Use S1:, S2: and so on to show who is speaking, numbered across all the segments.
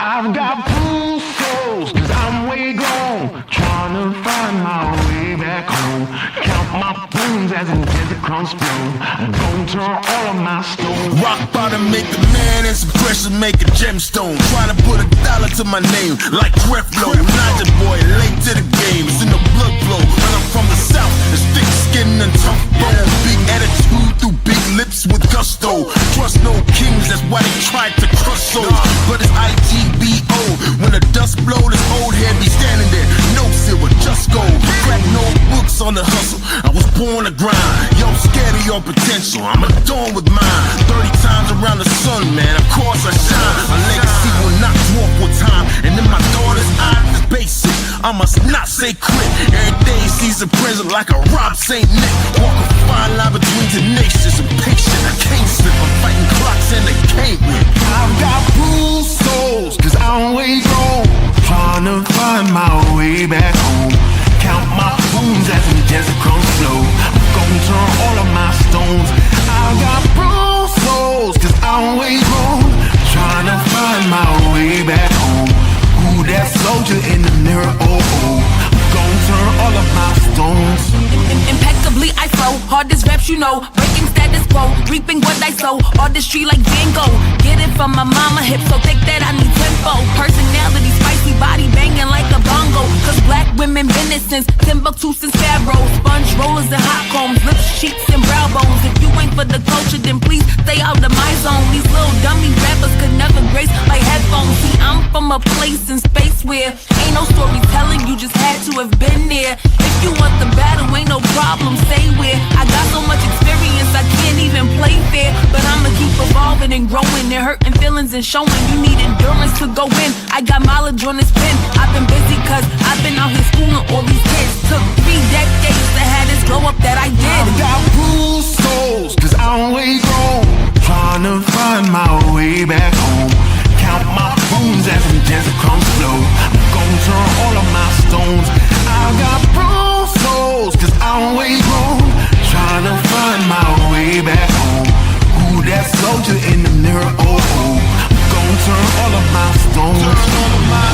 S1: I've got bruised souls, cause I'm way gone, trying to find my way back home. Count my bones as in desert crumbs flow. I'm gonna turn all of my stones.
S2: Rock bottom make the man and some pressure make a gemstone. Trying to put $1 to my name like Creflo. Not your boy, late to the game, it's in the blood flow. When I'm from the south, it's thick skin and tough bone. Big attitude through big lips with gusto. Trust no kings, that's why they tried to crush souls. But it's IGBO, when the dust blow, this old head be standing there. No silver, just gold. Crack no books on the hustle, I was born to grind. Yo, scared of your potential, I'm adorned with mine. 30 times around the sun, man, of course I shine. My legacy will not dwarf with time. And in my daughter's eyes, it's basic, I must not say quit. Every day sees a present like a Rob St. Nick. Walk a fine line between tenacious and patient. I can't slip, I'm fighting clocks and they can't win.
S1: I've got bruised souls, cause I'm way gone, trying to find my way back home. Count my bones as in desert crumbs flow. I'm gonna turn all of my stones. I've got bruised souls, cause I'm way gone, trying to find my way back home. Who that soldier in the mirror? Oh, oh. I'm gonna turn all of my stones.
S3: Impeccably I flow, hardest raps you know, breaking status quo, reaping what I sow, artistry like Django. Get it from my mama hip, so thick that I need tempo. Personality, spicy body banging like a bongo. Cause black women been it since Timbuktu, since Pharaoh. Sponge rollers and hot combs, lips, cheeks and brow bones. If you ain't for the culture, then please stay out of my zone. These little dummy rappers could never grace my headphones. See, I'm from a place in space where ain't no storytelling, you just had to have been there. If you want the battle, ain't no problem, say where. I got so much experience, I can't even play fair. But I'ma keep evolving and growing and hurting feelings and showing you need endurance to go in. I got mileage on this pen, I've been busy cause I've been out here schooling all these kids. Took 3 decades to have this glow up that I did.
S1: I've got bruised souls, cause I'm way gone, trying to find my way back home. Count my bones as in desert crumbs flow. I'm gonna turn all of my stones. I've got bruised souls, cause I'm way gone, trying to find my way back home. Who that soldier in the mirror? Oh, oh. I'm gonna turn all of my stones. Turn all of my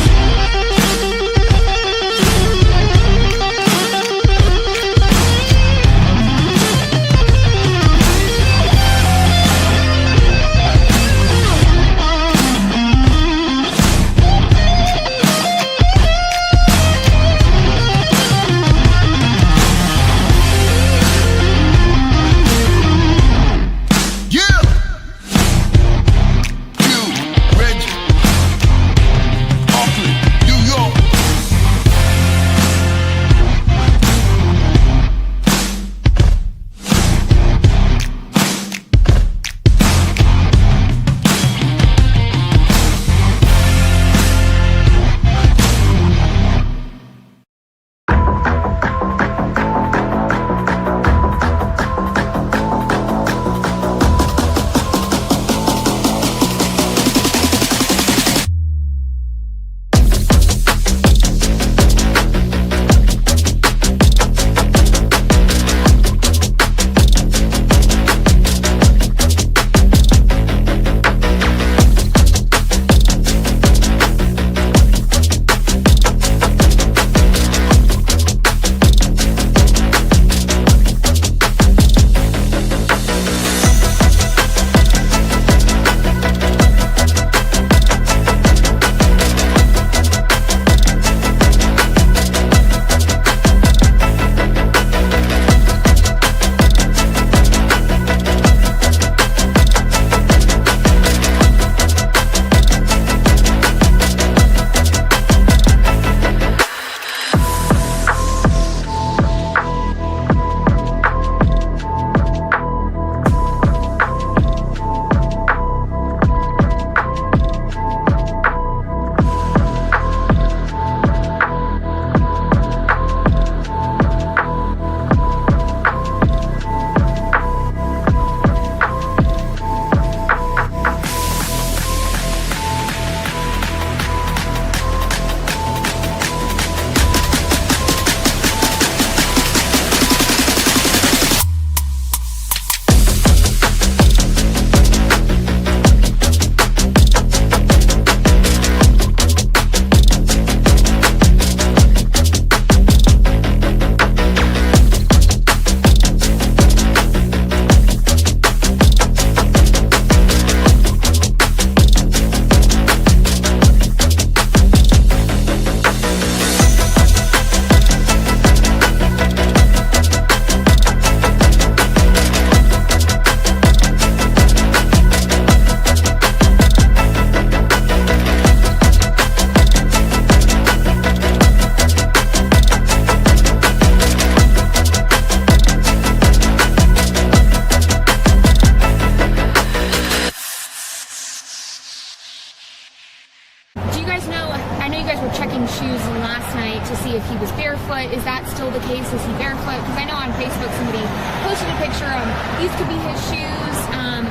S4: guys know, I know you guys were checking shoes last night to see if he was barefoot. Is that still the case? Is he barefoot? Because I know on Facebook somebody posted a picture of these could be his shoes,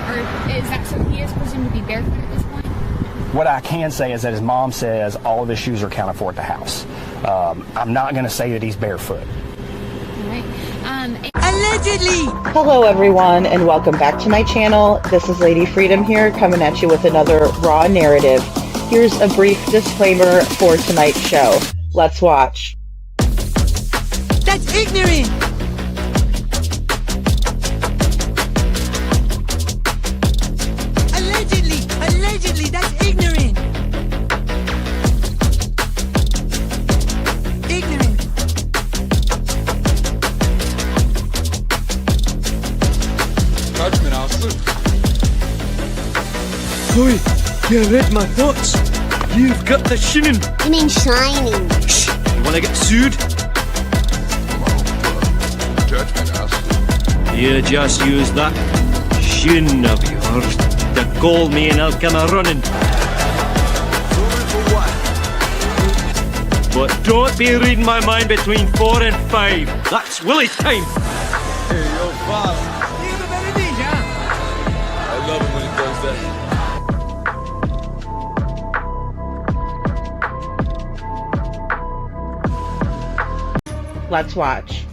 S4: or is that so he is presumed to be barefoot at this point?
S5: What I can say is that his mom says all of his shoes are accounted for at the house. I'm not going to say that he's barefoot.
S4: All right.
S6: Allegedly!
S7: Hello everyone and welcome back to my channel. This is Lady Freedom here coming at you with another raw narrative. Here's a brief disclaimer for tonight's show. Let's watch.
S6: That's ignorant! Allegedly, that's ignorant! Ignorant.
S8: Judgment, Aslı.
S9: Oi, you read my thoughts. You've got the shinin.
S10: You mean shining?
S9: Shh, you wanna get sued?
S8: Judgment, Aslı.
S9: You just use that shin of yours to call me and I'll come a running.
S8: Sorry for what?
S9: But don't be reading my mind between 4 and 5. That's Willie's time.
S8: Hey, yo, boss. I love him when he does that.
S7: Let's watch.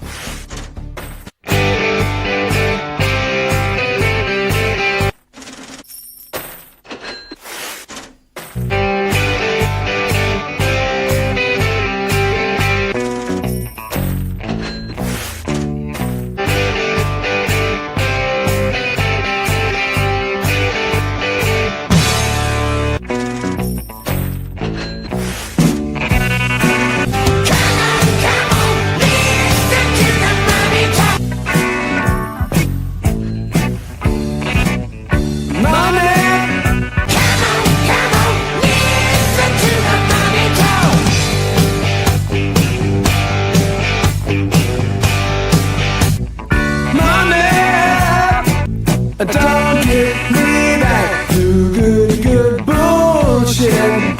S1: Don't get me back to good bullshit.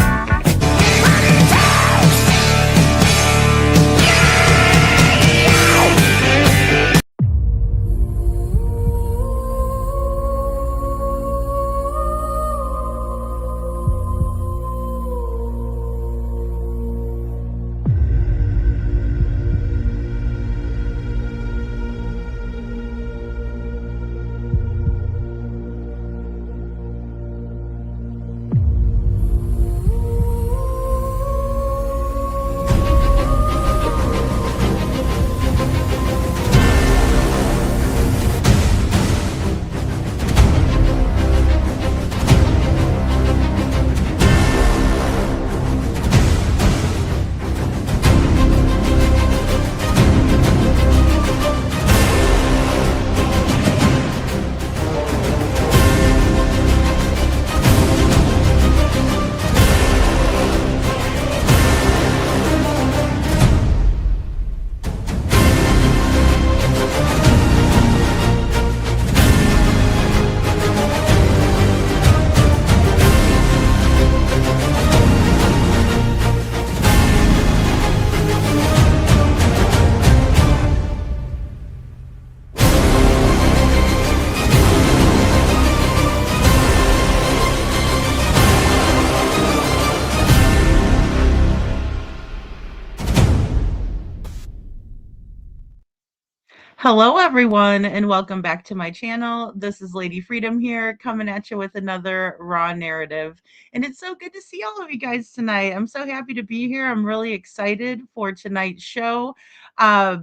S7: Hello everyone and welcome back to my channel. This is Lady Freedom here coming at you with another raw narrative. And it's so good to see all of you guys tonight. I'm so happy to be here. I'm really excited for tonight's show. A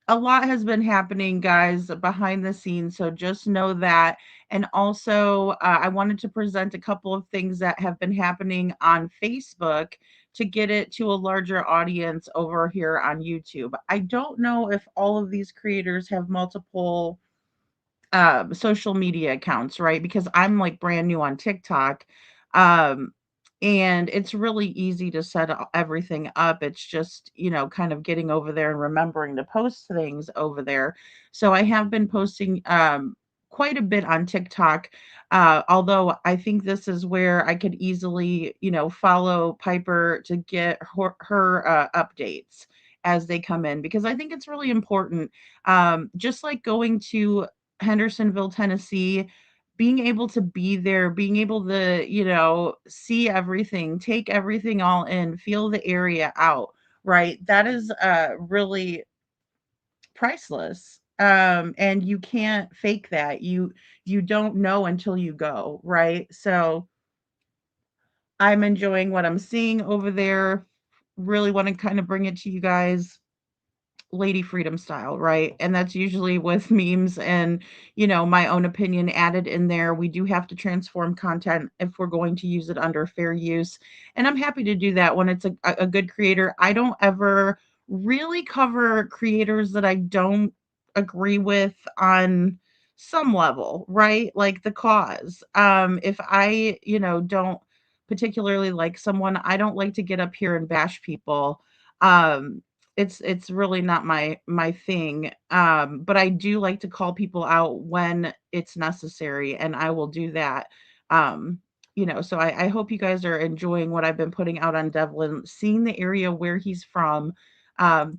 S7: lot has been happening, guys, behind the scenes, so just know that. And also, I wanted to present a couple of things that have been happening on Facebook to get it to a larger audience over here on YouTube. I don't know if all of these creators have multiple social media accounts, right? Because I'm like brand new on TikTok. And it's really easy to set everything up. It's just, kind of getting over there and remembering to post things over there. So I have been posting quite a bit on TikTok. Although I think this is where I could easily, follow Piper to get her updates as they come in, because I think it's really important. Just like going to Hendersonville, Tennessee, being able to be there, being able to, see everything, take everything all in, feel the area out, right? That is really priceless. And you can't fake that. You don't know until you go, right? So I'm enjoying what I'm seeing over there. Really want to kind of bring it to you guys lady freedom style, right? And that's usually with memes and, my own opinion added in there. We do have to transform content if we're going to use it under fair use. And I'm happy to do that when it's a good creator. I don't ever really cover creators that I don't agree with on some level, right? Like the cause. If I, don't particularly like someone, I don't like to get up here and bash people. It's really not my thing. But I do like to call people out when it's necessary, and I will do that. Um, so I hope you guys are enjoying what I've been putting out on Devlin, seeing the area where he's from,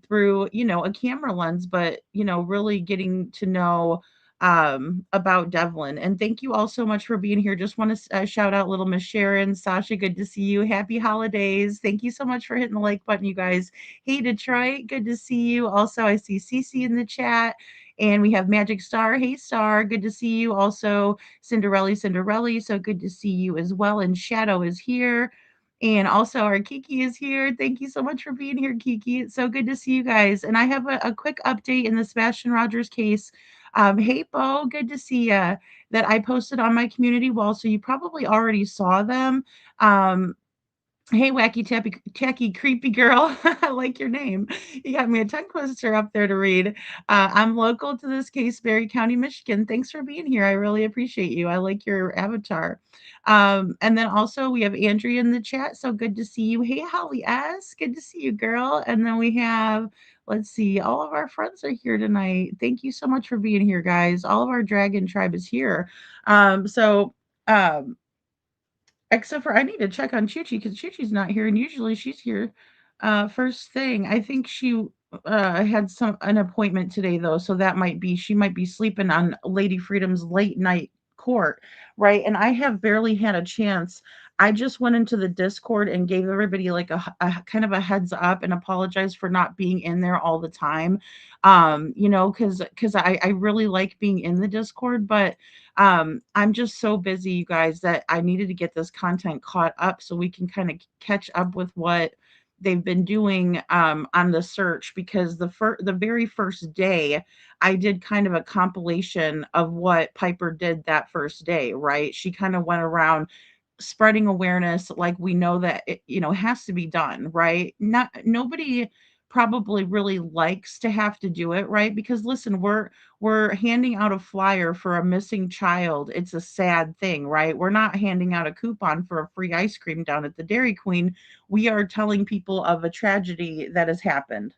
S7: through, a camera lens, but really getting to know about Devlin. And thank you all so much for being here. Just want to shout out little Miss Sharon, Sasha, good to see you. Happy holidays. Thank you so much for hitting the like button, you guys. Hey, Detroit, good to see you. Also, I see Cece in the chat. And we have Magic Star. Hey, Star, good to see you. Also, Cinderelli, so good to see you as well. And Shadow is here. And also, our Kiki is here. Thank you so much for being here, Kiki. It's so good to see you guys. And I have a quick update in the Sebastian Rogers case. Hey, Bo, good to see you. That I posted on my community wall. So you probably already saw them. Um, Hey, wacky tacky creepy girl. I like your name. You got me a tongue twister up there to read. I'm local to this case, Berry County, Michigan. Thanks for being here. I really appreciate you. I like your avatar. And then also we have Andrea in the chat. So good to see you. Hey, Holly S. Good to see you, girl. And then we have, let's see, all of our friends are here tonight. Thank you so much for being here, guys. All of our dragon tribe is here. So um Except for I need to check on Chuchi because Chuchi's not here, and usually she's here first thing. I think she had an appointment today though, so that might be she might be sleeping on Lady Freedom's late night court, right? And I have barely had a chance. I just went into the Discord and gave everybody like a kind of a heads up and apologized for not being in there all the time. Because I really like being in the Discord, but I'm just so busy, you guys, that I needed to get this content caught up so we can kind of catch up with what they've been doing on the search, because the very first day I did kind of a compilation of what Piper did that first day, right? She kind of went around spreading awareness, like we know that it, has to be done, right? Not nobody probably really likes to have to do it, right? Because listen, we're handing out a flyer for a missing child. It's a sad thing, right? We're not handing out a coupon for a free ice cream down at the Dairy Queen. We are telling people of a tragedy that has happened,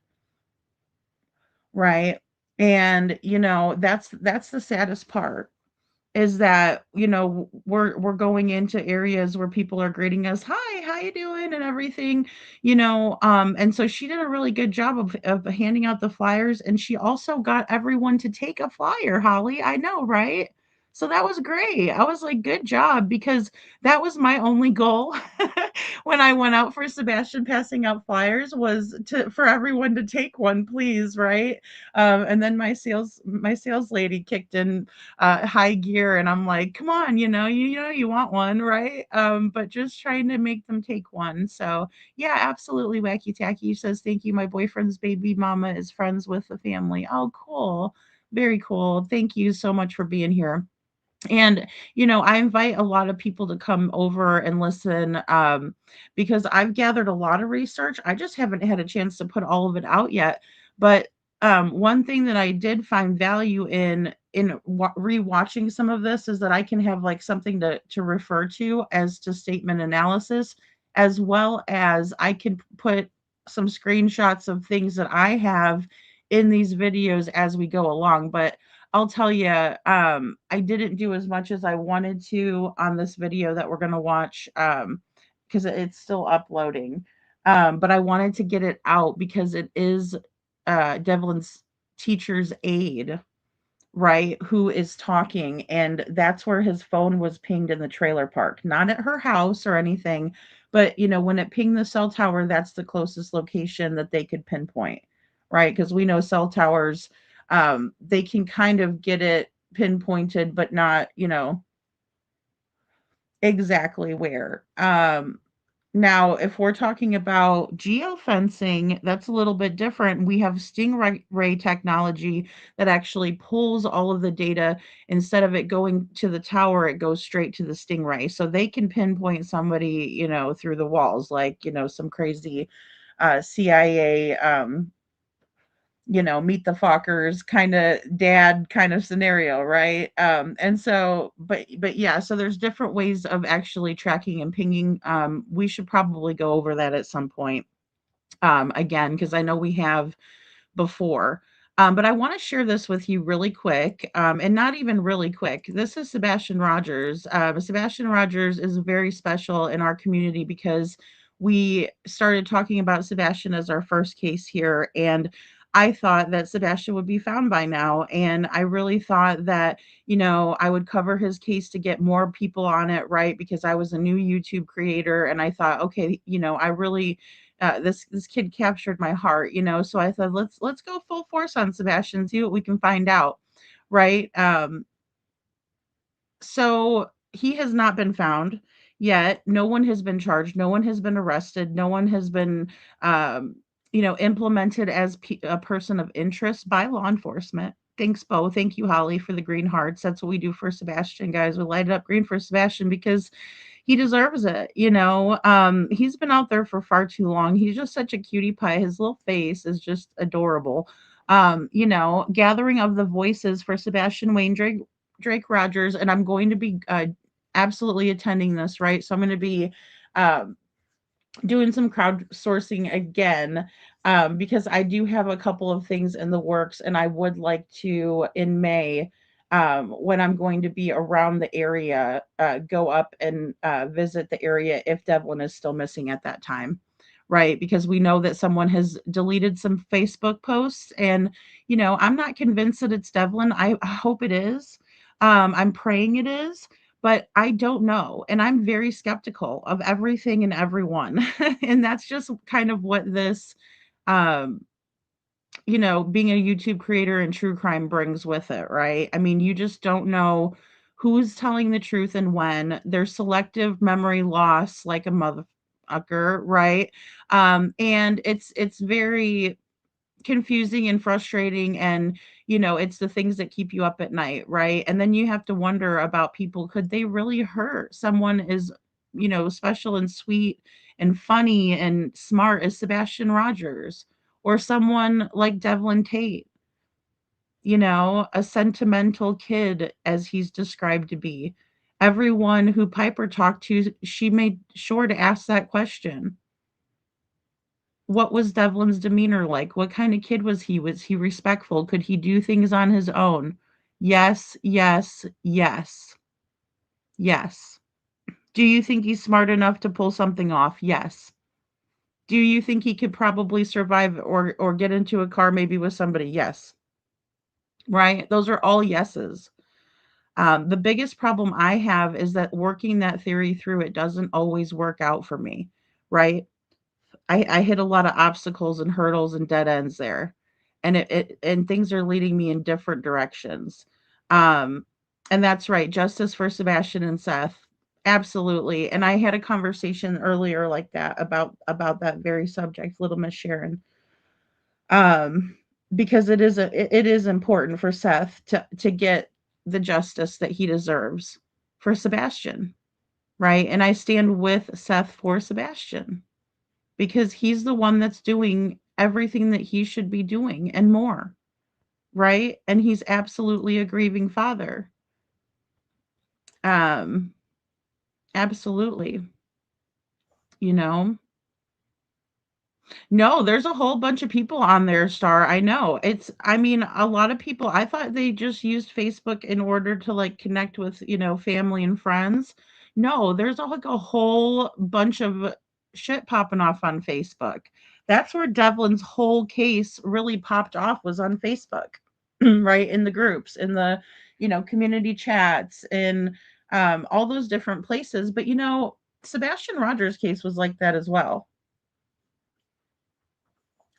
S7: right? And that's the saddest part, is that we're going into areas where people are greeting us, hi, how you doing, and everything. And so she did a really good job of handing out the flyers, and she also got everyone to take a flyer. Holly, I know, right? So that was great. I was like, good job, because that was my only goal when I went out for Sebastian passing out flyers, was to for everyone to take one, please, right? And then my sales lady kicked in high gear, and I'm like, come on, you want one, right? But just trying to make them take one. So yeah, absolutely. Wacky Tacky says, thank you, my boyfriend's baby mama is friends with the family. Oh, cool. Very cool. Thank you so much for being here. And I invite a lot of people to come over and listen, because I've gathered a lot of research. I just haven't had a chance to put all of it out yet. But one thing that I did find value in rewatching some of this is that I can have like something to refer to as to statement analysis, as well as I can put some screenshots of things that I have in these videos as we go along. But I'll tell you, I didn't do as much as I wanted to on this video that we're gonna watch, because it's still uploading. But I wanted to get it out because it is Devlin's teacher's aide, right, who is talking, and that's where his phone was pinged in the trailer park, not at her house or anything, but when it pinged the cell tower, that's the closest location that they could pinpoint, right? Because we know cell towers, they can kind of get it pinpointed, but not exactly where. Now, if we're talking about geofencing, that's a little bit different. We have stingray technology that actually pulls all of the data. Instead of it going to the tower, it goes straight to the stingray. So they can pinpoint somebody, through the walls, like, some crazy CIA meet the Fockers kind of dad kind of scenario, right? And so, but yeah, so there's different ways of actually tracking and pinging. We should probably go over that at some point, again, because I know we have before. But I want to share this with you really quick, and not even really quick. This is Sebastian Rogers. Sebastian Rogers is very special in our community because we started talking about Sebastian as our first case here, and I thought that Sebastian would be found by now. And I really thought that, I would cover his case to get more people on it, right? Because I was a new YouTube creator and I thought, okay, I really this kid captured my heart, so I thought let's go full force on Sebastian, see what we can find out, right? So he has not been found yet. No one has been charged, no one has been arrested, no one has been implemented as a person of interest by law enforcement. Thanks, Bo. Thank you, Holly, for the green hearts. That's what we do for Sebastian, guys. We light it up green for Sebastian because he deserves it. He's been out there for far too long. He's just such a cutie pie. His little face is just adorable. Gathering of the voices for Sebastian Wayne Drake Rogers, and I'm going to be absolutely attending this, right? So I'm going to be um, doing some crowdsourcing again, because I do have a couple of things in the works, and I would like to in May, when I'm going to be around the area, go up and visit the area if Devlin is still missing at that time. Right, because we know that someone has deleted some Facebook posts, and I'm not convinced that it's Devlin. I hope it is. I'm praying it is, but I don't know. And I'm very skeptical of everything and everyone. And that's just kind of what this, um, being a YouTube creator and true crime brings with it, right? I mean, you just don't know who's telling the truth and when. There's selective memory loss, like a motherfucker, right? And it's very confusing and frustrating, and it's the things that keep you up at night, right? And then you have to wonder about people, could they really hurt someone as special and sweet and funny and smart as Sebastian Rogers, or someone like Devlin Tait, a sentimental kid as he's described to be. Everyone who Piper talked to, she made sure to ask that question. What was Devlin's demeanor like? What kind of kid was he? Was he respectful? Could he do things on his own? Yes, yes, yes, yes. Do you think he's smart enough to pull something off? Yes. Do you think he could probably survive or get into a car maybe with somebody? Yes. Right? Those are all yeses. The biggest problem I have is that working that theory through, it doesn't always work out for me, right? I hit a lot of obstacles and hurdles and dead ends there. And and things are leading me in different directions. Um, and that's right, justice for Sebastian and Seth. Absolutely. And I had a conversation earlier like that about that very subject, Little Miss Sharon. Um, because it is important for Seth to get the justice that he deserves for Sebastian, right? And I stand with Seth for Sebastian because he's the one that's doing everything that he should be doing and more, right? And he's absolutely a grieving father. Um, absolutely. You know, No, there's a whole bunch of people on there, Star. I know. I mean, a lot of people, I thought they just used Facebook in order to like connect with, family and friends. No, there's like a whole bunch of shit popping off on Facebook. That's where Devlin's whole case really popped off was on Facebook, right? In the groups, in the, community chats, in all those different places. But, Sebastian Rogers' case was like that as well.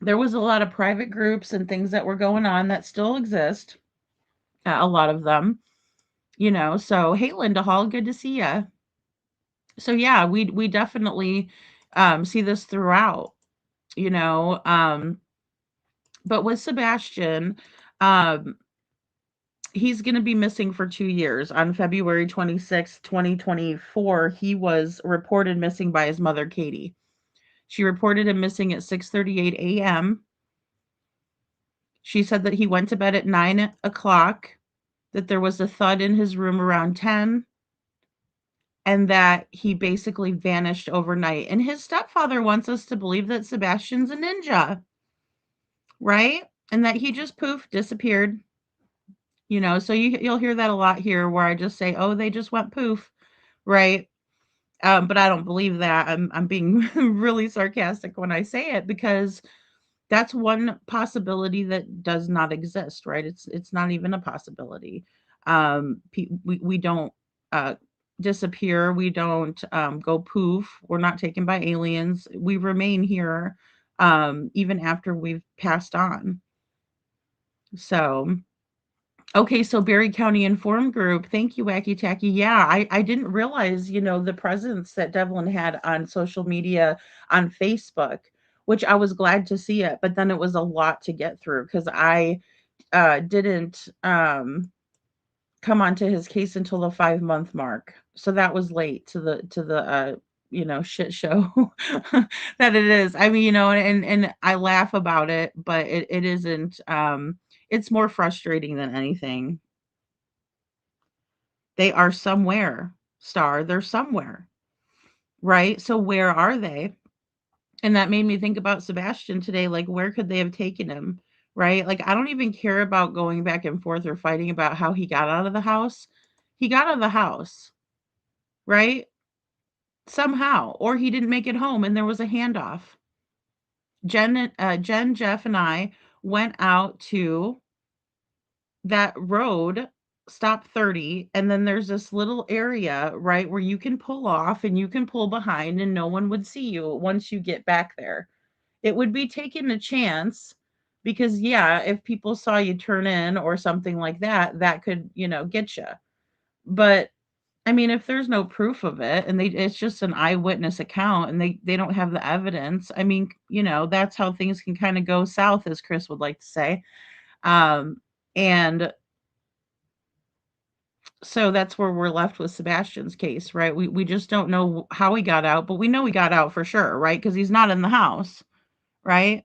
S7: There was a lot of private groups and things that were going on that still exist, a lot of them, so hey, Linda Hall, good to see you. So yeah, we definitely see this throughout, you know um but with Sebastian, um he's going to be missing for 2 years. On February 26th, 2024, he was reported missing by his mother, Katie. She reported him missing at 6:38 a.m. She said that he went to bed at 9 o'clock, that there was a thud in his room around 10, and that he basically vanished overnight. And his stepfather wants us to believe that Sebastian's a ninja, right? And that he just poof disappeared. So you'll hear that a lot here where I just say, oh, they just went poof, right? But I don't believe that. I'm being really sarcastic when I say it, because that's one possibility that does not exist, right? It's not even a possibility. We don't uh, disappear. We don't go poof. We're not taken by aliens. We remain here even after we've passed on. So, okay, so Berry County Inform Group. Thank you, Wacky Tacky. Yeah, I didn't realize, the presence that Devlin had on social media, on Facebook, which I was glad to see it, but then it was a lot to get through because I didn't come onto his case until the 5 month mark. So that was late to the shit show that it is. I mean, and I laugh about it, but it isn't it's more frustrating than anything. They are somewhere, Star. They're somewhere, right? So where are they? And that made me think about Sebastian today. Like, where could they have taken him, right? Like, I don't even care about going back and forth or fighting about how he got out of the house. He got out of the house, right? Somehow, or he didn't make it home and there was a handoff. Jen, Jeff, and I went out to that road, stop 30, and then there's this little area, right, where you can pull off and you can pull behind and no one would see you once you get back there. It would be taking a chance because, yeah, if people saw you turn in or something like that, that could, get you. But I mean, if there's no proof of it and it's just an eyewitness account and they don't have the evidence, I mean, that's how things can kind of go south, as Chris would like to say. And so that's where we're left with Sebastian's case, right? We just don't know how he got out, but we know he got out for sure, right? Because he's not in the house, right?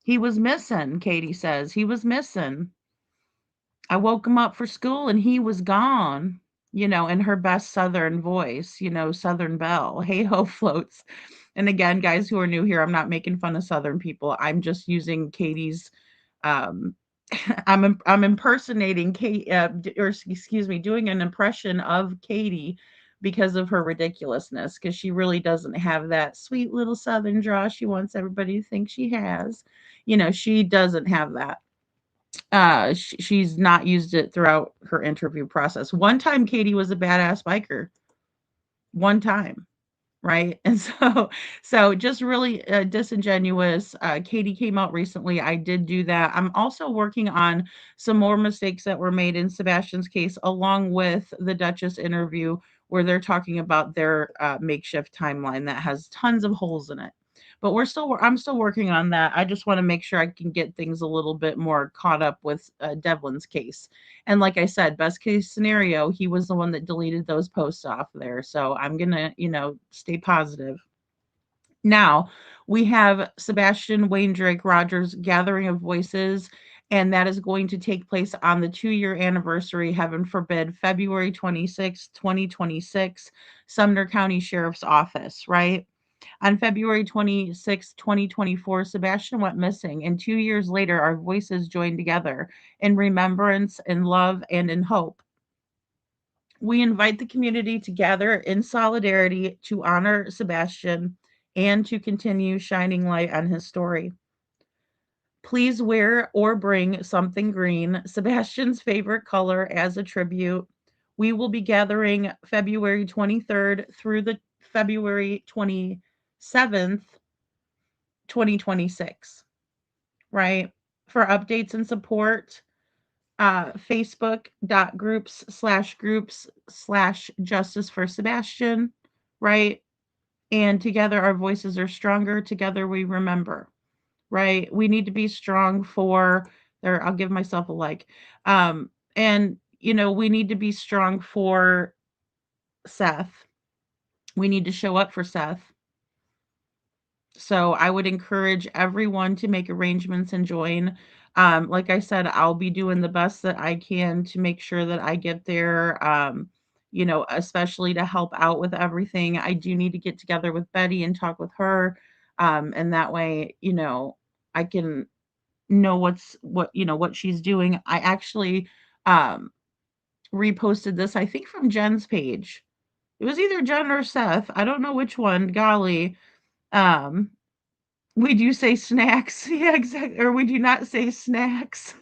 S7: He was missing, Katie says. He was missing. I woke him up for school and he was gone, in her best Southern voice, Southern Belle. Hey ho floats. And again, guys who are new here, I'm not making fun of Southern people. I'm just using Katie's um I'm impersonating Kate, or excuse me, doing an impression of Katie because of her ridiculousness, because she really doesn't have that sweet little Southern draw she wants everybody to think she has. She doesn't have that. She's not used it throughout her interview process. One time, Katie was a badass biker. One time, right? And so just really disingenuous. Katie came out recently. I did do that. I'm also working on some more mistakes that were made in Sebastian's case, along with the Duchess interview, where they're talking about their makeshift timeline that has tons of holes in it. But I'm still working on that. I just want to make sure I can get things a little bit more caught up with Devlin's case. And like I said, best case scenario, he was the one that deleted those posts off there. So I'm going to, stay positive. Now, we have Sebastian Wayne Drake Rogers Gathering of Voices, and that is going to take place on the 2 year anniversary, heaven forbid, February 26th, 2026, Sumner County Sheriff's Office, right? On February 26, 2024, Sebastian went missing, and 2 years later, our voices joined together in remembrance, in love, and in hope. We invite the community to gather in solidarity to honor Sebastian and to continue shining light on his story. Please wear or bring something green, Sebastian's favorite color, as a tribute. We will be gathering February 23rd through the February 27th, 2026, right? For updates and support, facebook.groups/justice for Sebastian, right? And together our voices are stronger. Together we remember, right? We need to be strong for there. I'll give myself a like. And we need to be strong for Seth. We need to show up for Seth. So I would encourage everyone to make arrangements and join. Like I said, I'll be doing the best that I can to make sure that I get there. Especially to help out with everything. I do need to get together with Betty and talk with her. And that way, I can know what she's doing. I actually um reposted this, I think from Jen's page. It was either Jen or Seth. I don't know which one. Golly. Um we do say snacks. Yeah, exactly. Or we do not say snacks.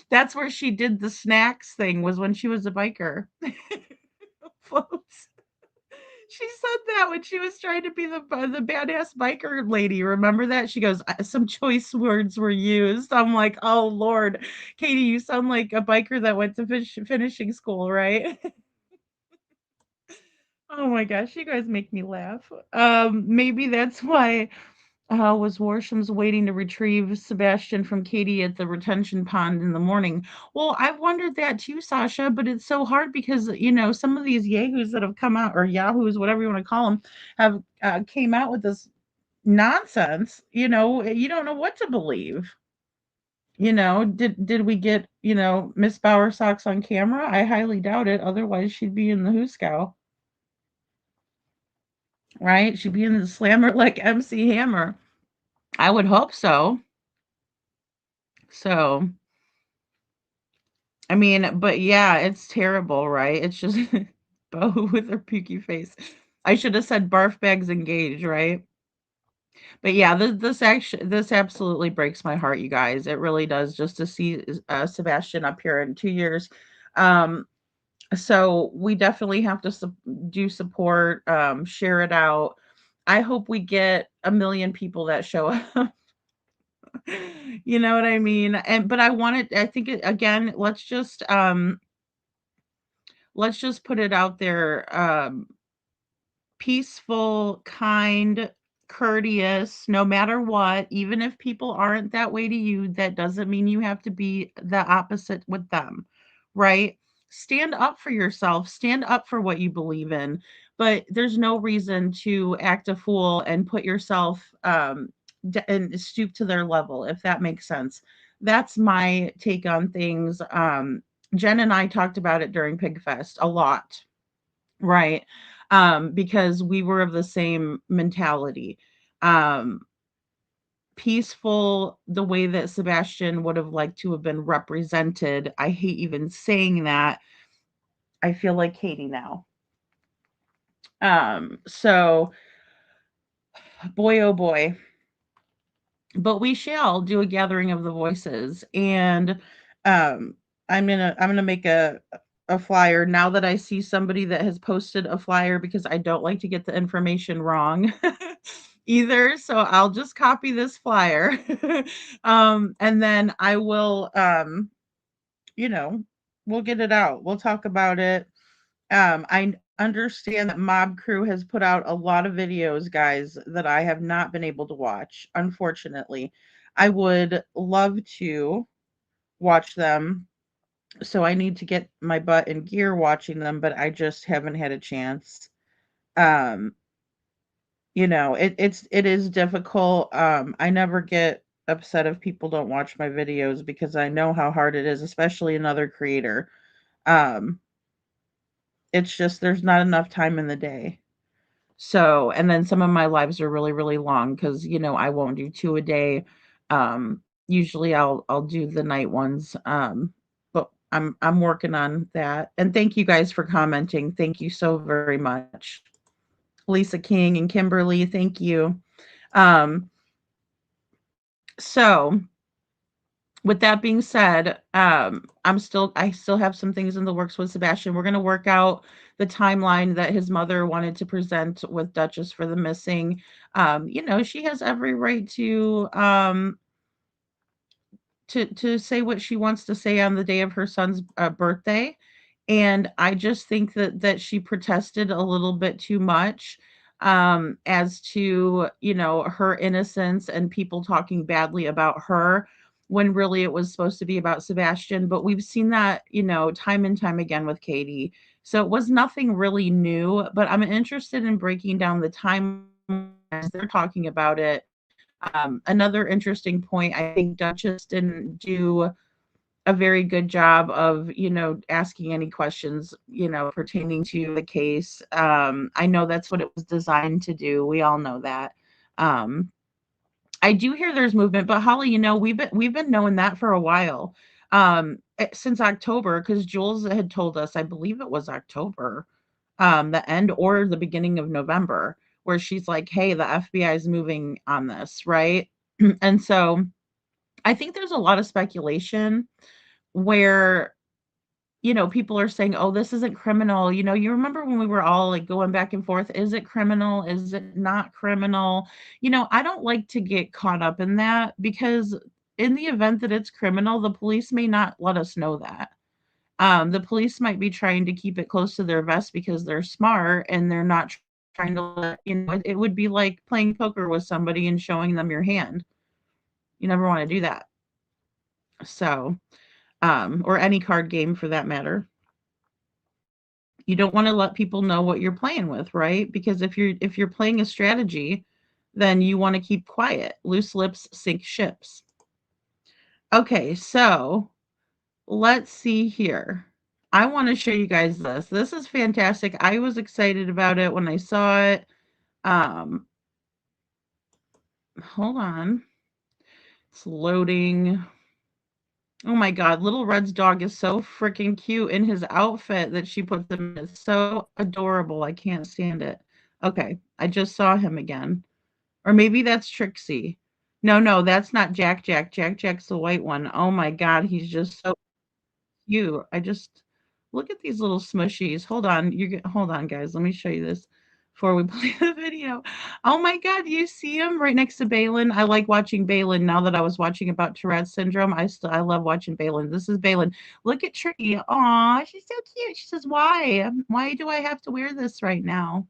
S7: That's where she did the snacks thing, was when she was a biker. Folks. She said that when she was trying to be the badass biker lady. Remember that? She goes, some choice words were used. I'm like, oh Lord, Katie, you sound like a biker that went to finishing school, right? Oh my gosh, you guys make me laugh. Maybe that's why was Warsham's waiting to retrieve Sebastian from Katie at the retention pond in the morning. Well, I've wondered that too, Sasha, but it's so hard because, some of these yahoos that have come out, or yahoos, whatever you want to call them, have came out with this nonsense. You don't know what to believe. Did we get, Miss Bauer socks on camera? I highly doubt it. Otherwise, she'd be in the Hooskow, right? She'd be in the Slammer like MC Hammer. I would hope so. So, I mean, but yeah, it's terrible, right? It's just Bo with her pukey face. I should have said barf bags engaged, right? But yeah, this absolutely breaks my heart, you guys. It really does, just to see Sebastian up here in 2 years. Um, so we definitely have to do support, share it out. I hope we get 1 million people that show up. You know what I mean? But I think again, let's just put it out there. Peaceful, kind, courteous, no matter what, even if people aren't that way to you, that doesn't mean you have to be the opposite with them, right? Stand up for yourself, stand up for what you believe in, but there's no reason to act a fool and put yourself and stoop to their level, if that makes sense. That's my take on things. Jen and I talked about it during Pigfest a lot, right? Because we were of the same mentality. Um, Peaceful, the way that Sebastian would have liked to have been represented. I hate even saying that. I feel like Katie now. So boy, oh boy. But we shall do a gathering of the voices, and um I'm gonna make a flyer now that I see somebody that has posted a flyer, because I don't like to get the information wrong either. So I'll just copy this flyer. And then I will you know, we'll get it out. We'll talk about it. I understand that Mob Crew has put out a lot of videos, guys, that I have not been able to watch, unfortunately. I would love to watch them. So I need to get my butt in gear watching them, but I just haven't had a chance. Um, it is difficult. I never get upset if people don't watch my videos, because I know how hard it is, especially another creator. Um, it's just there's not enough time in the day. So, and then some of my lives are really, really long because, I won't do 2 a day. Usually I'll do the night ones. But I'm working on that. And thank you guys for commenting. Thank you so very much. Lisa King and Kimberly, thank you. Um, so with that being said, I still have some things in the works with Sebastian. We're gonna work out the timeline that his mother wanted to present with Duchess for the missing. She has every right to say what she wants to say on the day of her son's birthday, and I just think that she protested a little bit too much, as to her innocence and people talking badly about her when really it was supposed to be about Sebastian. But we've seen that time and time again with Katie, so it was nothing really new. But I'm interested in breaking down the time as they're talking about it. Another interesting point, I think Duchess didn't do a very good job of, asking any questions, pertaining to the case. I know that's what it was designed to do. We all know that. Um, I do hear there's movement, but Holly, we've been knowing that for a while. Since October, because Jules had told us, I believe it was October, the end or the beginning of November, where she's like, "Hey, the FBI is moving on this, right?" And so I think there's a lot of speculation where people are saying, "Oh, this isn't criminal." You remember when we were all like going back and forth, is it criminal? Is it not criminal? I don't like to get caught up in that because in the event that it's criminal, the police may not let us know that. The police might be trying to keep it close to their vest because they're smart and they're not trying to let, it would be like playing poker with somebody and showing them your hand. You never want to do that. So, or any card game for that matter. You don't want to let people know what you're playing with, right? Because if you're playing a strategy, then you want to keep quiet. Loose lips sink ships. Okay, so let's see here. I want to show you guys this. This is fantastic. I was excited about it when I saw it. Um, Hold on. It's loading. Oh my God, Little Red's dog is so freaking cute in his outfit that she puts him in. It's so adorable. I can't stand it. Okay, I just saw him again. Or maybe that's Trixie. No, no, that's not Jack Jack. Jack Jack's the white one. Oh my God, he's just so cute. I just look at these little smushies. Hold on, guys. Let me show you this before we play the video. Oh my God, you see him right next to Balin? I like watching Balin now that I was watching about Tourette's syndrome. I love watching Balin. This is Balin. Look at Tricky. Aw, she's so cute. She says, "Why? Why do I have to wear this right now?"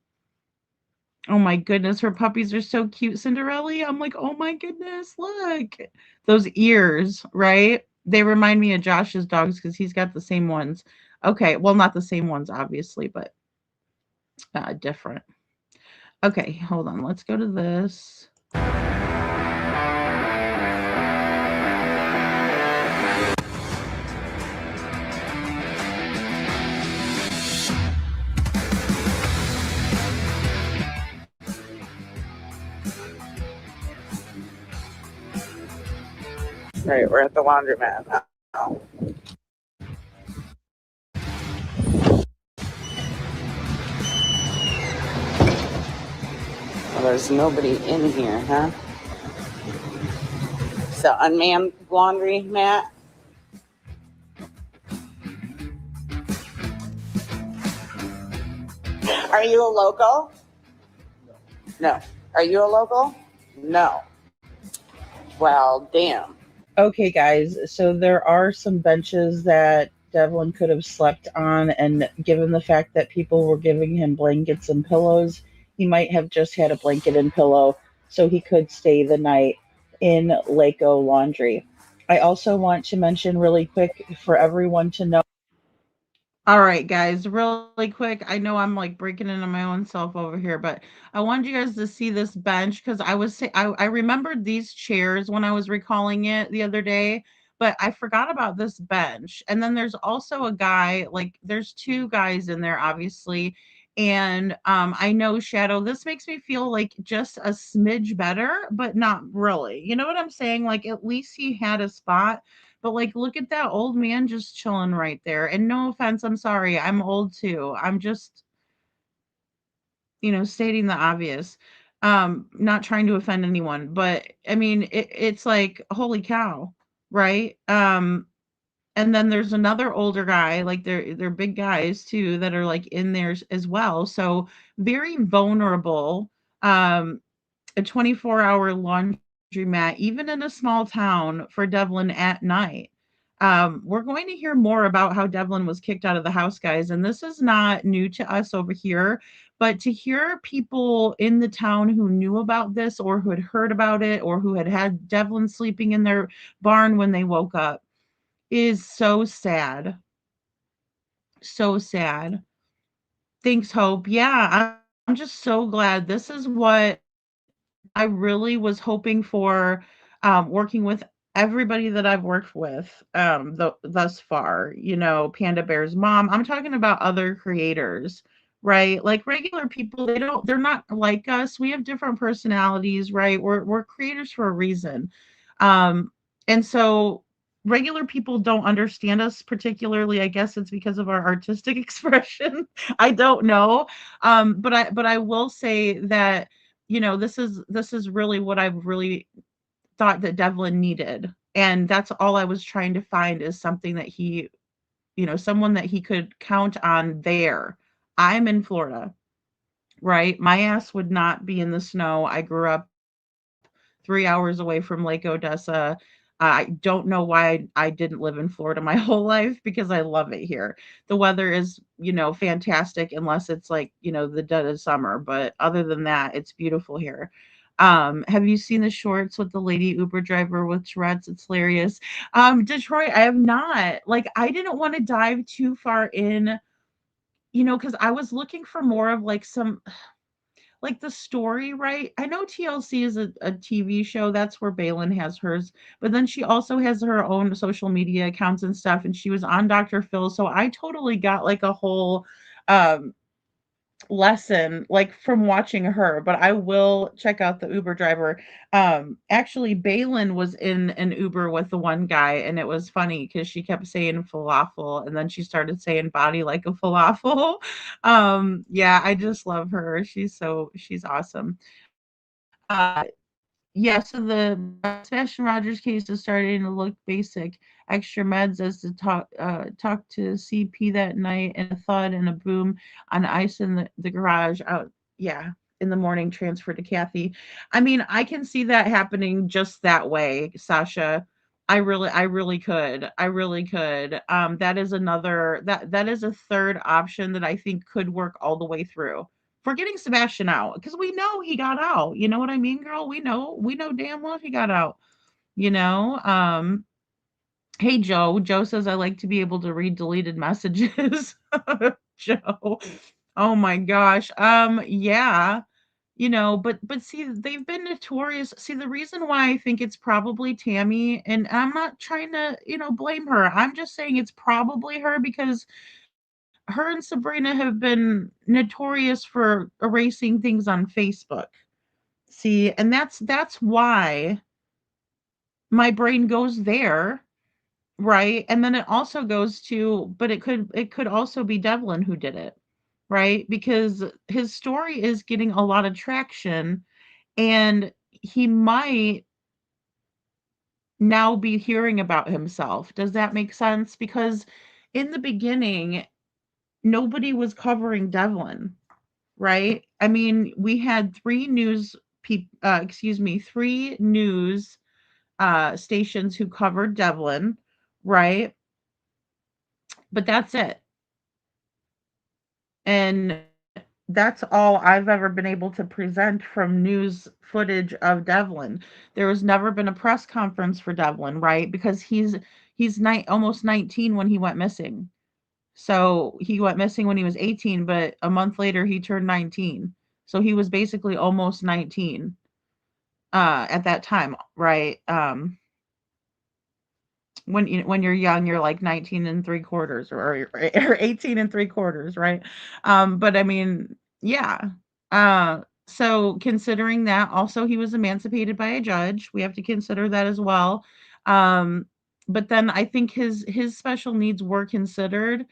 S7: Oh my goodness, her puppies are so cute, Cinderella. I'm like, oh my goodness, look. Those ears, right? They remind me of Josh's dogs because he's got the same ones. Okay, well, not the same ones, obviously, but different. Okay, hold on. Let's go to this.
S10: Right, we're at the laundromat now. Well, there's nobody in here, huh? So unmanned laundry mat. Are you a local? No. Are you a local? No. Well, damn. Okay, guys, so there are some benches that Devlin could have slept on, and given the fact that people were giving him blankets and pillows, he might have just had a blanket and pillow so he could stay the night in Laco Laundry. I also want to mention really quick for everyone to know. All right, guys, really quick. I know I'm like breaking into my own self over here, but I wanted you guys to see this bench because I remembered these chairs when I was recalling it the other day, but I forgot about this bench. And then there's also a guy, like there's two guys in there, obviously,
S7: And I know, Shadow, this makes me feel like just a smidge better, but not really. You know what I'm saying? Like, at least he had a spot. But like, look at that old man just chilling right there. And no offense, I'm sorry, I'm old too. I'm just, stating the obvious. Not trying to offend anyone, but I mean, it's like, holy cow, right? And then there's another older guy, like they're big guys too that are like in there as well. So very vulnerable. A 24-hour laundromat, even in a small town for Devlin at night. We're going to hear more about how Devlin was kicked out of the house, guys, and this is not new to us over here. But to hear people in the town who knew about this, or who had heard about it, or who had Devlin sleeping in their barn when they woke up, is so sad. So sad. Thanks, Hope. Yeah, I'm just so glad. This is what I really was hoping for, working with everybody that I've worked with, thus far. Panda Bear's mom. I'm talking about other creators, right? Like regular people, they're not like us. We have different personalities, right? We're creators for a reason. And so regular people don't understand us particularly. I guess it's because of our artistic expression. I don't know. But I will say that this is really what I've really thought that Devlin needed. And that's all I was trying to find, is something that someone that he could count on there. I'm in Florida, right? My ass would not be in the snow. I grew up 3 hours away from Lake Odessa. I don't know why I didn't live in Florida my whole life, because I love it here. The weather is, fantastic, unless it's like, the dead of summer. But other than that, it's beautiful here. Have you seen the shorts with the lady Uber driver with Tourette's? It's hilarious. Detroit, I have not. Like, I didn't want to dive too far in, because I was looking for more of like some, like the story, right? I know TLC is a TV show. That's where Balin has hers, but then she also has her own social media accounts and stuff. And she was on Dr. Phil, so I totally got like a whole um, lesson like from watching her. But I will check out the Uber driver. Actually, Balin was in an Uber with the one guy, and it was funny because she kept saying falafel, and then she started saying body like a falafel. Yeah, I just love her. She's awesome. uh yeah, so the Sebastian Rogers case is starting to look basic. Extra meds as to talk to CP that night, and a thud and a boom on ice in the garage out. Yeah, in the morning, transfer to Kathy. I mean, I can see that happening just that way, Sasha. I really could. I really could. That is another that is a third option that I think could work all the way through for getting Sebastian out, because we know he got out. You know what I mean, girl? We know damn well he got out. You know. Hey Joe. Joe says I like to be able to read deleted messages. Joe. Oh my gosh. Yeah. But see, they've been notorious. See, the reason why I think it's probably Tammy, and I'm not trying to, blame her. I'm just saying it's probably her, because her and Sabrina have been notorious for erasing things on Facebook. See, and that's why my brain goes there, right? And then it also goes to, but it could also be Devlin who did it, right? Because his story is getting a lot of traction, and he might now be hearing about himself. Does that make sense? Because in the beginning, nobody was covering Devlin, right? I mean, we had three news stations who covered Devlin, right? But that's it. And that's all I've ever been able to present from news footage of Devlin. There has never been a press conference for Devlin, right? Because almost 19 when he went missing. So he went missing when he was 18, but a month later he turned 19. So he was basically almost 19 at that time, right? when you're young, you're like 19 and 3/4 or 18 and 3/4, right? But I mean, yeah. So considering that, also he was emancipated by a judge. We have to consider that as well. Um, but then I think his special needs were considered,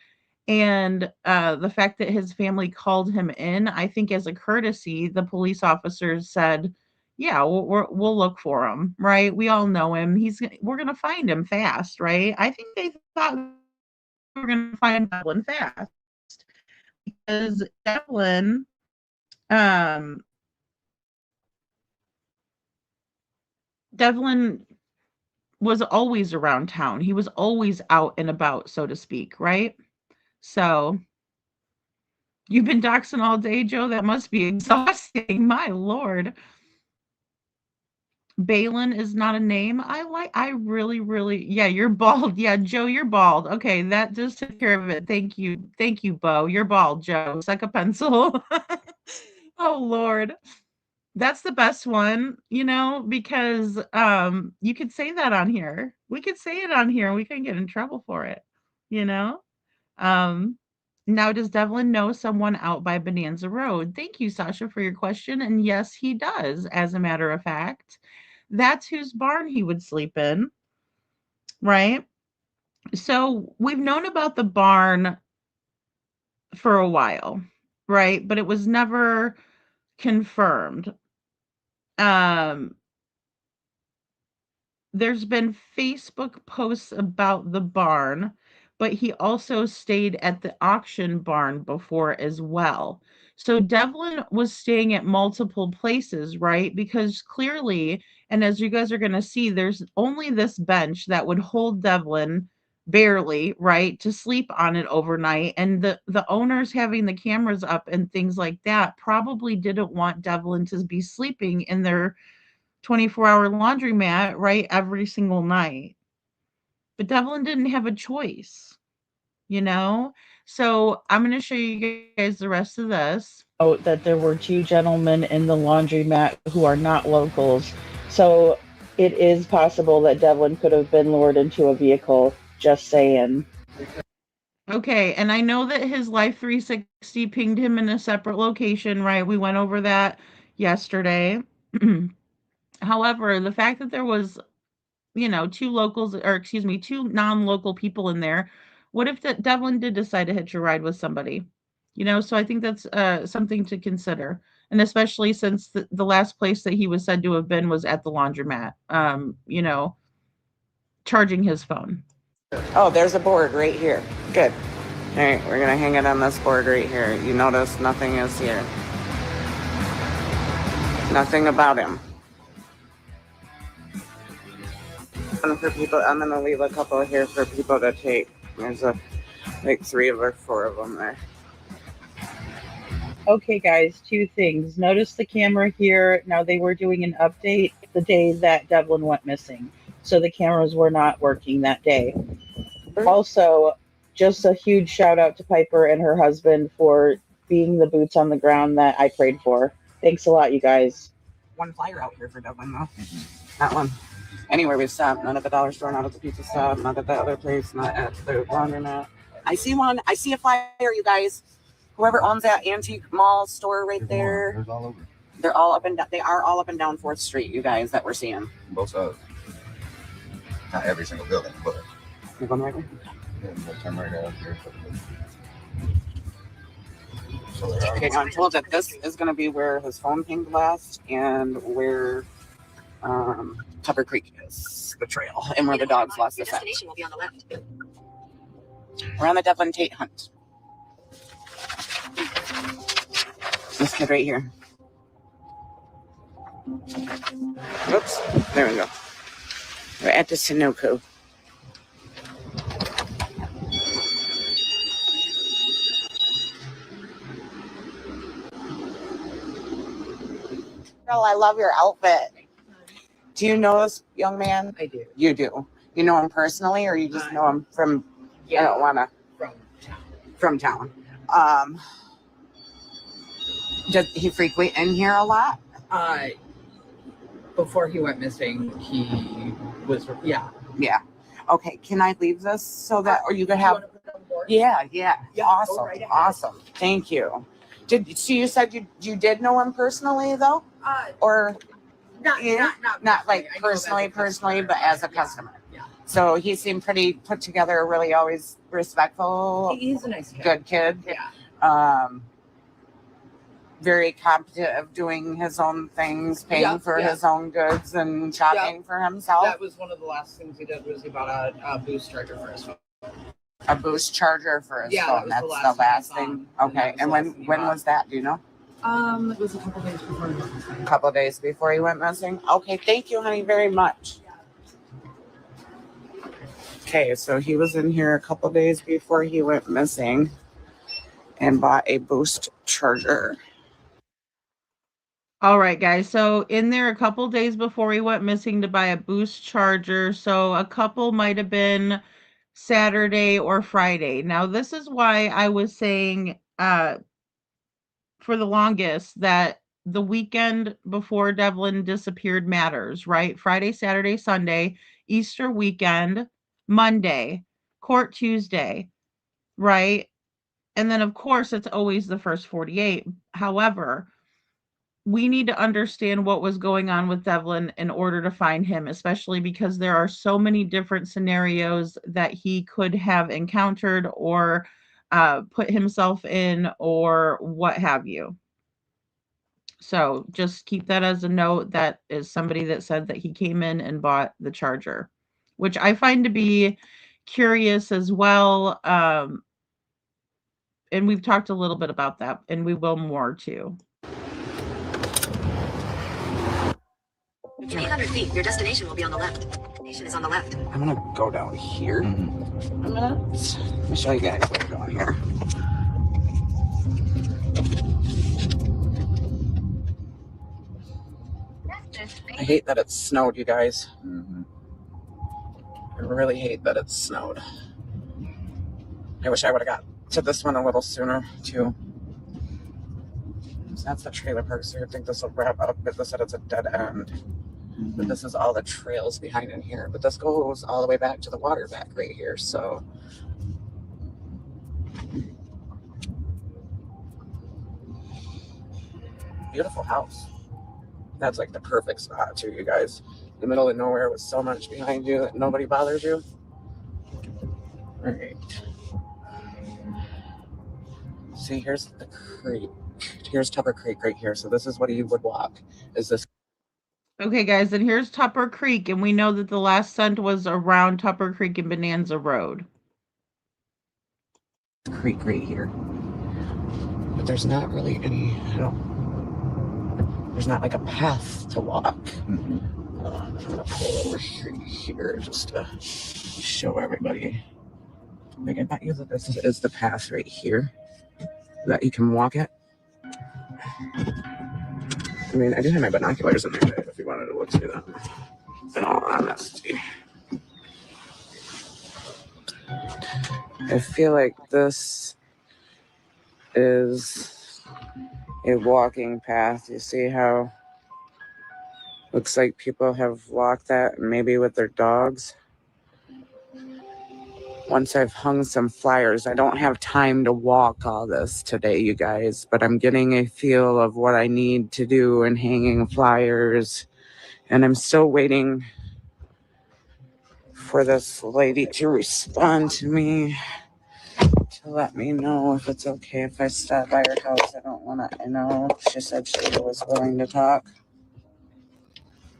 S7: and the fact that his family called him in, I think as a courtesy, the police officers said, yeah, we'll look for him, right? We all know him. We're gonna find him fast, right? I think they thought we were gonna find Devlin fast because um, Devlin was always around town. He was always out and about, so to speak, right? So you've been doxing all day, Joe. That must be exhausting. My lord. Balin is not a name. I really, really, yeah, you're bald. Yeah, Joe, you're bald. Okay, that just took care of it. Thank you. Thank you, Bo. You're bald, Joe. Suck a pencil. Oh Lord. That's the best one, because you could say that on here. We could say it on here and we couldn't get in trouble for it, you know? Um Now does Devlin know someone out by Bonanza Road? Thank you, Sasha, for your question. And yes, he does, as a matter of fact. That's whose barn he would sleep in, right? So we've known about the barn for a while, right? But it was never confirmed. Um, there's been Facebook posts about the barn, but he also stayed at the auction barn before as well. So Devlin was staying at multiple places, right? Because clearly, and as you guys are going to see, there's only this bench that would hold Devlin barely, right, to sleep on it overnight. And the owners having the cameras up and things like that probably didn't want Devlin to be sleeping in their 24-hour laundromat, right, every single night. But Devlin didn't have a choice, you know? So I'm going to show you guys the rest of this. Oh, that there were two gentlemen in the laundromat who are not locals. So it is possible that Devlin could have been lured into a vehicle, just saying. Okay, and I know that his Life 360 pinged him in a separate location, right? We went over that yesterday. However, the fact that there was, two locals, or excuse me, two non-local people in there, what if Devlin did decide to hitch a ride with somebody? So I think that's something to consider. And especially since the last place that he was said to have been was at the laundromat, charging his phone.
S10: Oh, there's a board right here. Good. All right, we're going to hang it on this board right here. You notice nothing is here. Nothing about him. And for people, I'm going to leave a couple here for people to take. There's like 3 or 4 of them there. Okay, guys, 2 things. Notice the camera here. Now, they were doing an update the day that Devlin went missing. So the cameras were not working that day. Also, just a huge shout out to Piper and her husband for being the boots on the ground that I prayed for. Thanks a lot, you guys. One flyer out here for Devlin, though. That one. Anywhere we stop, not at the dollar store, not at the pizza stop, not at the other place, not at the laundromat. I see one. I see a flyer, you guys. Whoever owns that antique mall store right there.
S11: There's all over.
S10: They're all up and down. They are all up and down 4th Street, you guys, that we're seeing.
S11: Both sides. Not every single building, but.
S10: You're going right there?
S11: Yeah, we'll turn right out here.
S10: Okay, I'm told that this is going to be where his phone pinged last and where Tupper Creek is, the trail, and where the dogs lost the scent. Will be on the left. We're on the Devlin Tait hunt. This kid right here. Oops, there we go. We're at the Sunoco. Girl, I love your outfit. Do you know this young man?
S12: I do.
S10: You do. You know him personally, or you just know him from?
S12: Yeah,
S10: I don't wanna.
S12: From town.
S10: Does he frequent in here a lot?
S12: Before he went missing, he was. Yeah.
S10: Yeah. Okay, can I leave this so that, or you could have? Yeah. Awesome, awesome. Thank you. So you said you did know him personally though, or not like personally, but as a customer. Yeah. So he seemed pretty put together, really always respectful.
S12: He's a nice kid.
S10: Good kid.
S12: Yeah.
S10: Very competent of doing his own things, paying for his own goods and shopping for himself.
S12: That was one of the last things he did was he bought a boost charger for his phone.
S10: A boost charger for his phone. That's the last thing. Okay. And when was that? Do you know?
S12: It was a couple days before.
S10: A couple days before he went missing. Okay. Thank you, honey, very much. Okay, so he was in here a couple days before he went missing and bought a boost charger.
S7: All right, guys. So in there a couple days before he went missing to buy a boost charger. So a couple might have been Saturday or Friday. Now, this is why I was saying for the longest that the weekend before Devlin disappeared matters, right? Friday, Saturday, Sunday, Easter weekend, Monday, court Tuesday, right? And then, of course, it's always the first 48. However, we need to understand what was going on with Devlin in order to find him, especially because there are so many different scenarios that he could have encountered or put himself in or what have you. So just keep that as a note. That is somebody that said that he came in and bought the charger, which I find to be curious as well. And we've talked a little bit about that, and we will more too.
S13: 800 feet. Your destination will be on the left. Destination is on the left.
S10: I'm gonna go down here. Let me show you guys where we're going here. I hate that it snowed, you guys. I really hate that it snowed. I wish I would have got to this one a little sooner too. So that's the trailer park, so I think this will wrap up, but they said it's a dead end. But this is all the trails behind in here. But this goes all the way back to the water back right here, so. Beautiful house. That's like the perfect spot too, you guys. In the middle of nowhere with so much behind you that nobody bothers you. All right. See, here's the creek. Here's Tupper Creek right here. So this is what you would walk. Is this?
S7: Okay, guys, and here's Tupper Creek, and we know that the last scent was around Tupper Creek and Bonanza Road.
S10: Creek right here. But there's not really any, there's not like a path to walk. I'm gonna pull over here just to show everybody. Like, I bet you that this is the path right here that you can walk it. I mean, I do have my binoculars in there if you wanted to look through them. In all honesty, I feel like this is a walking path. You see how looks like people have walked that maybe with their dogs. Once I've hung some flyers, I don't have time to walk all this today, you guys, but I'm getting a feel of what I need to do in hanging flyers. And I'm still waiting for this lady to respond to me to let me know if it's okay if I stop by her house. I don't want to, I know she said she was willing to talk,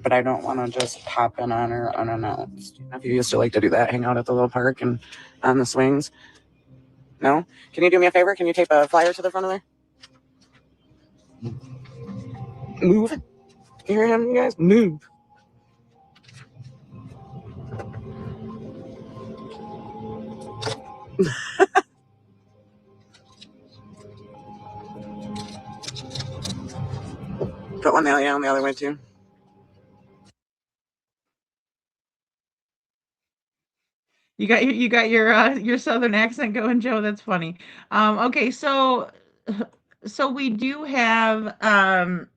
S10: but I don't want to just pop in on her unannounced. If you used to like to do that, hang out at the little park and on the swings. No? Can you do me a favor? Can you tape a flyer to the front of there? Move. You hear him, you guys? Move. Put one on the other way too.
S7: You got your southern accent going, Joe. That's funny. Okay, so we do have a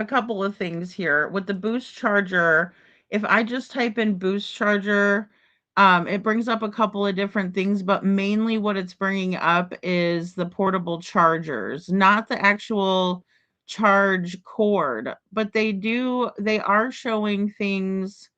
S7: couple of things here with the boost charger. if I just type in boost charger, it brings up a couple of different things, but mainly what it's bringing up is the portable chargers, not the actual charge cord, but they are showing things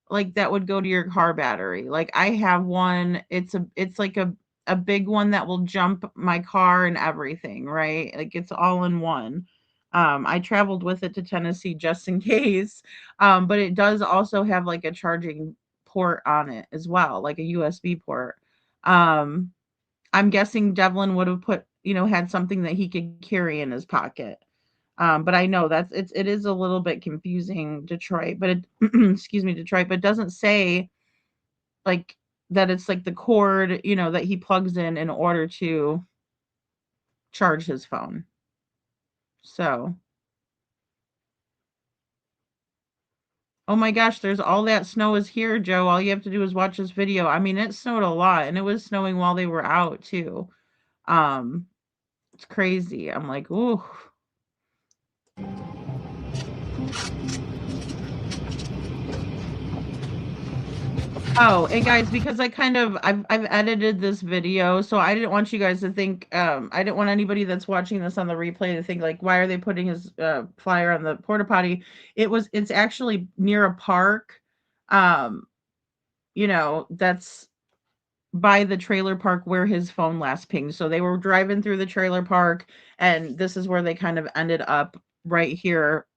S7: like that would go to your car battery. Like I have one, it's like a big one that will jump my car and everything, right? Like it's all in one. I traveled with it to Tennessee just in case. But it does also have like a charging port on it as well, like a USB port. Um, I'm guessing Devlin would have had something that he could carry in his pocket. But I know it is a little bit confusing, Detroit, but it excuse me, Detroit, but it doesn't say like that it's like the cord, that he plugs in order to charge his phone. So, oh my gosh, there's all that snow is here, Joe. All you have to do is watch this video. I mean, it snowed a lot and it was snowing while they were out too. Um, it's crazy. I'm like, ooh. Oh, and guys, because I've edited this video, so I didn't want you guys to think I didn't want anybody that's watching this on the replay to think like, why are they putting his flyer on the porta potty? It's actually near a park, that's by the trailer park where his phone last pinged. So they were driving through the trailer park, and this is where they kind of ended up right here,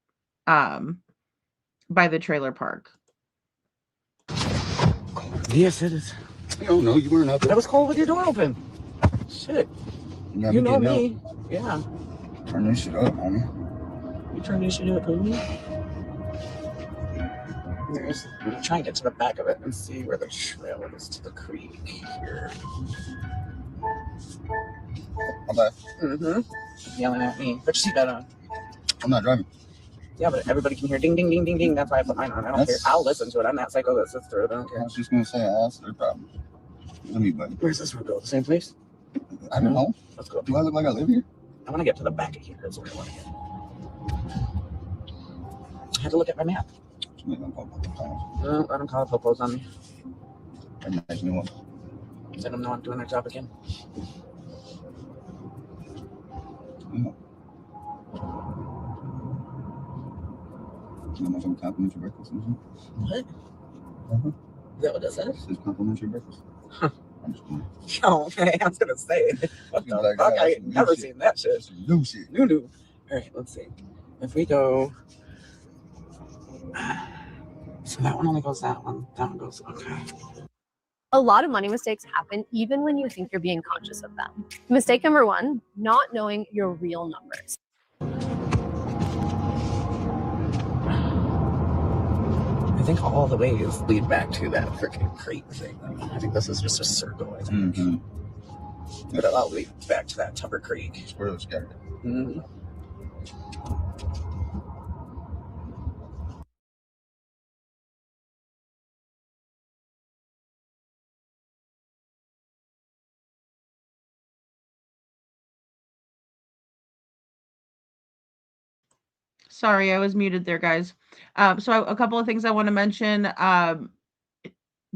S7: by the trailer park.
S11: Yes, it is. Oh no, you weren't up there.
S12: That was cold with your door open. Shit. You know me. Yeah.
S11: Turn this shit up, homie.
S12: You turn this shit up, homie. I'm trying to get to the back of it and see where the trail is to the creek here.
S11: I'm back.
S12: Yelling at me. Put your seatbelt on.
S11: I'm not driving.
S12: Yeah, but everybody can hear ding, ding, ding, ding, ding. That's why I put mine on. I don't care. I'll listen to it. I'm that psycho that sits through it. I don't care.
S11: I was just going to say, that's their problem. Let me, buddy.
S12: Where's this road go? The same place?
S11: I don't know.
S12: Let's go.
S11: Do I look like I live here?
S12: I want to get to the back of here. That's what I want to get. I had to look at my map. No, let them call popos on me. Let them know I'm doing their job again.
S11: Complimentary breakfast.
S12: What? Is that what that says?
S11: It says complimentary breakfast.
S12: Huh.
S11: I'm just kidding.
S12: Oh, okay. I was going to say. What the fuck? I ain't never seen that shit.
S11: New shit.
S12: New. All right, let's see. If we go... So that one only goes that one. That one goes... Okay.
S14: A lot of money mistakes happen even when you think you're being conscious of them. Mistake number one, not knowing your real numbers.
S12: I think all the ways lead back to that freaking creek thing. I think this is just a circle, I think. But it'll all lead back to that Tupper Creek.
S11: Squirrel scattered.
S7: Sorry, I was muted there, guys. So a couple of things I want to mention.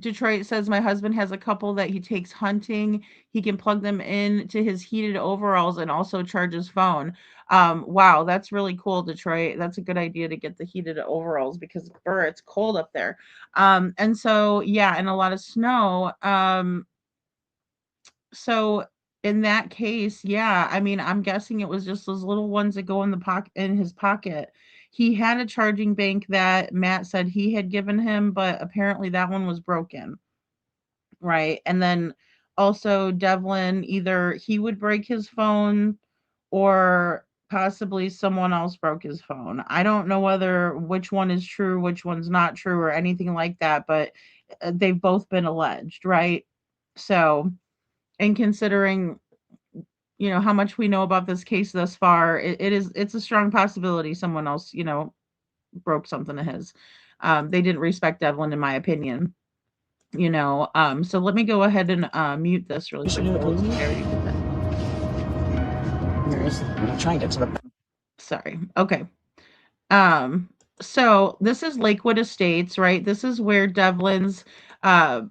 S7: Detroit says my husband has a couple that he takes hunting. He can plug them in to his heated overalls and also charge his phone. Wow, that's really cool, Detroit. That's a good idea to get the heated overalls because it's cold up there. And so yeah, and a lot of snow. So in that case, yeah, I mean, I'm guessing it was just those little ones that go in his pocket. He had a charging bank that Matt said he had given him, but apparently that one was broken. Right. And then also Devlin, either he would break his phone or possibly someone else broke his phone. I don't know which one is true, which one's not true or anything like that, but they've both been alleged, right? So, and considering how much we know about this case thus far, it's a strong possibility someone else broke something of his. They didn't respect Devlin, in my opinion. So let me go ahead and mute this really quick.
S12: I'm trying to get to the back.
S7: Sorry. Okay. So this is Lakewood Estates, right? This is where Devlin's uh,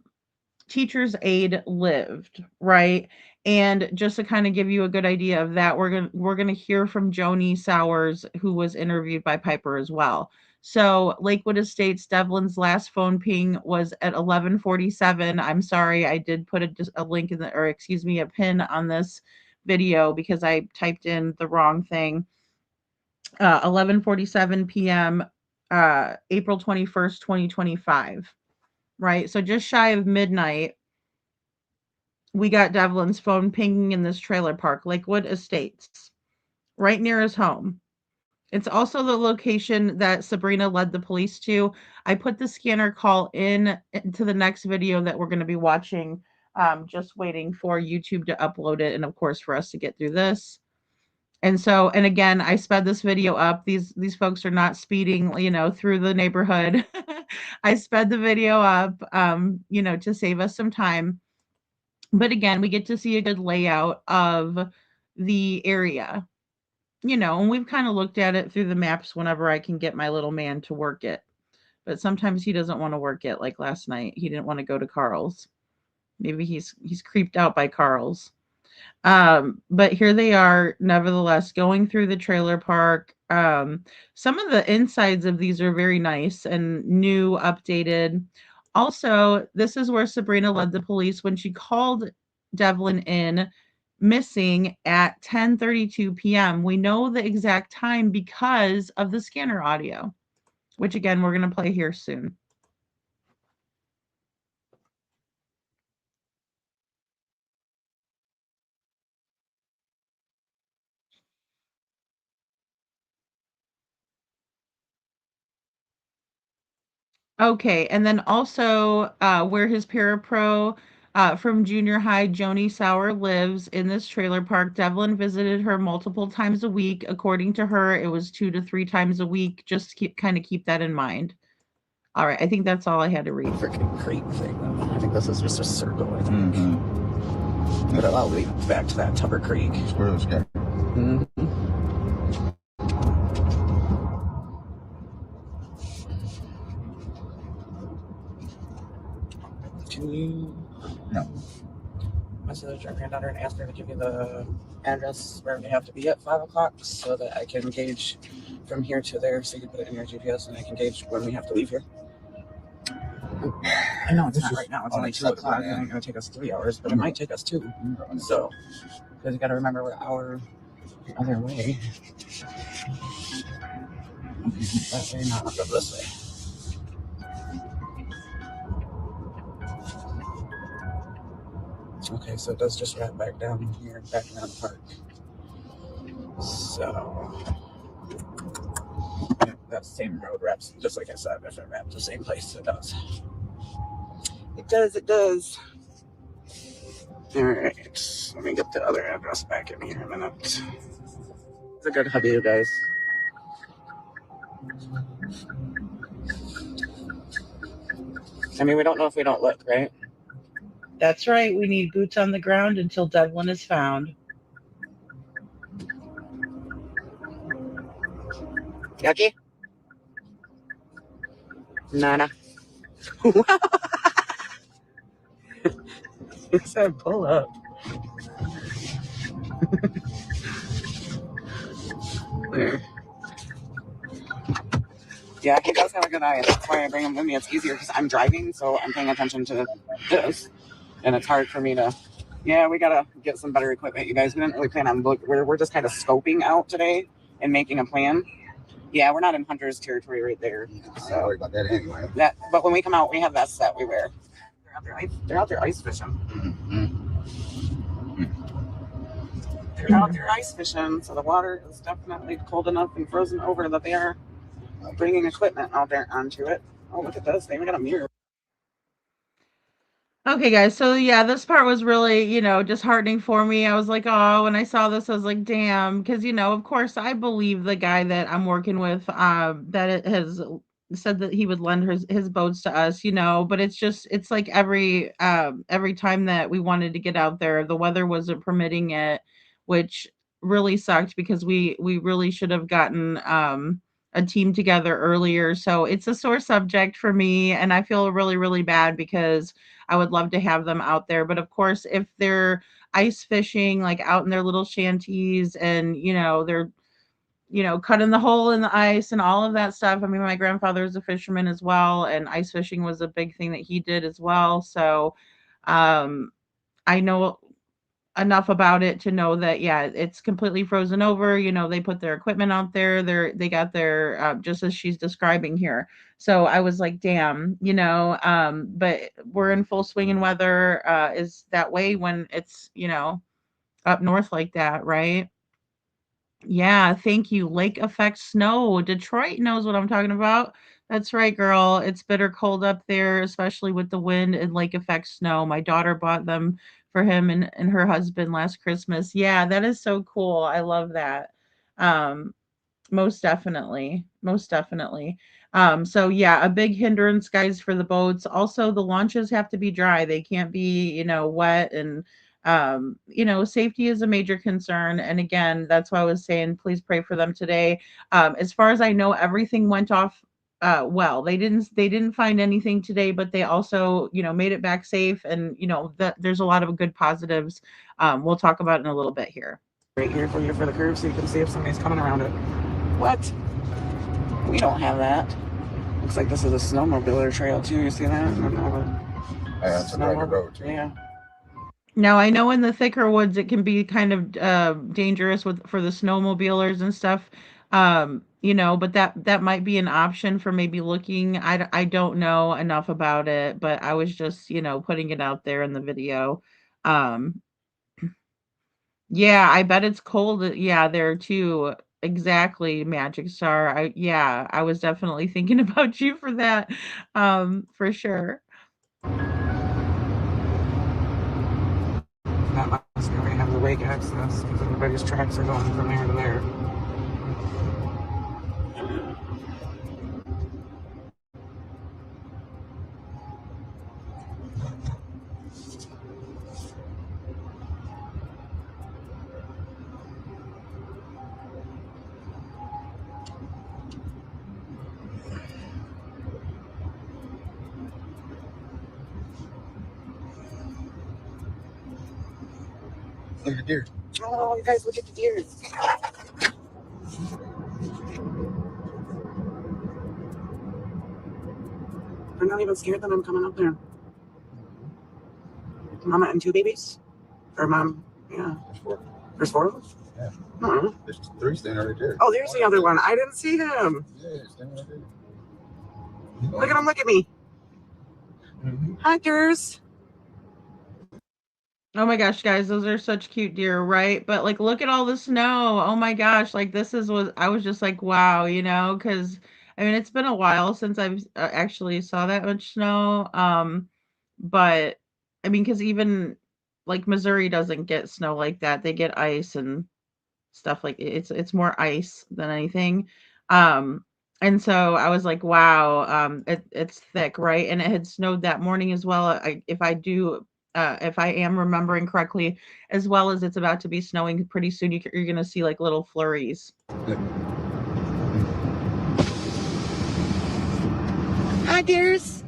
S7: teacher's aide lived, right? And just to kind of give you a good idea of that, we're gonna hear from Joni Sowers, who was interviewed by Piper as well. So Lakewood Estates, Devlin's last phone ping was at 11:47. I'm sorry, I did put a link in the, or excuse me, a pin on this video because I typed in the wrong thing. 11:47 p.m. April 21st, 2025. Right, so just shy of midnight, we got Devlin's phone pinging in this trailer park, Lakewood Estates, right near his home. It's also the location that Sabrina led the police to. I put the scanner call into the next video that we're going to be watching. Just waiting for YouTube to upload it, and of course for us to get through this. And so, and again, I sped this video up. These folks are not speeding, through the neighborhood. I sped the video up, to save us some time. But again, we get to see a good layout of the area, and we've kind of looked at it through the maps whenever I can get my little man to work it. But sometimes he doesn't want to work it. Like last night, he didn't want to go to Carl's. Maybe he's creeped out by Carl's. But here they are, nevertheless, going through the trailer park. Some of the insides of these are very nice and new, updated. Also, this is where Sabrina led the police when she called Devlin in missing at 10:32 p.m. We know the exact time because of the scanner audio, which again, we're going to play here soon. Okay, and then also where his parapro from junior high, Joni Sauer, lives in this trailer park. Devlin visited her multiple times a week. According to her, it was 2 to 3 times a week. Just keep that in mind. All right, I think that's all I had to read.
S12: Freaking creek thing. I think this is just a circle. I think. But I'll lead back to that Tupper Creek.
S11: Where this guy?
S12: Can you?
S11: No.
S12: Message our granddaughter and ask her to give you the address where we have to be at 5 o'clock so that I can gauge from here to there, so you can put it in your GPS and I can gauge when we have to leave here. I know it's not right now, it's only 2 o'clock. It ain't gonna take us 3 hours, but it might take us 2. So, because you gotta remember we're an hour other way. That way, not go this way. Okay, so it does just wrap back down here, back around the park. So, yeah, that same road wraps, just like I said, if it wraps the same place, it does. It does. Alright, let me get the other address back in here in a minute. It's a good hubby, you guys. I mean, we don't know if we don't look, right?
S7: That's right. We need boots on the ground until Devlin is found.
S12: Yucky? Nana. He said pull up. There. Yeah, he does have a good eye. That's why I bring him with me. It's easier because I'm driving, so I'm paying attention to this. And it's hard for me to... Yeah, we got to get some better equipment, you guys. We didn't really plan on... We're just kind of scoping out today and making a plan. Yeah, we're not in hunter's territory right there. So.
S11: Don't worry about that anyway.
S12: But when we come out, we have vests that we wear. They're out there ice fishing. They're out there ice fishing, so the water is definitely cold enough and frozen over that they are bringing equipment out there onto it. Oh, look at this. They even got a mirror.
S7: Okay, guys. So yeah, this part was really, disheartening for me. I was like, oh, when I saw this, I was like, damn, because of course, I believe the guy that I'm working with, that it has said that he would lend his boats to us, but it's like every time that we wanted to get out there, the weather wasn't permitting it, which really sucked because we really should have gotten a team together earlier. So it's a sore subject for me, and I feel really, really bad because I would love to have them out there. But of course, if they're ice fishing, like out in their little shanties, and they're cutting the hole in the ice and all of that stuff. I mean, my grandfather was a fisherman as well, and ice fishing was a big thing that he did as well. So, um, I know enough about it to know that yeah, it's completely frozen over. They put their equipment out there. They got their just as she's describing here. So I was like, damn, but we're in full swinging weather. Is that way when it's up north like that, right? Yeah, thank you. Lake effect snow. Detroit knows what I'm talking about. That's right, girl. It's bitter cold up there, especially with the wind and lake effect snow. My daughter bought them for him and her husband last Christmas. Yeah, that is so cool. I love that. Um, Most definitely. Most definitely. So yeah, a big hindrance, guys, for the boats. Also, the launches have to be dry. They can't be, wet and safety is a major concern. And again, that's why I was saying please pray for them today. As far as I know, everything went off well. They didn't find anything today, but they also, made it back safe and that there's a lot of good positives we'll talk about in a little bit here.
S12: Right here for you for the curve so you can see if somebody's coming around it. What? We don't have that. Looks like this is a snowmobiler trail too. You see that?
S11: Yeah, it's a private road too.
S12: Yeah.
S7: Now I know in the thicker woods it can be kind of dangerous for the snowmobilers and stuff, but that might be an option for maybe looking. I don't know enough about it, but I was just putting it out there in the video. Um, yeah, I bet it's cold. Yeah, there too. Exactly, Magic Star. I was definitely thinking about you for that, for sure.
S12: That must be where you have the wake access because everybody's tracks are going from there to there.
S11: Look at the deer.
S12: Oh, you guys, look at the deer. They're not even scared that I'm coming up there. Mama and two babies? Or mom? Yeah.
S11: There's four.
S12: There's four of them?
S11: Yeah.
S12: Uh-uh.
S11: There's three standing right there.
S12: Oh, there's the other one. I didn't see him.
S11: Yeah, he's standing right there.
S12: Look at him, look at me. Hunters.
S7: Oh my gosh, guys, those are such cute deer, right? But like, look at all the snow. Oh my gosh, like this is what I was just like, wow, because I mean, it's been a while since I've actually saw that much snow. But I mean, because even like Missouri doesn't get snow like that. They get ice and stuff like it's more ice than anything. And so I was like, wow, it's thick, right? And it had snowed that morning as well. If I am remembering correctly, as well as it's about to be snowing pretty soon, you're going to see like little flurries.
S12: Hi, dears.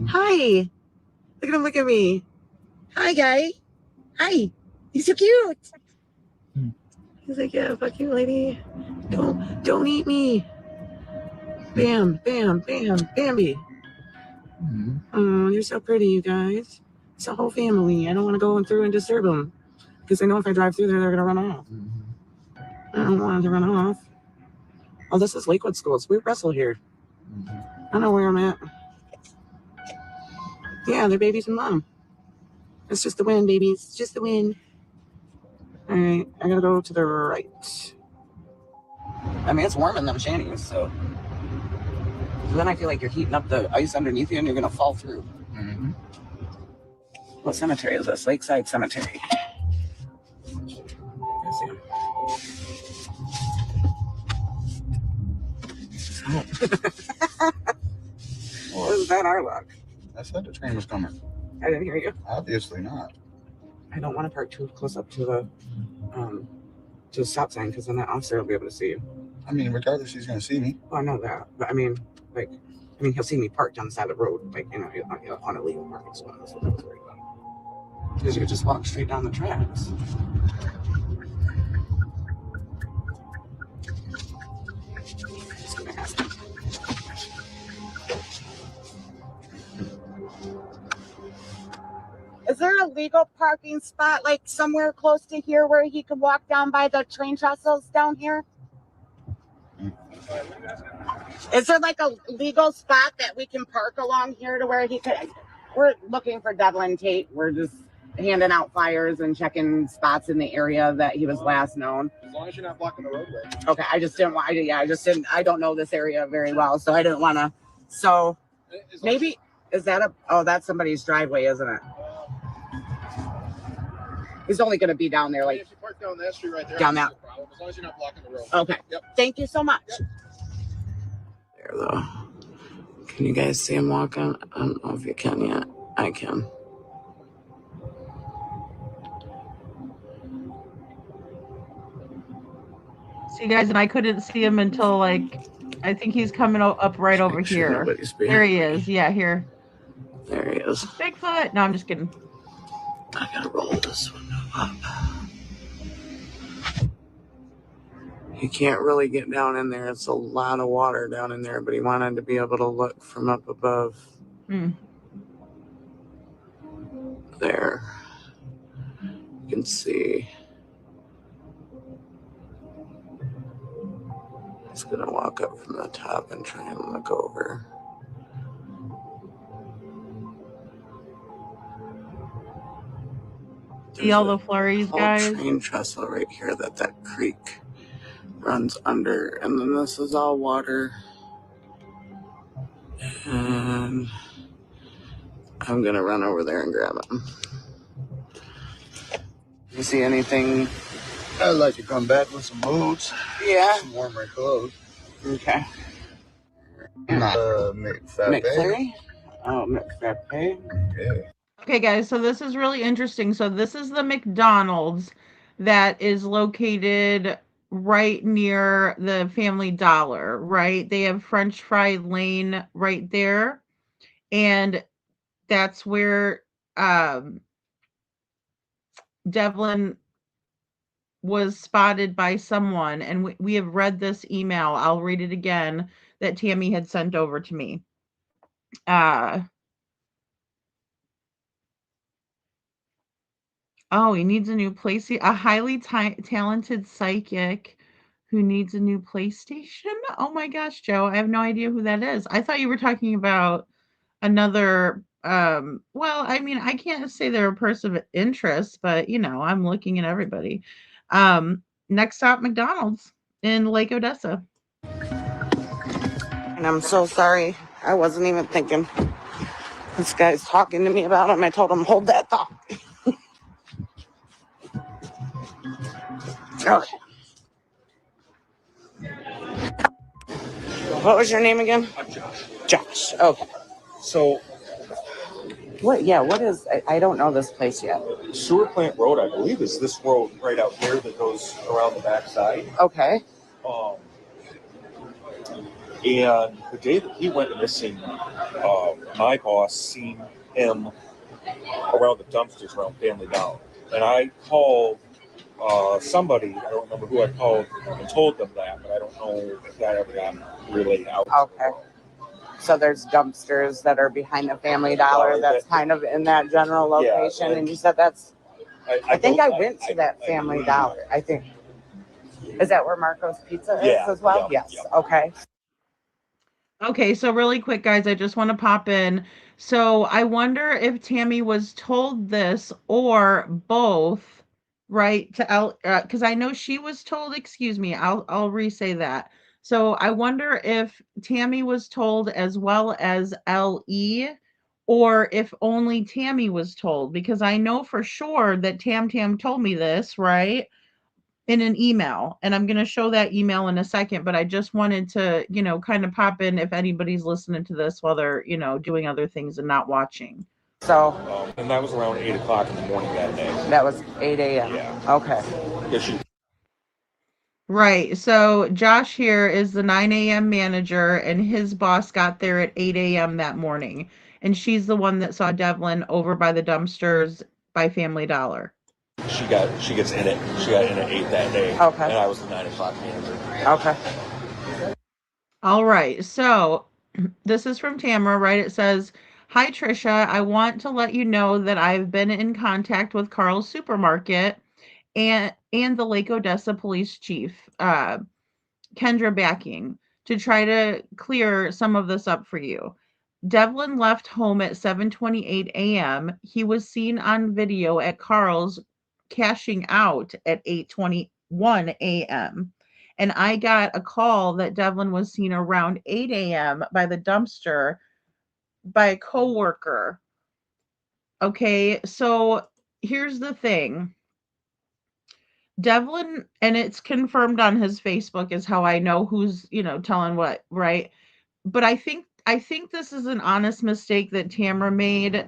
S12: Hi. Look at him, look at me. Hi, guy. Hi. He's so cute. He's like, yeah, fuck you, lady. Don't eat me. Bam, bam, bam, Bambi. Oh, you're so pretty, you guys. It's a whole family. I don't want to go through and disturb them because I know if I drive through there, they're going to run off. I don't want them to run off. Oh, this is Lakewood Schools. We wrestle here. I don't know where I'm at. Yeah, they're babies and mom. It's just the wind, babies. It's just the wind. All right, I gotta go to the right. I mean, it's warm in them shanties, so then I feel like you're heating up the ice underneath you and you're gonna fall through. What cemetery is this? Lakeside Cemetery. What is that our luck?
S11: I said the train was coming.
S12: I didn't hear you.
S11: Obviously not.
S12: I don't want to park too close up to the stop sign because then that officer will be able to see you.
S11: I mean, regardless, he's gonna see me.
S12: Oh, I know that, but I mean, like, he'll see me parked on the side of the road, like, on a legal parking spot. That's what I was worried about. Because you could just walk straight down the tracks. Just gonna ask him. Is there a legal parking spot, like, somewhere close to here where he could walk down by the train trestles down here? Is there, like, a legal spot that we can park along here to where he could... We're looking for Devlin Tait. We're just handing out flyers and checking spots in the area that he was last known.
S8: As long as you're not blocking the roadway.
S12: Okay, I just didn't want... I don't know this area very well, so I didn't want to... So, maybe... Is that a... Oh, that's somebody's driveway, isn't it? He's only going to be down there, like...
S8: If you park down that street right there,
S12: down that...
S8: problem, as long as you're not blocking the road.
S12: Okay.
S8: Yep.
S12: Thank you so much.
S8: Yep.
S12: There, though. Can you guys see him walking? I don't know if you can yet. I can.
S7: See, guys, and I couldn't see him until, like, I think he's coming up right over here. There he is. Yeah, here.
S12: There he is.
S7: Bigfoot. No, I'm just kidding.
S12: I gotta roll this window up. He can't really get down in there. It's a lot of water down in there, but he wanted to be able to look from up above. There. You can see. He's gonna walk up from the top and try and look over.
S7: See all the flurries, guys?
S12: Train trestle right here that creek runs under, and then this is all water. And I'm gonna run over there and grab him. You see anything?
S11: I'd like to come back with some boots.
S12: Yeah.
S11: Some warmer clothes.
S12: Okay.
S11: McFappé.
S12: Oh, McFappé.
S11: Okay.
S7: Okay, guys, so this is really interesting. So this is the McDonald's that is located right near the Family Dollar, right? They have French Fry Lane right there. And that's where Devlin was spotted by someone. And we have read this email. I'll read it again that Tammy had sent over to me. Oh, he needs a new place. A highly talented psychic who needs a new PlayStation. Oh my gosh, Joe, I have no idea who that is. I thought you were talking about another. Well, I mean, I can't say they're a person of interest, but I'm looking at everybody. Next stop, McDonald's in Lake Odessa.
S12: And I'm so sorry. I wasn't even thinking. This guy's talking to me about him. I told him, hold that thought. Okay. What was your name again?
S15: I'm Josh.
S12: Josh. Okay.
S15: So,
S12: what? Yeah. What is? I don't know this place yet.
S15: Sewer Plant Road, I believe, is this road right out here that goes around the backside.
S12: Okay.
S15: And the day that he went missing, my boss seen him around the dumpsters around Family Dollar, and I called somebody. I don't remember who I called and told them that, but I don't know if that ever got relayed out.
S12: Okay. So there's dumpsters that are behind the Family Dollar. That's kind of in that general location, and you said that's. I think I went to that Family Dollar. I think. Is that where Marco's Pizza is as well?
S15: Yeah,
S12: yes. Yeah. Okay.
S7: Okay, so really quick, guys, I just want to pop in. So I wonder if Tammy was told this or both, right? Because I know she was told. Excuse me, I'll re-say that. So I wonder if Tammy was told as well as LE, or if only Tammy was told, because I know for sure that Tam told me this, right? In an email, and I'm going to show that email in a second, but I just wanted to, kind of pop in if anybody's listening to this while they're, doing other things and not watching.
S12: So,
S15: and that was around 8 o'clock in the morning that day.
S12: That was 8 a.m.
S15: Yeah.
S12: Okay.
S15: Yeah,
S7: Right. So Josh here is the 9 a.m. manager, and his boss got there at 8 a.m. that morning. And she's the one that saw Devlin over by the dumpsters by Family Dollar.
S15: She gets in it. She got in at 8 that day.
S10: Okay.
S15: And I was the 9 o'clock manager.
S10: Okay.
S7: All right. So this is from Tamara, right? It says, "Hi Trisha, I want to let you know that I've been in contact with Carl's Supermarket and the Lake Odessa police chief, Kendra Backing, to try to clear some of this up for you. Devlin left home at 7:28 a.m. He was seen on video at Carl's cashing out at 8:21 a.m. And I got a call that Devlin was seen around 8 a.m. by the dumpster by a coworker. Okay, so here's the thing. Devlin, and it's confirmed on his Facebook, is how I know who's, telling what, right? But I think this is an honest mistake that Tamara made,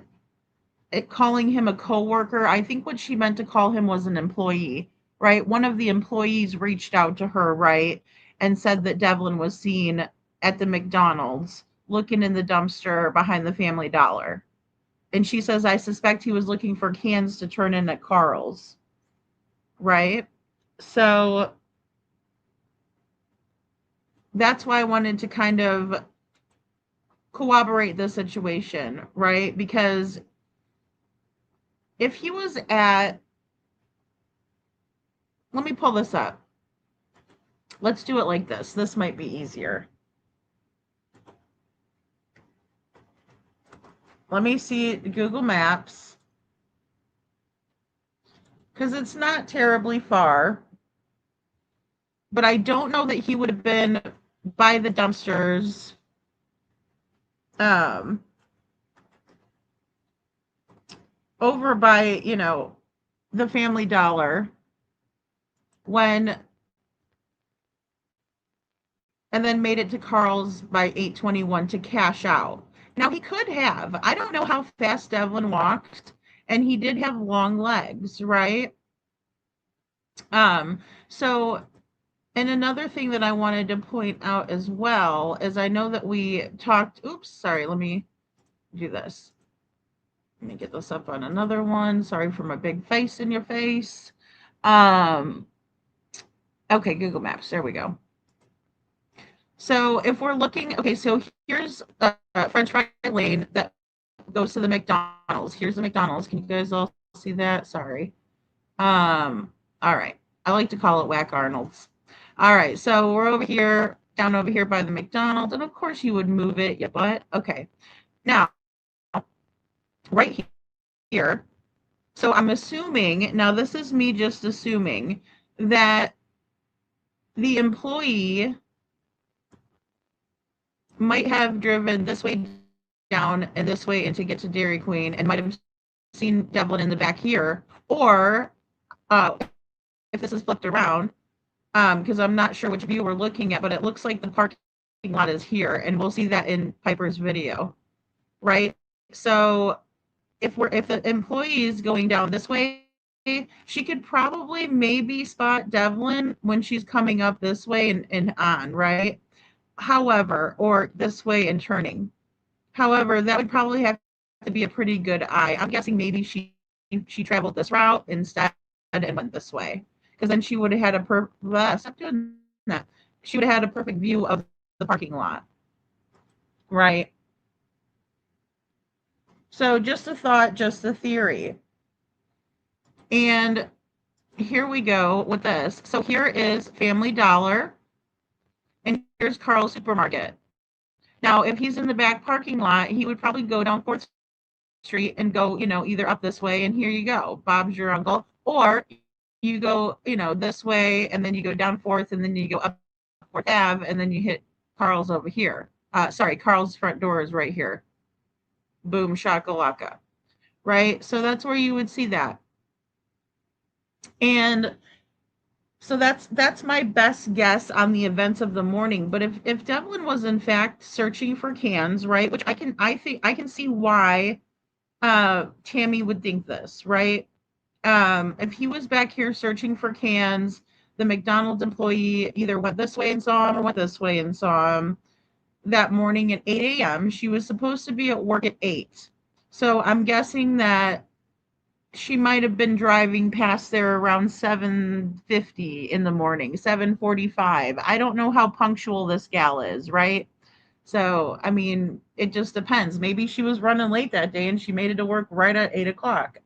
S7: calling him a coworker. I think what she meant to call him was an employee, right? One of the employees reached out to her, right, and said that Devlin was seen at the McDonald's looking in the dumpster behind the Family Dollar. And she says, I suspect he was looking for cans to turn in at Carl's. Right? So that's why I wanted to kind of corroborate the situation, right? Because if he was at, let me pull this up. Let's do it like this. This might be easier. Let me see Google Maps, because it's not terribly far. But I don't know that he would have been by the dumpsters. Over by, the Family Dollar and then made it to Carl's by 8:21 to cash out. Now he could have. I don't know how fast Devlin walked, and he did have long legs, right? So, and another thing that I wanted to point out as well is I know that we talked, oops, sorry, let me do this. Let me get this up on another one. Sorry for my big face in your face. Okay, Google Maps, there we go. So if we're looking, okay, so here's French Fry Lane that goes to the McDonald's. Here's the McDonald's. Can you guys all see that? Sorry. All right. I like to call it Whack Arnold's. All right, so we're over here, down over here by the McDonald's, and of course you would move it, yeah, but okay. Now, right here, so I'm assuming, now this is me just assuming, that the employee might have driven this way down and this way and to get to Dairy Queen, and might have seen Devlin in the back here, or if this is flipped around, because I'm not sure which view we're looking at, but it looks like the parking lot is here, and we'll see that in Piper's video, right? So if the employee is going down this way, she could probably maybe spot Devlin when she's coming up this way and on, right? However, or this way and turning. However, that would probably have to be a pretty good eye. I'm guessing maybe she traveled this route instead and went this way, because then she would have had She would have had a perfect view of the parking lot, right? So just a thought, just a theory. And here we go with this. So here is Family Dollar, and here's Carl's Supermarket. Now, if he's in the back parking lot, he would probably go down 4th Street and go, either up this way, and here you go, Bob's your uncle, or you go, this way, and then you go down 4th, and then you go up 4th Ave, and then you hit Carl's over here. Carl's front door is right here. Boom, shakalaka, right? So that's where you would see that. And so that's my best guess on the events of the morning. But if Devlin was in fact searching for cans, right, which I can see why Tammy would think this, right? If he was back here searching for cans, the McDonald's employee either went this way and saw him or went this way and saw him that morning at 8 a.m. She was supposed to be at work at 8. So I'm guessing that she might have been driving past there around 7:50 in the morning, 7:45. I don't know how punctual this gal is, right? So, I mean, it just depends. Maybe she was running late that day and she made it to work right at 8 o'clock.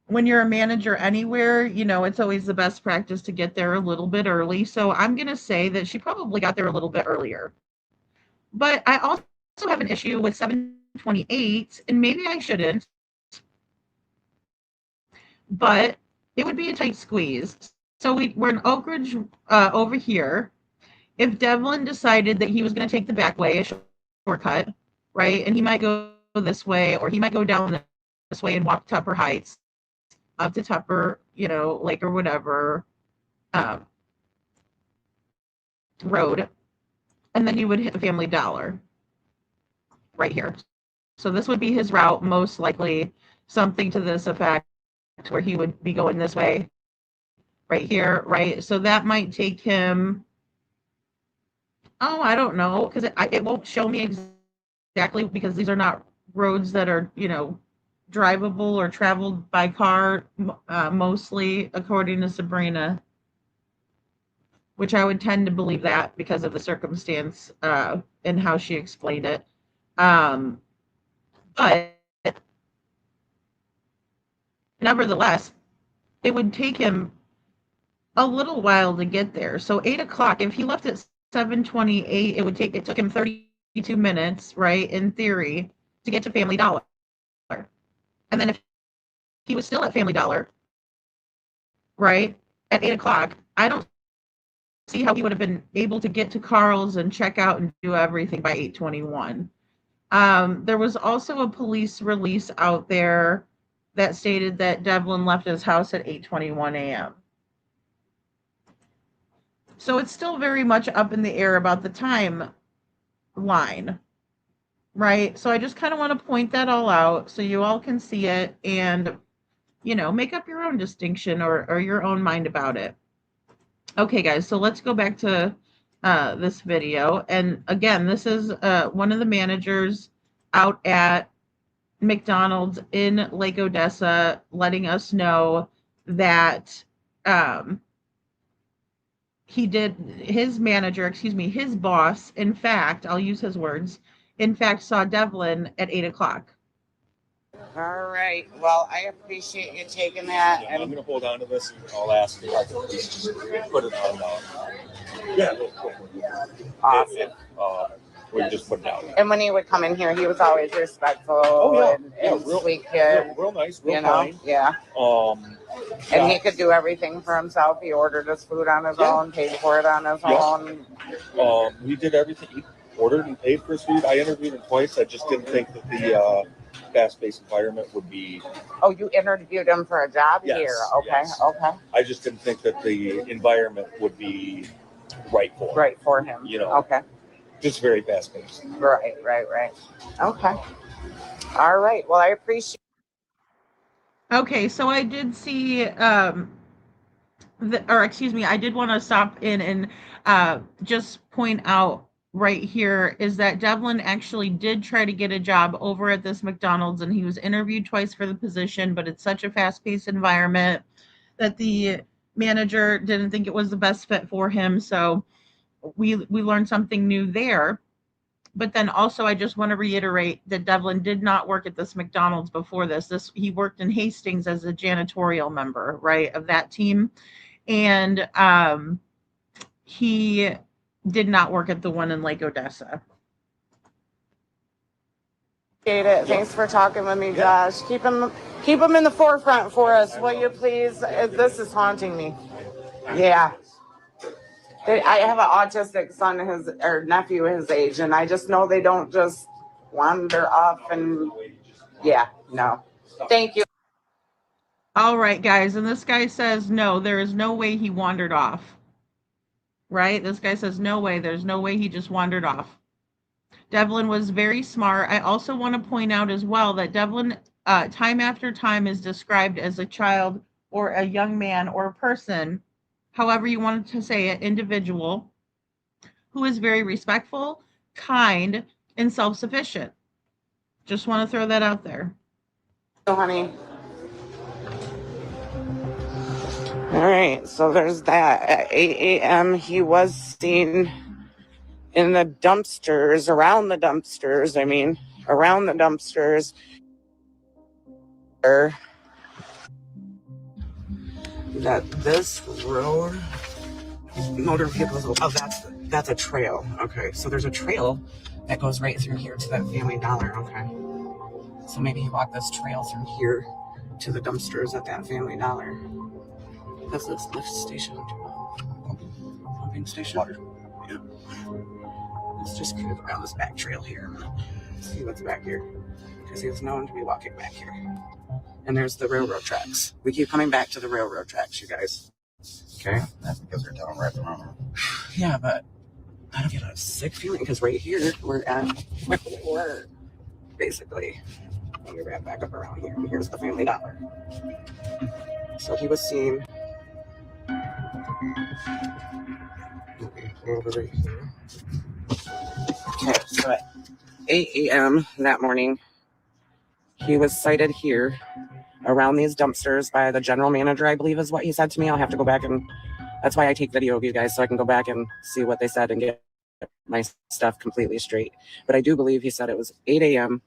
S7: When you're a manager anywhere, you know, it's always the best practice to get there a little bit early. So I'm going to say that she probably got there a little bit earlier. But I also have an issue with 7:28, and maybe I shouldn't, but it would be a tight squeeze. So we're in Oak Ridge over here. If Devlin decided that he was going to take the back way, a shortcut, right, and he might go this way, or he might go down this way and walk Tupper Heights up to Tupper, you know, Lake or whatever road, and then you would hit the Family Dollar right here. So this would be his route, most likely something to this effect, where he would be going this way right here, right? So that might take him, oh, I don't know, because it won't show me exactly, because these are not roads that are, you know, drivable or traveled by car, mostly, according to Sabrina, which I would tend to believe that because of the circumstance and how she explained it. But nevertheless, it would take him a little while to get there. So 8 o'clock, if he left at 7:28, it took him 32 minutes, right, in theory, to get to Family Dollar. And then if he was still at Family Dollar, right, at 8 o'clock, I don't see how he would have been able to get to Carl's and check out and do everything by 8:21. There was also a police release out there that stated that Devlin left his house at 8:21 a.m. So it's still very much up in the air about the timeline, right? So I just kind of want to point that all out so you all can see it and, you know, make up your own distinction or your own mind about it. Okay, guys, so let's go back to this video. And again, this is one of the managers out at McDonald's in Lake Odessa letting us know that his boss, in fact, I'll use his words, in fact, saw Devlin at 8 o'clock.
S12: All right. Well, I appreciate you taking that.
S15: Yeah, I'm going to hold on to this and I'll ask you to put it on. Yeah, real quick.
S12: Awesome.
S15: We just put it out.
S12: And when he would come in here, he was always respectful and
S15: real,
S12: sweet kid.
S15: Real nice, real
S12: you know?
S15: kind.
S12: Yeah. And he could do everything for himself. He ordered his food on his own, paid for it on his own.
S15: He did everything. He ordered and paid for his food. I interviewed him twice. I just didn't think that the fast-paced environment would be.
S12: Oh, you interviewed him for a job
S15: Yes,
S12: here? Okay,
S15: yes.
S12: okay.
S15: I just didn't think that the environment would be right for him.
S12: Right for him.
S15: You know.
S12: Okay.
S15: Just very fast-paced.
S12: Right. Okay. All right. Well, I appreciate.
S7: Okay, so I did see, I did want to stop in and just point out right here is that Devlin actually did try to get a job over at this McDonald's, and he was interviewed twice for the position, but it's such a fast-paced environment that the manager didn't think it was the best fit for him. So we learned something new there. But then also, I just want to reiterate that Devlin did not work at this McDonald's before this. He worked in Hastings as a janitorial member, right, of that team. And he did not work at the one in Lake Odessa.
S12: Appreciate it. Thanks for talking with me, Josh. Keep him in the forefront for us, will you please? This is haunting me. Yeah. I have an autistic son, or nephew his age, and I just know they don't just wander off and no. Thank you.
S7: All right, guys. And this guy says, no, there is no way he wandered off. Right? This guy says, no way. There's no way he just wandered off. Devlin was very smart. I also want to point out as well that Devlin, time after time, is described as a child or a young man or a person, however you wanted to say it, individual, who is very respectful, kind, and self sufficient. Just want to throw that out there.
S12: So, honey. All right, so there's that. At 8 a.m., he was seen in the dumpsters, around the dumpsters. That this road, motor vehicles. Oh, that's a trail. Okay, so there's a trail that goes right through here to that Family Dollar. Okay, so maybe he walked this trail through here to the dumpsters at that Family Dollar. That's this lift station, pumping station. Water. Yeah. Let's just kind of around this back trail here. See what's back here, because he was known to be walking back here. And there's the railroad tracks. We keep coming back to the railroad tracks, you guys. Okay?
S11: That's because they're telling right around.
S12: Yeah, but I don't get a sick feeling because right here we're at where we were, basically. Let me wrap back up around here. And here's the Family Dollar. So he was seen over right here. Okay, so at 8 a.m. that morning, he was sighted here around these dumpsters by the general manager, I believe is what he said to me. I'll have to go back, and that's why I take video of you guys, so I can go back and see what they said and get my stuff completely straight. But I do believe he said it was 8 a.m.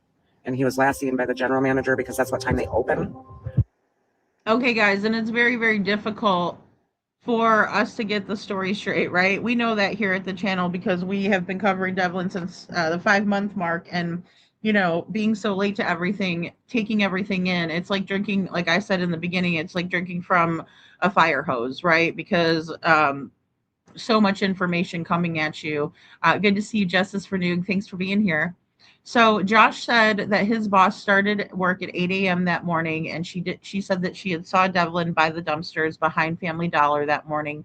S12: and he was last seen by the general manager because that's what time they open.
S7: Okay, guys, and it's very, very difficult for us to get the story straight, right? We know that here at the channel because we have been covering Devlin since the 5-month mark, and being so late to everything, taking everything in, it's like drinking, like I said in the beginning, it's like drinking from a fire hose, right? Because so much information coming at you. Good to see you, Justice for Noog. Thanks for being here. So Josh said that his boss started work at 8 a.m. that morning, and she said that she had saw Devlin by the dumpsters behind Family Dollar that morning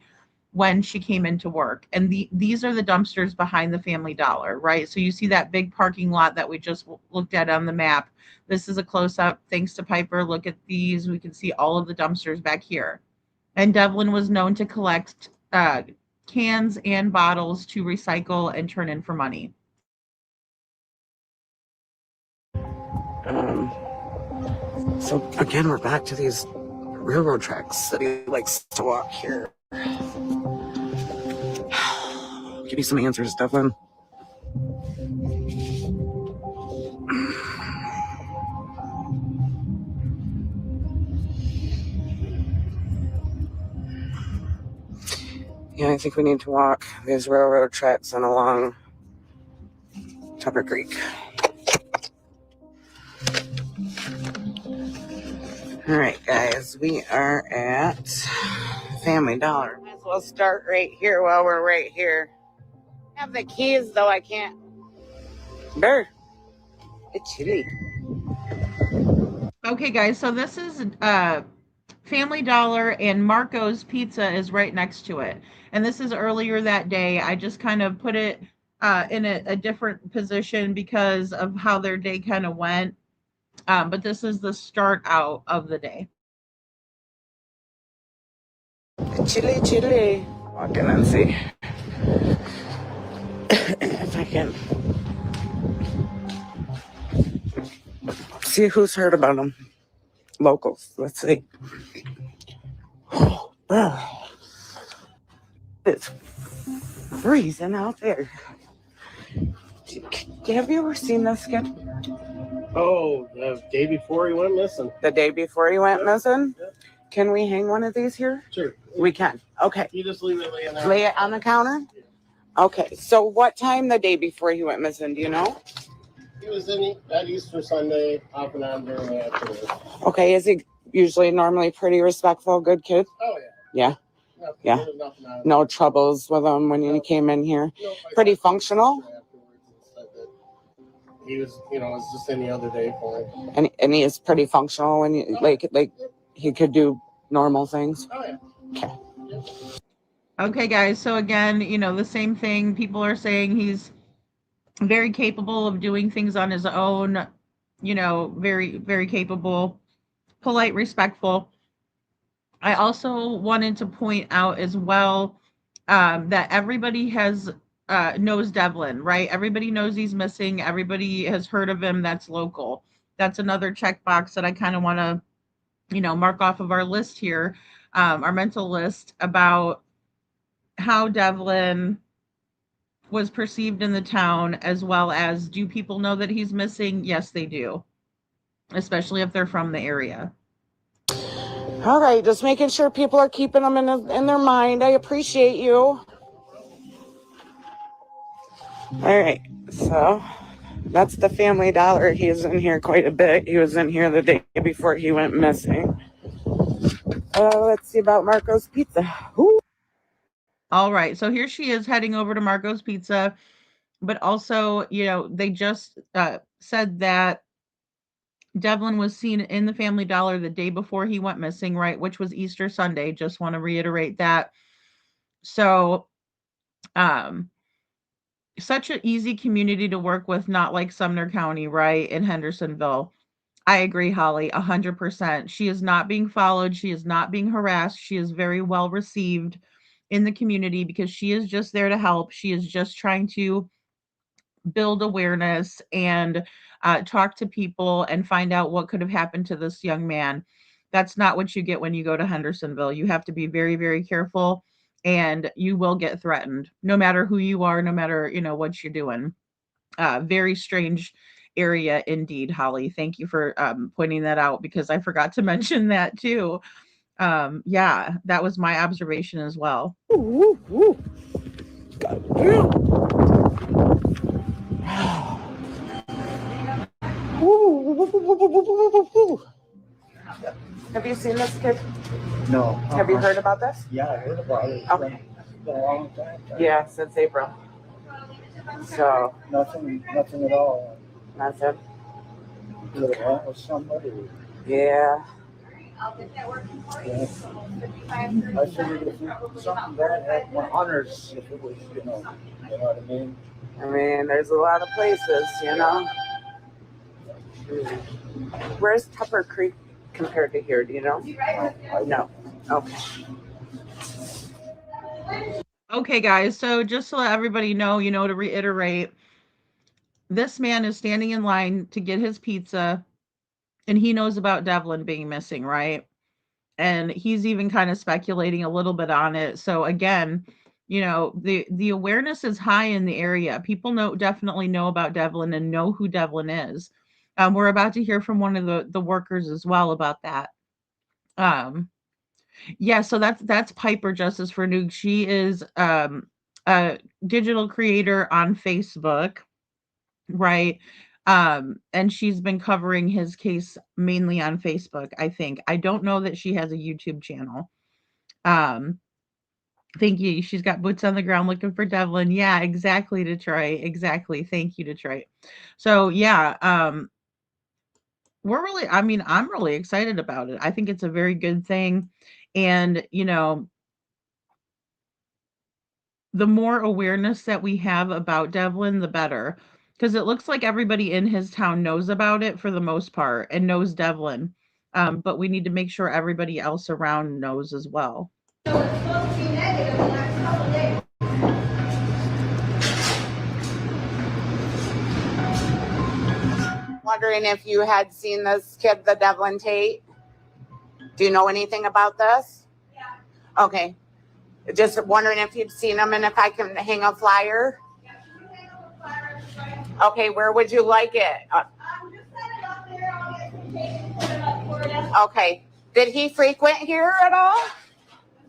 S7: when she came into work. And these are the dumpsters behind the Family Dollar, right? So you see that big parking lot that we just looked at on the map. This is a close-up. Thanks to Piper. Look at these. We can see all of the dumpsters back here. And Devlin was known to collect cans and bottles to recycle and turn in for money.
S12: So again, we're back to these railroad tracks that he likes to walk here. Give me some answers, Devlin. Yeah, I think we need to walk these railroad tracks and along Tupper Creek. All right, guys, we are at Family Dollar. Might as well start right here while we're right here. I have the keys, though I can't. Bear, it's chilly.
S7: Okay, guys, so this is Family Dollar, and Marco's Pizza is right next to it. And this is earlier that day. I just kind of put it in a different position because of how their day kind of went. But this is the start out of the day.
S12: Chilly, chilly. Walk in and see if I can see who's heard about them. Locals. Let's see. Oh, it's freezing out there. Have you ever seen this sketch?
S16: Oh, the day before he went missing.
S12: The day before he went missing? Yeah. Can we hang one of these here?
S16: Sure.
S12: We can. Okay.
S16: You just leave it laying there.
S12: Lay it on the counter? Yeah. Okay. So what time the day before he went missing, do you know?
S16: He was in at Easter Sunday, off and on during the afternoon.
S12: Okay. Is he usually normally pretty respectful, good kid?
S16: Oh, yeah.
S12: Yeah? Yeah. No troubles with him when he came in here?
S16: No,
S12: pretty functional?
S16: He was, it's just any other day for him.
S12: And he is pretty functional when you, like he could do normal things?
S16: Oh, yeah.
S12: Okay.
S7: Okay, guys. So again, the same thing. People are saying he's very capable of doing things on his own, very, very capable, polite, respectful. I also wanted to point out as well that everybody has knows Devlin, right? Everybody knows he's missing. Everybody has heard of him. That's local. That's another checkbox that I kind of want to, mark off of our list here, our mental list about how Devlin was perceived in the town, as well as, do people know that he's missing? Yes, they do, especially if they're from the area.
S10: All right, just making sure people are keeping them in their mind. I appreciate you. All right, so that's the Family Dollar. He is in here quite a bit. He was in here the day before he went missing. Let's see about Marco's Pizza. Ooh.
S7: All right, so here she is heading over to Marco's Pizza, but also, they just said that Devlin was seen in the Family Dollar the day before he went missing, right? Which was Easter Sunday. Just want to reiterate that. So, such an easy community to work with, not like Sumner County, right? In Hendersonville. I agree, Holly, 100%. She is not being followed. She is not being harassed. She is very well received in the community because she is just there to help. She is just trying to build awareness and talk to people and find out what could have happened to this young man. That's not what you get when you go to Hendersonville. You have to be very, very careful, and you will get threatened no matter who you are, no matter, what you're doing. Very strange area indeed, Holly. Thank you for pointing that out because I forgot to mention that too. Yeah, that was my observation as well.
S10: Ooh, ooh, ooh. Have you seen this kid?
S17: No.
S10: Have you heard about this?
S17: Yeah, I heard about it.
S10: Okay.
S17: It's been a long time.
S10: Yeah, since April. So
S17: Nothing at all.
S10: Nothing.
S17: Did it wrong with somebody?
S10: Yeah.
S17: Yeah. I figured if something bad happened with hunters, if it was, you know what I mean?
S10: I mean, there's a lot of places, Where's Tupper Creek compared to here? Do you know? No. Okay.
S7: Okay, guys. So just to let everybody know, to reiterate, this man is standing in line to get his pizza, and he knows about Devlin being missing, right? And he's even kind of speculating a little bit on it. So again, the awareness is high in the area. People definitely know about Devlin and know who Devlin is. We're about to hear from one of the workers as well about that. Yeah, so that's Piper Justice for Nuke. She is a digital creator on Facebook, right? And she's been covering his case mainly on Facebook, I think. I don't know that she has a YouTube channel. Thank you. She's got boots on the ground looking for Devlin. Yeah, exactly, Detroit. Exactly. Thank you, Detroit. So yeah, I'm really excited about it. I think it's a very good thing. And, the more awareness that we have about Devlin, the better. Because it looks like everybody in his town knows about it for the most part and knows Devlin. But we need to make sure everybody else around knows as well.
S10: Wondering if you had seen this kid, the Devlin Tait. Do you know anything about this? Yeah. Okay. Just wondering if you'd seen him and if I can hang a flyer. Yeah, you hang a flyer. Okay, where would you like it? Just set it up there. I'll get some tape and put it up for you. Okay. Did he frequent here at all?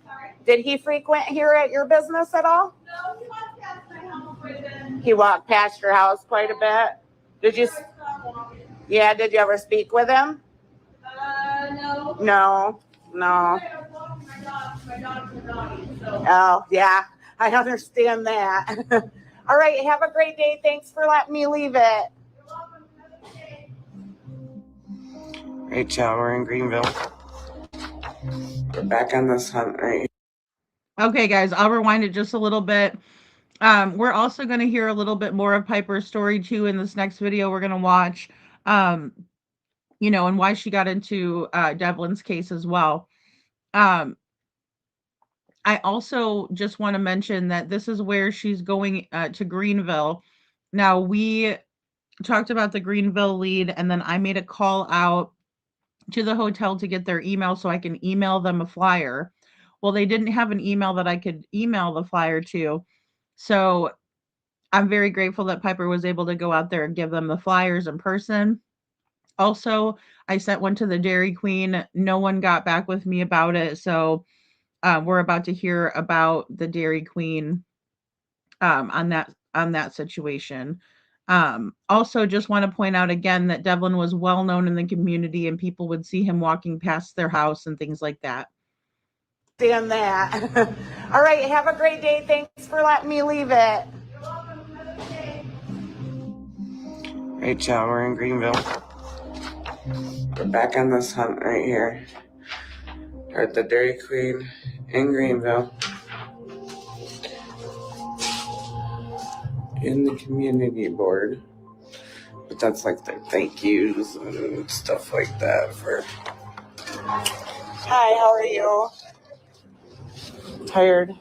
S10: Sorry? Did he frequent here at your business at all? No, he walked past my house quite a bit. He walked past your house quite a bit? Did you? Yeah, did you ever speak with him? No. No. My dog's a doggy, so. Oh, yeah. I understand that. All right. Have a great day. Thanks for letting me leave it. You're welcome. Have a good day. Right, y'all. We're in Greenville. We're back on this hunt, right?
S7: Okay, guys. I'll rewind it just a little bit. We're also going to hear a little bit more of Piper's story, too, in this next video we're going to watch. And why she got into Devlin's case as well. I also just want to mention that this is where she's going to Greenville. Now, we talked about the Greenville lead, and then I made a call out to the hotel to get their email so I can email them a flyer. Well, they didn't have an email that I could email the flyer to. So I'm very grateful that Piper was able to go out there and give them the flyers in person. Also, I sent one to the Dairy Queen. No one got back with me about it. So we're about to hear about the Dairy Queen on that situation. Also, just want to point out again that Devlin was well known in the community, and people would see him walking past their house and things like that.
S12: Stand that. All right, have a great day. Thanks for letting me leave it. Right, y'all, we're in Greenville. We're back on this hunt right here. We're at the Dairy Queen in Greenville. In the community board. But that's like their thank yous and stuff like that for... Hi, how are you? Tired.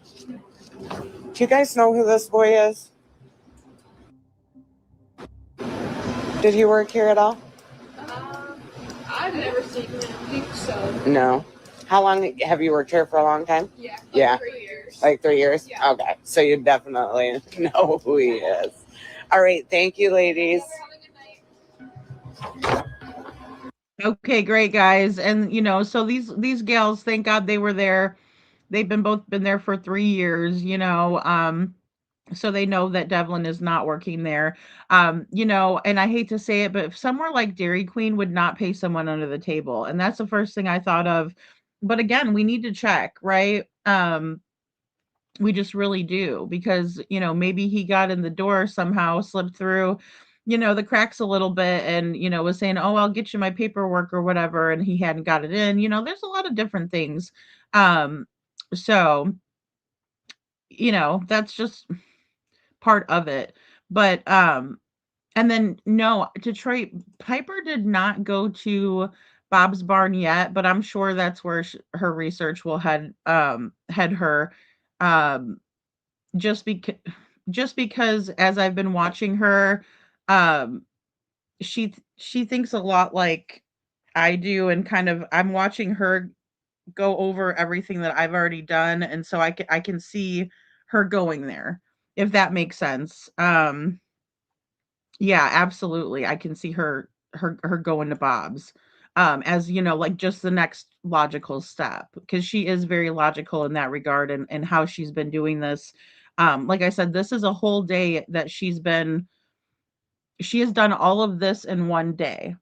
S12: Do you guys know who this boy is? Did he work here at all?
S18: I've never seen him. I think so.
S12: No. How long have you worked here for a long time?
S18: Yeah.
S12: Yeah.
S18: 3 years.
S12: Like 3 years?
S18: Yeah.
S12: Okay. So you definitely know who he is. All right. Thank you, ladies.
S7: Okay, great guys. And so these gals, thank God they were there. They've both been there for 3 years, so they know that Devlin is not working there. And I hate to say it, but if somewhere like Dairy Queen would not pay someone under the table, and that's the first thing I thought of. But again, we need to check, right? We just really do, because maybe he got in the door somehow, slipped through the cracks a little bit, and was saying, oh, I'll get you my paperwork or whatever, and he hadn't got it in. There's a lot of different things. So that's just part of it. But and then no, Detroit, Piper did not go to Bob's Barn yet, but I'm sure that's where her research will head her. Just because as I've been watching her, she thinks a lot like I do, and kind of I'm watching her go over everything that I've already done, and so I can see her going there, if that makes sense. Yeah, absolutely. I can see her going to Bob's, as like just the next logical step, because she is very logical in that regard, and how she's been doing this. Like I said, this is a whole day that she has done all of this in one day,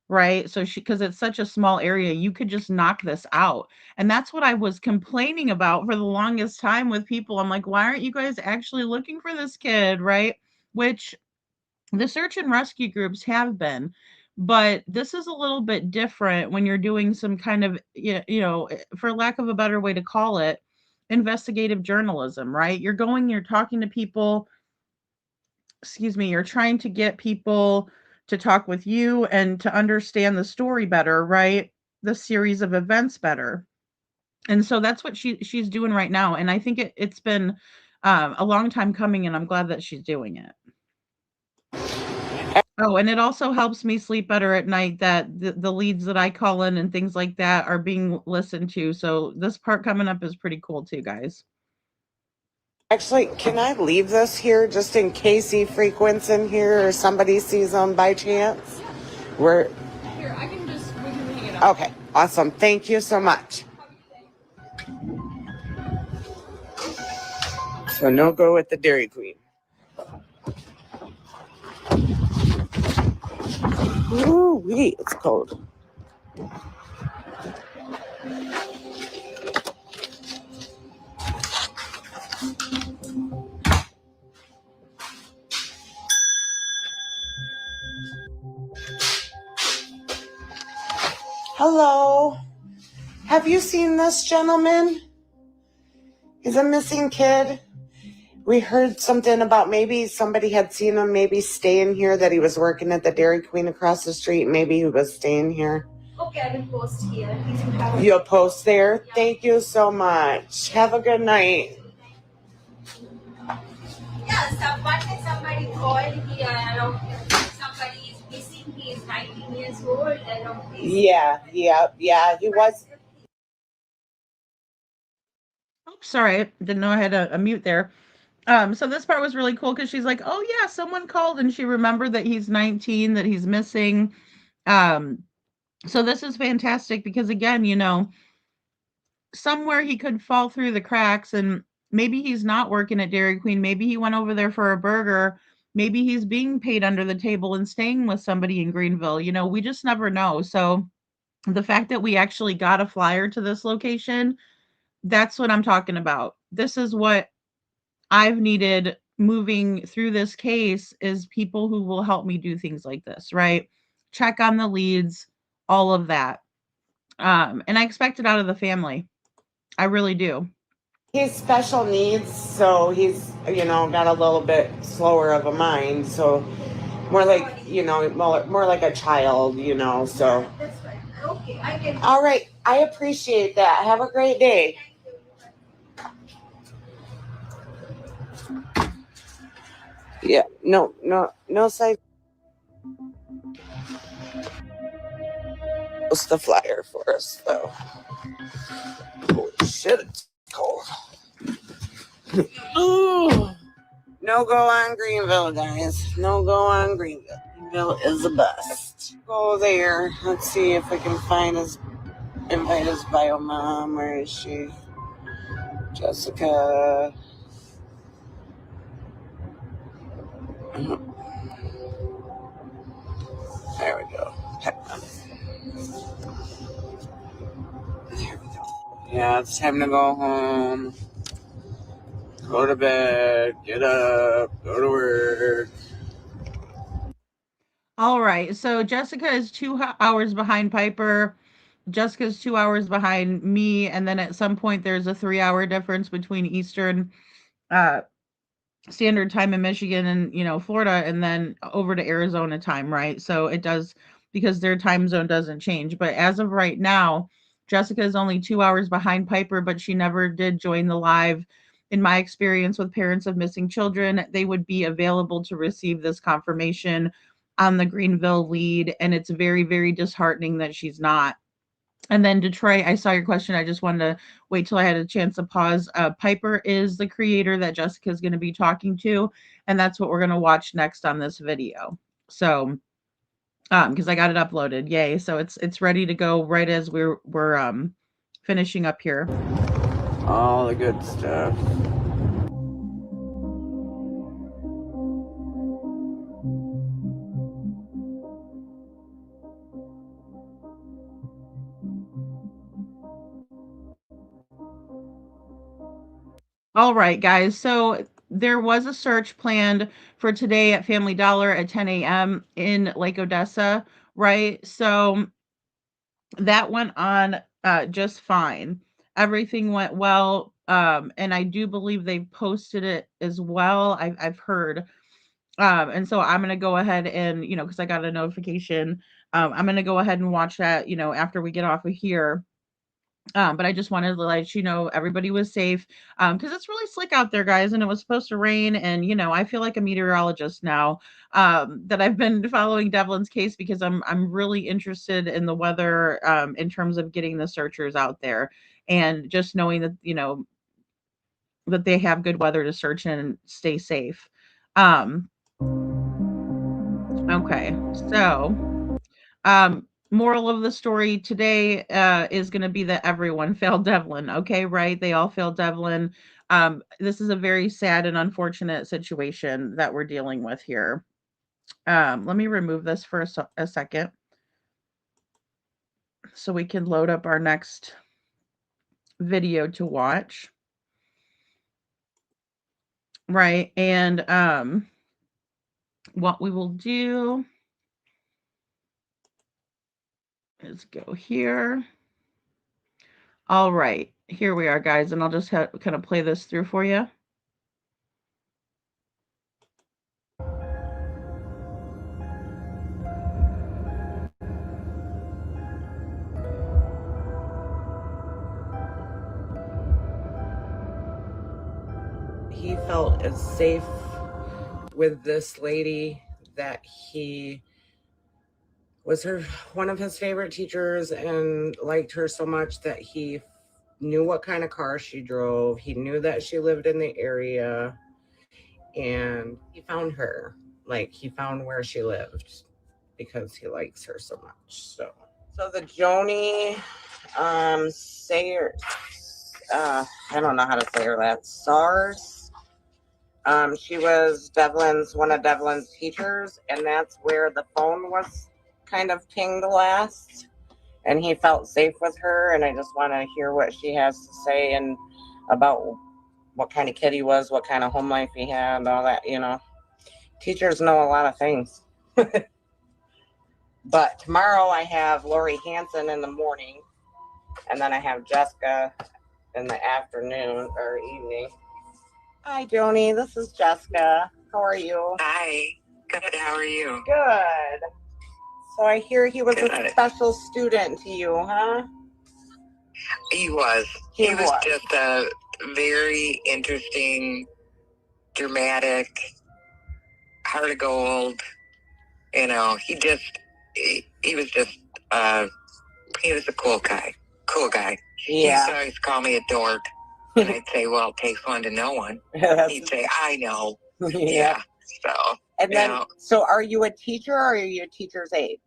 S7: right? So because it's such a small area, you could just knock this out. And that's what I was complaining about for the longest time with people. I'm like, why aren't you guys actually looking for this kid, right? Which the search and rescue groups have been, but this is a little bit different when you're doing some kind of, for lack of a better way to call it, investigative journalism, right? You're talking to people, you're trying to get people to talk with you and to understand the story better, right? The series of events better. And so that's what she's doing right now. And I think it's been a long time coming, and I'm glad that she's doing it. Oh, and it also helps me sleep better at night that the leads that I call in and things like that are being listened to. So this part coming up is pretty cool too, guys.
S12: Actually, can I leave this here just in case he frequents in here or somebody sees him by chance?
S18: Here, we can hang it up.
S12: Okay, awesome. Thank you so much. So no go with the Dairy Queen. Ooh, wait, it's cold. Hello. Have you seen this gentleman? He's a missing kid. We heard something about maybe somebody had seen him maybe staying here, that he was working at the Dairy Queen across the street. Maybe he was staying here.
S18: Oh, Okay, I will post here. Please have a
S10: You'll post there? Thank you so much. Have a good night.
S18: Yeah, one day somebody called here around somebody is missing, he is 19 years old around this.
S10: Yeah. He was.
S7: Oops, sorry, didn't know I had a mute there. So this part was really cool because she's like, "Oh yeah, someone called," and she remembered that he's 19, that he's missing. Um, so this is fantastic because again, somewhere he could fall through the cracks and maybe he's not working at Dairy Queen. Maybe he went over there for a burger. Maybe he's being paid under the table and staying with somebody in Greenville. We just never know. So the fact that we actually got a flyer to this location, that's what I'm talking about. This is what I've needed moving through this case is people who will help me do things like this, right? Check on the leads, all of that. And I expect it out of the family. I really do.
S10: He's special needs, so he's, got a little bit slower of a mind. So more like, more like a child, so.
S18: That's fine. Okay, I can.
S10: All right. I appreciate that. Have a great day. Yeah. No side. Post the flyer for us, though. Holy shit, it's cold. Ooh. No go on Greenville, guys. No go on Greenville. Greenville is the best. Go there. Let's see if I can invite his bio mom. Where is she? Jessica. There we go. There we go. Yeah, it's time to go home. Go to bed. Get up. Go to work.
S7: All right. So Jessica is 2 hours behind Piper. Jessica's 2 hours behind me. And then at some point, there's a 3 hour difference between Eastern uh, Standard Time in Michigan and, Florida, and then over to Arizona time, right? So it does, because their time zone doesn't change. But as of right now, Jessica is only 2 hours behind Piper, but she never did join the live. In my experience with parents of missing children, they would be available to receive this confirmation on the Greenville lead. And it's very, very disheartening that she's not. And then Detroit, I saw your question. I just wanted to wait till I had a chance to pause. Piper is the creator that Jessica is going to be talking to, and that's what we're going to watch next on this video. So, because I got it uploaded, yay! So it's ready to go right as we're finishing up here.
S10: All the good stuff.
S7: All right, guys. So there was a search planned for today at Family Dollar at 10 a.m. in Lake Odessa, right? So that went on just fine. Everything went well. And I do believe they posted it as well. I've heard. And so I'm gonna go ahead and, because I got a notification, I'm gonna go ahead and watch that, after we get off of here. But I just wanted to let everybody was safe. Because it's really slick out there, guys, and it was supposed to rain. And I feel like a meteorologist now. That I've been following Devlin's case because I'm really interested in the weather. In terms of getting the searchers out there, and just knowing that that they have good weather to search and stay safe. Um, okay, so moral of the story today is going to be that everyone failed Devlin. Okay, right? They all failed Devlin. This is a very sad and unfortunate situation that we're dealing with here. Let me remove this for a second so we can load up our next video to watch. Right, and what we will do is go here. All right, here we are, guys, and I'll just kind of play this through for you.
S10: he felt as safe with this lady that he was one of his favorite teachers and liked her so much that he knew what kind of car she drove. He knew that she lived in the area, and he found her. Like, he found where she lived because he likes her so much. So the Joni Sayers, I don't know how to say her last. SARS. She was one of Devlin's teachers, and that's where the phone was kind of pinged last. And he felt safe with her, and I just want to hear what she has to say and about what kind of kid he was, what kind of home life he had, all that, you know. Teachers know a lot of things. But tomorrow I have Lori Hansen in the morning, and then I have Jessica in the afternoon or evening. Hi, Joni. This is Jessica. How are you?
S19: Hi. Good. How are you?
S10: Good. So I hear he was a special student to you, huh?
S19: He was. He was just a very interesting, dramatic, heart of gold. You know, he was just, he was a cool guy. Cool guy. Yeah. He used to always call me a dork. And I'd say, well, it takes one to know one. He'd say, I know. Yeah. So.
S10: And then, so are you a teacher or are you a teacher's aide?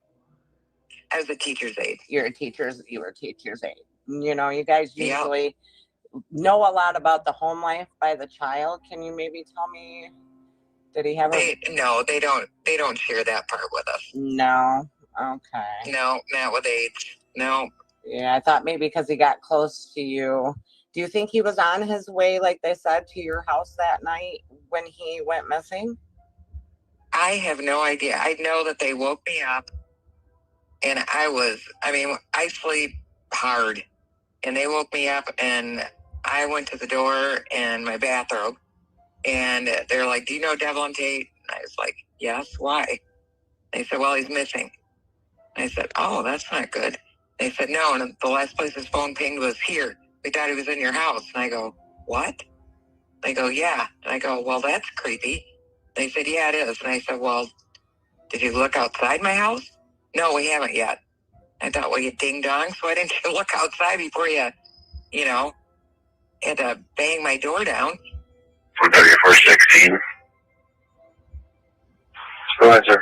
S19: I was a teacher's aide.
S10: You were a teacher's aide. You know, you guys usually know a lot about the home life by the child. Can you maybe tell me, did he have
S19: No, they don't share that part with us.
S10: No. Okay.
S19: No, not with aides. No.
S10: Yeah, I thought maybe because he got close to you. Do you think he was on his way, like they said, to your house that night when he went missing?
S19: I have no idea. I know that they woke me up, and I sleep hard, and they woke me up, and I went to the door in my bathrobe, and they're like, do you know Devlin Tait? And I was like, yes, why? They said, well, he's missing. I said, oh, that's not good. They said, no, and the last place his phone pinged was here. We thought he was in your house. And I go, what? They go, yeah. And I go, well, that's creepy. They said, yeah, it is. And I said, well, did you look outside my house? No, we haven't yet. I thought, well, you ding dong. So why didn't you look outside before you had to bang my door down?
S20: 43416. Go ahead, sir.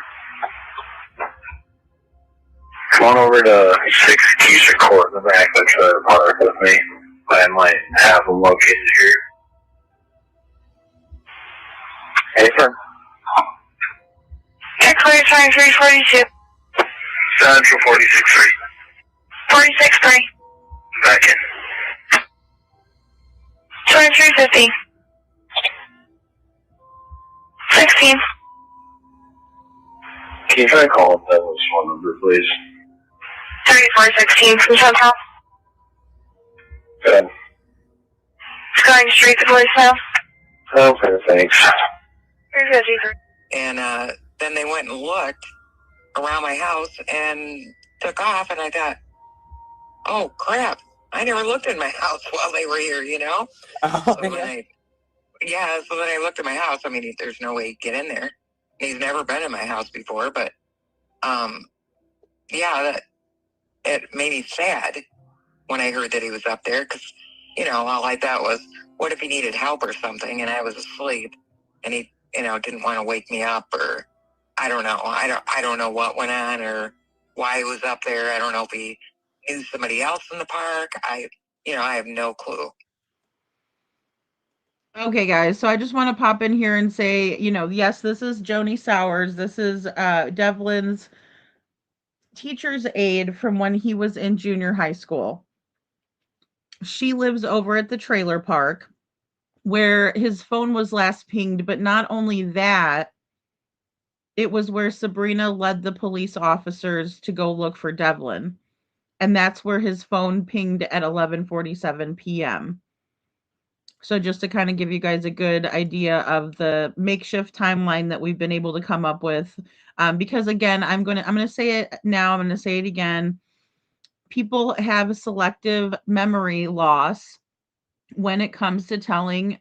S20: Come on over to 6 Keisha Court in the back of the trailer park with me. I might have them located here. Hey, sir.
S21: Clear 2342.
S20: Central 46-3.
S21: 46-3.
S20: Back in.
S21: 2350. 16.
S20: Can you try to call up that phone number, please?
S21: 3416 from Central.
S20: Good.
S21: It's going straight to voicemail.
S20: Okay, thanks.
S21: 353.
S19: And then they went and looked around my house and took off, and I thought, oh, crap. I never looked in my house while they were here, you know?
S10: Oh,
S19: so then I looked at my house. I mean, there's no way he'd get in there. He's never been in my house before, but, it made me sad when I heard that he was up there, because, all I thought was, what if he needed help or something, and I was asleep, and he, didn't want to wake me up, or I don't know. I don't know what went on or why he was up there. I don't know if he knew somebody else in the park. I have no clue.
S7: Okay, guys, so I just want to pop in here and say, yes, this is Joni Sowers. This is Devlin's teacher's aide from when he was in junior high school. She lives over at the trailer park where his phone was last pinged, but not only that, it was where Sabrina led the police officers to go look for Devlin. And that's where his phone pinged at 11:47 p.m. So just to kind of give you guys a good idea of the makeshift timeline that we've been able to come up with. Because again, I'm going to say it now, I'm going to say it again. People have selective memory loss when it comes to telling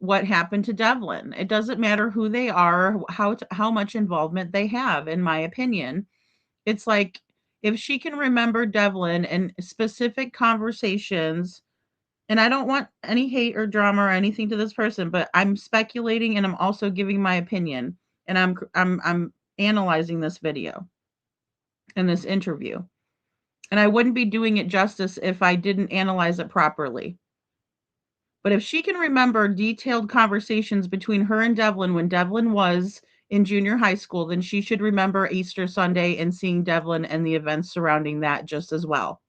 S7: what happened to Devlin. It doesn't matter who they are, how much involvement they have, in my opinion. It's like if she can remember Devlin and specific conversations, and I don't want any hate or drama or anything to this person, but I'm speculating and I'm also giving my opinion, and I'm analyzing this video and this interview. And I wouldn't be doing it justice if I didn't analyze it properly. But if she can remember detailed conversations between her and Devlin when Devlin was in junior high school, then she should remember Easter Sunday and seeing Devlin and the events surrounding that just as well.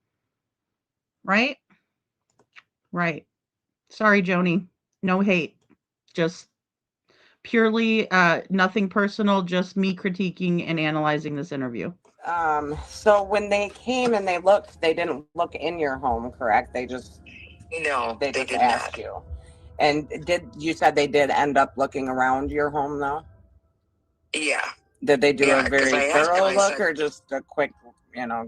S7: Right? Right. Sorry, Joni. No hate. Just purely nothing personal, just me critiquing and analyzing this interview.
S10: So when they came and they looked, they didn't look in your home, correct? They just
S19: they
S10: just
S19: did
S10: asked
S19: not.
S10: you. And you said they did end up looking around your home though?
S19: Yeah.
S10: Did they do a
S19: 'cause
S10: very
S19: I asked
S10: thorough
S19: him, I
S10: look
S19: said,
S10: or just a quick,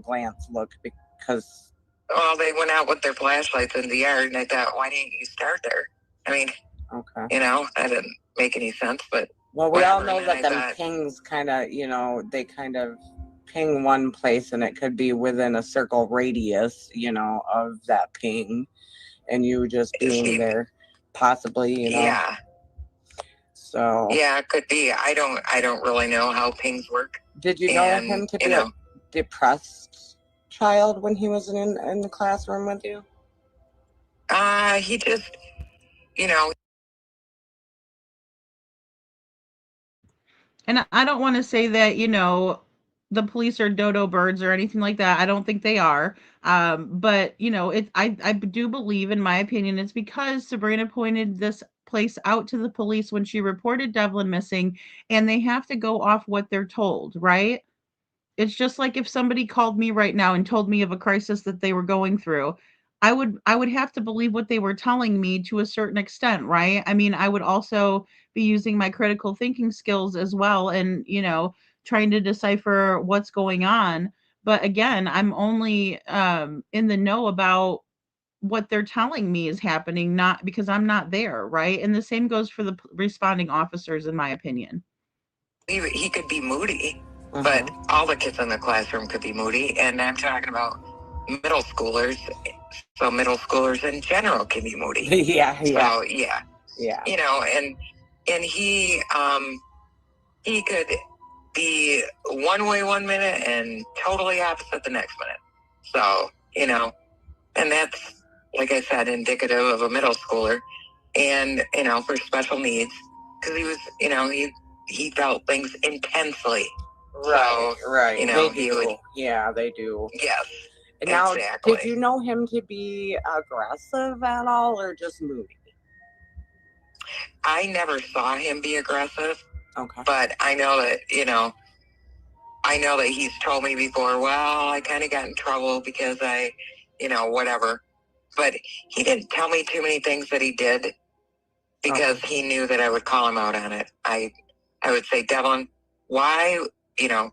S10: glance look? Because
S19: well, they went out with their flashlights in the yard, and I thought, why didn't you start there? I mean,
S10: okay.
S19: That didn't make any sense, but
S10: Well, we all know
S19: whatever.
S10: that
S19: And then
S10: them
S19: I thought,
S10: pings kind of, they kind of ping one place and it could be within a circle radius, of that ping. And you just being there, possibly,
S19: yeah.
S10: So
S19: Yeah, it could be. I don't really know how pings work.
S10: Did you know him to be a depressed child when he was in the classroom with you?
S19: He just, you know.
S7: And I don't want to say that, the police are dodo birds or anything like that. I don't think they are. But I do believe, in my opinion, it's because Sabrina pointed this place out to the police when she reported Devlin missing, and they have to go off what they're told, right? It's just like if somebody called me right now and told me of a crisis that they were going through, I would have to believe what they were telling me to a certain extent, right? I mean, I would also be using my critical thinking skills as well, and trying to decipher what's going on. But again, I'm only in the know about what they're telling me is happening, not because I'm not there, right? And the same goes for the responding officers, in my opinion.
S19: He could be moody, but all the kids in the classroom could be moody. And I'm talking about middle schoolers. So middle schoolers in general can be moody.
S10: Yeah.
S19: So yeah. And he could be one way one minute and totally opposite the next minute. So, and that's, like I said, indicative of a middle schooler. And, for special needs, because he was, he felt things intensely.
S10: Right,
S19: so,
S10: right. They
S19: he
S10: do.
S19: would.
S10: Yeah, they do.
S19: Yes.
S10: Now,
S19: exactly.
S10: did you know him to be aggressive at all or just moody?
S19: I never saw him be aggressive.
S10: Okay.
S19: But I know that, I know that he's told me before, well, I kind of got in trouble because I, whatever. But he didn't tell me too many things that he did because he knew that I would call him out on it. I would say, Devlin, why, you're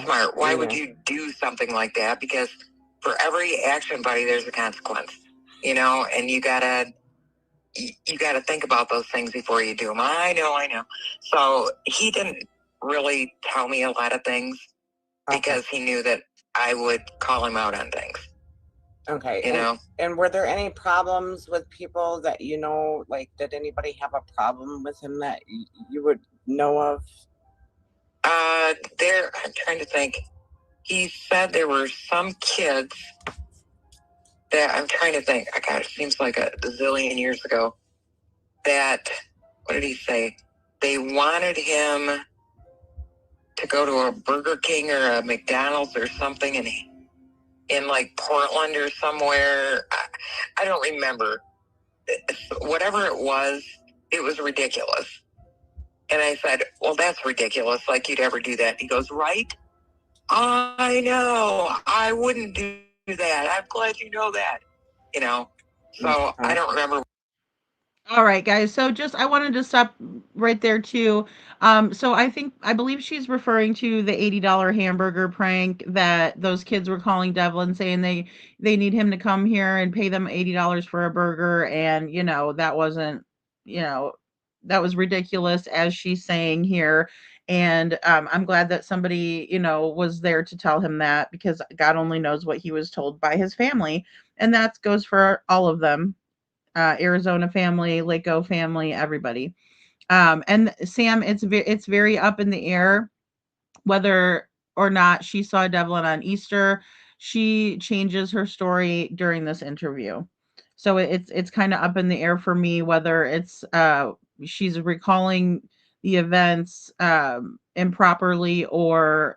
S19: smart. Why would you do something like that? Because for every action, buddy, there's a consequence, and you gotta think about those things before you do them. I know. So he didn't really tell me a lot of things because he knew that I would call him out on things.
S10: Okay. And were there any problems with people that like, did anybody have a problem with him that you would know of?
S19: I'm trying to think. He said there were some kids that, I'm trying to think. It seems like a zillion years ago that, what did he say? They wanted him to go to a Burger King or a McDonald's or something in like Portland or somewhere. I don't remember. Whatever it was ridiculous. And I said, well, that's ridiculous. Like you'd ever do that. He goes, right? I know. I wouldn't do that. I'm glad you know that. So I don't remember.
S7: All right, guys. So I wanted to stop right there too. So I believe she's referring to the $80 hamburger prank that those kids were calling Devlin, saying they need him to come here and pay them $80 for a burger, and that wasn't that was ridiculous, as she's saying here. And I'm glad that somebody, was there to tell him that, because God only knows what he was told by his family. And that goes for all of them. Arizona family, Laco family, everybody. And Sam, it's very up in the air whether or not she saw Devlin on Easter. She changes her story during this interview. So it's kind of up in the air for me whether it's she's recalling the events improperly, or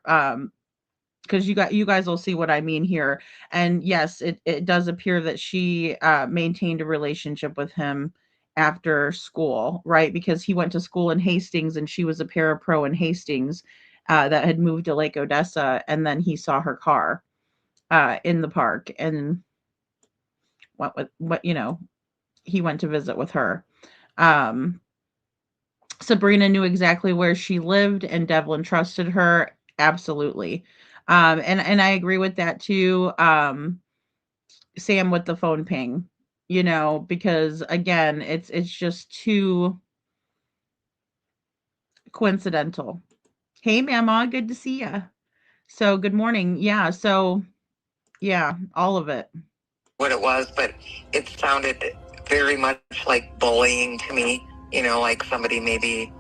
S7: because you guys will see what I mean here. And yes, it does appear that she maintained a relationship with him after school, right? Because he went to school in Hastings and she was a parapro in Hastings that had moved to Lake Odessa, and then he saw her car in the park, and what he went to visit with her. Um, Sabrina knew exactly where she lived, and Devlin trusted her absolutely. And I agree with that too. Sam, with the phone ping, because again, it's just too coincidental. Hey, Mama, good to see ya. So, good morning. Yeah. So, yeah, all of it.
S19: What it was, but it sounded very much like bullying to me. Like somebody maybe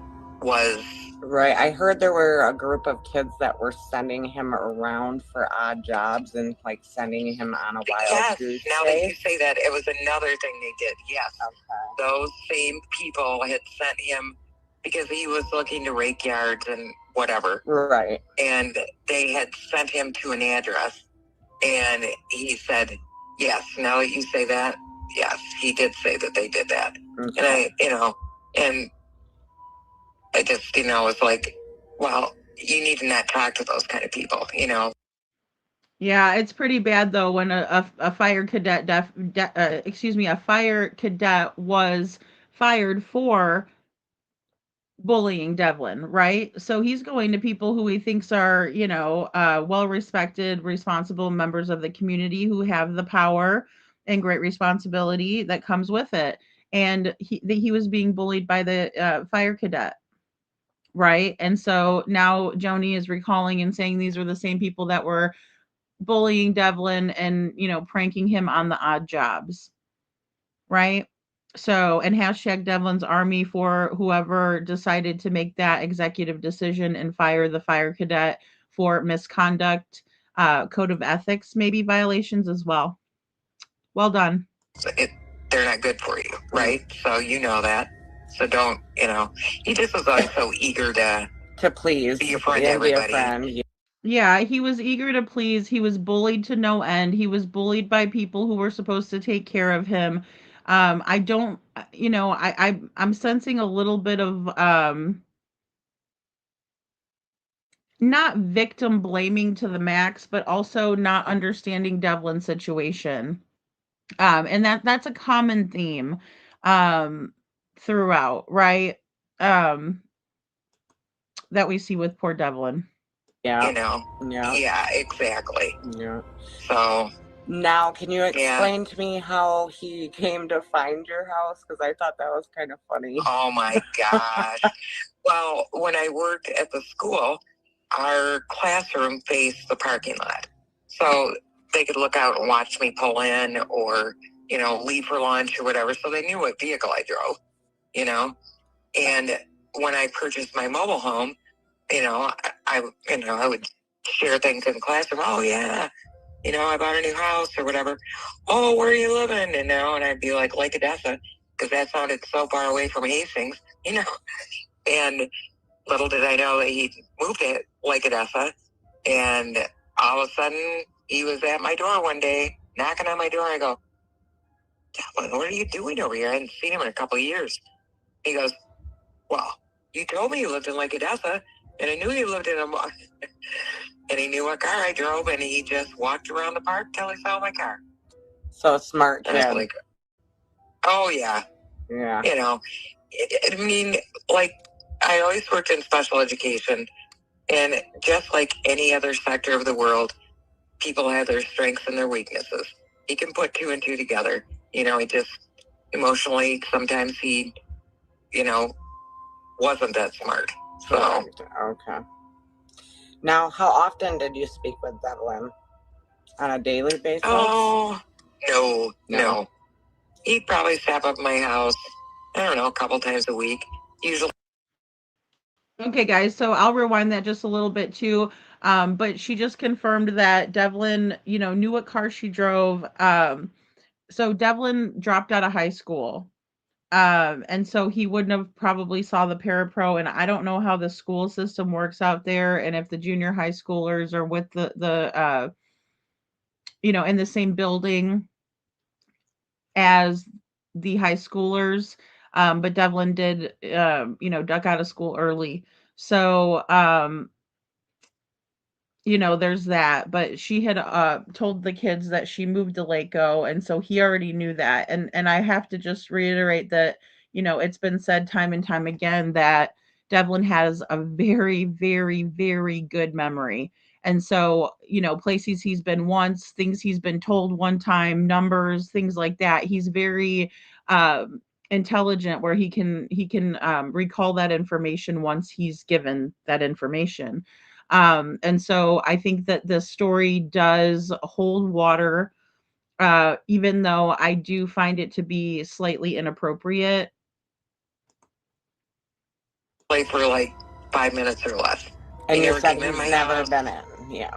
S19: was.
S12: Right. I heard there were a group of kids that were sending him around for odd jobs and like sending him on a wild goose
S19: Now that
S12: chase.
S19: you say that, it was another thing they did. Yes.
S12: Okay.
S19: Those same people had sent him because he was looking to rake yards and whatever.
S12: Right.
S19: And they had sent him to an address, and he said, yes, now that you say that, yes, he did say that they did that. Okay. And I just, was like, well, you need to not talk to those kind of people,
S7: Yeah, it's pretty bad though when a fire cadet a fire cadet was fired for bullying Devlin, right? So he's going to people who he thinks are, well-respected, responsible members of the community who have the power and great responsibility that comes with it. And he was being bullied by the fire cadet, right? And so now Joni is recalling and saying these were the same people that were bullying Devlin and, pranking him on the odd jobs, right? So, and hashtag Devlin's army for whoever decided to make that executive decision and fire the fire cadet for misconduct, code of ethics, maybe violations as well. Well done.
S19: They're not good for you, right? So you know that. So don't, he just was always so eager
S12: to please
S19: be a friend to everybody.
S7: Yeah, he was eager to please. He was bullied to no end. He was bullied by people who were supposed to take care of him. I don't, I'm sensing a little bit of not victim blaming to the max, but also not understanding Devlin's situation. And that's a common theme throughout, right? That we see with poor Devlin.
S12: Yeah.
S19: Yeah, exactly.
S12: Yeah.
S19: So
S12: now, can you explain to me how he came to find your house? Because I thought that was kind of funny.
S19: Oh my gosh. Well, when I worked at the school, our classroom faced the parking lot. So they could look out and watch me pull in or, leave for lunch or whatever. So they knew what vehicle I drove, And when I purchased my mobile home, I would share things in class of, oh yeah, I bought a new house or whatever. Oh, where are you living? And I'd be like Lake Odessa, because that sounded so far away from Hastings, And little did I know that he moved to Lake Odessa, and all of a sudden he was at my door one day, knocking on my door. I go, Devlin, what are you doing over here? I hadn't seen him in a couple of years. He goes, well, you told me you lived in Lake Odessa, and I knew you lived in a and he knew what car I drove, and he just walked around the park till he saw my car.
S12: So smart kid.
S19: I was like, oh yeah.
S12: Yeah.
S19: I mean, like, I always worked in special education, and just like any other sector of the world, people have their strengths and their weaknesses. He can put two and two together. He just emotionally, sometimes he, wasn't that smart. So.
S10: Right. Okay. Now, how often did you speak with Devlin? On a daily basis?
S19: Oh, no. He'd probably stop up at my house, I don't know, a couple times a week. Usually.
S7: Okay, guys, so I'll rewind that just a little bit too. But she just confirmed that Devlin, knew what car she drove. So Devlin dropped out of high school. And so he wouldn't have probably saw the parapro, and I don't know how the school system works out there, and if the junior high schoolers are with the in the same building as the high schoolers. But Devlin did duck out of school early. So there's that, but she had told the kids that she moved to Laco, and so he already knew that. And I have to just reiterate that, it's been said time and time again that Devlin has a very, very, very good memory. And so, places he's been once, things he's been told one time, numbers, things like that. He's very intelligent, where he can recall that information once he's given that information. And so I think that the story does hold water, even though I do find it to be slightly inappropriate.
S19: For like 5 minutes or less.
S10: And
S19: He
S10: you
S19: never
S10: said
S19: came in
S10: he's
S19: my
S10: never
S19: house.
S10: been in. Yeah.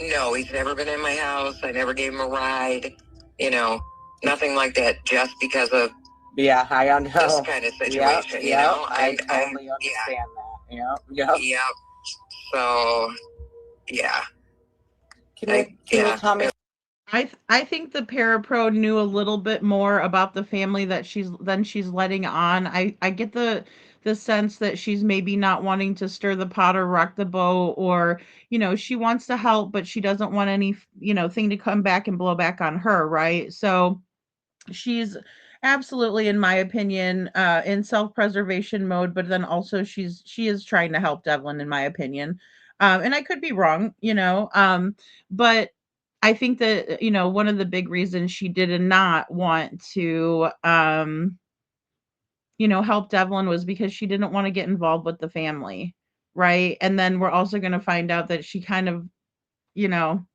S19: No, he's never been in my house. I never gave him a ride. Nothing like that, just because of
S10: Yeah, I know.
S19: this kind of situation.
S10: I totally understand that. Yep.
S19: So, yeah.
S10: Can you tell me?
S7: I think the parapro knew a little bit more about the family that she's letting on. I get the sense that she's maybe not wanting to stir the pot or rock the boat, or she wants to help, but she doesn't want any thing to come back and blow back on her, right? So she's absolutely, in my opinion, in self-preservation mode, but then also she is trying to help Devlin, in my opinion. And I could be wrong, but I think that one of the big reasons she did not want to help Devlin was because she didn't want to get involved with the family, right? And then we're also going to find out that she kind of you know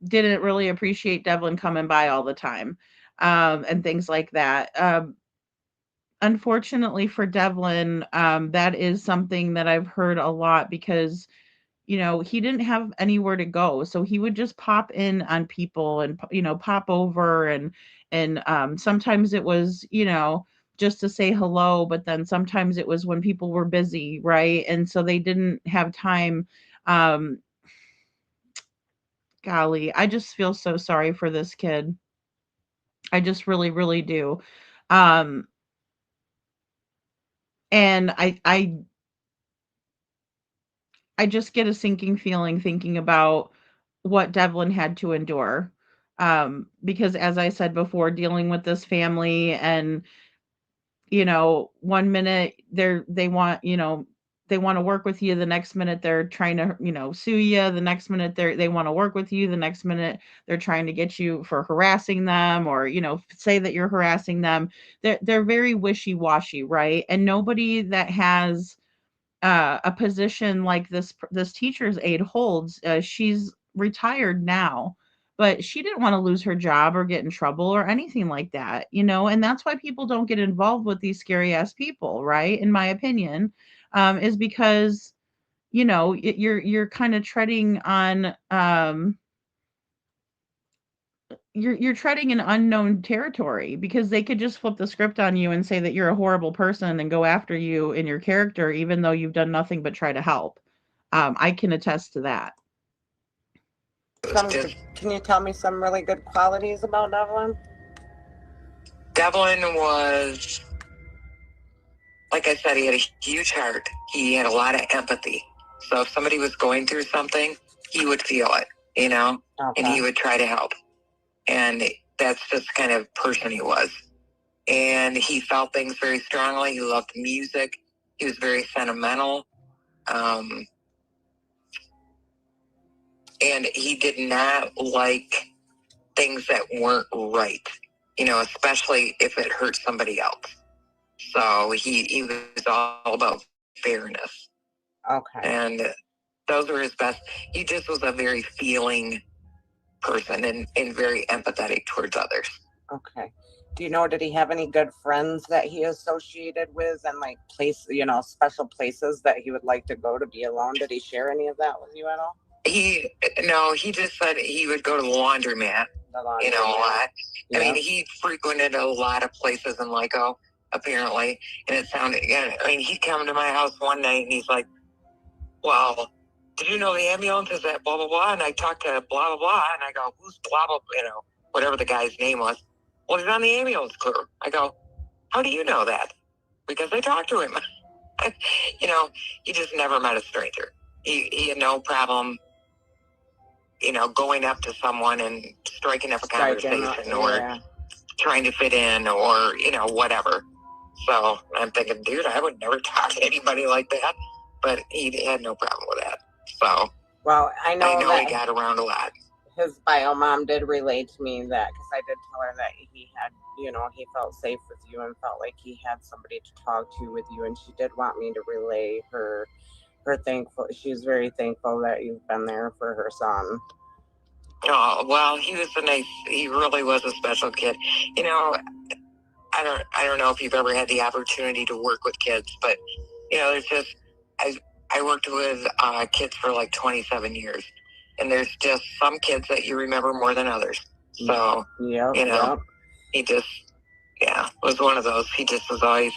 S7: didn't really appreciate Devlin coming by all the time, and things like that. Unfortunately for Devlin, that is something that I've heard a lot, because he didn't have anywhere to go, so he would just pop in on people and pop over, and sometimes it was just to say hello, but then sometimes it was when people were busy, right? And so they didn't have time. um Golly, I just feel so sorry for this kid. I just really, really do. Um, and I just get a sinking feeling thinking about what Devlin had to endure. Because as I said before, dealing with this family, and one minute they want to work with you, the next minute they're trying to sue you, the next minute they want to work with you, the next minute they're trying to get you for harassing them, or say that you're harassing them. They're very wishy-washy, right? And nobody that has a position like this teacher's aide holds, she's retired now, but she didn't want to lose her job or get in trouble or anything like that, and that's why people don't get involved with these scary ass people, right? In my opinion, is because you're kind of treading on you're treading in unknown territory, because they could just flip the script on you and say that you're a horrible person and go after you in your character, even though you've done nothing but try to help. I can attest to that.
S10: Can you tell me some really good qualities about Devlin?
S19: Devlin was, like I said, he had a huge heart. He had a lot of empathy. So if somebody was going through something, he would feel it, and he would try to help. And that's just kind of person he was. And he felt things very strongly. He loved music. He was very sentimental. And he did not like things that weren't right, especially if it hurt somebody else. So he was all about fairness.
S10: Okay.
S19: And those were his best. He just was a very feeling person and very empathetic towards others.
S10: Okay. Do you know, did he have any good friends that he associated with and like special places that he would like to go to be alone? Did he share any of that with you at all?
S19: He just said he would go to the laundromat, a lot.
S10: Yeah.
S19: I mean, he frequented a lot of places in Lyco, apparently. And it sounded, he'd come to my house one night and he's like, well, did you know the ambulance is at blah, blah, blah? And I talked to blah, blah, blah. And I go, who's blah, blah, whatever the guy's name was. Well, he's on the ambulance crew. I go, how do you know that? Because I talked to him. He just never met a stranger. He had no problem, going up to someone and striking up a conversation or trying to fit in or, whatever. So I'm thinking, dude, I would never talk to anybody like that. But he had no problem with that. So,
S10: well, I know that
S19: he got around a lot.
S10: His bio mom did relay to me that, because I did tell her that he had, he felt safe with you and felt like he had somebody to talk to with you. And she did want me to relay her thankful. She's very thankful that you've been there for her son.
S19: Oh, well, he really was a special kid. I don't know if you've ever had the opportunity to work with kids, but, there's just, I worked with kids for like 27 years. And there's just some kids that you remember more than others. So, he just, was one of those. He just was always,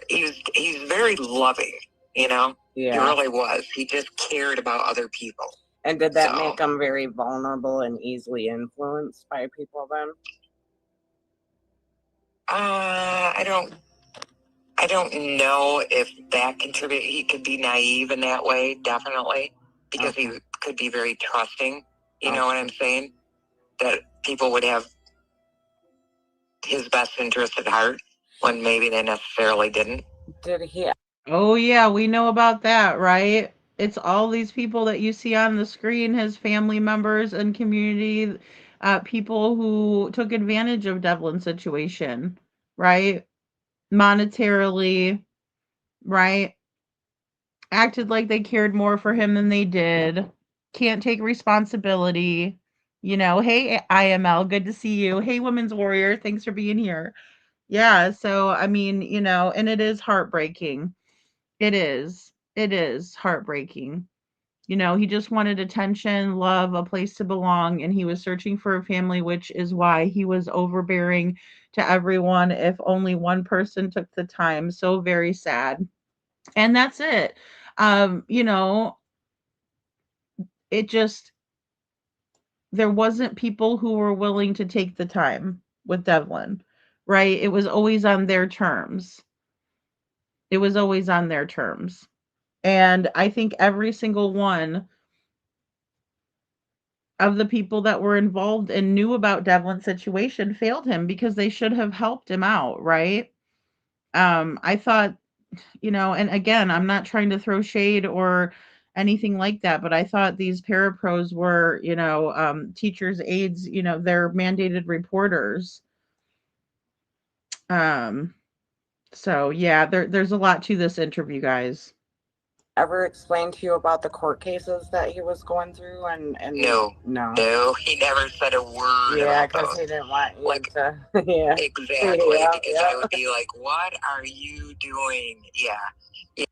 S19: he's very loving, Yeah. He really was. He just cared about other people.
S10: And did that make him very vulnerable and easily influenced by people then?
S19: I don't know if that contributed. He could be naive in that way, definitely, because he could be very trusting. You know what I'm saying? That people would have his best interest at heart when maybe they necessarily didn't.
S10: Did he?
S7: Oh yeah, we know about that, right? It's all these people that you see on the screen, his family members and community, people who took advantage of Devlin's situation, right? Monetarily, right? Acted like they cared more for him than they did. Can't take responsibility. Hey, IML, good to see you. Hey, Women's Warrior, thanks for being here. Yeah, so I mean, and it is heartbreaking. It is. It is heartbreaking. He just wanted attention, love, a place to belong, and he was searching for a family, which is why he was overbearing to everyone. If only one person took the time. So very sad. And that's it. It just, there wasn't people who were willing to take the time with Devlin, right? It was always on their terms. It was always on their terms. And I think every single one of the people that were involved and knew about Devlin's situation failed him because they should have helped him out, right? I thought, and again, I'm not trying to throw shade or anything like that, but I thought these parapros were, teachers, aides, they're mandated reporters. So yeah, there's a lot to this interview, guys.
S10: Ever explained to you about the court cases that he was going through? And
S19: No, he never said a word.
S10: Yeah, because he didn't want you to.
S19: Yeah, exactly. Because I would be like, "What are you doing?" Yeah.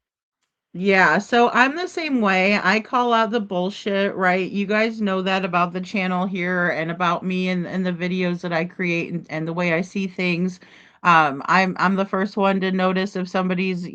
S7: Yeah, so I'm the same way. I call out the bullshit, right? You guys know that about the channel here and about me and the videos that I create and the way I see things. I'm the first one to notice if somebody's,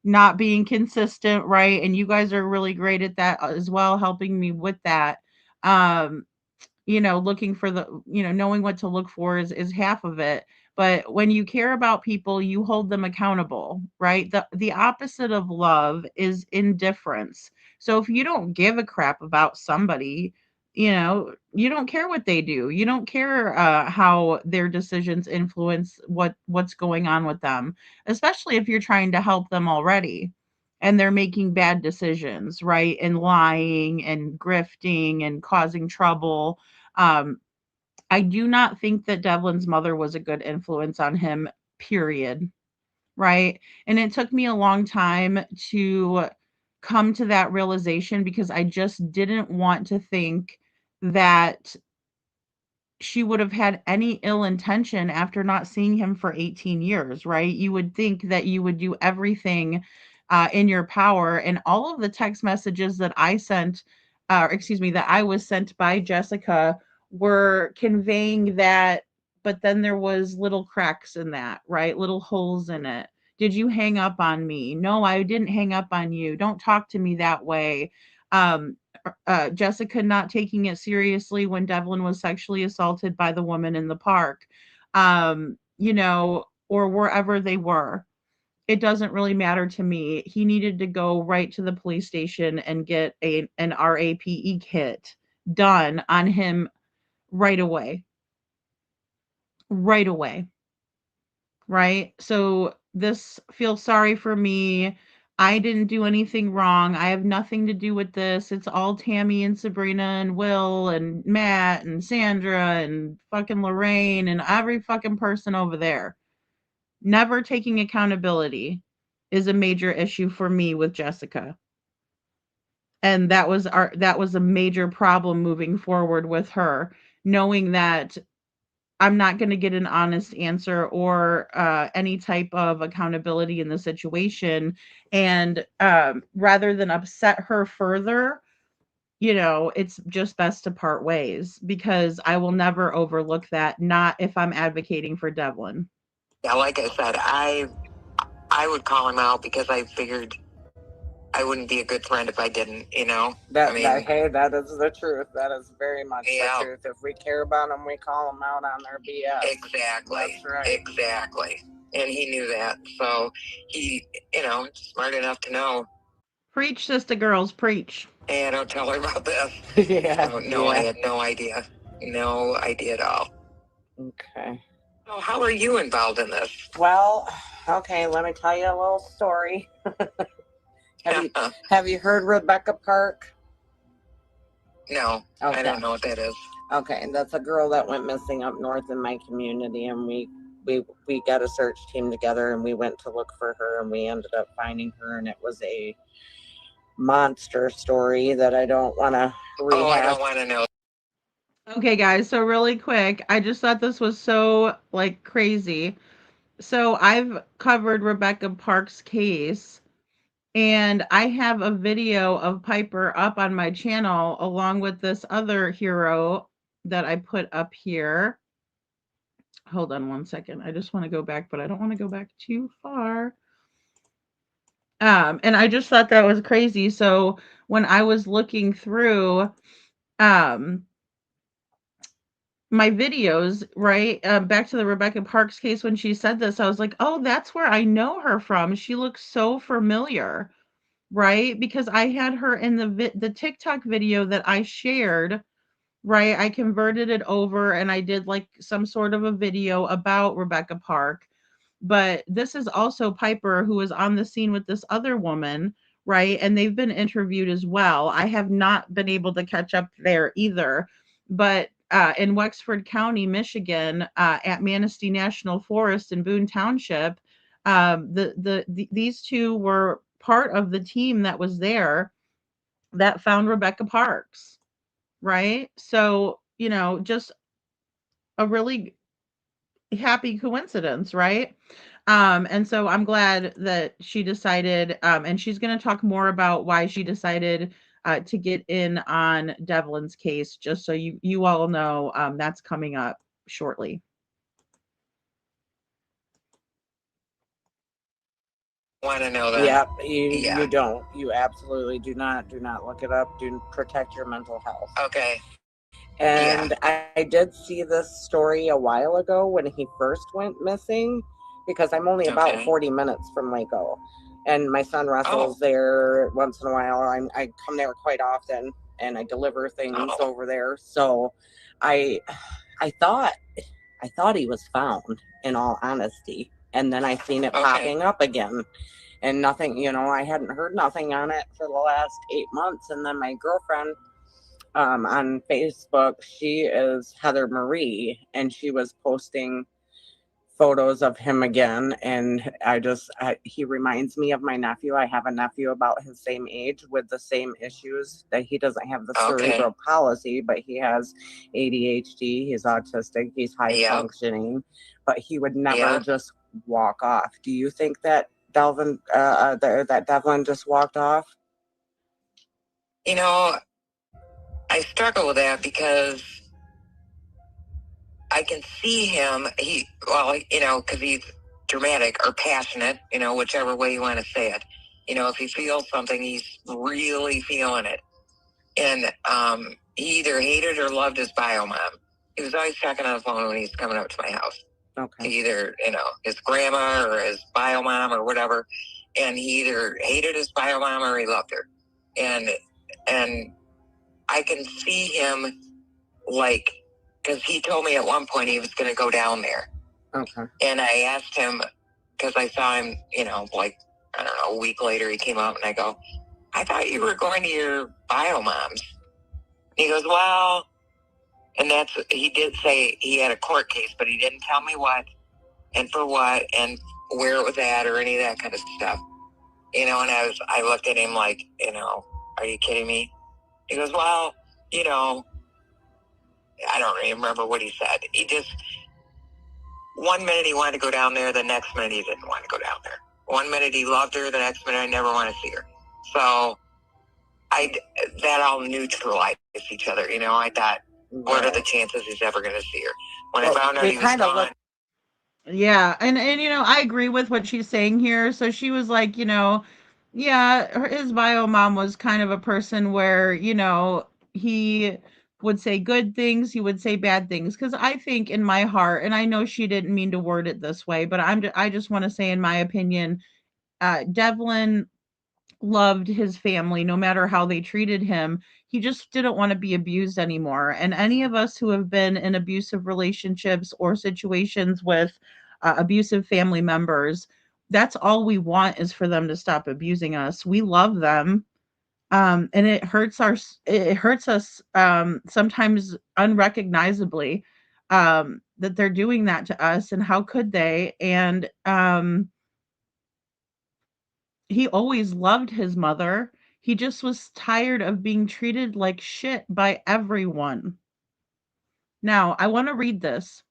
S7: not being consistent, right? And you guys are really great at that as well, helping me with that. Looking for knowing what to look for is half of it. But when you care about people, you hold them accountable, right? The opposite of love is indifference. So if you don't give a crap about somebody, you don't care what they do. You don't care how their decisions influence what's going on with them, especially if you're trying to help them already and they're making bad decisions, right? And lying and grifting and causing trouble. Um, I do not think that Devlin's mother was a good influence on him, period. Right? And it took me a long time to come to that realization because I just didn't want to think that she would have had any ill intention after not seeing him for 18 years, right? You would think that you would do everything in your power. And all of the text messages that I sent, excuse me, that I was sent by Jessica were conveying that, but then there was little cracks in that, right? Little holes in it. Did you hang up on me? No, I didn't hang up on you. Don't talk to me that way. Um, Jessica not taking it seriously when Devlin was sexually assaulted by the woman in the park, you know, or wherever they were. It doesn't really matter to me. He needed to go right to the police station and get an RAPE kit done on him right away. Right away. Right? So this feels sorry for me. I didn't do anything wrong. I have nothing to do with this. It's all Tammy and Sabrina and Will and Matt and Sandra and fucking Lorraine and every fucking person over there. Never taking accountability is a major issue for me with Jessica. And that was a major problem moving forward with her, knowing that I'm not going to get an honest answer or any type of accountability in the situation. And rather than upset her further, you know, it's just best to part ways because I will never overlook that, not if I'm advocating for Devlin.
S19: Yeah, like I said, I would call him out because I figured I wouldn't be a good friend if I didn't, you know?
S12: Hey, that is the truth. That is very much the truth. If we care about them, we call them out on their BS.
S19: Exactly.
S12: That's right.
S19: Exactly. And he knew that. So he, you know, smart enough to know.
S7: Preach, sister girls, preach.
S19: Hey, I don't tell her about this.
S12: Yeah.
S19: So, no, I had no idea. No idea at all.
S12: Okay.
S19: So how are you involved in this?
S12: Well, okay, let me tell you a little story. Have you heard Rebecca Park?
S19: No,
S12: Okay.
S19: I don't know what that is.
S12: Okay, that's a girl that went missing up north in my community, and we got a search team together, and we went to look for her, and we ended up finding her, and it was a monster story that I don't want to rehash.
S19: Oh, I don't want to know.
S7: Okay, guys, so really quick, I just thought this was so like crazy. So I've covered Rebecca Park's case, and I have a video of Piper up on my channel along with this other hero that I put up here. Hold on one second. I just want to go back, but I don't want to go back too far. And I just thought that was crazy. So when I was looking through my videos, right, back to the Rebecca Parks case, when she said this, I was like, oh, that's where I know her from. She looks so familiar, right? Because I had her in the TikTok video that I shared, right? I converted it over and I did like some sort of a video about Rebecca Park. But this is also Piper, who was on the scene with this other woman, right? And they've been interviewed as well. I have not been able to catch up there either. But in Wexford County, Michigan, at Manistee National Forest in Boone Township, these two were part of the team that was there that found Rebecca Parks, right? So, you know, just a really happy coincidence, right? And so I'm glad that she decided, and she's going to talk more about why she decided to get in on Devlin's case, just so you all know. That's coming up shortly.
S19: Want to know that?
S12: Yep, you don't. You absolutely do not. Do not look it up. Do protect your mental health.
S19: Okay.
S12: And I did see this story a while ago when he first went missing, because I'm only about 40 minutes from Waco, and my son Russell's there once in a while. I come there quite often, and I deliver things over there. So I thought he was found, in all honesty, and then I seen it popping up again, and nothing. You know, I hadn't heard nothing on it for the last 8 months, and then my girlfriend on Facebook. She is Heather Marie, and she was posting photos of him again. And he reminds me of my nephew. I have a nephew about his same age with the same issues, that he doesn't have the cerebral palsy, but he has ADHD. He's autistic. He's high functioning, but he would never just walk off. Do you think that Devlin just walked off?
S19: You know, I struggle with that because I can see him. Because he's dramatic or passionate, whichever way you want to say it. If he feels something, he's really feeling it. And he either hated or loved his bio mom. He was always checking on the phone when he's coming up to my house.
S12: Okay.
S19: Either, his grandma or his bio mom or whatever. And he either hated his bio mom or he loved her. And I can see him, because he told me at one point he was going to go down there.
S12: Okay.
S19: And I asked him, because I saw him, a week later he came up and I go, I thought you were going to your bio mom's. He goes, well, and he did say he had a court case, but he didn't tell me what and for what and where it was at or any of that kind of stuff. And I looked at him like, are you kidding me? He goes, well, I don't even remember what he said. He just, one minute he wanted to go down there, the next minute he didn't want to go down there. One minute he loved her, the next minute I never want to see her. So that all neutralized each other. I thought, what are the chances he's ever going to see her? When I found out he was gone.
S7: Yeah, and I agree with what she's saying here. So she was like, his bio mom was kind of a person where, he would say good things, he would say bad things. Because I think in my heart, and I know she didn't mean to word it this way, but I just want to say, in my opinion, Devlin loved his family no matter how they treated him. He just didn't want to be abused anymore. And any of us who have been in abusive relationships or situations with abusive family members, that's all we want, is for them to stop abusing us. We love them. And it hurts us sometimes unrecognizably, that they're doing that to us, and how could they? And he always loved his mother. He just was tired of being treated like shit by everyone. Now, I want to read this.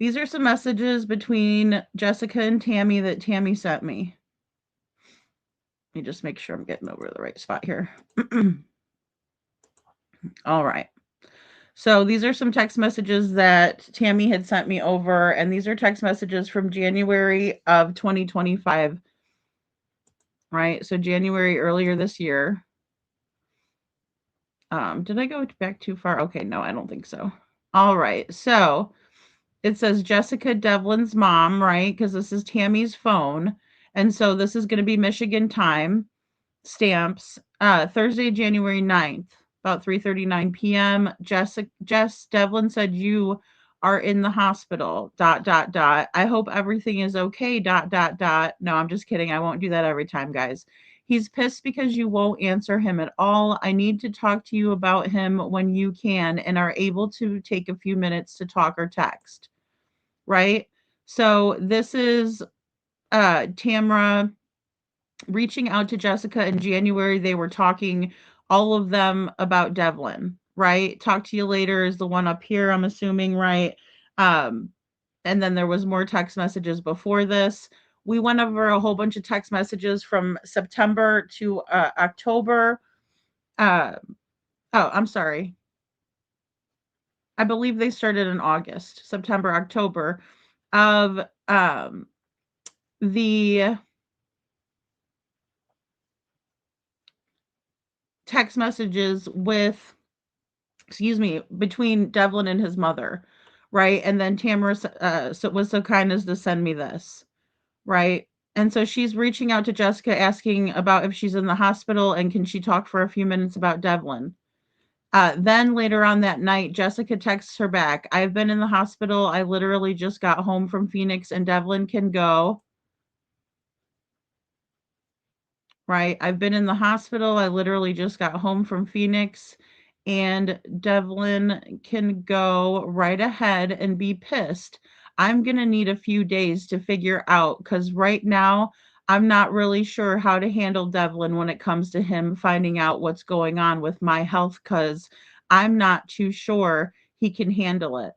S7: These are some messages between Jessica and Tammy that Tammy sent me. Let me just make sure I'm getting over to the right spot here. All right. So these are some text messages that Tammy had sent me over, and these are text messages from January of 2025. Right? So January earlier this year. Did I go back too far? Okay, no, I don't think so. All right. So it says Jessica Devlin's mom, right? Because this is Tammy's phone. And so this is going to be Michigan time stamps. Thursday, January 9th, about 3:39 p.m. Jess Devlin said you are in the hospital. ... I hope everything is okay. ... No, I'm just kidding. I won't do that every time, guys. He's pissed because you won't answer him at all. I need to talk to you about him when you can and are able to take a few minutes to talk or text. Right? So this is Tamra reaching out to Jessica in January. They were talking, all of them, about Devlin, right? Talk to you later is the one up here, I'm assuming, right? And then there was more text messages before this. We went over a whole bunch of text messages from September to October. I'm sorry. I believe they started in August, September, October of the text messages between Devlin and his mother, right? And then Tamara was so kind as to send me this, right? And so she's reaching out to Jessica asking about if she's in the hospital and can she talk for a few minutes about Devlin. Then later on that night, Jessica texts her back, I've been in the hospital. I literally just got home from Phoenix and Devlin can go. right? I've been in the hospital. I literally just got home from Phoenix, and Devlin can go right ahead and be pissed. I'm going to need a few days to figure out, because right now I'm not really sure how to handle Devlin when it comes to him finding out what's going on with my health, because I'm not too sure he can handle it.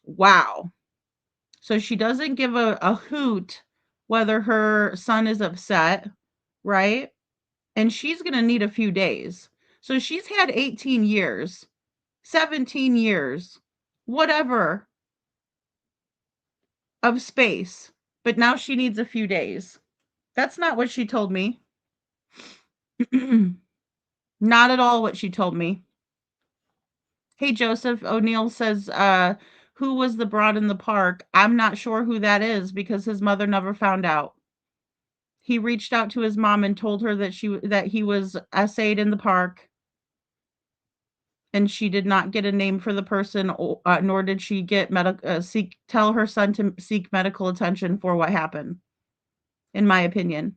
S7: Wow. So she doesn't give a hoot whether her son is upset, right? And she's going to need a few days. So she's had 18 years, 17 years, whatever, of space, but now she needs a few days. That's not what she told me. Not at all what she told me. Hey, Joseph O'Neill says, who was the broad in the park? I'm not sure who that is because his mother never found out. He reached out to his mom and told her that he was essayed in the park, and she did not get a name for the person, nor did she get tell her son to seek medical attention for what happened, in my opinion,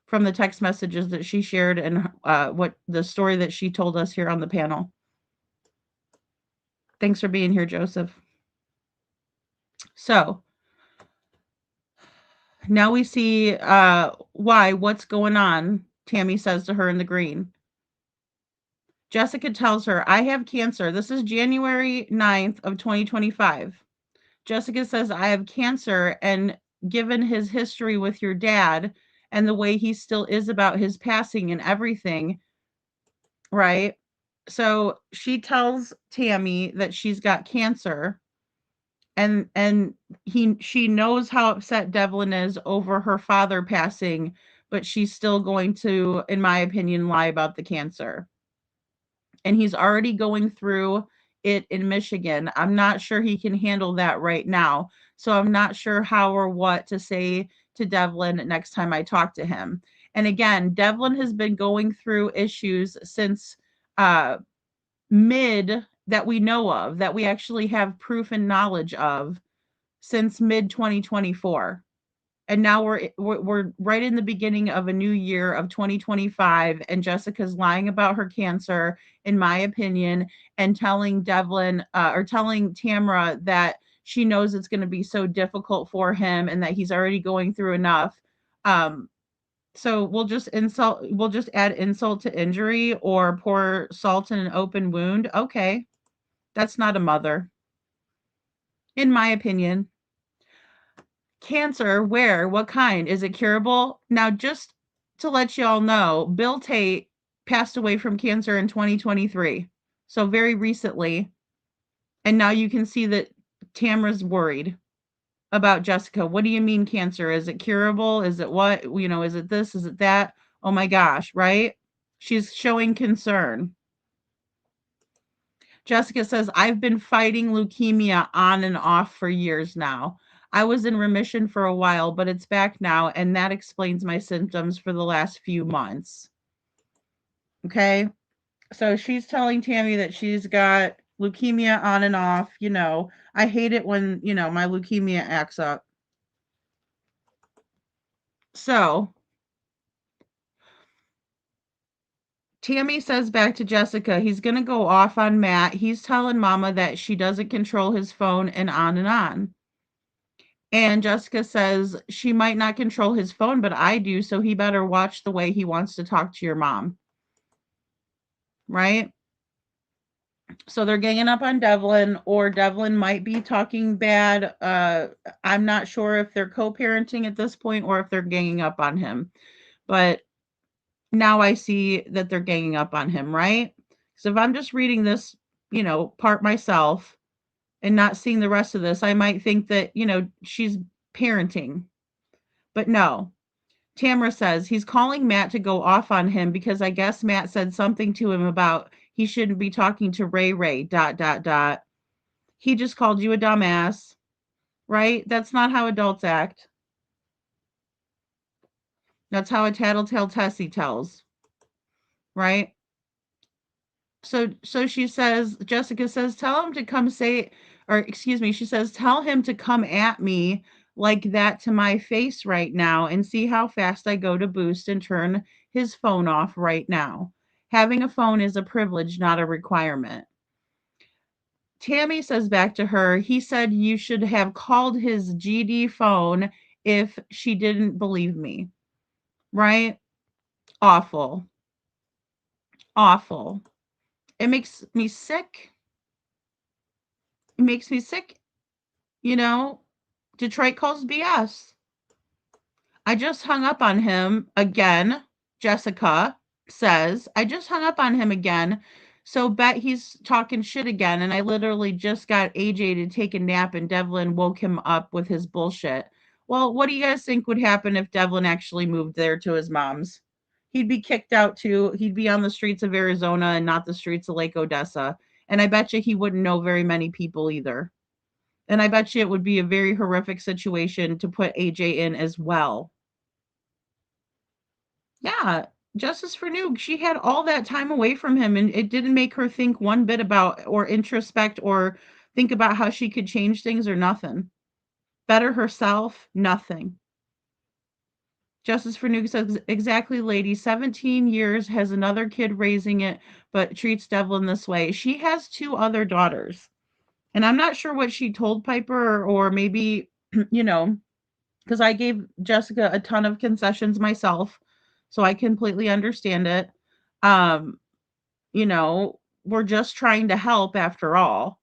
S7: from the text messages that she shared and what the story that she told us here on the panel. Thanks for being here, Joseph. So now we see what's going on, Tammy says to her in the green. Jessica tells her, I have cancer. This is January 9th of 2025. Jessica says, I have cancer, and given his history with your dad and the way he still is about his passing and everything, right? So she tells Tammy that she's got cancer, and she knows how upset Devlin is over her father passing, but she's still going to, in my opinion, lie about the cancer. And he's already going through it in Michigan. I'm not sure he can handle that right now. So I'm not sure how or what to say to Devlin next time I talk to him. And again, Devlin has been going through issues since mid that we know of, that we actually have proof and knowledge of, since mid 2024. And now we're right in the beginning of a new year of 2025, and Jessica's lying about her cancer, in my opinion, and telling Devlin or telling Tamra that she knows it's going to be so difficult for him and that he's already going through enough. So we'll just add insult to injury, or pour salt in an open wound. Okay, that's not a mother, in my opinion. Cancer, where? What kind? Is it curable? Now, just to let you all know, Bill Tait passed away from cancer in 2023. So very recently. And now you can see that Tamra's worried about Jessica. What do you mean cancer? Is it curable? Is it what? Is it this? Is it that? Oh my gosh, right? She's showing concern. Jessica says, I've been fighting leukemia on and off for years now. I was in remission for a while, but it's back now, and that explains my symptoms for the last few months. Okay? So she's telling Tammy that she's got leukemia on and off. I hate it when, my leukemia acts up. So Tammy says back to Jessica, he's going to go off on Matt. He's telling Mama that she doesn't control his phone, and on and on. And Jessica says she might not control his phone, but I do, so he better watch the way he wants to talk to your mom. Right? So they're ganging up on Devlin, or Devlin might be talking bad. I'm not sure if they're co-parenting at this point or if they're ganging up on him. But now I see that they're ganging up on him, right? So if I'm just reading this, part myself and not seeing the rest of this, I might think that, she's parenting. But no. Tamra says he's calling Matt to go off on him because I guess Matt said something to him about he shouldn't be talking to Ray. He just called you a dumbass, right? That's not how adults act. That's how a tattletale Tessie tells, right? So she says, Jessica says, tell him to come say, or excuse me, she says, tell him to come at me like that to my face right now and see how fast I go to boost and turn his phone off right now. Having a phone is a privilege, not a requirement. Tammy says back to her, he said you should have called his GD phone if she didn't believe me. Right? Awful. Awful. It makes me sick. It makes me sick. You know, Detroit calls BS. I just hung up on him again. Jessica says, I just hung up on him again. So bet he's talking shit again. And I literally just got AJ to take a nap and Devlin woke him up with his bullshit. Well, what do you guys think would happen if Devlin actually moved there to his mom's? He'd be kicked out too. He'd be on the streets of Arizona and not the streets of Lake Odessa. And I bet you he wouldn't know very many people either. And I bet you it would be a very horrific situation to put AJ in as well. Yeah, justice for Nuke. She had all that time away from him, and it didn't make her think one bit about or introspect or think about how she could change things or nothing. Better herself, nothing. Justice for Nuke says, exactly, lady. 17 years, has another kid raising it, but treats Devlin this way. She has 2 other daughters. And I'm not sure what she told Piper or maybe, you know, because I gave Jessica a ton of concessions myself, so I completely understand it. Um, you know, we're just trying to help after all.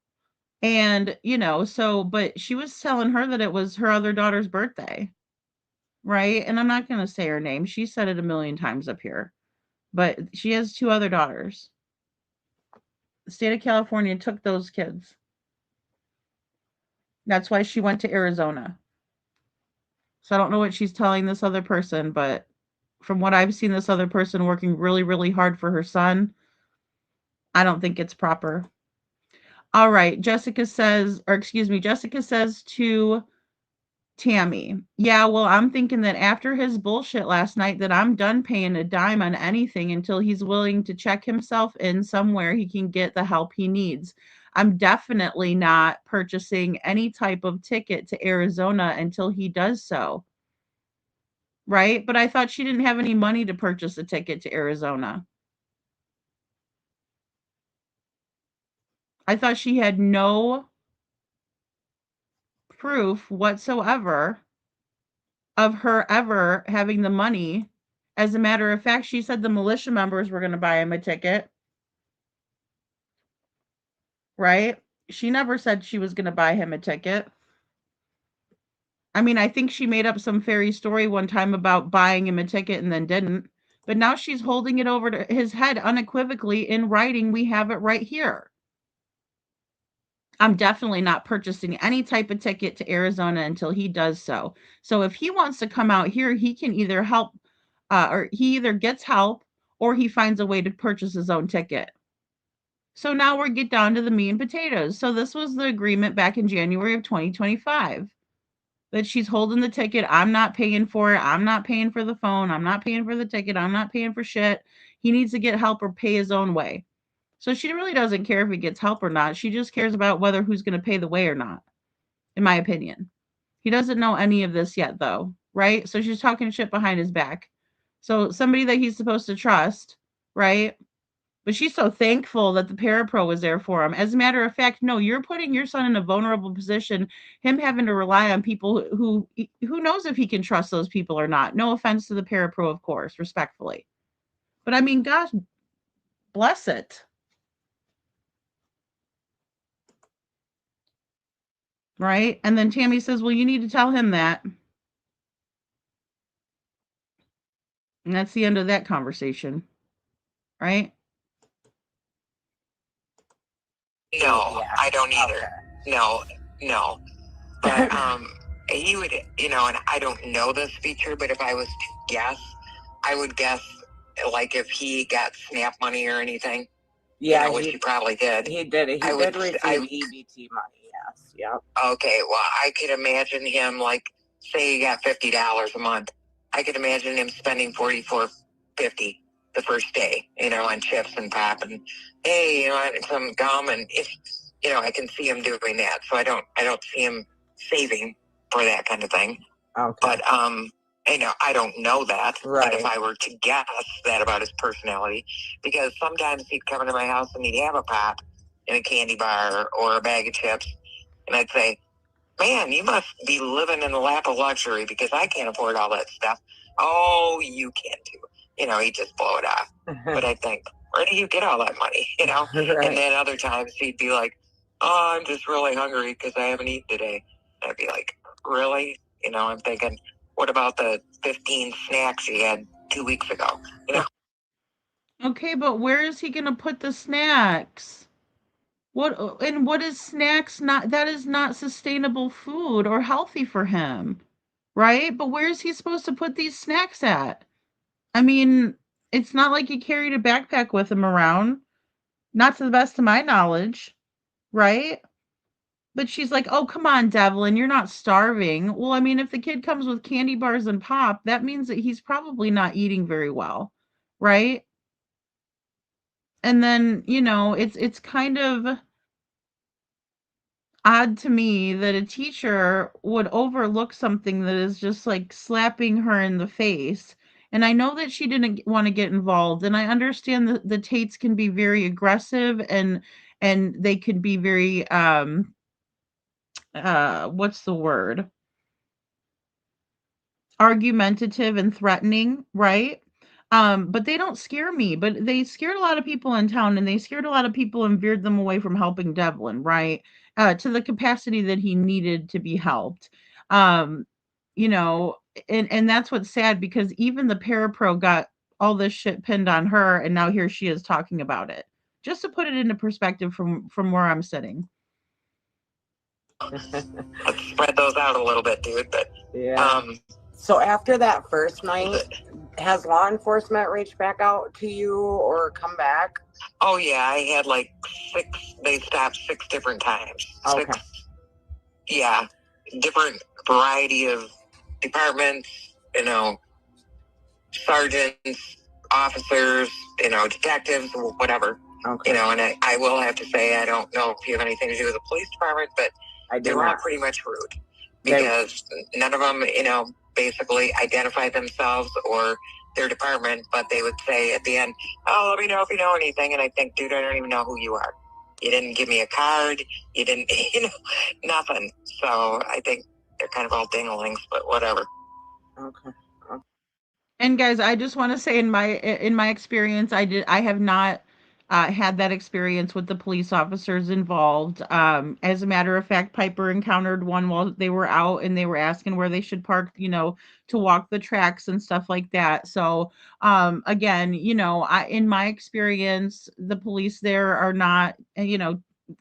S7: And, you know, so, but she was telling her that it was her other daughter's birthday, right? And I'm not going to say her name. She said it a million times up here, but she has 2 other daughters. The state of California took those kids. That's why she went to Arizona. So I don't know what she's telling this other person, but from what I've seen, this other person working really, really hard for her son, I don't think it's proper. All right. Jessica says to Tammy, yeah, well, I'm thinking that after his bullshit last night that I'm done paying a dime on anything until he's willing to check himself in somewhere he can get the help he needs. I'm definitely not purchasing any type of ticket to Arizona until he does so. Right? But I thought she didn't have any money to purchase a ticket to Arizona. I thought she had no proof whatsoever of her ever having the money. As a matter of fact, she said the militia members were going to buy him a ticket. Right? She never said she was going to buy him a ticket. I mean, I think she made up some fairy story one time about buying him a ticket and then didn't. But now she's holding it over to his head unequivocally in writing. We have it right here. I'm definitely not purchasing any type of ticket to Arizona until he does so. So if he wants to come out here, he can either help or he either gets help or he finds a way to purchase his own ticket. So now we get down to the meat and potatoes. So this was the agreement back in January of 2025 that she's holding the ticket. I'm not paying for it. I'm not paying for the phone. I'm not paying for the ticket. I'm not paying for shit. He needs to get help or pay his own way. So she really doesn't care if he gets help or not. She just cares about whether who's going to pay the way or not, in my opinion. He doesn't know any of this yet, though, right? So she's talking shit behind his back. So somebody that he's supposed to trust, right? But she's so thankful that the parapro was there for him. As a matter of fact, no, you're putting your son in a vulnerable position, him having to rely on people who knows if he can trust those people or not. No offense to the parapro, of course, respectfully. But I mean, gosh, bless it. Right? And then Tammy says, well, you need to tell him that. And that's the end of that conversation. Right?
S19: No, I don't either. No. But he would, and I don't know this feature, but if I was to guess, I would guess like if he got SNAP money or anything.
S10: Yeah,
S19: which he probably did.
S10: He did. He did receive EBT money. Yes. Yep.
S19: Okay. Well, I could imagine him say he got $50 a month. I could imagine him spending $44.50 the first day, on chips and pop and hey, some gum and if I can see him doing that. So I don't see him saving for that kind of thing.
S10: Okay.
S19: But I don't know that.
S10: Right.
S19: But if I were to guess that about his personality, because sometimes he'd come into my house and he'd have a pop and a candy bar or a bag of chips, and I'd say, "Man, you must be living in the lap of luxury because I can't afford all that stuff." "Oh, you can too." He'd just blow it off. But I think, where do you get all that money?
S10: Right.
S19: And then other times he'd be like, "Oh, I'm just really hungry because I haven't eaten today." And I'd be like, "Really?" I'm thinking, what about the 15 snacks he had 2 weeks ago?
S7: Okay, but where is he gonna put the snacks? What is snacks not that is not sustainable food or healthy for him, right? But where is he supposed to put these snacks at? I mean, it's not like he carried a backpack with him around, not to the best of my knowledge, right? But she's like, "Oh, come on, Devlin, you're not starving." Well, I mean, if the kid comes with candy bars and pop, that means that he's probably not eating very well, right? And then, it's kind of odd to me that a teacher would overlook something that is just like slapping her in the face. And I know that she didn't want to get involved, and I understand that the Tates can be very aggressive and they can be very what's the word? Argumentative and threatening, right? But they don't scare me, but they scared a lot of people in town, and they scared a lot of people and veered them away from helping Devlin, right? To the capacity that he needed to be helped. Um, you know, and that's what's sad because even the parapro got all this shit pinned on her, and now here she is talking about it. Just to put it into perspective from where I'm sitting.
S19: Let's spread those out a little bit, dude. But
S10: Yeah. So after that first night, has law enforcement reached back out to you or come back?
S19: Oh yeah, I had like 6. They stopped 6 different times.
S10: Okay.
S19: 6, yeah, different variety of departments. Sergeants, officers, detectives, whatever.
S10: Okay.
S19: And I will have to say, I don't know if you have anything to do with the police department, but they were all pretty much rude because none of them, basically identified themselves or their department, but they would say at the end, "Oh, let me know if you know anything." And I think, dude, I don't even know who you are. You didn't give me a card. You didn't, nothing. So I think they're kind of all dinglings, but whatever.
S10: Okay.
S7: And guys, I just want to say in my experience, I have not had that experience with the police officers involved. As a matter of fact, Piper encountered one while they were out and they were asking where they should park, to walk the tracks and stuff like that. So again, in my experience, the police there are not,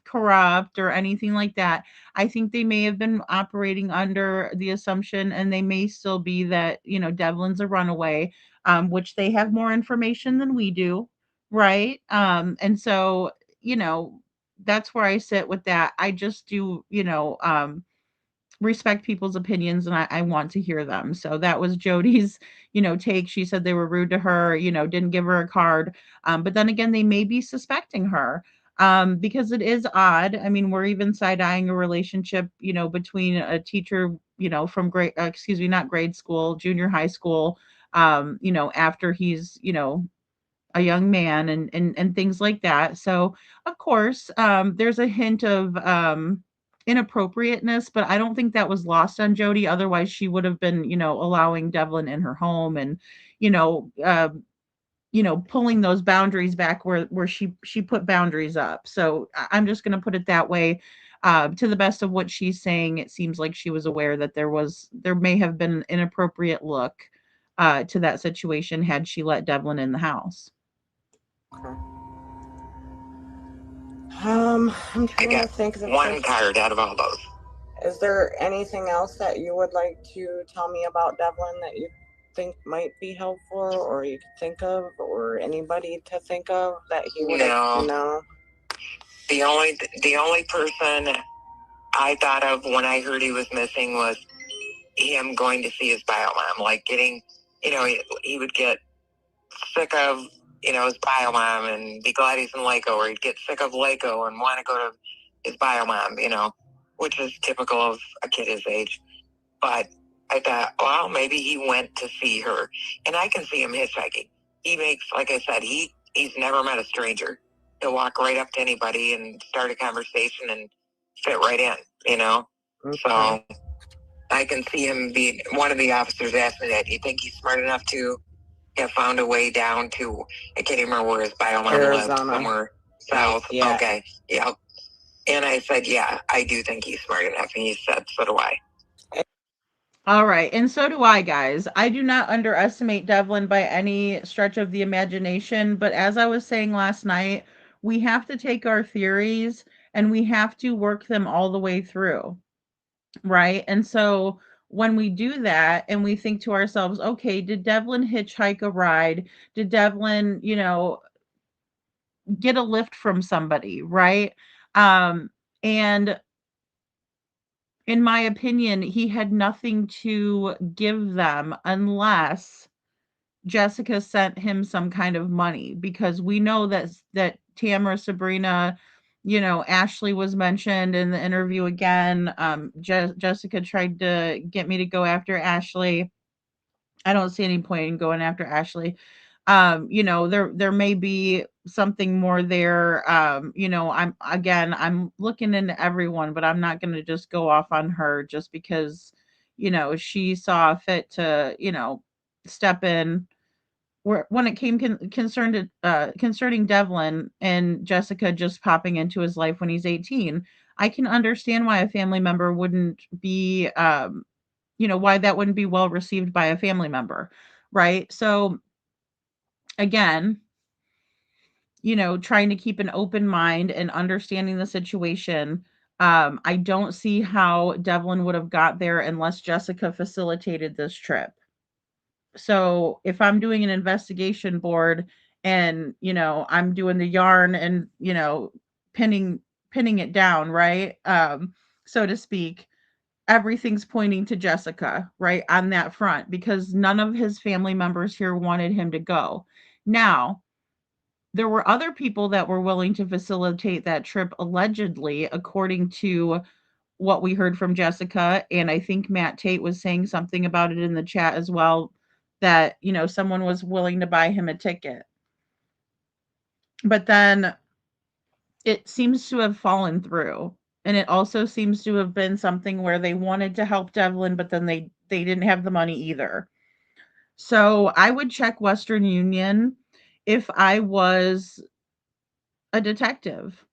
S7: corrupt or anything like that. I think they may have been operating under the assumption, and they may still be that, Devlin's a runaway, which they have more information than we do, right? And so, that's where I sit with that. I just do, respect people's opinions, and I want to hear them. So that was Jody's, take. She said they were rude to her, didn't give her a card. But then again, they may be suspecting her because it is odd. I mean, we're even side eyeing a relationship, between a teacher, from not grade school, junior high school, after he's, a young man and things like that. So, of course, there's a hint of inappropriateness, but I don't think that was lost on Jody. Otherwise, she would have been, allowing Devlin in her home and, you know, uh, pulling those boundaries back where she put boundaries up. So I'm just going to put it that way. To the best of what she's saying, it seems like she was aware that there may have been an inappropriate look to that situation had she let Devlin in the house.
S10: Okay. I'm trying to think.
S19: One card out of all those.
S10: Is there anything else that you would like to tell me about Devlin that you think might be helpful, or you could think of, or anybody to think of that he would have? No.
S19: The only person I thought of when I heard he was missing was him going to see his bio mom, like getting, he would get sick of, his bio mom and be glad he's in Laco, or he'd get sick of Laco and want to go to his bio mom, which is typical of a kid his age. But I thought, well, maybe he went to see her. And I can see him hitchhiking. He makes, like I said, he's never met a stranger. He'll walk right up to anybody and start a conversation and fit right in, you know? Okay. So I can see him being, one of the officers asked me that, do you think he's smart enough to have found a way down to, I can't even remember where his biomom lived, somewhere south. Yeah. Okay, yeah. And I said, yeah, I do think he's smart enough. And he said, so do I.
S7: All right. And so do I, guys. I do not underestimate Devlin by any stretch of the imagination. But as I was saying last night, we have to take our theories and we have to work them all the way through. Right. And so when we do that and we think to ourselves, okay, did Devlin hitchhike a ride? Did Devlin, get a lift from somebody? Right. And in my opinion, he had nothing to give them unless Jessica sent him some kind of money, because we know that Tamara, Sabrina, Ashley was mentioned in the interview again. Jessica tried to get me to go after Ashley. I don't see any point in going after Ashley. There may be something more there. I'm looking into everyone, but I'm not going to just go off on her just because she saw fit to step in. When it came concerning Devlin and Jessica just popping into his life when he's 18, I can understand why a family member wouldn't be why that wouldn't be well received by a family member, right? So again, trying to keep an open mind and understanding the situation. I don't see how Devlin would have got there unless Jessica facilitated this trip. So if I'm doing an investigation board and, I'm doing the yarn and, pinning it down, right? So to speak, everything's pointing to Jessica, right, on that front, because none of his family members here wanted him to go. Now, there were other people that were willing to facilitate that trip, allegedly, according to what we heard from Jessica. And I think Matt Tait was saying something about it in the chat as well, that, someone was willing to buy him a ticket. But then it seems to have fallen through. And it also seems to have been something where they wanted to help Devlin, but then they didn't have the money either. So I would check Western Union if I was a detective,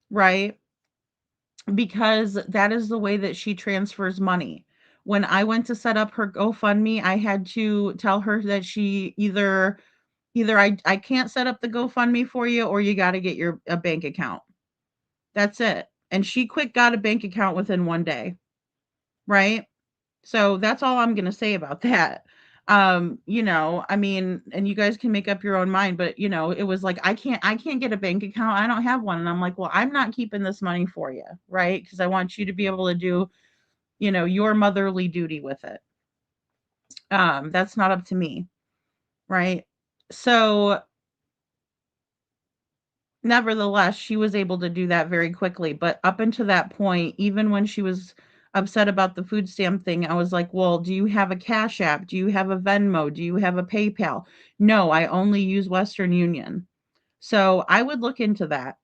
S7: right? Because that is the way that she transfers money. When I went to set up her GoFundMe, I had to tell her that she either I can't set up the GoFundMe for you, or you got to get a bank account. That's it. And she quick got a bank account within 1 day. Right? So that's all I'm going to say about that. And you guys can make up your own mind, but it was like, I can't get a bank account. I don't have one. And I'm like, well, I'm not keeping this money for you. Right? Because I want you to be able to do, your motherly duty with it. That's not up to me. Right? So nevertheless, she was able to do that very quickly. But up until that point, even when she was upset about the food stamp thing, I was like, well, do you have a Cash App? Do you have a Venmo? Do you have a PayPal? No, I only use Western Union. So I would look into that,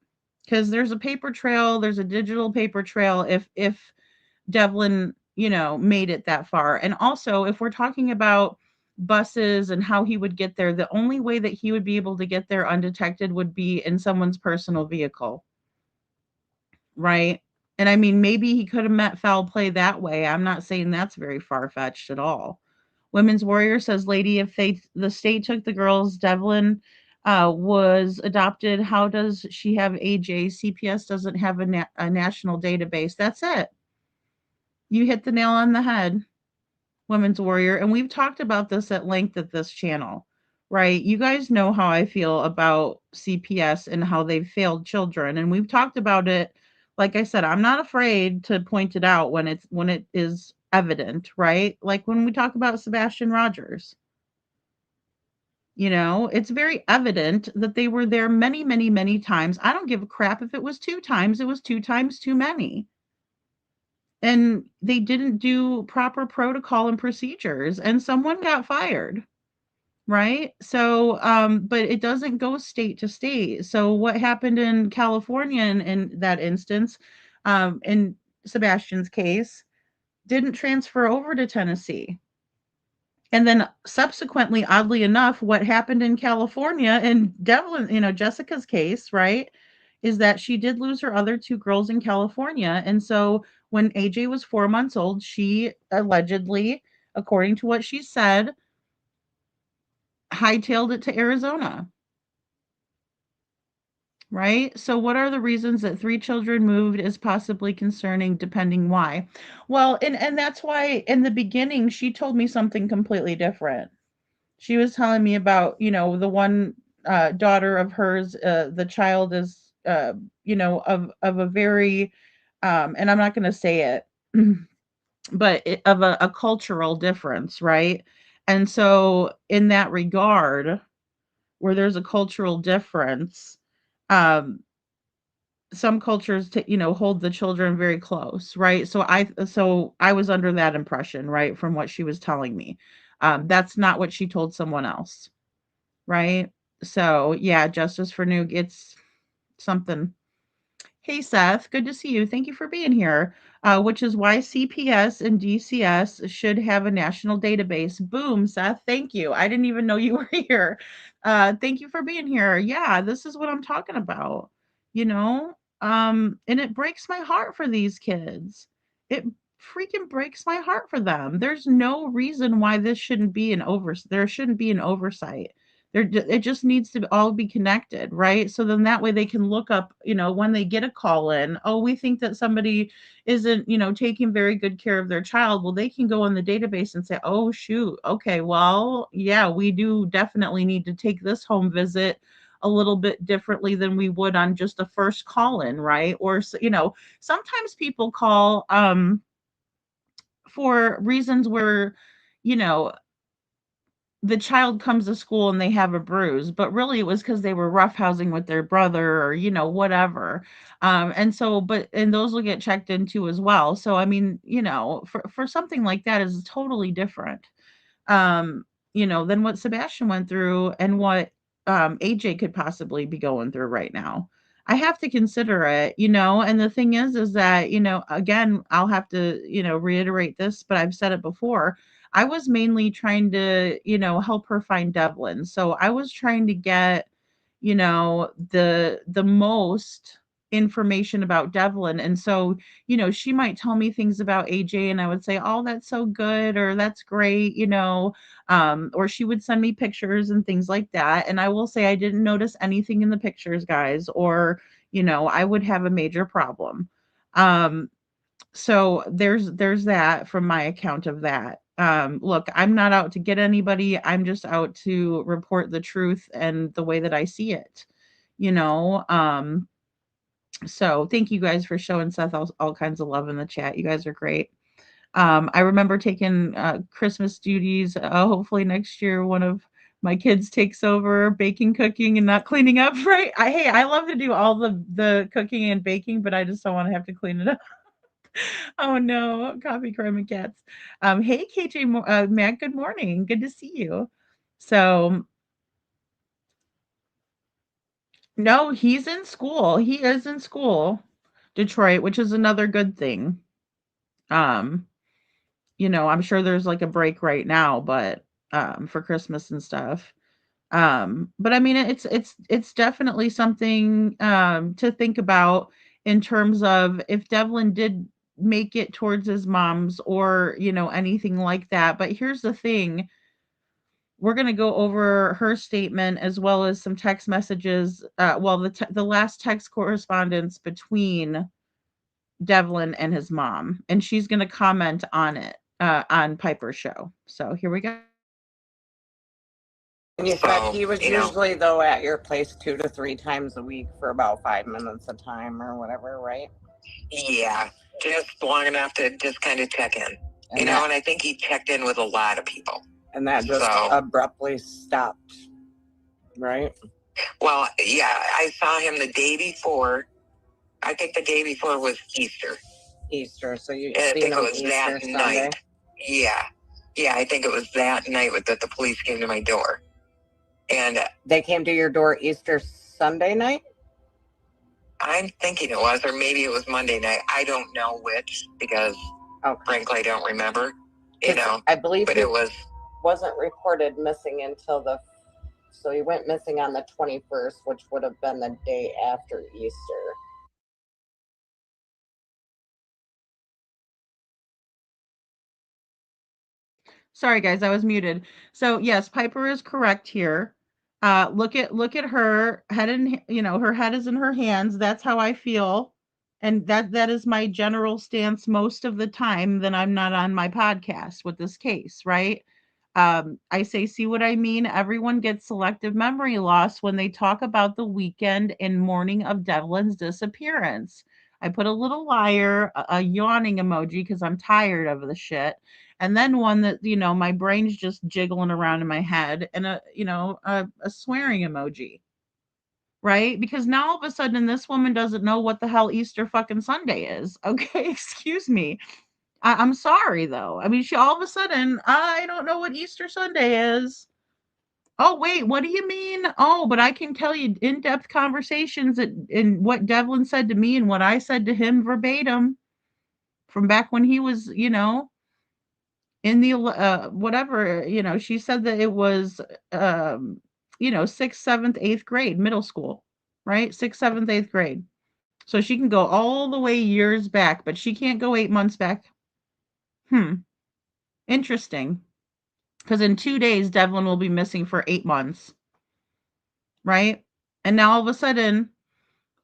S7: because there's a paper trail, there's a digital paper trail if Devlin, made it that far. And also, if we're talking about buses and how he would get there, the only way that he would be able to get there undetected would be in someone's personal vehicle. Right? And I mean, maybe he could have met foul play that way. I'm not saying that's very far-fetched at all. Women's Warrior says, lady, if the state took the girls, Devlin was adopted, how does she have AJ? CPS doesn't have a national database. That's it. You hit the nail on the head, Women's Warrior. And we've talked about this at length at this channel, right? You guys know how I feel about CPS and how they've failed children. And we've talked about it. Like I said, I'm not afraid to point it out when it is evident, right? Like when we talk about Sebastian Rogers. It's very evident that they were there many, many, many times. I don't give a crap if it was 2 times. It was 2 times too many. and they didn't do proper protocol and procedures, and someone got fired, right? So, but it doesn't go state to state. So what happened in California in that instance, in Sebastian's case, didn't transfer over to Tennessee. And then subsequently, oddly enough, what happened in California in Devlin, Jessica's case, right, is that she did lose her other two girls in California. And so when AJ was 4 months old, she allegedly, according to what she said, hightailed it to Arizona. Right? So what are the reasons that 3 children moved is possibly concerning, depending why? Well, and that's why in the beginning she told me something completely different. She was telling me about, the one daughter of hers, the child is, of a very, and I'm not going to say it, but of a cultural difference, right? And so in that regard, where there's a cultural difference, um, some cultures hold the children very close, right? So I was under that impression, right, from what she was telling me. That's not what she told someone else, right? So yeah, justice for Nuke, it's something. Hey Seth, good to see you. Thank you for being here. Which is why CPS and DCS should have a national database. Boom, Seth. Thank you. I didn't even know you were here. Thank you for being here. Yeah, this is what I'm talking about. You know, and it breaks my heart for these kids. It freaking breaks my heart for them. There's no reason why this shouldn't be there shouldn't be an oversight. It just needs to all be connected, right? So then that way they can look up, when they get a call in, oh, we think that somebody isn't, taking very good care of their child. Well, they can go in the database and say, oh, shoot, okay, well, yeah, we do definitely need to take this home visit a little bit differently than we would on just a first call in, right? Or, sometimes people call for reasons where, you know, the child comes to school and they have a bruise, but really it was because they were roughhousing with their brother or, whatever. And those will get checked into as well. So, I mean, for something like that is totally different, um, than what Sebastian went through and what AJ could possibly be going through right now. I have to consider it, and the thing is that, again, I'll have to, reiterate this, but I've said it before. I was mainly trying to, help her find Devlin. So I was trying to get, the most information about Devlin. And so, she might tell me things about AJ and I would say, "Oh, that's so good," or "That's great," or she would send me pictures and things like that. And I will say I didn't notice anything in the pictures, guys, or, I would have a major problem. Um, so there's that from my account of that. Look, I'm not out to get anybody. I'm just out to report the truth and the way that I see it. You know, so thank you guys for showing Seth all kinds of love in the chat. You guys are great. I remember taking Christmas duties. Hopefully next year one of my kids takes over baking, cooking, and not cleaning up. Right? I love to do all the cooking and baking, but I just don't want to have to clean it up. Oh no, coffee, crime, and cats. Hey KJ, Matt. Good morning. Good to see you. So no, he's in school. He is in school, Detroit, which is another good thing. Um, I'm sure there's like a break right now, but for Christmas and stuff. But I mean it's definitely something to think about in terms of if Devlin did make it towards his mom's or, anything like that. But here's the thing. We're going to go over her statement as well as some text messages. The last text correspondence between Devlin and his mom, and she's going to comment on it on Piper's show. So here we go.
S10: And you said he was usually, though, at your place 2 to 3 times a week for about 5 minutes a time or whatever, right?
S19: Yeah, just long enough to just kind of check in. And I think he checked in with a lot of people.
S10: And that just abruptly stopped, right?
S19: Well, yeah, I saw him the day before. I think the day before was Easter.
S10: Easter, so you
S19: And I
S10: seen
S19: think it
S10: them
S19: was
S10: Easter
S19: that
S10: Sunday?
S19: night. Yeah. Yeah, I think it was that night that the police came to my door. And
S10: they came to your door Easter Sunday night?
S19: I'm thinking it was, or maybe it was Monday night. I don't know which, because frankly, I don't remember. You know,
S10: I believe
S19: but
S10: he
S19: it
S10: wasn't reported missing until so he went missing on the 21st, which would have been the day after Easter.
S7: Sorry, guys, I was muted. So yes, Piper is correct here. Look at her head, and her head is in her hands. That's how I feel, and that is my general stance most of the time. Then I'm not on my podcast with this case, right? I say, see what I mean? Everyone gets selective memory loss when they talk about the weekend and morning of Devlin's disappearance. I put a little liar, a yawning emoji because I'm tired of the shit, and then one that my brain's just jiggling around in my head, and a swearing emoji, right? Because now all of a sudden this woman doesn't know what the hell Easter fucking Sunday is. Okay, excuse me. I'm sorry though. I mean, she all of a sudden, I don't know what Easter Sunday is. Oh wait, what do you mean? Oh, but I can tell you in-depth conversations in what Devlin said to me and what I said to him verbatim from back when he was, in the whatever, she said that it was 6th, 7th, 8th grade, middle school, right? 6th, 7th, 8th grade. So she can go all the way years back, but she can't go 8 months back. Interesting. Because in 2 days, Devlin will be missing for 8 months, right? And now all of a sudden,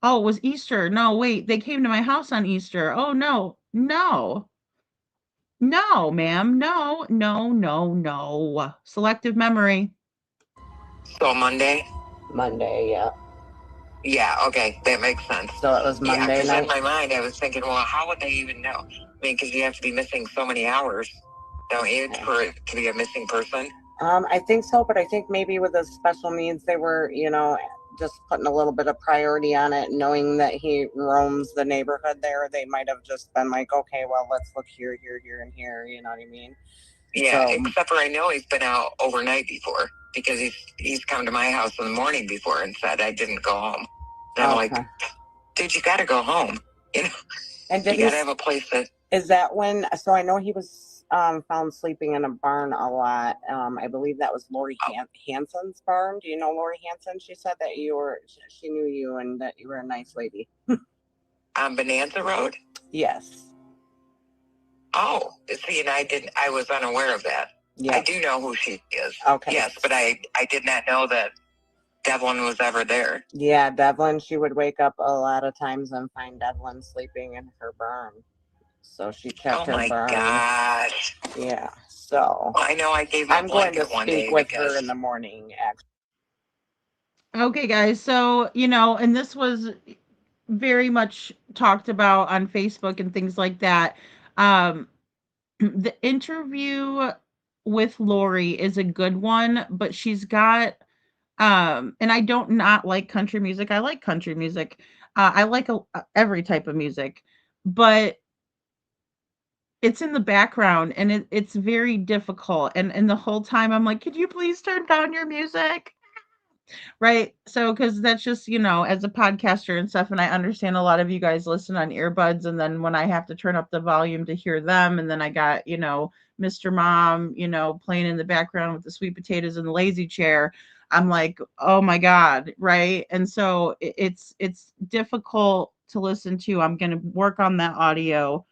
S7: oh, it was Easter. No, wait, they came to my house on Easter. Oh, no, no, no, ma'am. No, no, no, no. Selective memory.
S19: So Monday?
S10: Monday, yeah.
S19: Yeah, okay, that makes sense.
S10: So it was Monday
S19: because
S10: night?
S19: in my mind I was thinking, well, how would they even know? I mean, because you have to be missing so many hours, don't you, for it to be a missing person?
S10: I think so, but I think maybe with the special needs, they were, just putting a little bit of priority on it, knowing that he roams the neighborhood there. They might have just been like, okay, well, let's look here, and here. You know what I mean?
S19: Yeah, except for I know he's been out overnight before, because he's come to my house in the morning before and said I didn't go home. And I'm like, dude, you got to go home.
S10: And
S19: you got to have a place that.
S10: Is that when? So I know he was found sleeping in a barn a lot. I believe that was Lori Hansen's barn. Do you know Lori Hansen? She said that she knew you and that you were a nice lady.
S19: On Bonanza Road?
S10: Yes.
S19: Oh, see, and I was unaware of that. Yeah. I do know who she is.
S10: Okay.
S19: Yes, but I did not know that Devlin was ever there.
S10: Yeah, Devlin, she would wake up a lot of times and find Devlin sleeping in her barn. So she checked her barn. Oh my
S19: gosh.
S10: Yeah. So
S19: I know I gave my blanket one day.
S10: I'm going to speak with her in the morning, actually.
S7: Okay, guys. So, and this was very much talked about on Facebook and things like that. The interview with Lori is a good one, but she's got and I don't not like country music. I like country music. I like every type of music, but it's in the background and it's very difficult. And the whole time I'm like, could you please turn down your music? Right. So, because that's just, as a podcaster and stuff, and I understand a lot of you guys listen on earbuds, and then when I have to turn up the volume to hear them, and then I got, Mr. Mom, playing in the background with the sweet potatoes in the lazy chair, I'm like, oh my God. Right. And so it's difficult to listen to. I'm going to work on that audio.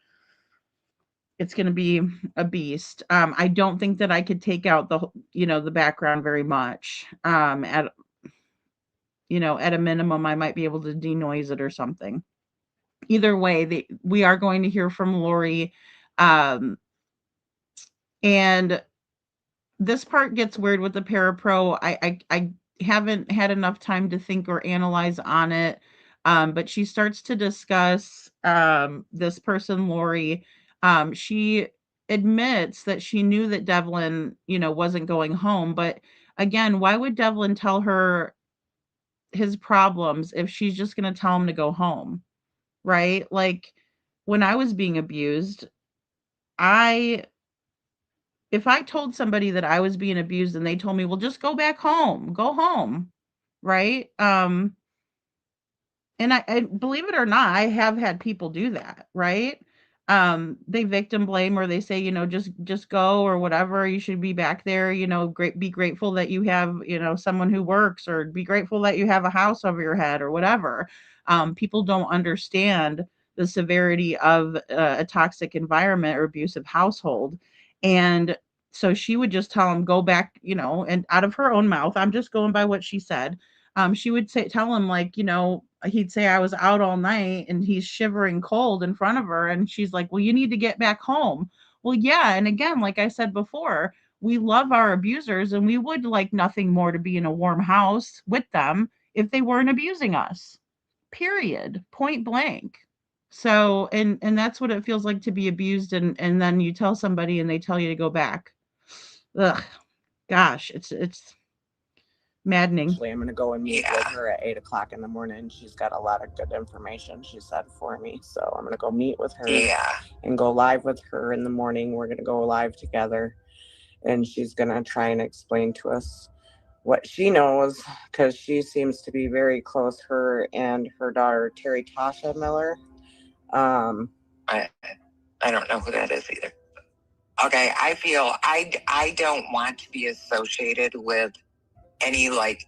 S7: It's going to be a beast. I don't think that I could take out the background very much. At a minimum, I might be able to denoise it or something. Either way, we are going to hear from Lori. And this part gets weird with the parapro. I haven't had enough time to think or analyze on it. But she starts to discuss this person, Lori. She admits that she knew that Devlin, wasn't going home. But again, why would Devlin tell her his problems if she's just going to tell him to go home, right? Like, when I was being abused, if I told somebody that I was being abused and they told me, "Well, just go back home. Go home." Right? And I believe it or not, I have had people do that, right? They victim blame or they say, just go or whatever, you should be back there, be grateful that you have, someone who works, or be grateful that you have a house over your head or whatever. People don't understand the severity of a toxic environment or abusive household. And so she would just tell him, go back, and out of her own mouth, I'm just going by what she said. She would tell him, like, he'd say, I was out all night, and he's shivering cold in front of her. And she's like, well, you need to get back home. Well, yeah. And again, like I said before, we love our abusers and we would like nothing more to be in a warm house with them if they weren't abusing us, period, point blank. So, and that's what it feels like to be abused. And then you tell somebody and they tell you to go back. Ugh, gosh, it's maddening.
S12: Actually, I'm going to go and meet with her at 8 o'clock in the morning. She's got a lot of good information, she said, for me. So I'm going to go meet with her and go live with her in the morning. We're going to go live together. And she's going to try and explain to us what she knows, because she seems to be very close, her and her daughter, Terry Tasha Miller.
S19: I don't know who that is either. Okay, I feel I don't want to be associated with any like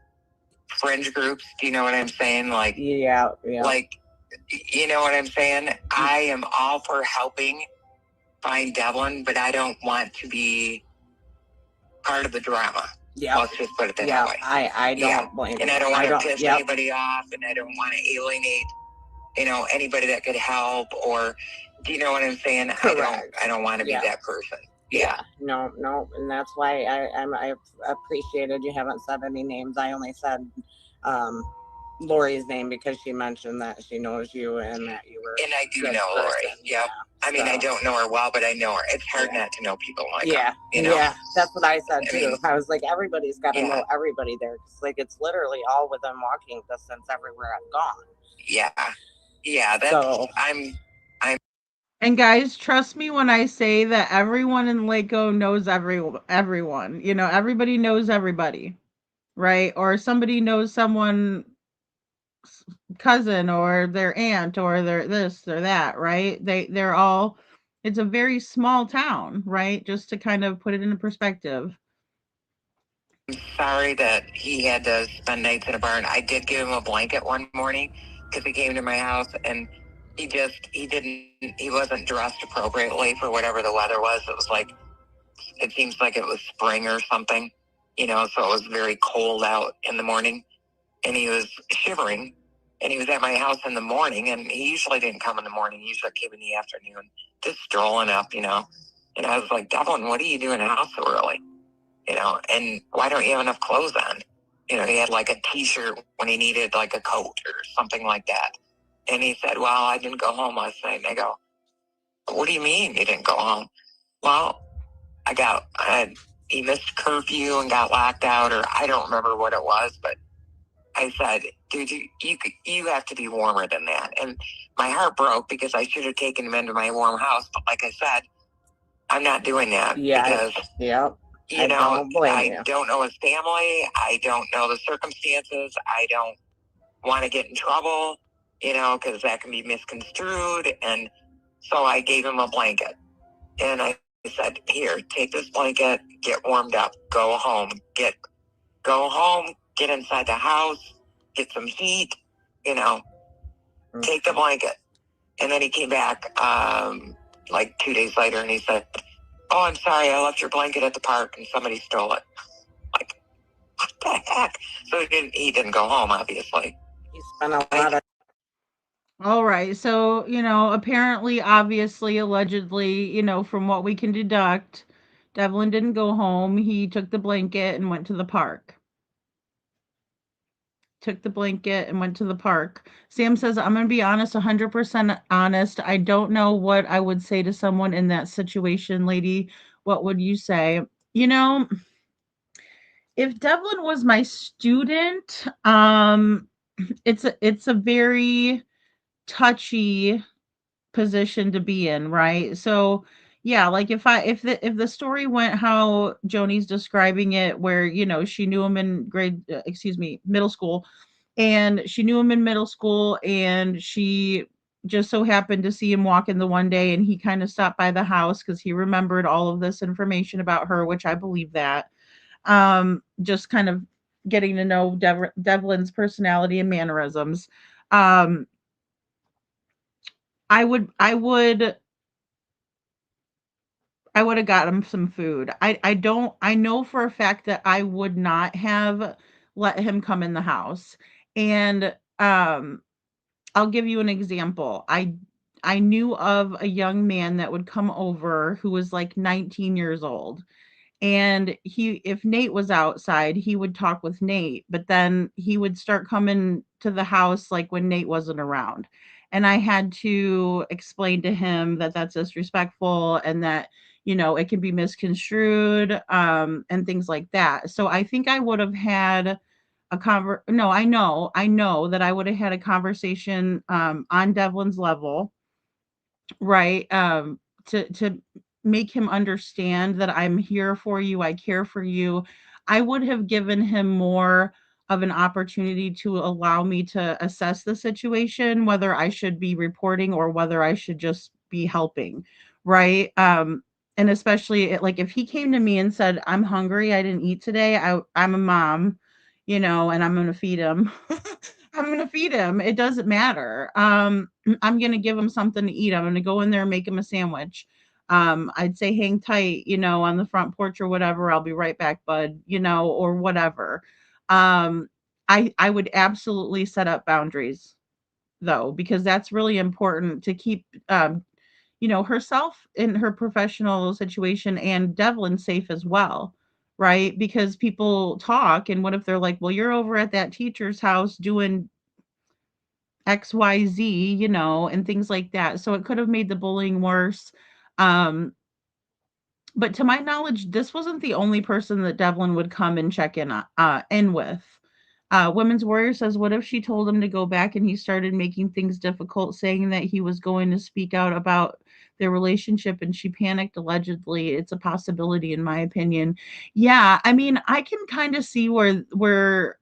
S19: fringe groups. Do you know what I'm saying? Like,
S12: yeah.
S19: Like, you know what I'm saying? I am all for helping find Devlin, but I don't want to be part of the drama.
S12: Yeah.
S19: Let's just put it that way.
S12: I don't blame
S19: and I don't want to piss anybody off, and I don't want to alienate, anybody that could help, or do you know what I'm saying?
S12: Correct.
S19: I don't want to be that person. Yeah.
S12: No, and that's why I appreciated you haven't said any names. I only said Lori's name because she mentioned that she knows you and that you were.
S19: And I do know Lori. Yep. Yeah. I mean, I don't know her well, but I know her. It's hard not to know people like her.
S12: Yeah, that's what I said too. I was like, everybody's got to know everybody there. Like, it's literally all within walking distance everywhere I've gone.
S19: Yeah. That's I'm.
S7: And guys, trust me when I say that everyone in Laco knows everyone. Everybody knows everybody, right? Or somebody knows someone cousin or their aunt or their this or that, right? They're all, it's a very small town, right? Just to kind of put it into perspective.
S19: I'm sorry that he had to spend nights in a barn. I did give him a blanket one morning because he came to my house and he wasn't dressed appropriately for whatever the weather was. It was like, it seems like it was spring or something, so it was very cold out in the morning, and he was shivering, and he was at my house in the morning, and he usually didn't come in the morning. He usually came in the afternoon, just strolling up, and I was like, Devlin, what are you doing in the house so early? And why don't you have enough clothes on? He had like a t-shirt when he needed like a coat or something like that. And he said, well, I didn't go home last night. And I go, what do you mean you didn't go home? Well, he missed curfew and got locked out, or I don't remember what it was, but I said, dude, you have to be warmer than that. And my heart broke because I should have taken him into my warm house. But like I said, I'm not doing that. Because, I don't know his family. I don't know the circumstances. I don't want to get in trouble, because that can be misconstrued. And so I gave him a blanket. And I said, here, take this blanket, get warmed up, go home, get inside the house, get some heat, take the blanket. And then he came back like 2 days later and he said, oh, I'm sorry, I left your blanket at the park and somebody stole it. Like, what the heck? So he didn't go home, obviously.
S12: He spent a lot of.
S7: All right. So, apparently, obviously, allegedly, from what we can deduct, Devlin didn't go home. He took the blanket and went to the park. Sam says, I'm going to be honest, 100% honest. I don't know what I would say to someone in that situation, lady. What would you say? If Devlin was my student, it's a very touchy position to be in, right? So yeah, like if the story went how Joni's describing it, where she knew him in middle school, and she knew him in middle school, and she just so happened to see him walking the one day, and he kind of stopped by the house because he remembered all of this information about her, which I believe that. Just kind of getting to know Devlin's personality and mannerisms. Um, I would have got him some food. I know for a fact that I would not have let him come in the house. And I'll give you an example. I knew of a young man that would come over who was like 19 years old. And if Nate was outside, he would talk with Nate, but then he would start coming to the house like when Nate wasn't around. And I had to explain to him that that's disrespectful, and that it can be misconstrued, and things like that. So I think I would have had no, I know that I would have had a conversation on Devlin's level, right? To make him understand that I'm here for you, I care for you. I would have given him more of an opportunity to allow me to assess the situation, whether I should be reporting or whether I should just be helping, right? And especially like if he came to me and said, "I'm hungry, I didn't eat today. I'm a mom, and I'm going to feed him." I'm going to feed him. It doesn't matter. I'm gonna give him something to eat. I'm gonna go in there and make him a sandwich. I'd say hang tight, on the front porch or whatever. I'll be right back, bud, or whatever. Um, I would absolutely set up boundaries though, because that's really important to keep herself in her professional situation and Devlin safe as well. Right? Because people talk, and what if they're like, well, you're over at that teacher's house doing XYZ, and things like that. So it could have made the bullying worse. Um, but to my knowledge, this wasn't the only person that Devlin would come and check in with. Women's Warrior says, what if she told him to go back and he started making things difficult, saying that he was going to speak out about their relationship and she panicked allegedly? It's a possibility, in my opinion. Yeah, I mean, I can kind of see where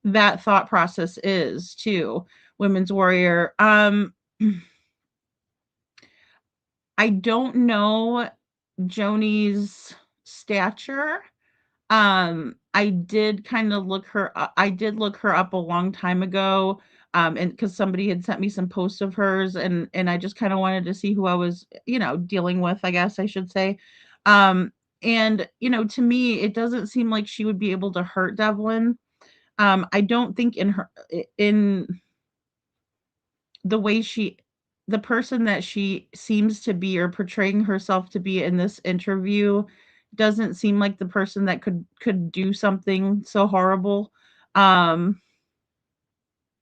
S7: that thought process is too. Women's Warrior. I don't know Joni's stature. I did kind of look her up. I did look her up a long time ago. And because somebody had sent me some posts of hers, and I just kind of wanted to see who I was, dealing with, I guess I should say. And to me, it doesn't seem like she would be able to hurt Devlin. I don't think in the way the person that she seems to be or portraying herself to be in this interview doesn't seem like the person that could do something so horrible. Um,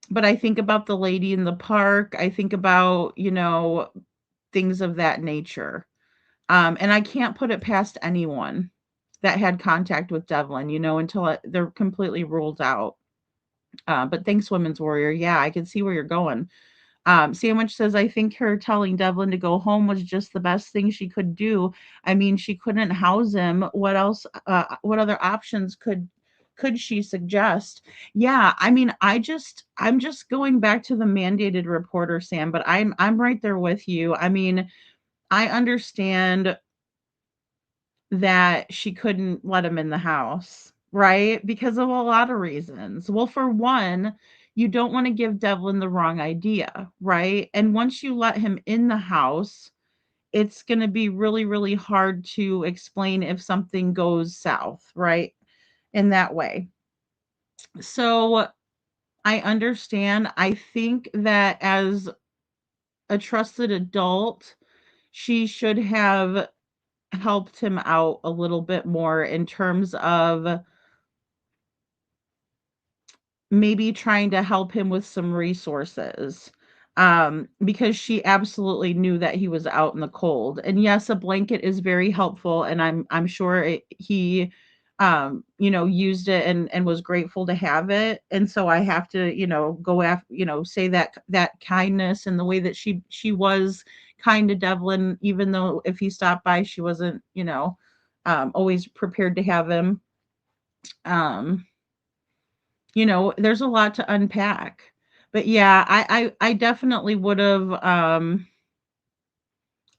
S7: but I think about the lady in the park. I think about, things of that nature. And I can't put it past anyone that had contact with Devlin, until they're completely ruled out. But thanks, Women's Warrior. Yeah, I can see where you're going. Sandwich says, I think her telling Devlin to go home was just the best thing she could do. I mean, she couldn't house him. What else? What other options could she suggest? Yeah, I mean, I'm just going back to the mandated reporter, Sam, but I'm right there with you. I mean, I understand that she couldn't let him in the house, right? Because of a lot of reasons. Well, for one, you don't want to give Devlin the wrong idea, right? And once you let him in the house, it's going to be really, really hard to explain if something goes south, right? In that way. So I understand. I think that as a trusted adult, she should have helped him out a little bit more in terms of maybe trying to help him with some resources, because she absolutely knew that he was out in the cold. And yes, a blanket is very helpful, and I'm sure he used it and was grateful to have it. And so I have to, go after, say that kindness and the way that she was kind to Devlin, even though if he stopped by, she wasn't, always prepared to have him. Um, there's a lot to unpack. But yeah, I definitely would have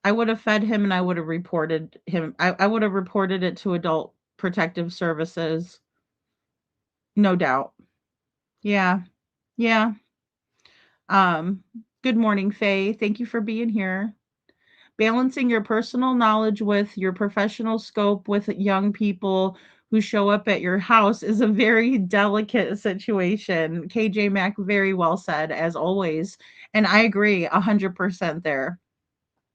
S7: I would have fed him and I would have reported him. I would have reported it to Adult Protective Services. No doubt. Yeah. Yeah. Um, Good morning, Faye. Thank you for being here. Balancing your personal knowledge with your professional scope with young people who show up at your house is a very delicate situation. KJ Mack, very well said, as always. And I agree 100% there.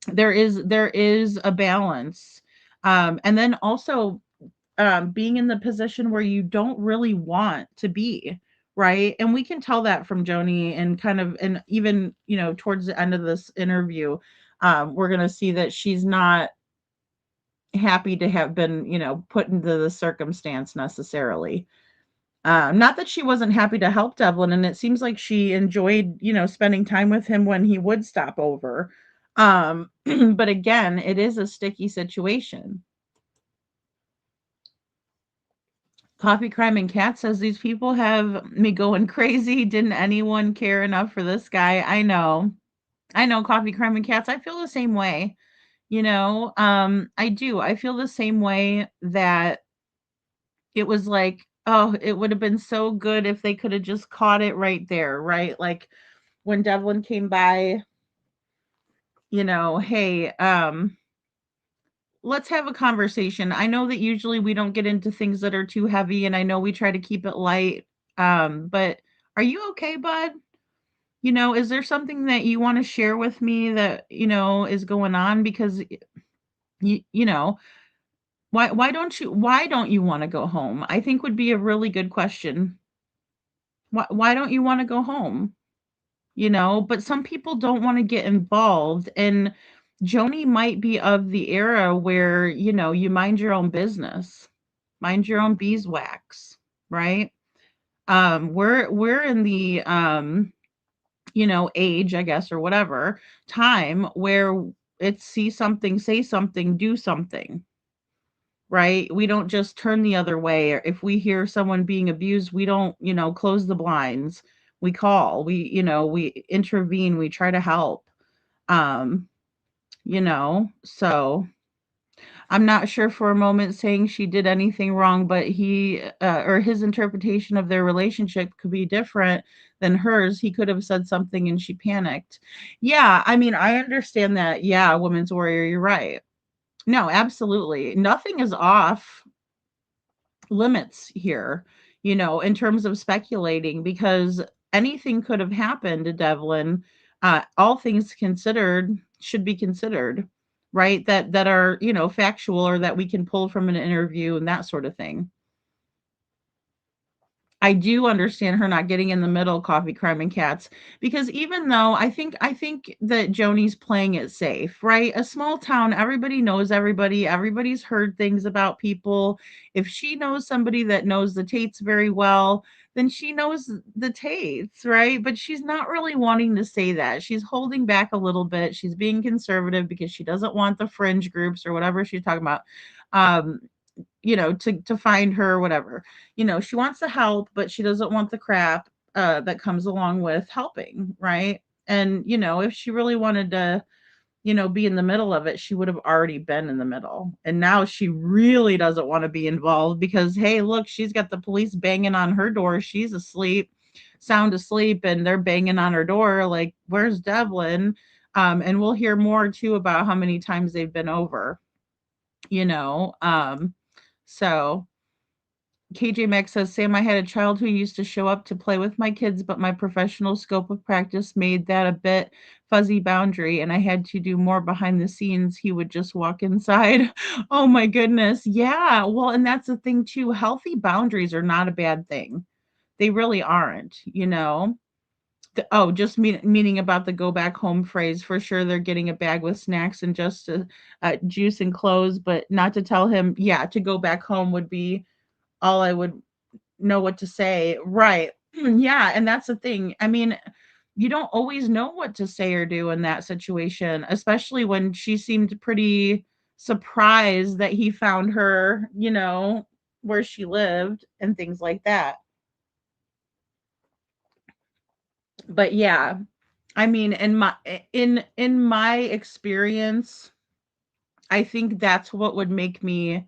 S7: There is a balance. And then also being in the position where you don't really want to be, right? And we can tell that from Joni and kind of, and even, towards the end of this interview, we're going to see that she's not happy to have been, put into the circumstance necessarily. Not that she wasn't happy to help Devlin, and it seems like she enjoyed, spending time with him when he would stop over. But again, it is a sticky situation. Coffee Crime and Cat says these people have me going crazy. Didn't anyone care enough for this guy? I know. I know, Coffee Crime and Cats. I feel the same way. I do. I feel the same way that it was like, oh, it would have been so good if they could have just caught it right there, right? Like when Devlin came by, hey, let's have a conversation. I know that usually we don't get into things that are too heavy, and I know we try to keep it light. But are you okay, bud? Is there something that you want to share with me that, is going on? Because you know, why don't you want to go home? I think would be a really good question. Why don't you want to go home? But some people don't want to get involved, and Joni might be of the era where, you mind your own business, mind your own beeswax, right? We're in the age, I guess, or whatever time where it's see something, say something, do something, right? We don't just turn the other way. Or if we hear someone being abused, we don't, close the blinds. We call, we intervene, we try to help. Um, so I'm not sure for a moment saying she did anything wrong, but he or his interpretation of their relationship could be different than hers. He could have said something and she panicked. Yeah, I mean, I understand that. Yeah, women's warrior, you're right. No, absolutely. Nothing is off limits here, in terms of speculating, because anything could have happened to Devlin. All things considered should be considered, right? That are, factual, or that we can pull from an interview and that sort of thing. I do understand her not getting in the middle, Coffee Crime and Cats, because even though I think that Joni's playing it safe, right? A small town, everybody knows everybody, everybody's heard things about people. If she knows somebody that knows the Taits very well, then she knows the Taits, right? But she's not really wanting to say that. She's holding back a little bit. She's being conservative because she doesn't want the fringe groups or whatever she's talking about. Um, to find her or whatever. She wants to help, but she doesn't want the crap that comes along with helping, right? And if she really wanted to, be in the middle of it, she would have already been in the middle. And now she really doesn't want to be involved because, hey, look, she's got the police banging on her door. She's asleep, sound asleep, and they're banging on her door like, where's Devlin? And we'll hear more too about how many times they've been over, you know. So KJ Max says, Sam, I had a child who used to show up to play with my kids, but my professional scope of practice made that a bit fuzzy boundary, and I had to do more behind the scenes. He would just walk inside. Oh my goodness. Yeah. Well, and that's the thing too. Healthy boundaries are not a bad thing. They really aren't. Just meaning about the go back home phrase. For sure, they're getting a bag with snacks and just juice and clothes, but not to tell him, yeah, to go back home would be all I would know what to say. Right. Yeah, and that's the thing. I mean, you don't always know what to say or do in that situation, especially when she seemed pretty surprised that he found her, where she lived and things like that. But yeah, I mean, in my experience, I think that's what would make me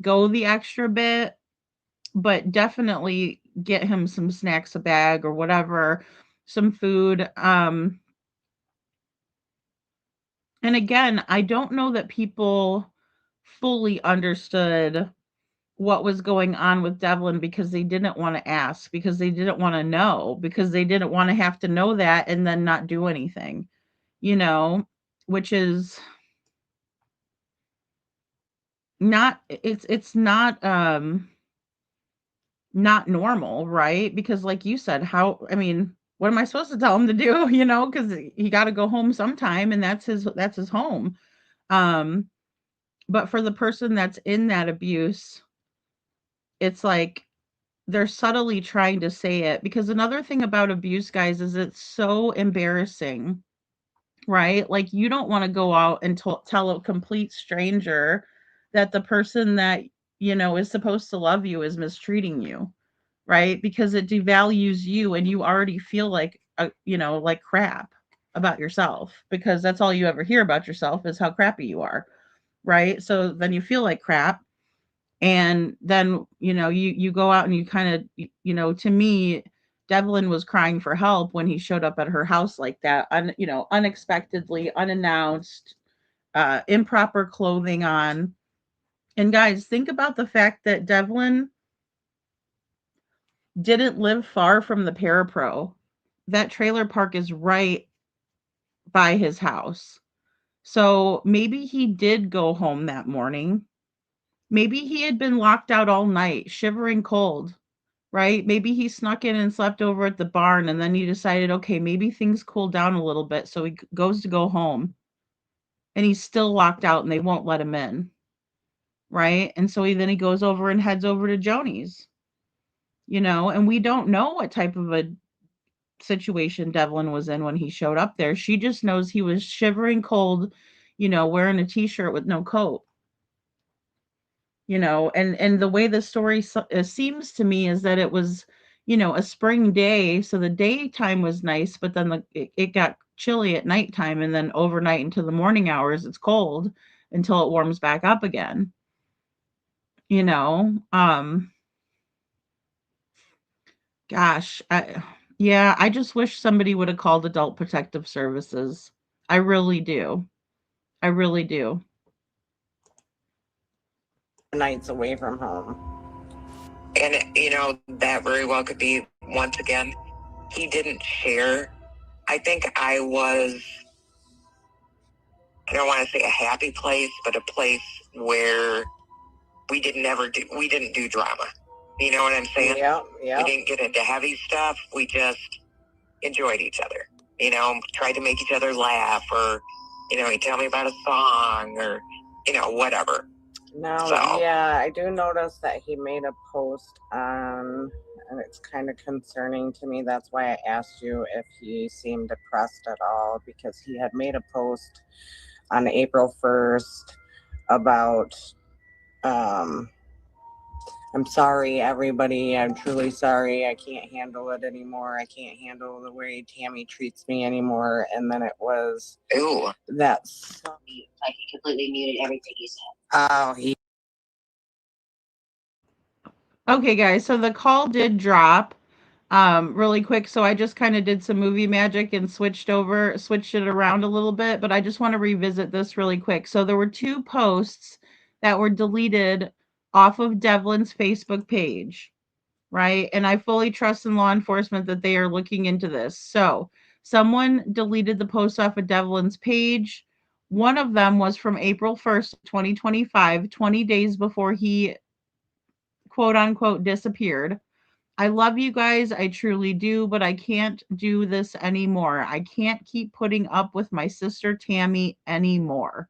S7: go the extra bit, but definitely get him some snacks, a bag or whatever, some food. And again, I don't know that people fully understood what was going on with Devlin because they didn't want to ask, because they didn't want to know, because they didn't want to have to know that and then not do anything, you know, which is not it's not normal, right? Because like you said, I mean, what am I supposed to tell him to do, cuz he got to go home sometime and that's his home. Um but for the person that's in that abuse, it's like they're subtly trying to say it, because another thing about abuse, guys, is it's so embarrassing, right? Like you don't want to go out and tell a complete stranger that the person that, is supposed to love you is mistreating you, right? Because it devalues you and you already feel like, like crap about yourself, because that's all you ever hear about yourself is how crappy you are, right? So then you feel like crap, and then you go out and you kind of, to me, Devlin was crying for help when he showed up at her house like that, unexpectedly, unannounced, improper clothing on. And guys, think about the fact that Devlin didn't live far from the parapro. That trailer park is right by his house. So maybe he did go home that morning. Maybe he had been locked out all night, shivering cold, right? Maybe he snuck in and slept over at the barn, and then he decided, okay, maybe things cooled down a little bit. So he goes to go home and he's still locked out and they won't let him in, right? And so then he goes over and heads over to Joni's, and we don't know what type of a situation Devlin was in when he showed up there. She just knows he was shivering cold, wearing a t-shirt with no coat. And the way the story seems to me is that it was, a spring day, so the daytime was nice, but then it got chilly at nighttime, and then overnight into the morning hours it's cold until it warms back up again. you know um Gosh, yeah, I just wish somebody would have called Adult Protective Services. I really do. I really do.
S10: Nights away from home.
S19: And, that very well could be, once again, he didn't share. I think I was, I don't want to say a happy place, but a place where we didn't do drama. You know what I'm saying?
S10: Yeah.
S19: We didn't get into heavy stuff. We just enjoyed each other. Tried to make each other laugh, or, he'd tell me about a song, or, whatever.
S10: Now,
S19: So,
S10: yeah, I do notice that he made a post on, and it's kind of concerning to me. That's why I asked you if he seemed depressed at all, because he had made a post on April 1st about, I'm sorry, everybody. I'm truly sorry. I can't handle it anymore. I can't handle the way Tammy treats me anymore. And then it was,
S19: ew.
S10: That's
S13: Like he completely muted everything he said.
S10: Oh,
S7: Okay, guys, so the call did drop really quick, so I just kind of did some movie magic and switched it around a little bit, but I just want to revisit this really quick. So there were two posts that were deleted off of Devlin's Facebook page, right? And I fully trust in law enforcement that they are looking into this. So someone deleted the post off of Devlin's page. One of them was from April 1st, 2025, 20 days before he quote unquote disappeared. I love you guys. I truly do, but I can't do this anymore. I can't keep putting up with my sister Tammy anymore.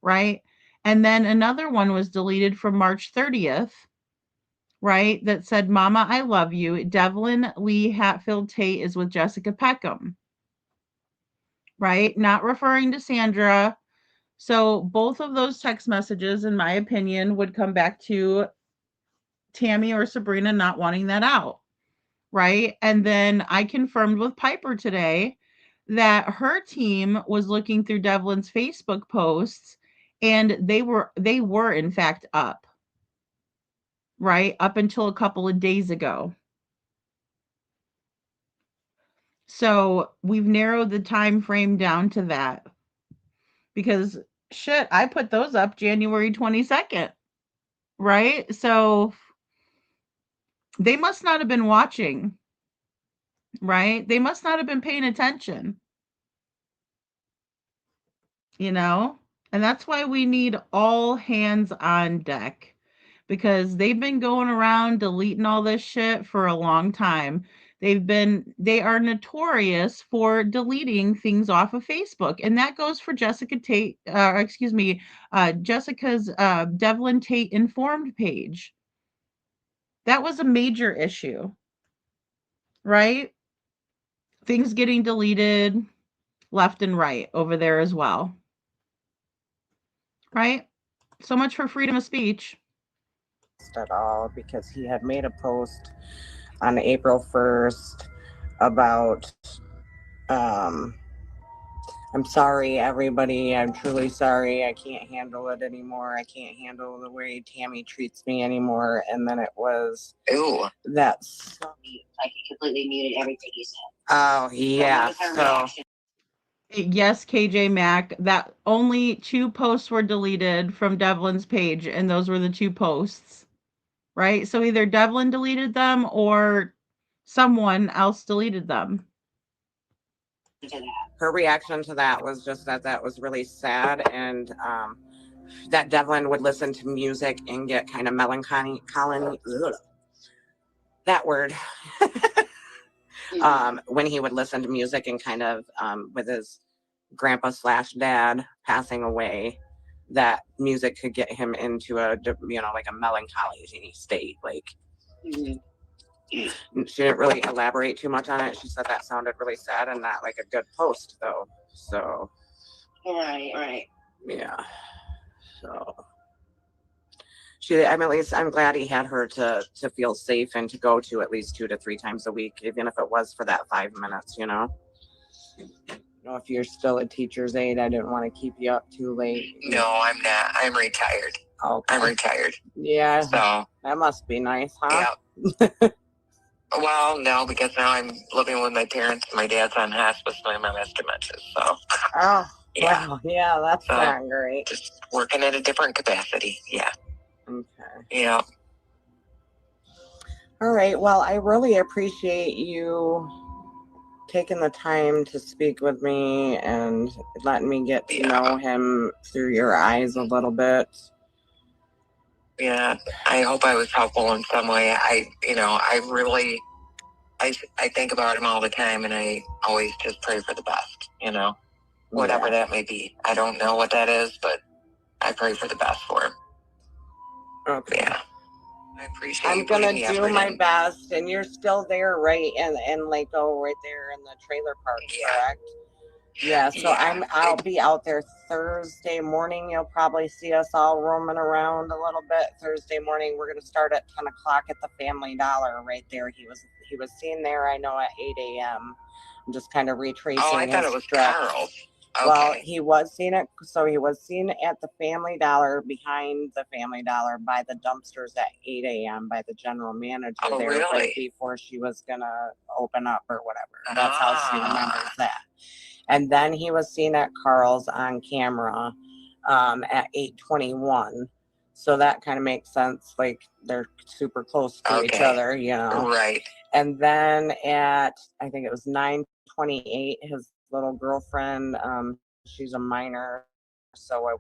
S7: Right? And then another one was deleted from March 30th, right? That said, Mama, I love you. Devlin Lee Hatfield Tait is with Jessica Peckham, right? Not referring to Sandra. So both of those text messages, in my opinion, would come back to Tammy or Sabrina not wanting that out, right? And then I confirmed with Piper today that her team was looking through Devlin's Facebook posts and they were in fact up, right? Up until a couple of days ago. So we've narrowed the time frame down to that because shit, I put those up January 22nd, right? So they must not have been watching, right? They must not have been paying attention, you know? And that's why we need all hands on deck because they've been going around deleting all this shit for a long time. They are notorious for deleting things off of Facebook. And that goes for Jessica's Devlin Tait Informed page. That was a major issue, right? Things getting deleted left and right over there as well. Right? So much for freedom of speech.
S10: At all, because he had made a post on April 1st about I'm sorry, everybody. I'm truly sorry. I can't handle it anymore. I can't handle the way Tammy treats me anymore. And then it was,
S19: Ooh,
S10: that's,
S13: Like he completely muted everything you said.
S10: oh, yeah. So,
S7: yes, KJ Mac, that only 2 posts were deleted from Devlin's page, and those were the 2 posts, right? So either Devlin deleted them or someone else deleted them.
S10: her reaction to that was just that was really sad, and that Devlin would listen to music and get kind of melancholy. That word. When he would listen to music and kind of with his grandpa / dad passing away, that music could get him into a like a melancholy state. Like she didn't really elaborate too much on it. She said that sounded really sad and not like a good post though. So
S13: Right.
S10: yeah. So at least I'm glad he had her to feel safe and to go to at least 2 to 3 times a week, even if it was for that 5 minutes, you know. If you're still a teacher's aide, I didn't want to keep you up too late.
S19: No, I'm not. I'm retired.
S10: Okay.
S19: I'm retired.
S10: Yeah.
S19: So
S10: that must be nice, huh?
S19: Yeah. Well, no, because now I'm living with my parents. My dad's on hospice and I'm on dementia. So.
S10: Oh.
S19: Yeah.
S10: Wow. Yeah, that's not great.
S19: Just working at a different capacity. Yeah.
S10: Okay.
S19: Yeah.
S10: All right. Well, I really appreciate you taking the time to speak with me and letting me get to know him through your eyes a little bit.
S19: Yeah. I hope I was helpful in some way. I think about him all the time and I always just pray for the best, whatever that may be. I don't know what that is, but I pray for the best for him.
S10: Okay.
S19: Yeah. I appreciate
S10: I'm gonna do my best, and you're still there, right? And right there in the trailer park, correct? Yeah. So I'll be out there Thursday morning. You'll probably see us all roaming around a little bit. Thursday morning, we're gonna start at 10 o'clock at the Family Dollar right there. He was seen there, I know, at 8 a.m. I'm just kind of retracing.
S19: Oh, I thought it was Carl. Okay.
S10: Well, he was seen at the Family Dollar, behind the Family Dollar by the dumpsters at 8 a.m. by the general manager there,
S19: really?
S10: right before she was gonna open up or whatever. That's how she remembers that. And then he was seen at Carl's on camera at 8:21. So that kind of makes sense. Like they're super close to each other,
S19: Right.
S10: And then at, I think it was 9:28, his little girlfriend, she's a minor, so I'm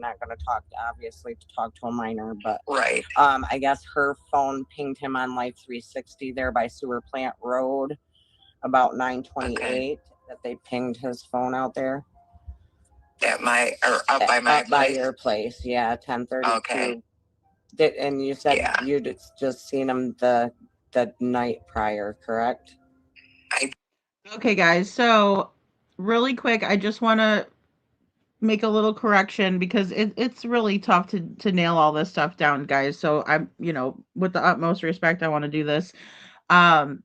S10: not going to talk to a minor, but
S19: right.
S10: I guess her phone pinged him on Life 360 there by Sewer Plant Road about 9:28, that they pinged his phone out there.
S19: Up by my place?
S10: By your place, yeah, 10:32.
S19: Okay.
S10: And you said you'd just seen him the night prior, correct?
S7: Okay, guys. So really quick, I just want to make a little correction because it's really tough to nail all this stuff down, guys. So I'm, with the utmost respect, I want to do this. Um,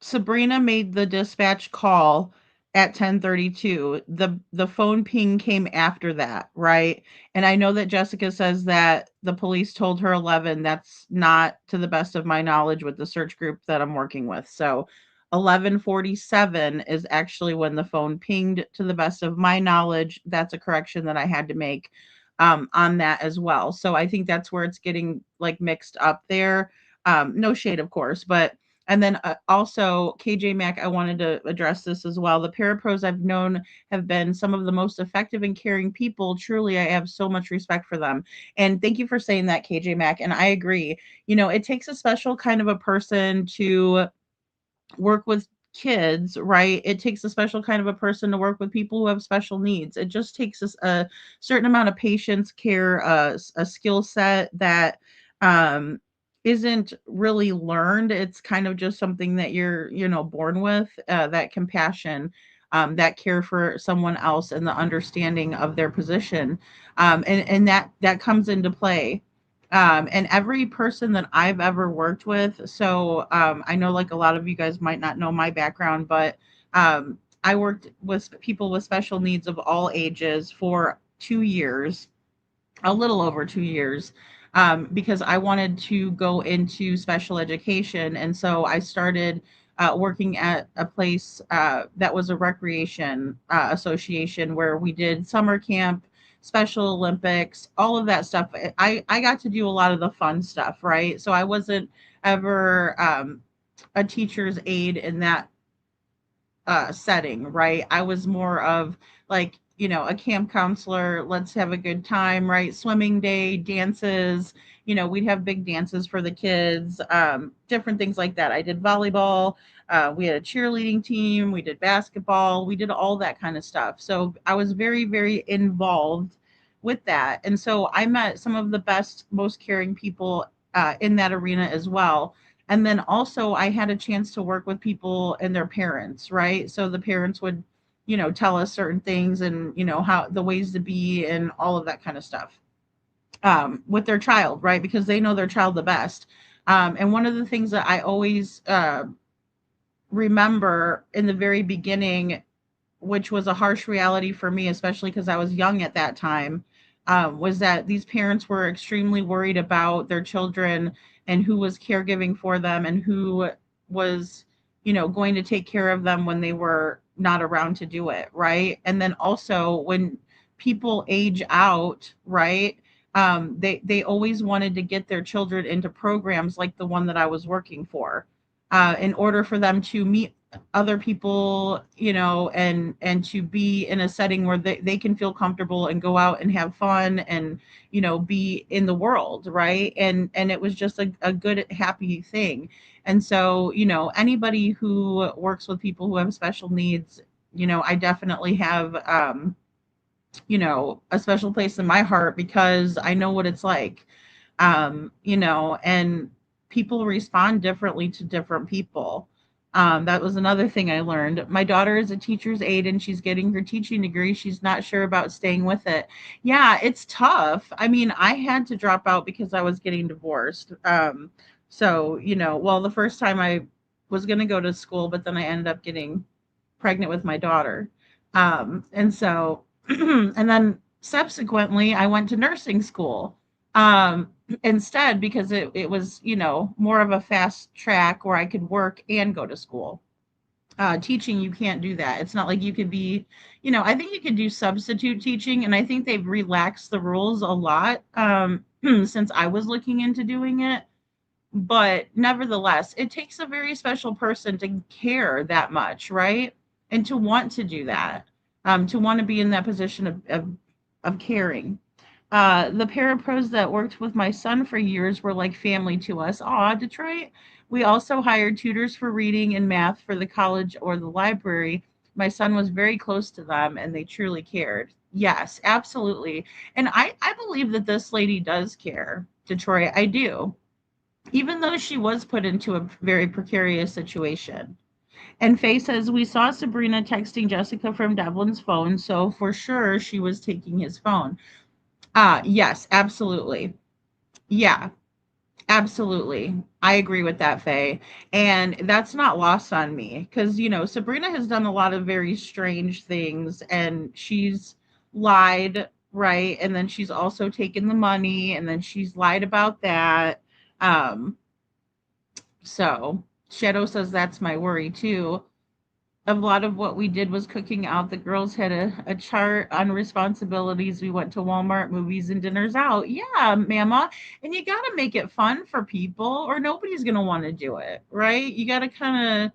S7: Sabrina made the dispatch call at 10:32. The phone ping came after that, right? And I know that Jessica says that the police told her 11. That's not to the best of my knowledge with the search group that I'm working with. So 11:47 is actually when the phone pinged, to the best of my knowledge. That's a correction that I had to make on that as well. So I think that's where it's getting like mixed up there. No shade, of course, but and then also, KJ Mack, I wanted to address this as well. The parapros I've known have been some of the most effective and caring people. Truly, I have so much respect for them. And thank you for saying that, KJ Mack. And I agree. It takes a special kind of a person to work with kids, right? It takes a special kind of a person to work with people who have special needs. It just takes a certain amount of patience, care, a skill set that isn't really learned. It's kind of just something that you're, born with, that compassion, that care for someone else and the understanding of their position. And that comes into play, and every person that I've ever worked with. So I know like a lot of you guys might not know my background, but I worked with people with special needs of all ages for 2 years, a little over 2 years, because I wanted to go into special education. And so I started working at a place that was a recreation association where we did summer camp, Special Olympics, all of that stuff. I got to do a lot of the fun stuff, right? So I wasn't ever a teacher's aide in that setting, right? I was more of like, a camp counselor. Let's have a good time, right? Swimming day, dances, we'd have big dances for the kids, different things like that. I did volleyball. We had a cheerleading team. We did basketball. We did all that kind of stuff. So I was very, very involved with that. And so I met some of the best, most caring people in that arena as well. And then also I had a chance to work with people and their parents, right? So the parents would, tell us certain things and, how the ways to be and all of that kind of stuff with their child, right? Because they know their child the best. And one of the things that I always remember in the very beginning, which was a harsh reality for me, especially because I was young at that time, was that these parents were extremely worried about their children and who was caregiving for them and who was, going to take care of them when they were not around to do it, right? And then also when people age out, right? They always wanted to get their children into programs like the one that I was working for, in order for them to meet other people, and to be in a setting where they can feel comfortable and go out and have fun and, be in the world, right? And it was just a good, happy thing. And so, anybody who works with people who have special needs, I definitely have, a special place in my heart because I know what it's like. And people respond differently to different people. That was another thing I learned. My daughter is a teacher's aide and she's getting her teaching degree. She's not sure about staying with it. Yeah, it's tough. I mean, I had to drop out because I was getting divorced. So, well, the first time I was going to go to school, but then I ended up getting pregnant with my daughter. And so, and then subsequently, I went to nursing school. Instead, because it was, more of a fast track where I could work and go to school. Teaching, you can't do that. It's not like you could be, I think you could do substitute teaching, and I think they've relaxed the rules a lot since I was looking into doing it. But nevertheless, it takes a very special person to care that much, right? And to want to do that, to want to be in that position of caring. The parapros that worked with my son for years were like family to us. Aw, Detroit. We also hired tutors for reading and math for the college or the library. My son was very close to them and they truly cared. Yes, absolutely. And I believe that this lady does care, Detroit. I do. Even though she was put into a very precarious situation. And Faye says, we saw Sabrina texting Jessica from Devlin's phone, so for sure she was taking his phone. Yes, absolutely. Yeah, absolutely. I agree with that, Faye. And that's not lost on me because, Sabrina has done a lot of very strange things and she's lied, right? And then she's also taken the money and then she's lied about that. Um, so Shadow says that's my worry too. A lot of what we did was cooking out. The girls had a chart on responsibilities. We went to Walmart, movies, and dinners out. Yeah, mama. And you got to make it fun for people or nobody's going to want to do it, right? You got to kind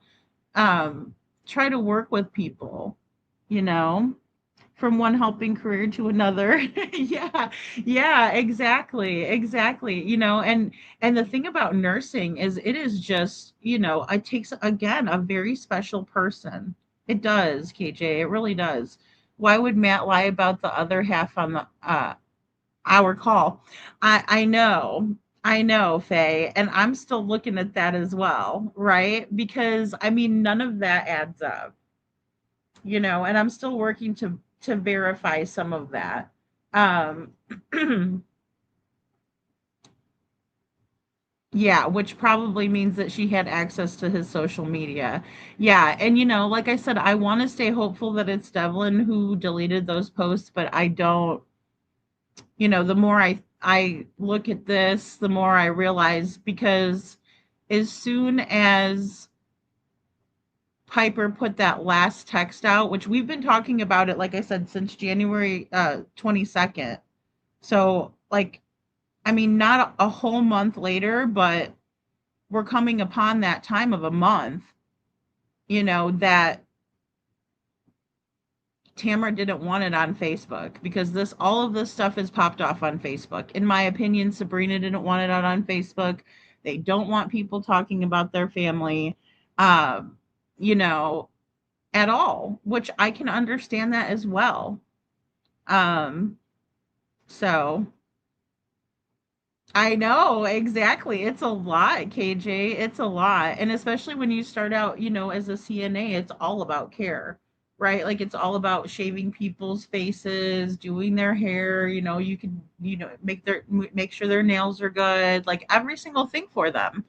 S7: of try to work with people, you know? From one helping career to another. Yeah, yeah, exactly, and the thing about nursing is it is just, it takes, again, a very special person. It does, KJ, it really does. Why would Matt lie about the other half on the our call? I know, Faye, and I'm still looking at that as well, right? Because I mean none of that adds up, and I'm still working to verify some of that. Um, yeah, which probably means that she had access to his social media. Yeah, and like I said, I want to stay hopeful that it's Devlin who deleted those posts, but I don't. The more I look at this, the more I realize because as soon as Piper put that last text out, which we've been talking about it, like I said, since January 22nd. So, like, I mean, not a whole month later, but we're coming upon that time of a month, that Tamara didn't want it on Facebook because all of this stuff is popped off on Facebook. In my opinion, Sabrina didn't want it out on Facebook. They don't want people talking about their family. Um, you know, at all, which I can understand that as well. Um, so I know exactly. It's a lot, KJ. It's a lot. And especially when you start out, as a CNA, it's all about care, right? Like it's all about shaving people's faces, doing their hair, you can, make sure their nails are good, like every single thing for them.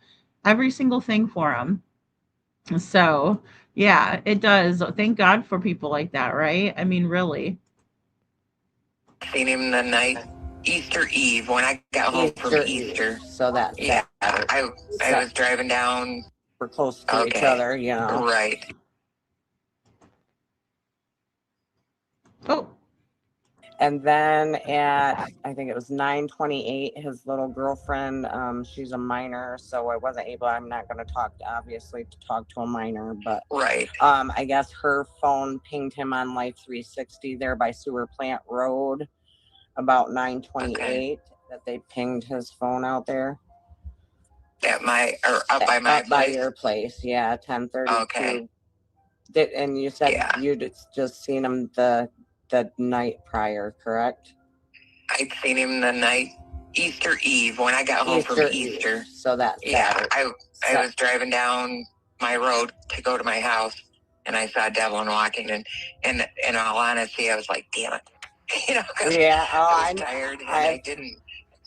S7: Every single thing for them. So, yeah, it does. Thank God for people like that, right? I mean, really.
S19: Seen him the night Easter Eve when I got home from Easter.
S10: So that's
S19: Yeah,
S10: Saturday.
S19: I was driving down.
S10: We're close to each other,
S19: Right.
S7: Oh.
S10: And then at, I think it was 9:28, his little girlfriend, she's a minor, so I'm not going to talk to a minor, but
S19: right.
S10: I guess her phone pinged him on Life 360 there by Sewer Plant Road about 9:28 that they pinged his phone out there.
S19: Up by my place?
S10: By your place, yeah, 10:32.
S19: Okay.
S10: And you said you'd just seen him the night prior, correct?
S19: I'd seen him the night Easter Eve when I got home from Easter.
S10: So that's Saturday.
S19: I was driving down my road to go to my house, and I saw Devlin walking, and in all honesty, I was like, damn it.
S10: Yeah,
S19: I was tired, and I didn't.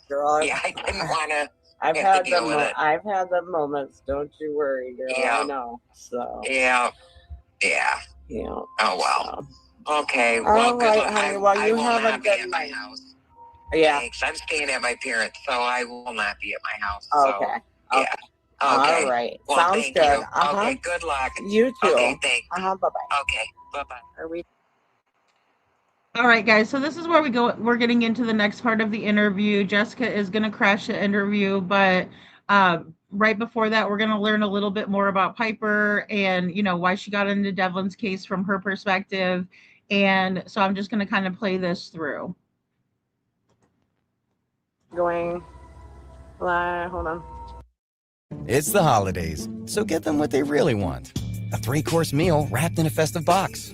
S10: Girl,
S19: I didn't want to.
S10: I've had the moments. Don't you worry, girl.
S19: Yeah.
S10: I know. So.
S19: Yeah.
S10: Yeah.
S19: Oh well. Okay.
S10: All
S19: Well,
S10: right,
S19: good luck.
S10: honey. Well, you have a good
S19: at
S10: night.
S19: my house.
S10: Yeah.
S19: Thanks. I'm staying at my parents, so I will not be at my house.
S10: Okay.
S19: So, yeah. Okay.
S10: All right.
S19: Well,
S10: Sounds
S19: thank
S10: good.
S19: You. Okay. Good luck.
S10: You too.
S19: Okay. Thanks.
S10: Bye bye.
S19: Okay. Bye bye.
S10: Are we?
S7: All right, guys. So this is where we go. We're getting into the next part of the interview. Jessica is going to crash the interview, but right before that, we're going to learn a little bit more about Piper and why she got into Devlin's case from her perspective. And so I'm just going to kind of play this through.
S10: Going live. Hold on.
S2: It's the holidays, so get them what they really want. A 3-course meal wrapped in a festive box.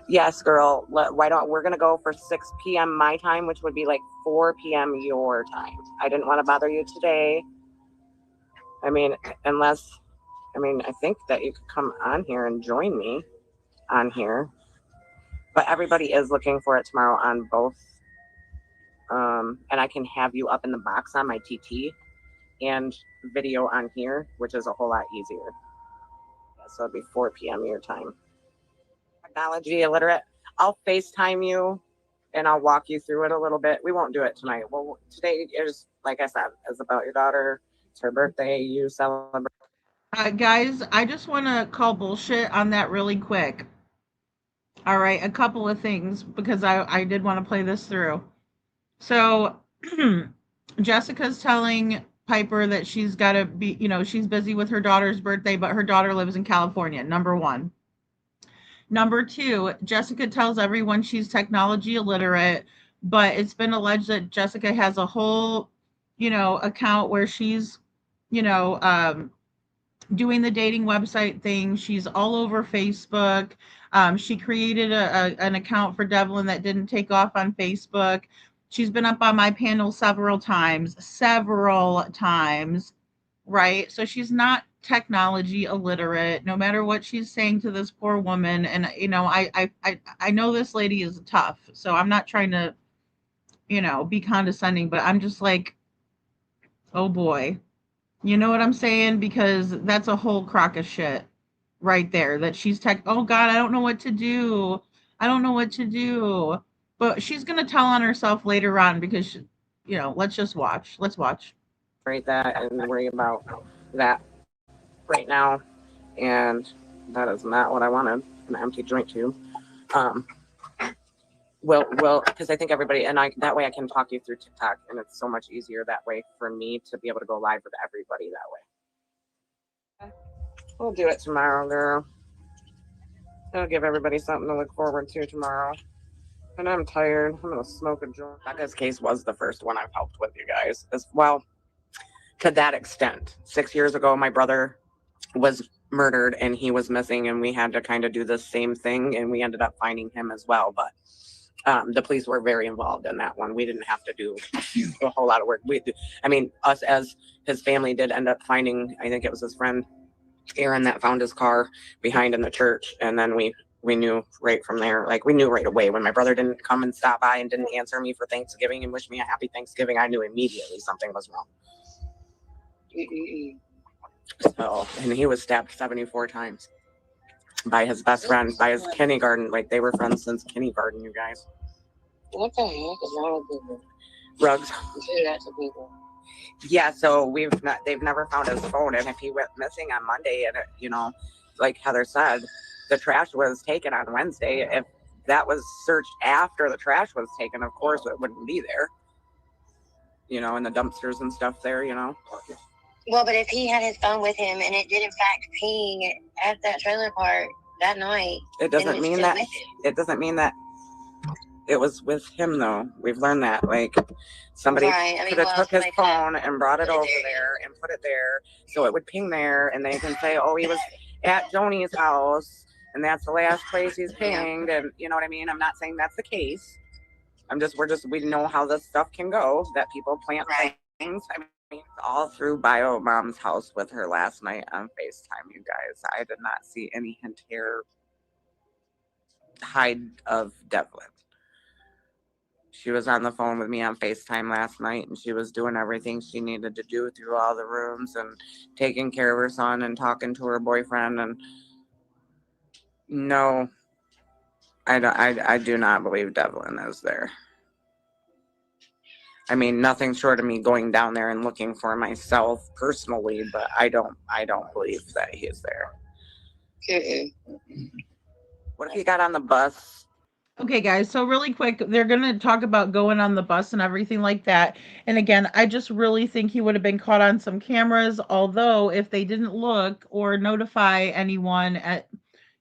S12: Yes, girl. Why don't we're gonna go for 6 p.m. my time, which would be like 4 p.m. your time. I didn't want to bother you today. I mean, I think that you could come on here and join me on here. But everybody is looking for it tomorrow on both. And I can have you up in the box on my TT and video on here, which is a whole lot easier. So it'll be 4 p.m. your time. Technology illiterate. I'll FaceTime you and I'll walk you through it a little bit. We won't do it tonight. Well, today is, like I said, is about your daughter. It's her birthday. You celebrate.
S7: Guys, I just want to call bullshit on that really quick. All right, a couple of things because I did want to play this through. So Jessica's telling Piper that she's got to be, she's busy with her daughter's birthday, but her daughter lives in California, number one. Number two, Jessica tells everyone she's technology illiterate, but it's been alleged that Jessica has a whole, account where she's, doing the dating website thing. She's all over Facebook. She created an account for Devlin that didn't take off on Facebook. She's been up on my panel several times, right? So she's not technology illiterate, no matter what she's saying to this poor woman. And, I know this lady is tough, so I'm not trying to, be condescending, but I'm just like, oh boy. You know what I'm saying? Because that's a whole crock of shit right there. That she's oh God, I don't know what to do. I don't know what to do. But she's going to tell on herself later on because, let's just watch. Let's watch.
S12: Right, that and worry about that right now. And that is not what I wanted, an empty joint tube. Well, because I think everybody, and that way I can talk you through TikTok, and it's so much easier that way for me to be able to go live with everybody that way. We'll do it tomorrow, girl. I'll give everybody something to look forward to tomorrow. And I'm tired. I'm gonna smoke a joint. Becca's case was the first one I've helped with, you guys, as well. To that extent, 6 years ago, my brother was murdered and he was missing, and we had to kind of do the same thing, and we ended up finding him as well. But the police were very involved in that one. We didn't have to do a whole lot of work. Us as his family did end up finding, I think it was his friend Aaron that found his car behind in the church. And then we knew right from there, like we knew right away when my brother didn't come and stop by and didn't answer me for Thanksgiving and wish me a happy Thanksgiving. I knew immediately something was wrong. So, and he was stabbed 74 times by his best friend, by his kindergarten. Like they were friends since kindergarten, you guys.
S13: What the heck is wrong with people?
S12: Rugs.
S13: Do that to people.
S12: Yeah, so they've never found his phone, and if he went missing on Monday, and like Heather said, the trash was taken on Wednesday. If that was searched after the trash was taken, of course it wouldn't be there. In the dumpsters and stuff there,
S13: Well, but if he had his phone with him and it did in fact ping at that trailer park that night,
S12: it doesn't mean that it was with him, though. We've learned that. Like, somebody could have took his phone and brought it over there and put it there so it would ping there, and they can say, oh, he was at Joni's house, and that's the last place he's pinged, and you know what I mean? I'm not saying that's the case. We know how this stuff can go, that people plant things. All through Bio Mom's house with her last night on FaceTime, you guys. I did not see any hide of Devlin. She was on the phone with me on FaceTime last night, and she was doing everything she needed to do through all the rooms and taking care of her son and talking to her boyfriend. And no, I do not believe Devlin is there. Nothing short of me going down there and looking for myself personally, but I don't believe that he's there. What if he got on the bus?
S7: Okay, guys, so really quick, they're going to talk about going on the bus and everything like that. And again, I just really think he would have been caught on some cameras, although if they didn't look or notify anyone at,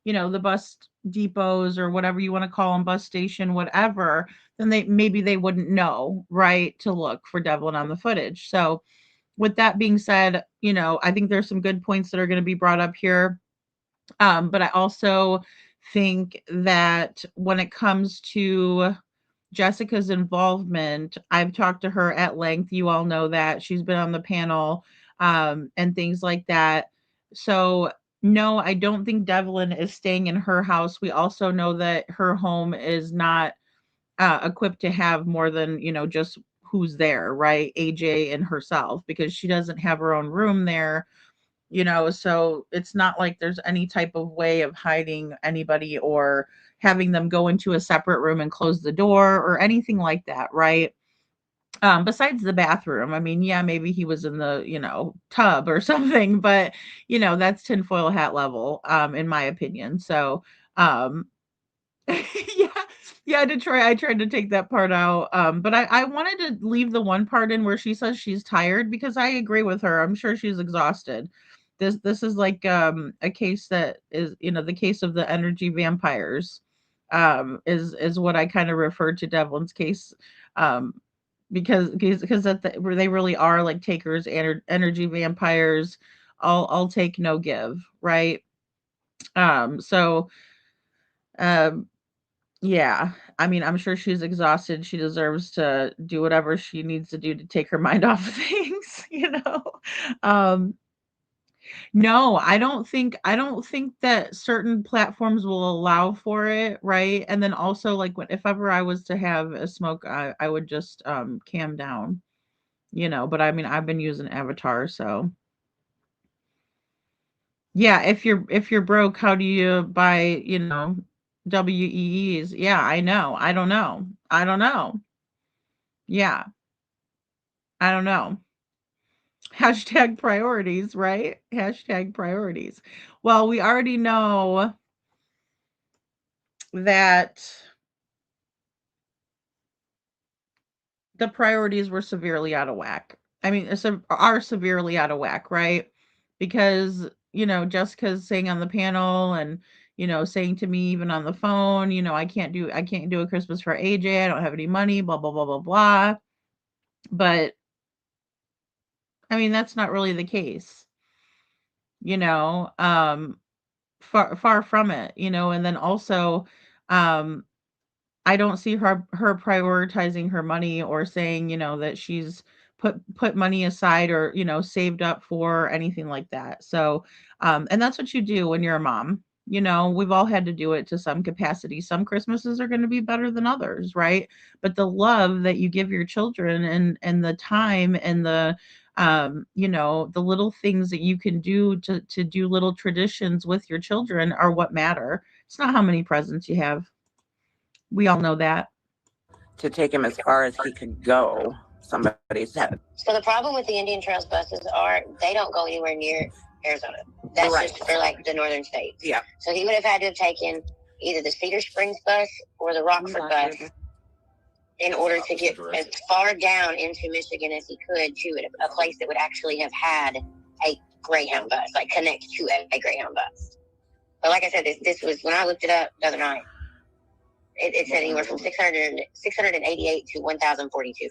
S7: the bus depots or whatever you want to call them, bus station, whatever, then maybe they wouldn't know, right, to look for Devlin on the footage. So with that being said, I think there's some good points that are going to be brought up here. But I also think that when it comes to Jessica's involvement, I've talked to her at length. You all know that she's been on the panel, and things like that. So no, I don't think Devlin is staying in her house. We also know that her home is not equipped to have more than, just who's there, right? AJ and herself, because she doesn't have her own room there, so it's not like there's any type of way of hiding anybody or having them go into a separate room and close the door or anything like that, right? Besides the bathroom, I mean, yeah, maybe he was in the, tub or something, but that's tinfoil hat level, in my opinion. So, um, yeah, yeah, I tried to take that part out, but I wanted to leave the one part in where she says she's tired because I agree with her. I'm sure she's exhausted. This is like a case that is, the case of the energy vampires, is what I kind of referred to Devlin's case, um, because where they really are like takers, energy vampires, all take no give, right? So um yeah, I mean, I'm sure she's exhausted. She deserves to do whatever she needs to do to take her mind off of things. Um, no, I don't think that certain platforms will allow for it, right? And then also like if ever I was to have a smoke, I would just cam down, but I mean, I've been using Avatar, so yeah, if you're broke, how do you buy, WEEs? Yeah, I know. I don't know. I don't know. Yeah, I don't know. Hashtag priorities, right? Hashtag priorities. Well, we already know that the priorities were severely out of whack. I mean, are severely out of whack, right? Because, Jessica's saying on the panel and, saying to me even on the phone, I can't do a Christmas for AJ. I don't have any money, blah, blah, blah, blah, blah. But I mean, that's not really the case, you know. Far from it, and then also, um I don't see her prioritizing her money or saying, that she's put money aside or, saved up for anything like that. So, and that's what you do when you're a mom. We've all had to do it to some capacity. Some Christmases are going to be better than others, right? But the love that you give your children and the time and the little things that you can do to do little traditions with your children are what matter. It's not how many presents you have. We all know that.
S12: To take him as far as he could go, somebody said.
S13: So the problem with the Indian Trails buses are they don't go anywhere near Arizona. That's
S12: Right.
S13: just for like the northern states.
S12: Yeah.
S13: So he would have had to have taken either the Cedar Springs bus or the Rockford bus in order to get as far down into Michigan as he could to a place that would actually have had a Greyhound bus, like connect to a Greyhound bus. But like I said, this was when I looked it up the other night. It said anywhere from $688 to $1,042.
S12: You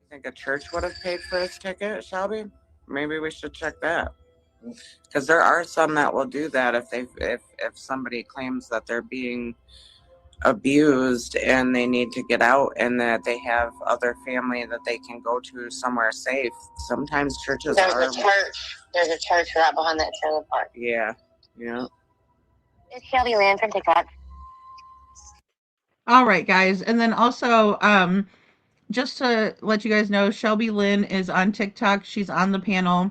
S12: think a church would have paid for his ticket, Shelby? Maybe we should check that. Because there are some that will do that if somebody claims that they're being abused and they need to get out and that they have other family that they can go to somewhere safe. Sometimes churches
S13: There's a church right behind that trailer park.
S12: Yeah.
S13: It's Shelby Lynn from TikTok.
S7: All right, guys. And then also, just to let you guys know, Shelby Lynn is on TikTok. She's on the panel,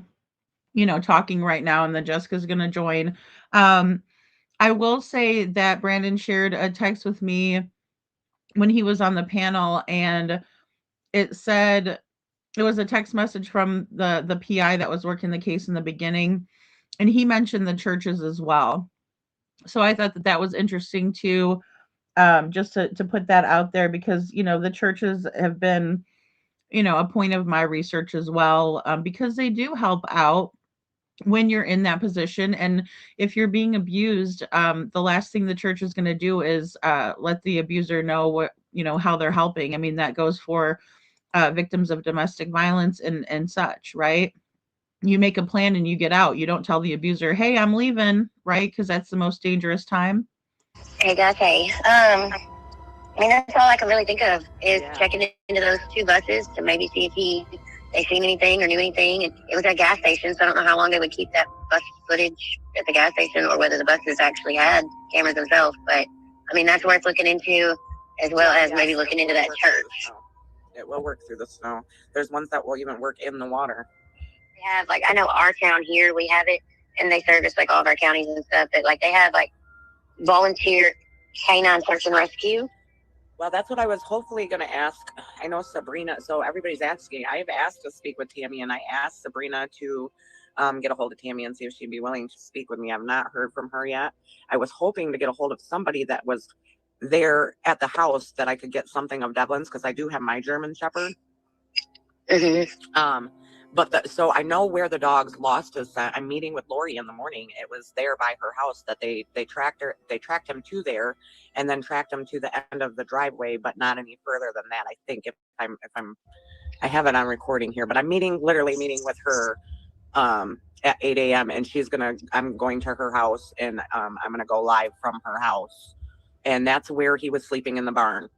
S7: talking right now, and then Jessica's going to join. I will say that Brandon shared a text with me when he was on the panel, and it said it was a text message from the PI that was working the case in the beginning, and he mentioned the churches as well. So I thought that was interesting too, just to put that out there because, the churches have been, a point of my research as well, because they do help out when you're in that position. And if you're being abused, the last thing the church is going to do is let the abuser know how they're helping. I mean, that goes for victims of domestic violence and such, right? You make a plan and you get out. You don't tell the abuser, hey, I'm leaving, right? Because that's the most dangerous time.
S13: Hey guys, hey. I mean, that's all I can really think of is checking into those two buses to maybe see if they seen anything or knew anything. It was at a gas station, so I don't know how long they would keep that bus footage at the gas station or whether the buses actually had cameras themselves. But I mean, that's worth looking into, as well as maybe looking into that church.
S12: It will work through the snow. There's ones that will even work in the water.
S13: They have, like, I know our town here, we have it, and they service like all of our counties and stuff. But like, they have like volunteer canine search and rescue.
S12: Well, that's what I was hopefully going to ask. I know Sabrina, so everybody's asking. I have asked to speak with Tammy, and I asked Sabrina to get a hold of Tammy and see if she'd be willing to speak with me. I've not heard from her yet. I was hoping to get a hold of somebody that was there at the house that I could get something of Devlin's, because I do have my German Shepherd. So I know where the dog's lost his scent. I'm meeting with Lori in the morning. It was there by her house that they tracked him to there, and then tracked him to the end of the driveway, but not any further than that. I think I have it on recording here, but I'm literally meeting with her at 8 a.m. and I'm going to her house, and I'm gonna go live from her house, and that's where he was sleeping in the barn.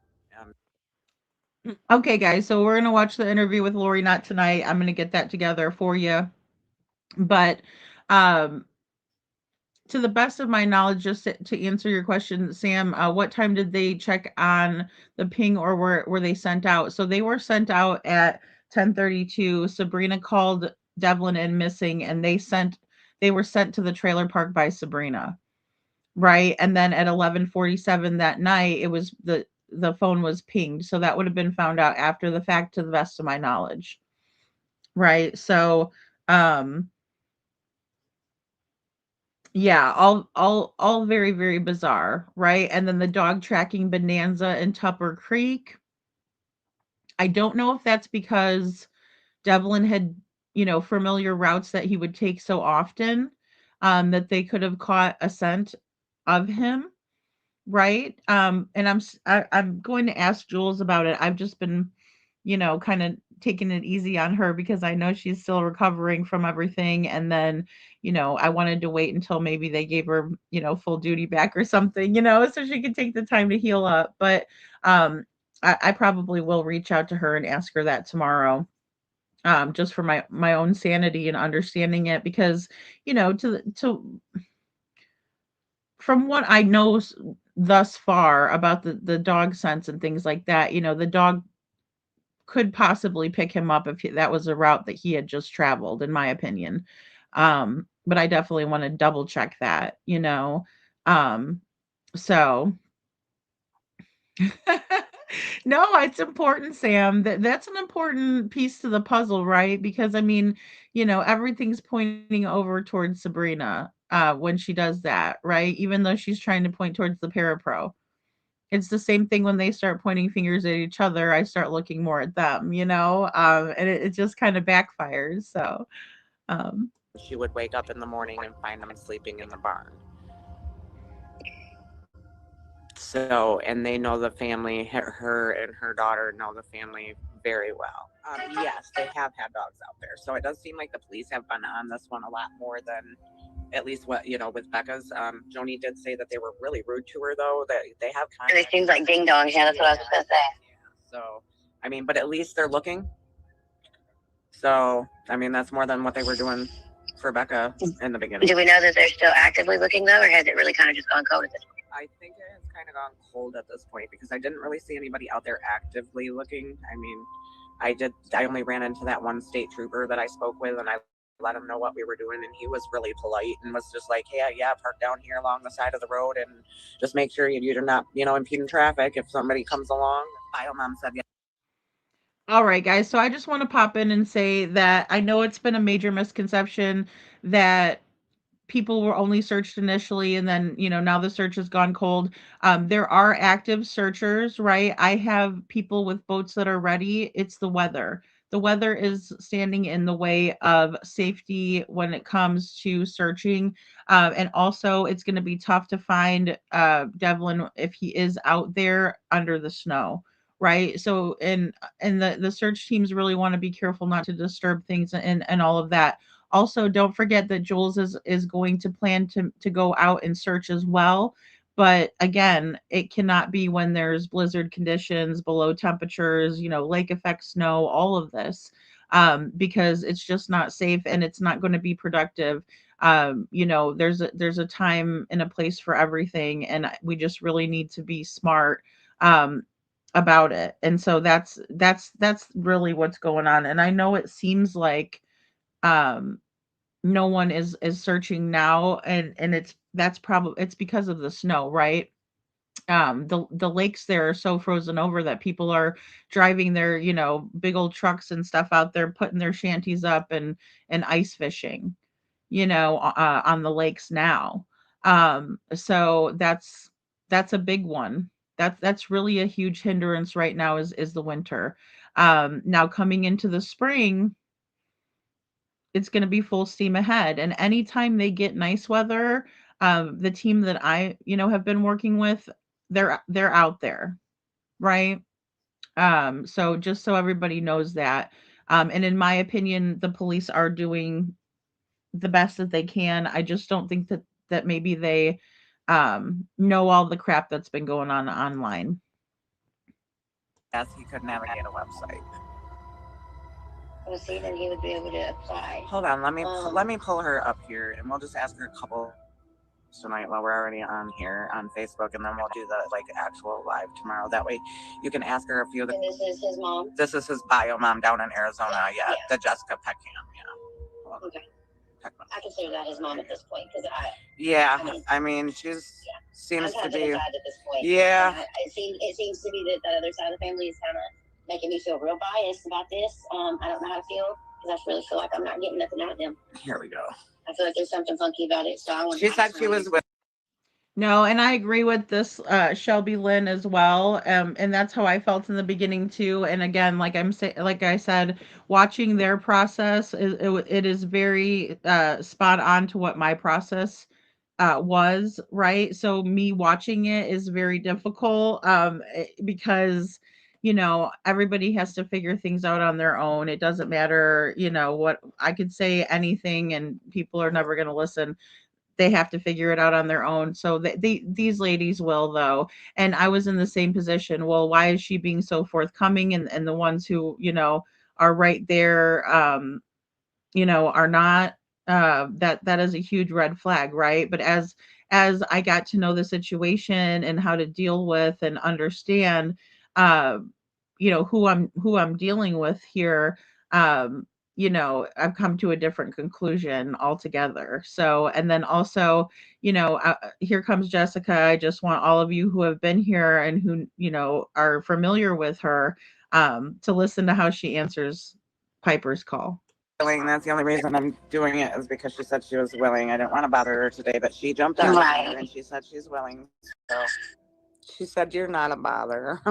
S7: Okay, guys, so we're gonna watch the interview with Lori, not tonight. I'm gonna get that together for you. But to the best of my knowledge, just to answer your question, Sam, what time did they check on the ping, or were they sent out? So they were sent out at 10:32. Sabrina called Devlin in missing, and they were sent to the trailer park by Sabrina, right? And then at 11:47 that night, it was the phone was pinged. So that would have been found out after the fact, to the best of my knowledge, right? So yeah, all very, very bizarre, right? And then the dog tracking bonanza in Tupper Creek. I don't know if that's because Devlin had, familiar routes that he would take so often, that they could have caught a scent of him, right? And I'm going to ask Jules about it. I've just been, kind of taking it easy on her because I know she's still recovering from everything. And then, I wanted to wait until maybe they gave her, full duty back or something, so she could take the time to heal up. But I probably will reach out to her and ask her that tomorrow. Just for my own sanity and understanding it, because to from what I know thus far about the dog sense and things like that, the dog could possibly pick him up if that was a route that he had just traveled, in my opinion. But I definitely want to double check that, so no, it's important, Sam. That's an important piece to the puzzle, right? Because I mean, everything's pointing over towards Sabrina when she does that, right? Even though she's trying to point towards the parapro. It's the same thing when they start pointing fingers at each other. I start looking more at them, and it just kind of backfires. So,
S12: She would wake up in the morning and find him sleeping in the barn. So, and they know the family, her and her daughter know the family very well. Yes, they have had dogs out there. So it does seem like the police have been on this one a lot more than at least what, with Becca's. Joni did say that they were really rude to her, though, that they have kind of.
S13: It seems like ding dongs. Yeah, that's what I was going to say.
S12: Yeah, so, I mean, but at least they're looking. So, I mean, that's more than what they were doing for Becca in the beginning.
S13: Do we know that they're still actively looking, though, or has it really kind of just gone cold at this point?
S12: I think it has kind of gone cold at this point because I didn't really see anybody out there actively looking. I mean, I only ran into that one state trooper that I spoke with, and I let him know what we were doing, and he was really polite and was just like, hey, yeah, park down here along the side of the road and just make sure you're not, impeding traffic if somebody comes along. My mom said, yeah.
S7: All right, guys. So I just want to pop in and say that I know it's been a major misconception that people were only searched initially, and then now the search has gone cold. There are active searchers, right? I have people with boats that are ready. It's the weather is standing in the way of safety when it comes to searching, and also it's going to be tough to find Devlin if he is out there under the snow, right? So and the search teams really want to be careful not to disturb things and all of that. Also, don't forget that Jules is going to plan to go out and search as well. But again, it cannot be when there's blizzard conditions, below temperatures, lake effect snow, all of this, because it's just not safe and it's not going to be productive. There's a time and a place for everything, and we just really need to be smart about it. And so that's really what's going on. And I know it seems like um no one is searching now, and it's because of the snow, right? The lakes there are so frozen over that people are driving their big old trucks and stuff out there, putting their shanties up and ice fishing, on the lakes now. So that's a big one. That's really a huge hindrance right now, is the winter. Now coming into the spring, it's going to be full steam ahead. And anytime they get nice weather, the team that I, have been working with, they're out there, right? So just so everybody knows that. And in my opinion, the police are doing the best that they can. I just don't think that maybe they know all the crap that's been going on online.
S12: Yes, he could navigate a website.
S13: We'll see, then he would be able to apply.
S12: Hold on, let me pull her up here, and we'll just ask her a couple tonight while we're already on here on Facebook, and then we'll do the actual live tomorrow. That way, you can ask her a few of the.
S13: And this is his mom.
S12: This is his bio mom down in Arizona. Yeah. The Jessica Peckham. Yeah.
S13: Okay. I consider that his mom at this point, because
S12: I mean, she's seems to be.
S13: At this point.
S12: Yeah.
S13: It seems to be that the other side of the family is kind of making me feel real biased about this. I don't know how to feel, because I really feel like I'm not getting nothing out of them.
S12: Here we go.
S13: I feel like there's something funky about it. So I want.
S12: She said she was with.
S7: No, and I agree with this, Shelby Lynn, as well. And that's how I felt in the beginning too. And again, like I said, watching their process it is very spot on to what my process was, right? So me watching it is very difficult, because everybody has to figure things out on their own. It doesn't matter, what I could say anything, and people are never going to listen. They have to figure it out on their own. So these ladies will, though. And I was in the same position. Well, why is she being so forthcoming? And the ones who, are right there, are not, that is a huge red flag, right? But as I got to know the situation and how to deal with and understand, who I'm dealing with here, I've come to a different conclusion altogether. So, and then also, here comes Jessica. I just want all of you who have been here and who, are familiar with her, to listen to how she answers Piper's call.
S12: That's the only reason I'm doing it, is because she said she was willing. I didn't want to bother her today, but she jumped on her and she said she's willing. So she said, "You're not a bother."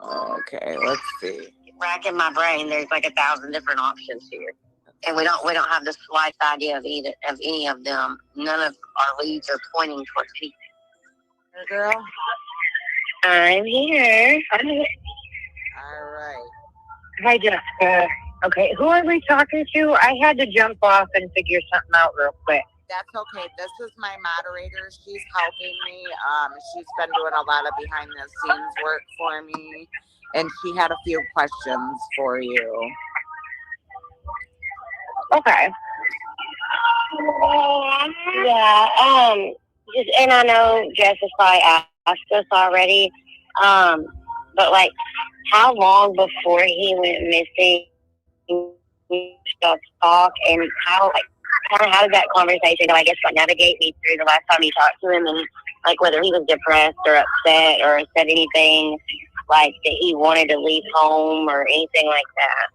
S12: Okay, let's see.
S13: Racking my brain. There's like 1,000 different options here, and we don't have the slightest idea of any of them. None of our leads are pointing towards anything.
S12: Hey, girl.
S21: I'm here.
S12: All right.
S21: Hi, Jessica. Okay, who are we talking to? I had to jump off and figure something out real quick.
S12: That's okay. This is my moderator. She's helping me. She's been doing a lot of behind the scenes work for me, and she had a few questions for you.
S21: Okay. Yeah. And I know Jess has probably asked us already. But like, how long before he went missing? Talk, and how did that conversation go? I guess navigate me through the last time you talked to him, and like whether he was depressed or upset or said anything like that he wanted to leave home or anything like that.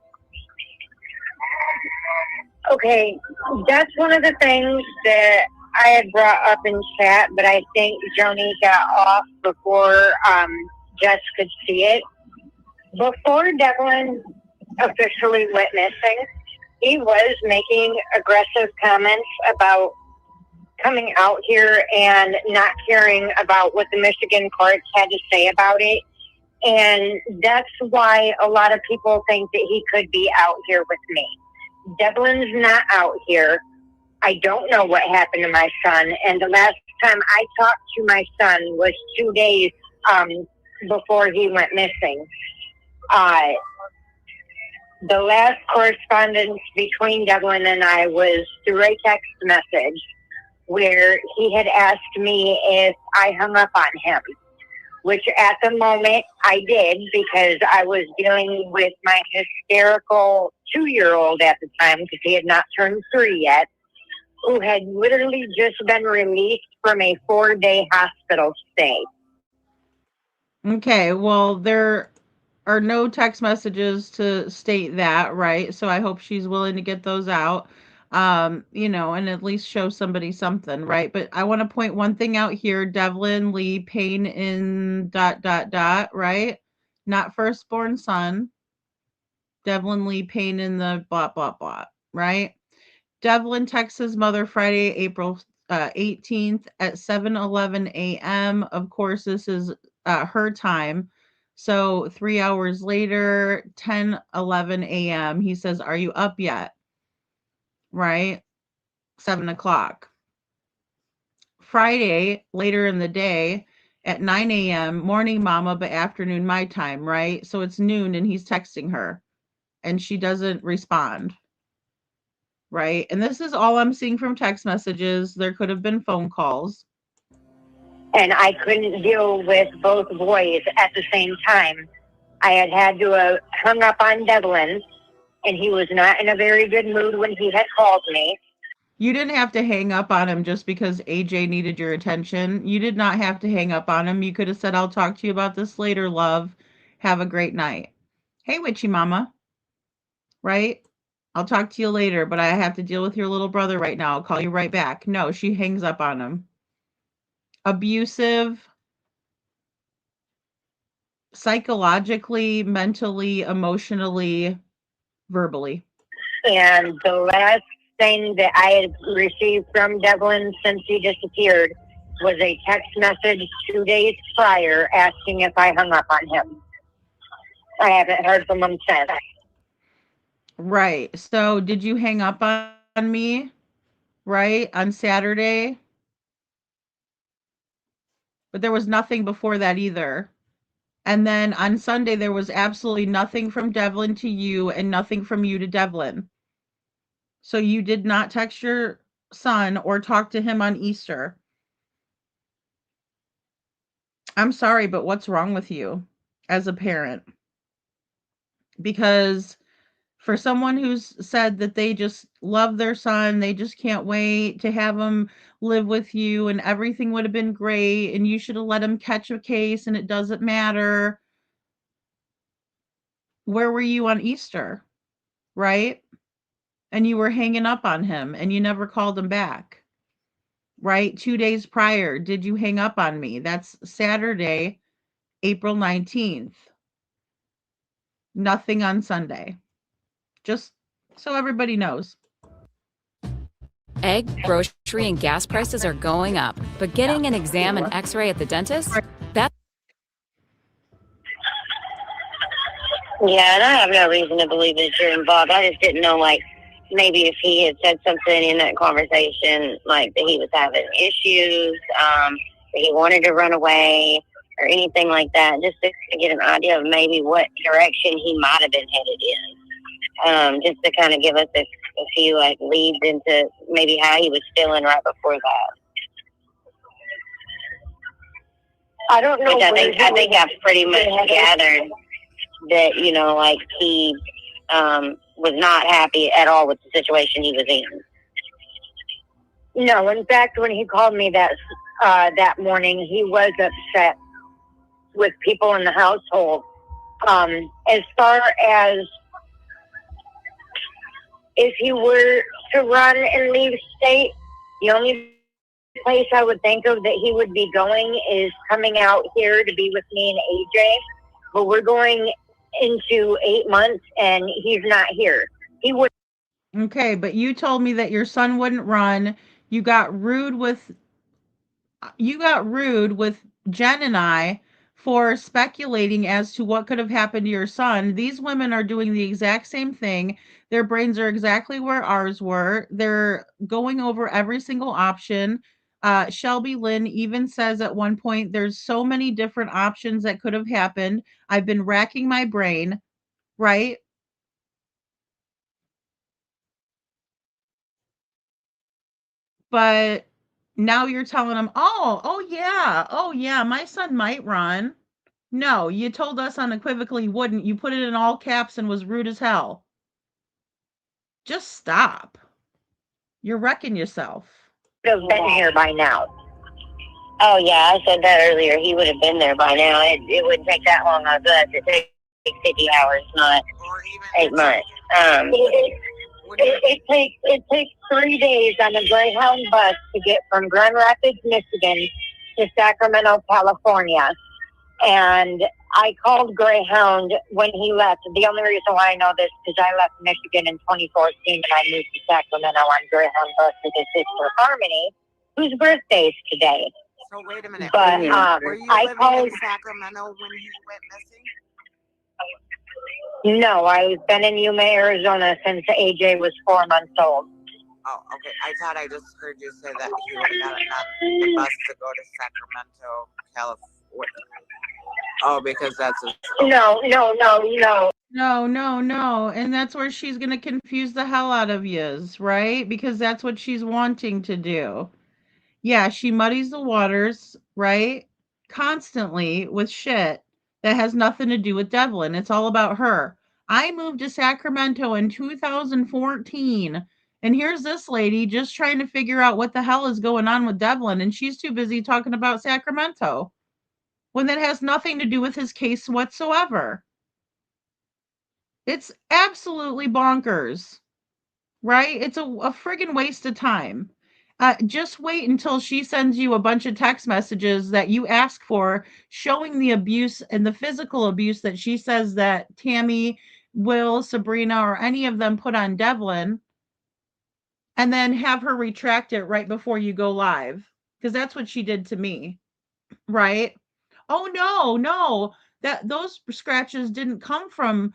S21: Okay, that's one of the things that I had brought up in chat, but I think Joni got off before Jess could see it. Before Devlin officially went missing, he was making aggressive comments about coming out here and not caring about what the Michigan courts had to say about it. And that's why a lot of people think that he could be out here with me. Devlin's not out here. I don't know what happened to my son. And the last time I talked to my son was 2 days before he went missing. The last correspondence between Devlin and I was through a text message where he had asked me if I hung up on him, which at the moment I did because I was dealing with my hysterical 2-year-old at the time because he had not turned 3 yet, who had literally just been released from a 4-day hospital stay.
S7: Okay, well, there are no text messages to state that, right? So I hope she's willing to get those out, and at least show somebody something, right? But I want to point one thing out here. Devlin Lee Payne in ... right? Not firstborn son. Devlin Lee Payne in the blah, blah, blah, right? Devlin texts his mother Friday, April 18th at 7:11 a.m. Of course, this is her time. So 3 hours later, 10:11 a.m., he says, "Are you up yet?" Right? 7 o'clock. Friday, later in the day, at 9 a.m., morning mama, but afternoon my time, right? So it's noon and he's texting her and she doesn't respond. Right? And this is all I'm seeing from text messages. There could have been phone calls.
S21: And I couldn't deal with both boys at the same time. I had to hung up on Devlin, and he was not in a very good mood when he had called me.
S7: You didn't have to hang up on him just because AJ needed your attention. You did not have to hang up on him. You could have said, "I'll talk to you about this later, love. Have a great night." Hey, witchy mama. Right? "I'll talk to you later, but I have to deal with your little brother right now. I'll call you right back." No, she hangs up on him. Abusive, psychologically, mentally, emotionally, verbally.
S21: And the last thing that I had received from Devlin since he disappeared was a text message 2 days prior asking if I hung up on him. I haven't heard from him since.
S7: Right. So did you hang up on me, right, on Saturday? But there was nothing before that either. And then on Sunday, there was absolutely nothing from Devlin to you and nothing from you to Devlin. So you did not text your son or talk to him on Easter. I'm sorry, but what's wrong with you as a parent? Because for someone who's said that they just love their son, they just can't wait to have him live with you and everything would have been great and you should have let him catch a case and it doesn't matter. Where were you on Easter? Right? And you were hanging up on him and you never called him back. Right? 2 days prior, did you hang up on me? That's Saturday, April 19th. Nothing on Sunday. Just so everybody knows.
S3: Egg, grocery, and gas prices are going up, but getting an exam and x-ray at the dentist, that's...
S13: Yeah, and I have no reason to believe that you're involved. I just didn't know, like, maybe if he had said something in that conversation, like that he was having issues, that he wanted to run away, or anything like that, just to get an idea of maybe what direction he might have been headed in. Just to kind of give us a few, like, leads into maybe how he was feeling right before that.
S21: I don't know.
S13: Which I think I've pretty much gathered that, you know, like, he was not happy at all with the situation he was in.
S21: No, in fact, when he called me that morning, he was upset with people in the household. As far as if he were to run and leave state, the only place I would think of that he would be going is coming out here to be with me and AJ. But we're going into 8 months and he's not here. He would.
S7: Okay, but you told me that your son wouldn't run. You got rude with Jen and I for speculating as to what could have happened to your son. These women are doing the exact same thing. Their brains are exactly where ours were. They're going over every single option. Shelby Lynn even says at one point, there's so many different options that could have happened. I've been racking my brain, right? But now you're telling them, oh yeah, my son might run. No, you told us unequivocally you wouldn't. You put it in all caps and was rude as hell. Just stop. You're wrecking yourself.
S21: Would have been here by now.
S13: Oh yeah, I said that earlier. He would have been there by now. It wouldn't take that long on a bus. It takes 50 hours, not 8 months.
S21: It takes 3 days on a Greyhound bus to get from Grand Rapids, Michigan to Sacramento, California. And I called Greyhound when he left. The only reason why I know this is because I left Michigan in 2014 and I moved to Sacramento on Greyhound bus with his sister Harmony, whose birthday is today.
S12: So wait a minute.
S21: But
S12: were you
S21: I
S12: living
S21: called.
S12: in Sacramento when he went missing?
S21: No, I've been in Yuma, Arizona since AJ was 4 months old.
S12: Oh, okay. I thought I just heard you say that he would have gotten on the bus to go to Sacramento, California. Oh, because that's a...
S21: No.
S7: No. And that's where she's going to confuse the hell out of yous, right? Because that's what she's wanting to do. Yeah, she muddies the waters, right? Constantly with shit that has nothing to do with Devlin. It's all about her. I moved to Sacramento in 2014, and here's this lady just trying to figure out what the hell is going on with Devlin, and she's too busy talking about Sacramento when that has nothing to do with his case whatsoever. It's absolutely bonkers, right? It's a friggin' waste of time. Just wait until she sends you a bunch of text messages that you ask for, showing the abuse and the physical abuse that she says that Tammy, Will, Sabrina, or any of them put on Devlin, and then have her retract it right before you go live. Because that's what she did to me, right? Oh no, that those scratches didn't come from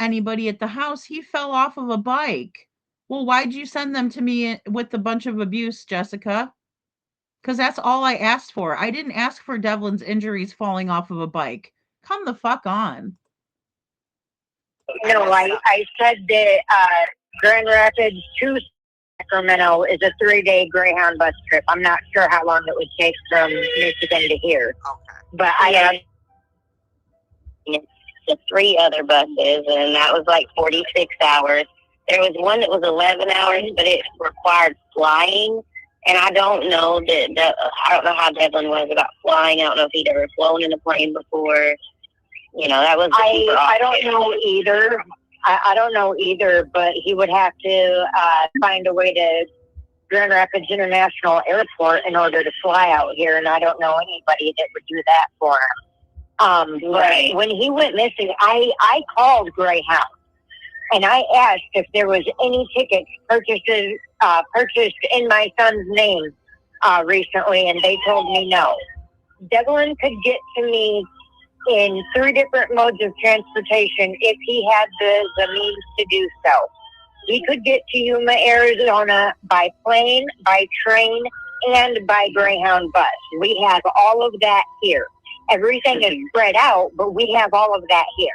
S7: anybody at the house. He fell off of a bike. Well, why'd you send them to me with a bunch of abuse, Jessica? Because that's all I asked for. I didn't ask for Devlin's injuries falling off of a bike. Come the fuck on.
S21: No, I said that Grand Rapids to Sacramento is a 3-day Greyhound bus trip. I'm not sure how long it would take from Michigan to here.
S12: Okay.
S21: But I have
S13: the 3 other buses, and that was like 46 hours. There was one that was 11 hours, but it required flying. And I don't know I don't know how Devlin was about flying. I don't know if he'd ever flown in a plane before. You know, that was.
S21: I don't know either. I don't know either, but he would have to find a way to Grand Rapids International Airport in order to fly out here, and I don't know anybody that would do that for him.
S13: Right.
S21: But when he went missing, I called Greyhound, and I asked if there was any tickets purchased in my son's name recently, and they told me no. Devlin could get to me in 3 different modes of transportation if he had the means to do so. He could get to Yuma, Arizona by plane, by train, and by Greyhound bus. We have all of that here. Everything is spread out, but we have all of that here.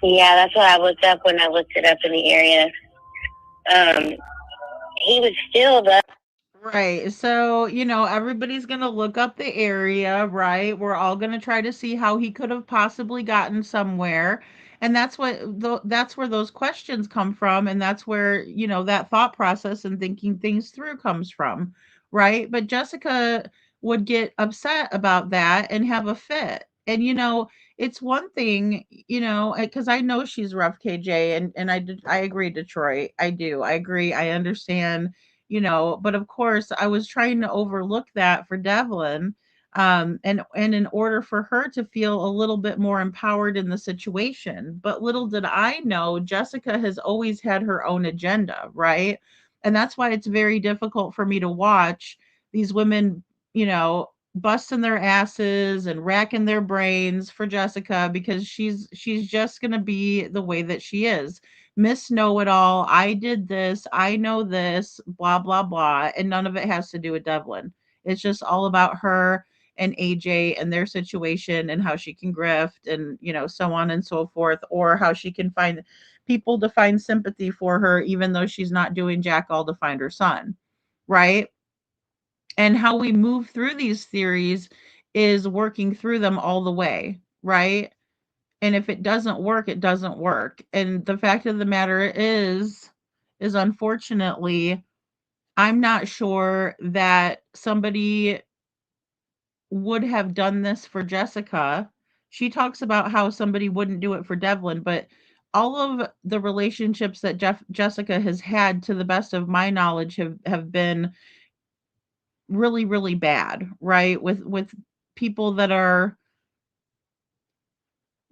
S13: Yeah, that's what I looked up when I looked it up in the area. He was still the...
S7: Right. So, everybody's going to look up the area, right? We're all going to try to see how he could have possibly gotten somewhere. And that's that's where those questions come from. And that's where, that thought process and thinking things through comes from. Right. But Jessica would get upset about that and have a fit. And, it's one thing, because I know she's rough, KJ, and I agree, Detroit. I do. I agree. I understand, but of course I was trying to overlook that for Devlin, and in order for her to feel a little bit more empowered in the situation. But little did I know, Jessica has always had her own agenda, right? And that's why it's very difficult for me to watch these women, busting their asses and racking their brains for Jessica because she's just going to be the way that she is. Miss Know-it-all, I did this, I know this, blah blah blah, and none of it has to do with Devlin. It's just all about her and AJ and their situation and how she can grift and, so on and so forth, or how she can find people to find sympathy for her even though she's not doing jack all to find her son, right? And how we move through these theories is working through them all the way, right? And if it doesn't work, it doesn't work. And the fact of the matter is unfortunately, I'm not sure that somebody would have done this for Jessica. She talks about how somebody wouldn't do it for Devlin, but all of the relationships that Jessica has had, to the best of my knowledge, have been really, really bad, right? With people that are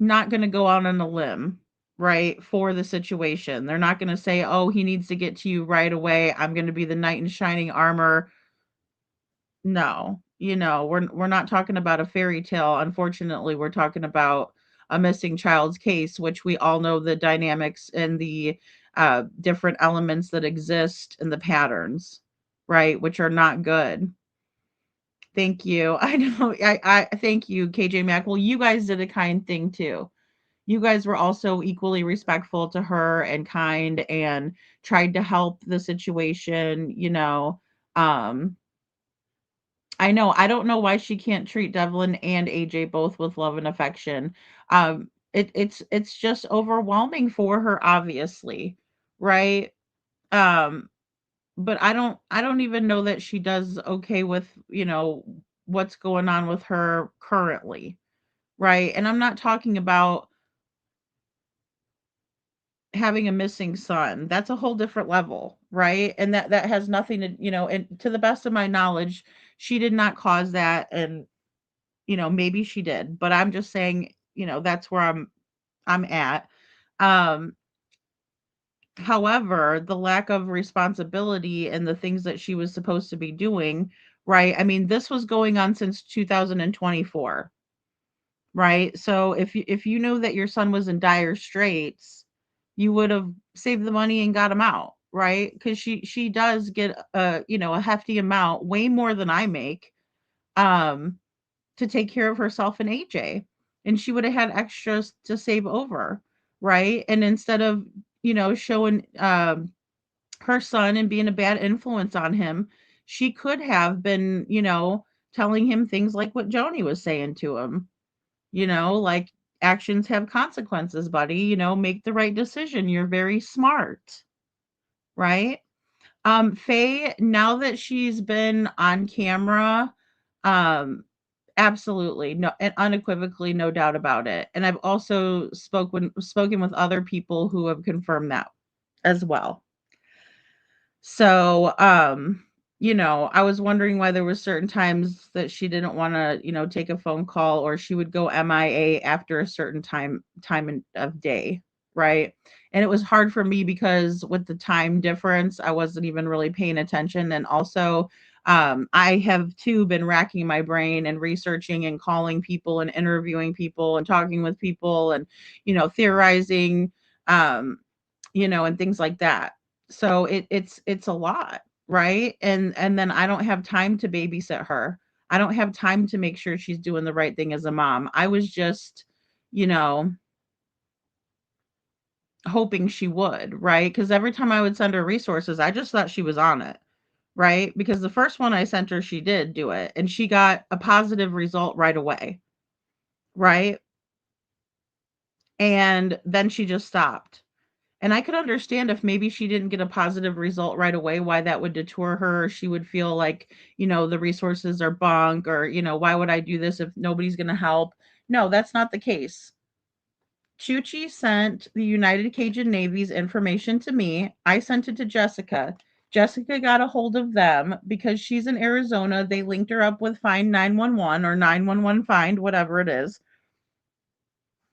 S7: not going to go out on a limb, right, for the situation. They're not going to say, "Oh, he needs to get to you right away. I'm going to be the knight in shining armor." No, we're not talking about a fairy tale. Unfortunately, we're talking about a missing child's case, which we all know the dynamics and the different elements that exist in the patterns, right, which are not good. Thank you. I know. I thank you, KJ Mack. Well, you guys did a kind thing too. You guys were also equally respectful to her and kind and tried to help the situation. Um, I know. I don't know why she can't treat Devlin and AJ both with love and affection. It's just overwhelming for her, obviously, right? Um, but I don't even know that she does okay with, what's going on with her currently, right? And I'm not talking about having a missing son. That's a whole different level, right? And that has nothing to, and to the best of my knowledge, she did not cause that, and maybe she did, but I'm just saying, that's where I'm at. Um However, the lack of responsibility and the things that she was supposed to be doing, right? I mean, this was going on since 2024, right? So if you know that your son was in dire straits, you would have saved the money and got him out, right? Because she does get a hefty amount, way more than I make, um, to take care of herself and AJ. And she would have had extras to save over, right? And instead of, showing her son and being a bad influence on him, she could have been, telling him things like what Joni was saying to him, like actions have consequences, buddy, make the right decision. You're very smart, right? Faye, now that she's been on camera, um, absolutely, no, and unequivocally, no doubt about it. And I've also spoken with other people who have confirmed that as well. So, I was wondering why there were certain times that she didn't want to, take a phone call, or she would go MIA after a certain of day, right? And it was hard for me because with the time difference, I wasn't even really paying attention. And also, I have too been racking my brain and researching and calling people and interviewing people and talking with people and, theorizing, um, and things like that. So it's a lot, right? And then I don't have time to babysit her. I don't have time to make sure she's doing the right thing as a mom. I was just, you know, hoping she would, right? Because every time I would send her resources, I just thought she was on it, right? Because the first one I sent her, she did do it, and she got a positive result right away, right? And then she just stopped. And I could understand if maybe she didn't get a positive result right away, why that would deter her. She would feel like, the resources are bunk, or, why would I do this if nobody's going to help? No, that's not the case. Chuchi sent the United Cajun Navy's information to me. I sent it to Jessica. Jessica got a hold of them because she's in Arizona. They linked her up with Find 911 or 911 Find, whatever it is.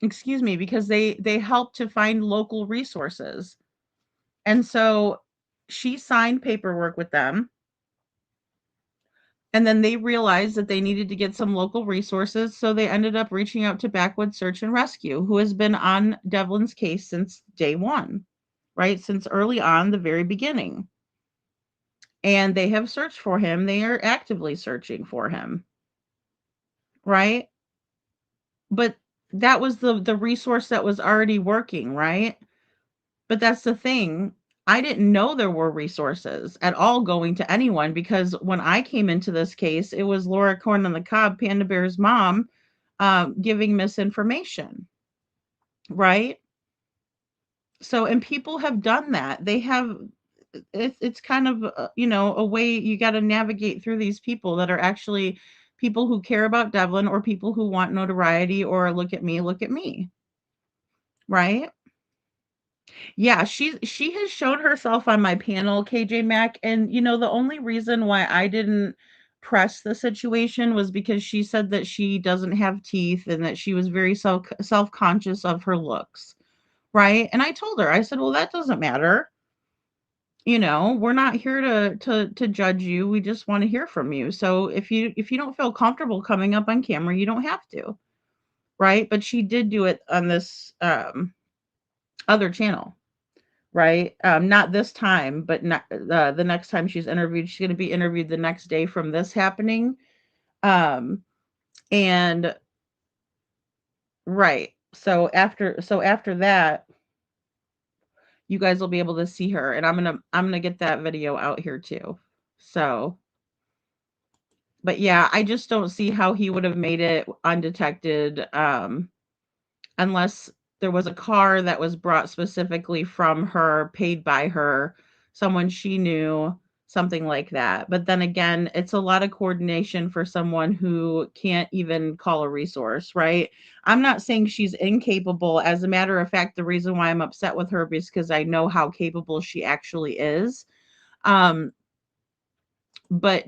S7: Excuse me, because they help to find local resources. And so she signed paperwork with them. And then they realized that they needed to get some local resources, so they ended up reaching out to Backwoods Search and Rescue, who has been on Devlin's case since day one, right? Since early on, the very beginning. And they have searched for him. They are actively searching for him, right? But that was the resource that was already working, right? But that's the thing. I didn't know there were resources at all going to anyone, because when I came into this case, it was Laura Corn on the Cob, Panda Bear's mom, giving misinformation, right? So, and people have done that. They have, it's kind of, a way you got to navigate through these people that are actually people who care about Devlin, or people who want notoriety, or look at me, right? Yeah, she has shown herself on my panel, KJ Mac, and the only reason why I didn't press the situation was because she said that she doesn't have teeth and that she was very self-conscious of her looks, right? And I told her, I said, "Well, that doesn't matter. We're not here to judge you. We just want to hear from you. So if you don't feel comfortable coming up on camera, you don't have to." Right? But she did do it on this other channel. Right? Not this time, but not, the next time she's interviewed, she's going to be interviewed the next day from this happening. And right. So after that, you guys will be able to see her, and I'm going to get that video out here too. So, but yeah, I just don't see how he would have made it undetected, unless there was a car that was brought specifically from her, paid by her, someone she knew, something like that. But then again, it's a lot of coordination for someone who can't even call a resource, right? I'm not saying she's incapable. As a matter of fact, the reason why I'm upset with her is because I know how capable she actually is. But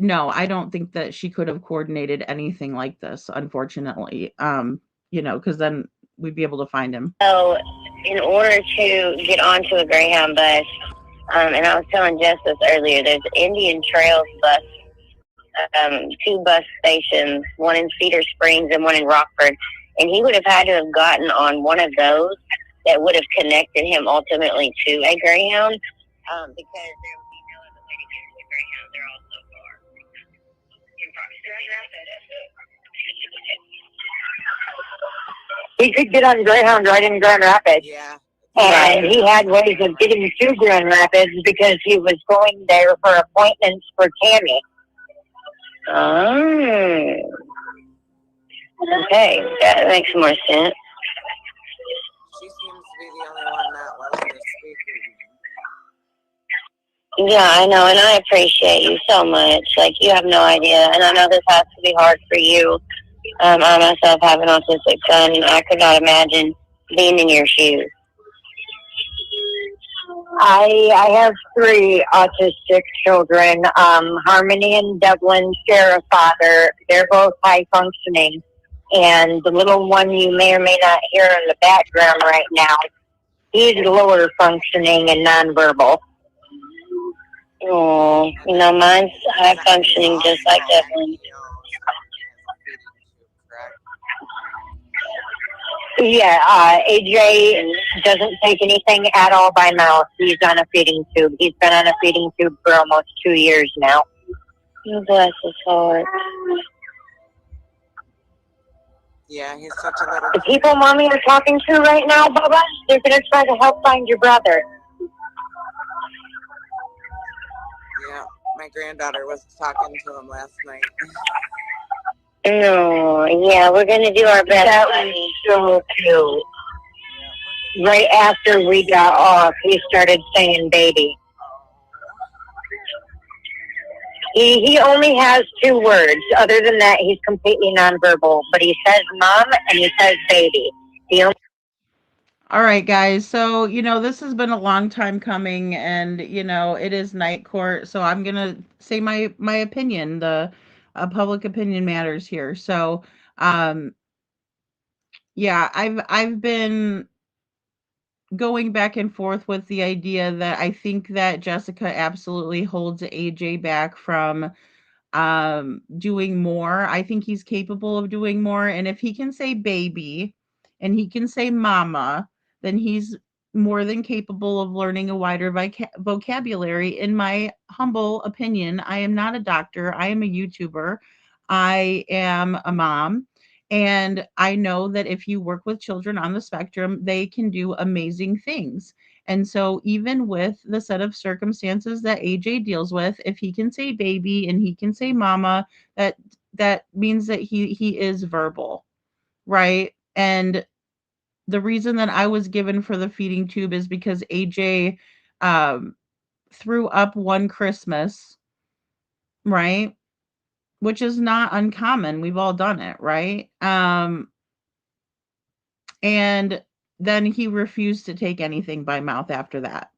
S7: no, I don't think that she could have coordinated anything like this, unfortunately. Because then we'd be able to find him.
S13: So, in order to get onto a Greyhound bus, and I was telling Jess this earlier, there's Indian Trails bus, two bus stations, one in Cedar Springs and one in Rockford, and he would have had to have gotten on one of those that would have connected him ultimately to a Greyhound, because there would be no other way to get to the Greyhound. They're all so far in proximity.
S21: He could get on Greyhound right in Grand Rapids. Yeah. And he had ways of getting to Grand Rapids because he was going there for appointments for Tammy.
S13: Oh. Okay, that makes more sense.
S12: She seems to be the only one that wasn't a speaker.
S13: Yeah, I know, and I appreciate you so much. Like, you have no idea, and I know this has to be hard for you. I myself have an autistic son, and I could not imagine being in your shoes.
S21: I have 3 autistic children. Harmony and Devlin share a father. They're both high functioning. And the little one you may or may not hear in the background right now, he's lower functioning and nonverbal.
S13: Oh, mine's high functioning just like Devlin.
S21: Yeah, AJ doesn't take anything at all by mouth. He's on a feeding tube. He's been on a feeding tube for almost 2 years now.
S13: Oh, bless his heart.
S12: Yeah, he's such a little...
S21: The people Mommy are talking to right now, Bubba, they're going to try to help find your brother.
S12: Yeah, my granddaughter was talking to him last night.
S13: No, yeah, we're going to do our best.
S21: That was so cute. Right after we got off, he started saying baby. He only has 2 words. Other than that, he's completely nonverbal. But he says mom and he says baby.
S7: All right, guys. So, this has been a long time coming, and, it is night court. So I'm going to say my opinion. The public opinion matters here. So, yeah, I've been going back and forth with the idea that I think that Jessica absolutely holds AJ back from doing more. I think he's capable of doing more. And if he can say baby and he can say mama, then he's more than capable of learning a wider vocabulary. In my humble opinion, I am not a doctor. I am a YouTuber. I am a mom. And I know that if you work with children on the spectrum, they can do amazing things. And so, even with the set of circumstances that AJ deals with, if he can say baby and he can say mama, that means that he is verbal, right? And the reason that I was given for the feeding tube is because AJ um, threw up one Christmas, right? Which is not uncommon. We've all done it, right? And then he refused to take anything by mouth after that.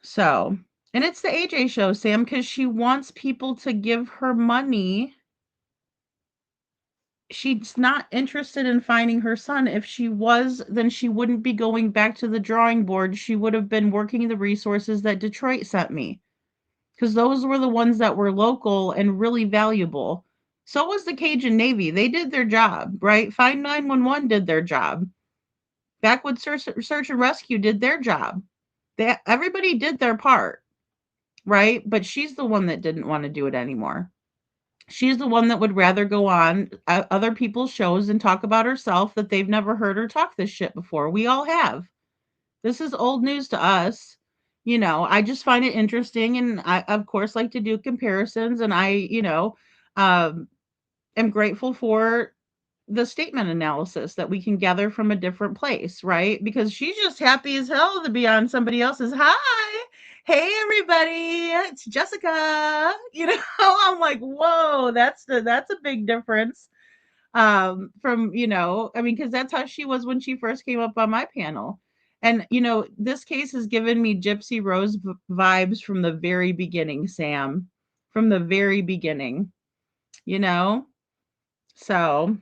S7: So, and it's the AJ show, Sam, because she wants people to give her money. She's not interested in finding her son. If she was, then she wouldn't be going back to the drawing board. She would have been working the resources that Detroit sent me, because those were the ones that were local and really valuable. So was the Cajun Navy. They did their job, right? Find 911 did their job. Backwoods Search and Rescue did their job. Everybody did their part, right? But she's the one that didn't want to do it anymore. She's the one that would rather go on other people's shows and talk about herself that they've never heard her talk this shit before. We all have. This is old news to us. You know, I just find it interesting. And I, of course, like to do comparisons. And I, am grateful for the statement analysis that we can gather from a different place, right? Because she's just happy as hell to be on somebody else's. Hi, hey everybody, it's Jessica. I'm like, whoa, that's a big difference. From I mean, because that's how she was when she first came up on my panel. And this case has given me Gypsy Rose vibes from the very beginning, Sam. From the very beginning, so.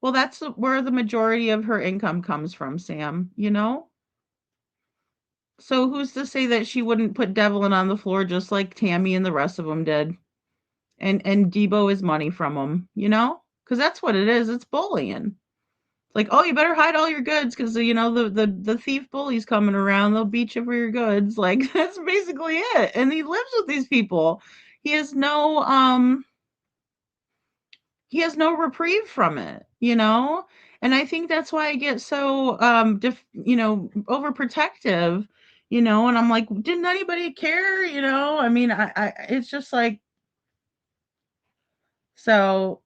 S7: Well, that's where the majority of her income comes from, Sam, So who's to say that she wouldn't put Devlin on the floor just like Tammy and the rest of them did? And Debo is money from them, Because that's what it is. It's bullying. Like, oh, you better hide all your goods because the thief bully's coming around. They'll beat you for your goods. Like, that's basically it. And he lives with these people. He has no reprieve from it, and I think that's why I get so overprotective, and I'm like, didn't anybody care? I mean, I it's just like, so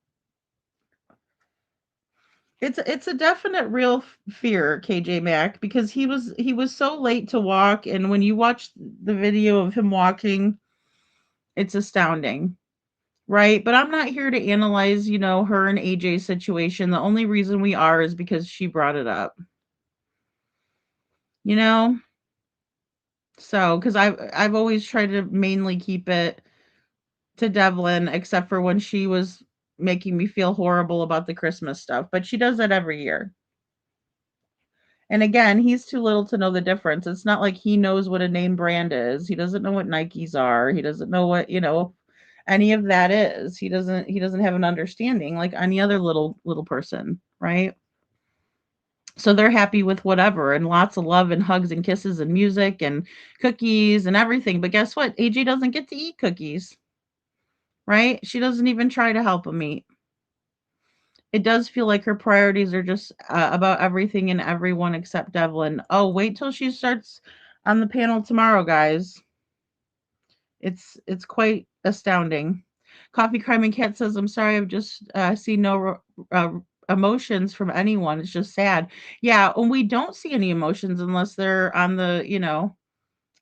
S7: it's a definite real fear, KJ Mac, because he was so late to walk, and when you watch the video of him walking, it's astounding. Right, but I'm not here to analyze, her and AJ's situation. The only reason we are is because she brought it up. So, because I've always tried to mainly keep it to Devlin, except for when she was making me feel horrible about the Christmas stuff. But she does that every year. And again, he's too little to know the difference. It's not like he knows what a name brand is. He doesn't know what Nikes are. He doesn't know what, any of that is. He doesn't have an understanding like any other little person, right? So they're happy with whatever, and lots of love and hugs and kisses and music and cookies and everything. But guess what? AJ doesn't get to eat cookies, right? She doesn't even try to help him eat. It does feel like her priorities are just about everything and everyone except Devlin. Oh, wait till she starts on the panel tomorrow, guys. It's quite astounding. Coffee Crime and Cat says, I'm sorry, I've just seen no emotions from anyone. It's just sad. Yeah, and we don't see any emotions unless they're on the,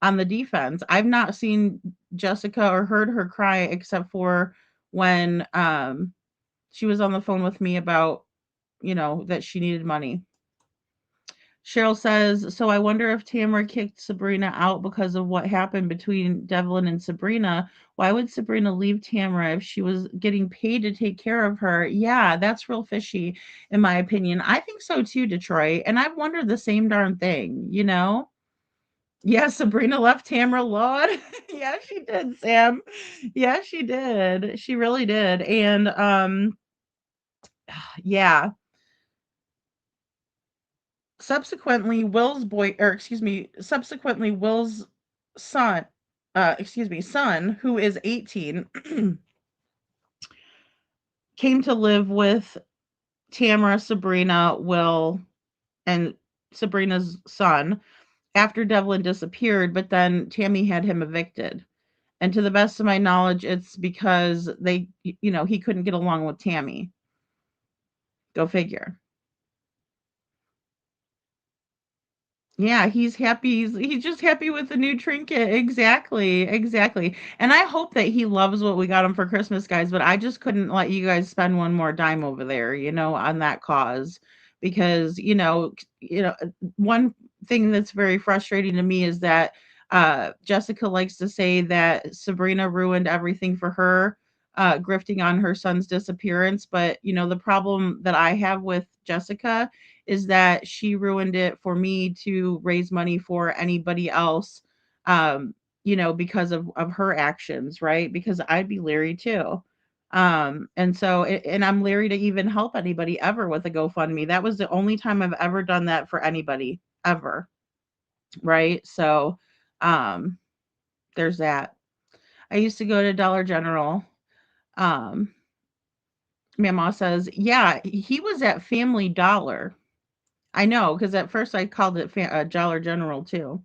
S7: on the defense. I've not seen Jessica or heard her cry except for when she was on the phone with me about, that she needed money. Cheryl says, so I wonder if Tamara kicked Sabrina out because of what happened between Devlin and Sabrina. Why would Sabrina leave Tamara if she was getting paid to take care of her? Yeah, that's real fishy, in my opinion. I think so too, Detroit. And I've wondered the same darn thing, Yeah, Sabrina left Tamara alone. Yeah, she did, Sam. Yeah, she did. She really did. And yeah. Subsequently Will's son, who is 18, came to live with Tamara, Sabrina, Will, and Sabrina's son after Devlin disappeared, but then Tammy had him evicted. And to the best of my knowledge, it's because he couldn't get along with Tammy. Go figure. Yeah, he's happy. He's just happy with the new trinket. Exactly, exactly. And I hope that he loves what we got him for Christmas, guys. But I just couldn't let you guys spend one more dime over there, on that cause, because one thing that's very frustrating to me is that Jessica likes to say that Sabrina ruined everything for her, grifting on her son's disappearance. But the problem that I have with Jessica is that she ruined it for me to raise money for anybody else, because of her actions, right? Because I'd be leery too. And I'm leery to even help anybody ever with a GoFundMe. That was the only time I've ever done that for anybody ever, right? So, um, there's that. I used to go to Dollar General. Um, Mama says, yeah, he was at Family Dollar. I know, because at first I called it Dollar General too.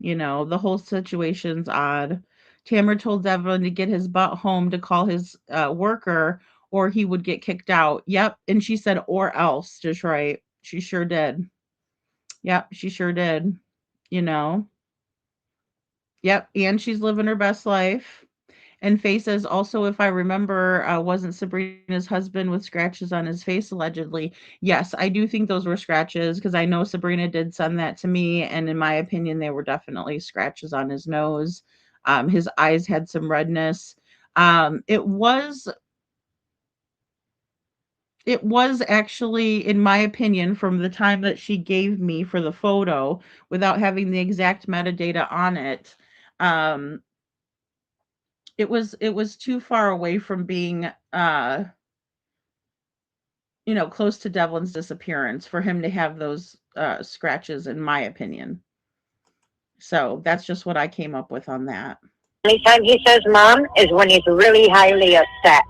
S7: The whole situation's odd. Tamara told Devlin to get his butt home to call his worker or he would get kicked out. Yep. And she said, or else, just right. She sure did. Yep. She sure did. You know, yep. And she's living her best life. And Faye says, also, if I remember, wasn't Sabrina's husband with scratches on his face allegedly? Yes, I do think those were scratches because I know Sabrina did send that to me. And in my opinion, they were definitely scratches on his nose. His eyes had some redness. It was actually, in my opinion, from the time that she gave me for the photo, without having the exact metadata on it, um, it was too far away from being close to Devlin's disappearance for him to have those scratches, in my opinion. So that's just what I came up with on that.
S21: Anytime he says mom is when he's really highly upset.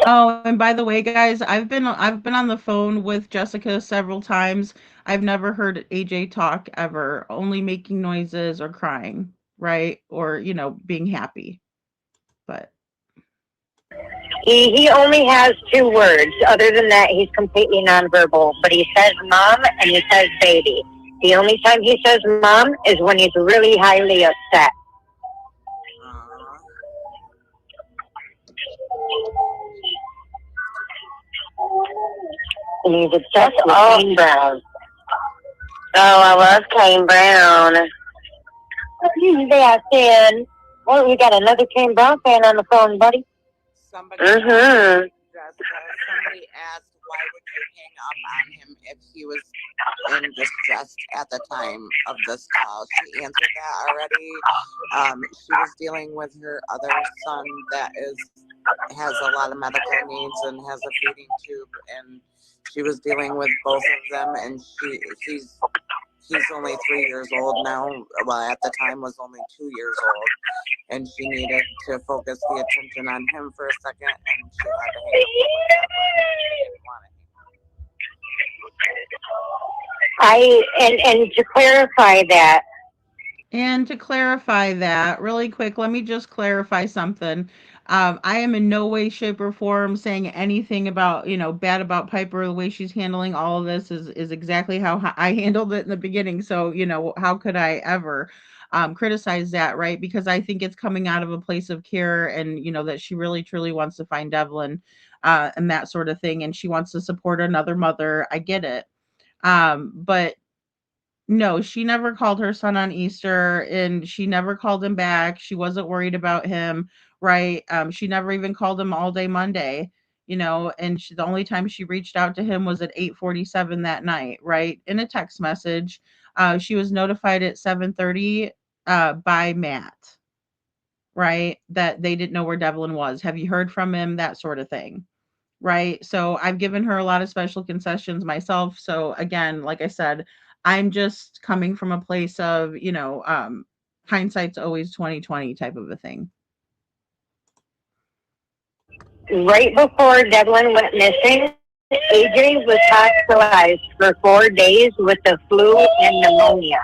S7: Oh, and by the way, guys, I've been on the phone with Jessica several times. I've never heard AJ talk ever, only making noises or crying, right? Or, being happy. But
S21: He only has 2 words. Other than that, he's completely nonverbal. But he says mom and he says baby. The only time he says mom is when he's really highly upset. And he's obsessed with Kane Brown. Oh, I love Kane Brown. Yeah, fan. Well, we got another Kane Brown fan on the phone, buddy.
S12: Somebody asked, why would you hang up on him if he was in distress at the time of this call? She answered that already. She was dealing with her other son that has a lot of medical needs and has a feeding tube, and she was dealing with both of them, and he's only 3 years old now. Well, at the time was only 2 years old, and she needed to focus the attention on him for a second, and she had to hang up
S21: and to clarify that.
S7: And to clarify that, really quick, let me just clarify something. I am in no way, shape, or form saying anything about, bad about Piper. The way she's handling all of this is exactly how I handled it in the beginning. So, how could I ever criticize that, right? Because I think it's coming out of a place of care and, that she really, truly wants to find Devlin and that sort of thing. And she wants to support another mother. I get it. But No, she never called her son on Easter, and she never called him back. She wasn't worried about him, right? She never even called him all day Monday, and the only time she reached out to him was at 8:47 that night, right? In a text message. She was notified at 7:30 by Matt, right? That they didn't know where Devlin was. Have you heard from him? That sort of thing. Right? So I've given her a lot of special concessions myself. So again, like I said, I'm just coming from a place of, hindsight's always 2020 type of a thing.
S21: Right before Devlin went missing, AJ was hospitalized for 4 days with the flu and pneumonia.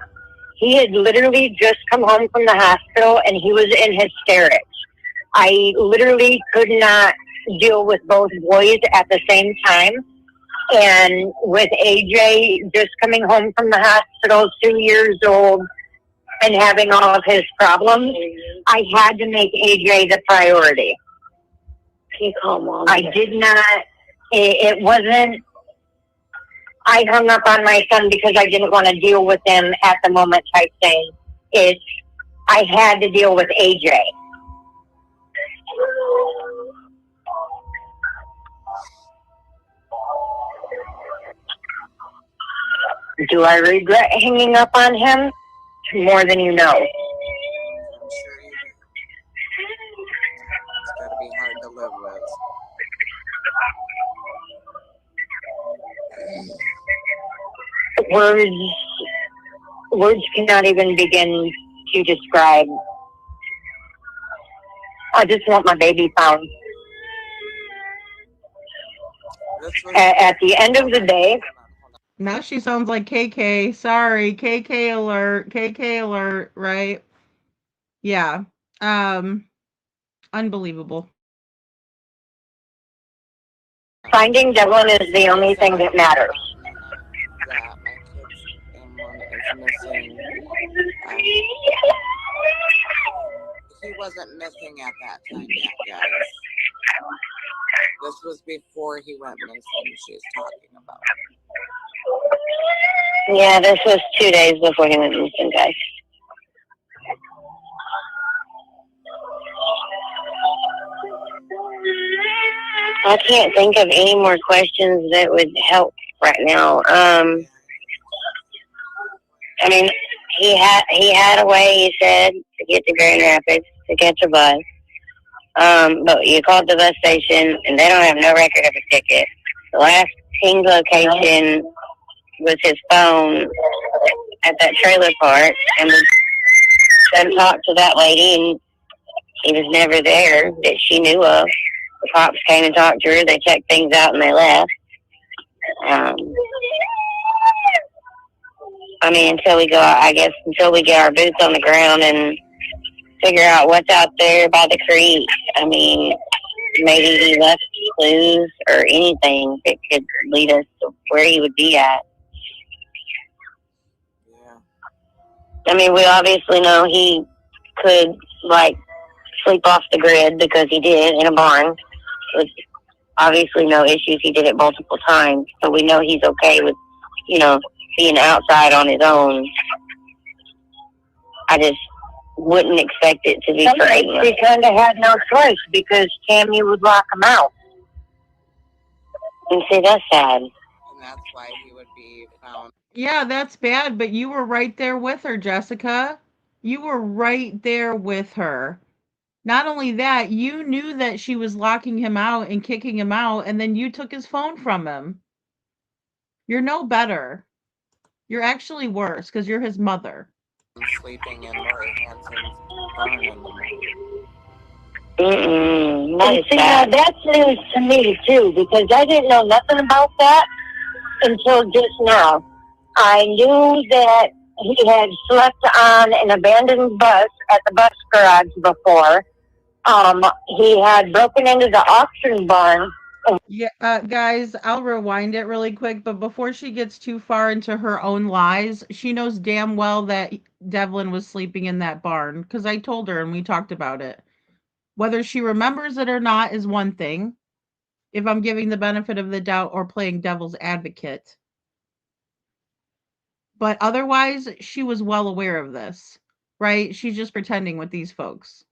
S21: He had literally just come home from the hospital and he was in hysterics. I literally could not deal with both boys at the same time. And with AJ just coming home from the hospital, 2 years old, and having all of his problems, I had to make AJ the priority. Can you call Mom? I did not, it wasn't, I hung up on my son because I didn't want to deal with him at the moment type thing. I had to deal with AJ. Do I regret hanging up on him? More than you know.
S12: It's gotta be hard to live with.
S21: Words cannot even begin to describe. I just want my baby found. At the end of the day.
S7: Now she sounds like KK. Sorry, KK alert, KK alert, right? Yeah. Unbelievable.
S21: Finding Devlin is the only thing that matters.
S12: That my kids and one is missing. He wasn't missing at that time yet, guys. This was before he went missing, she's talking about.
S21: Yeah, this was 2 days before he went missing, guys. I can't think of any more questions that would help right now. I mean, he had a way, he said, to get to Grand Rapids to catch a bus. But you called the bus station and they don't have no record of a ticket. The last ping location was his phone at that trailer park, and we then talked to that lady, and he was never there that she knew of. The cops came and talked to her. They checked things out and they left. I mean, until we get our boots on the ground and figure out what's out there by the creek. I mean, maybe he left clues or anything that could lead us to where he would be at. I mean, we obviously know he could, sleep off the grid because he did in a barn. With obviously no issues. He did it multiple times. So we know he's okay with, being outside on his own. I just wouldn't expect it to be for 8 months. He kind of had no choice because Tammy would lock him out. And see, that's sad.
S12: And that's why he would be found.
S7: Yeah, that's bad, but you were right there with her, Jessica. You were right there with her. Not only that, you knew that she was locking him out and kicking him out, and then you took his phone from him. You're no better. You're actually worse because you're his mother.
S12: I'm sleeping in Lori Hanson's barn in the
S21: morning. See, now that's news to me, too, because I didn't know nothing about that until just now. I knew that he had slept on an abandoned bus at the bus garage before. He had broken into the auction barn.
S7: Yeah, guys, I'll rewind it really quick, but before she gets too far into her own lies, she knows damn well that Devlin was sleeping in that barn, because I told her and we talked about it. Whether she remembers it or not is one thing, if I'm giving the benefit of the doubt or playing devil's advocate. But otherwise, she was well aware of this, right? She's just pretending with these folks,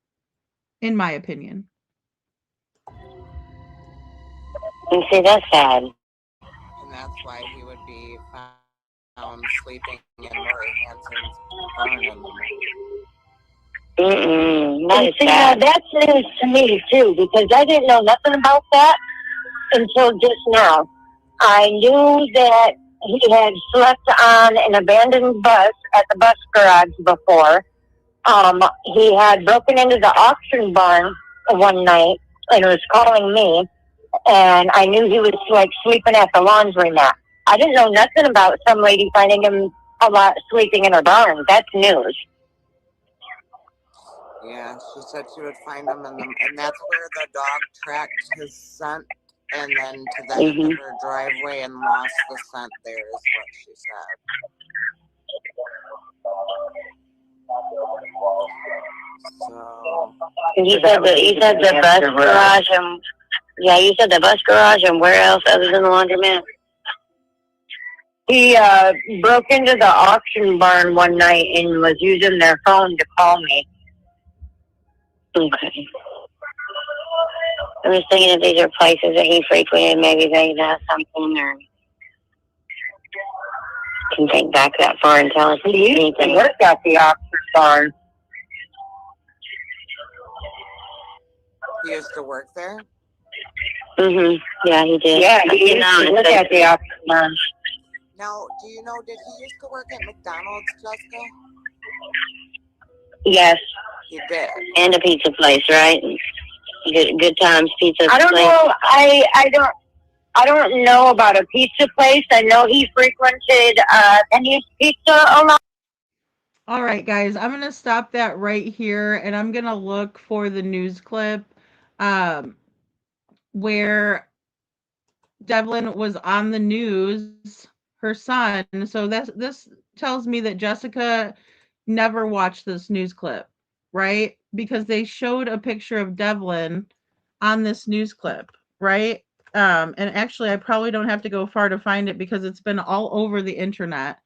S7: in my opinion.
S21: You see, that's sad.
S12: And that's why he would be found sleeping in Lori Hanson's barn in the
S21: That is sad. That's news to me too, because I didn't know nothing about that until just now. I knew that he had slept on an abandoned bus at the bus garage before. He had broken into the auction barn one night and was calling me, and I knew he was like sleeping at the laundromat. I didn't know nothing about some lady finding him sleeping in her barn. That's news.
S12: Yeah, she said she would find him, and that's where the dog tracked his scent, and then to the end of her driveway and lost the scent there, is what she said. So
S21: You said the bus garage and you said the bus garage and where else other than the laundromat? He broke into the auction barn one night and was using their phone to call me. Okay. I was thinking if these are places that he frequented, maybe they know something or can think back that far and tell us anything. He worked at the auction barn.
S12: he used to work there?
S21: Yeah, he did. Yeah, he used to work at the auction barn.
S12: Now, do you know, did he used to work at McDonald's, Jessica?
S21: Yes.
S12: He did.
S21: And a pizza place, right? Good Times Pizza Place. I don't know. I don't know about a pizza place. I know he frequented Penny's Pizza a lot.
S7: All right, guys, I'm going to stop that right here, and I'm going to look for the news clip where Devlin was on the news, her son. So this tells me that Jessica never watched this news clip, right? Because they showed a picture of Devlin on this news clip, right? And actually, I probably don't have to go far to find it because it's been all over the internet.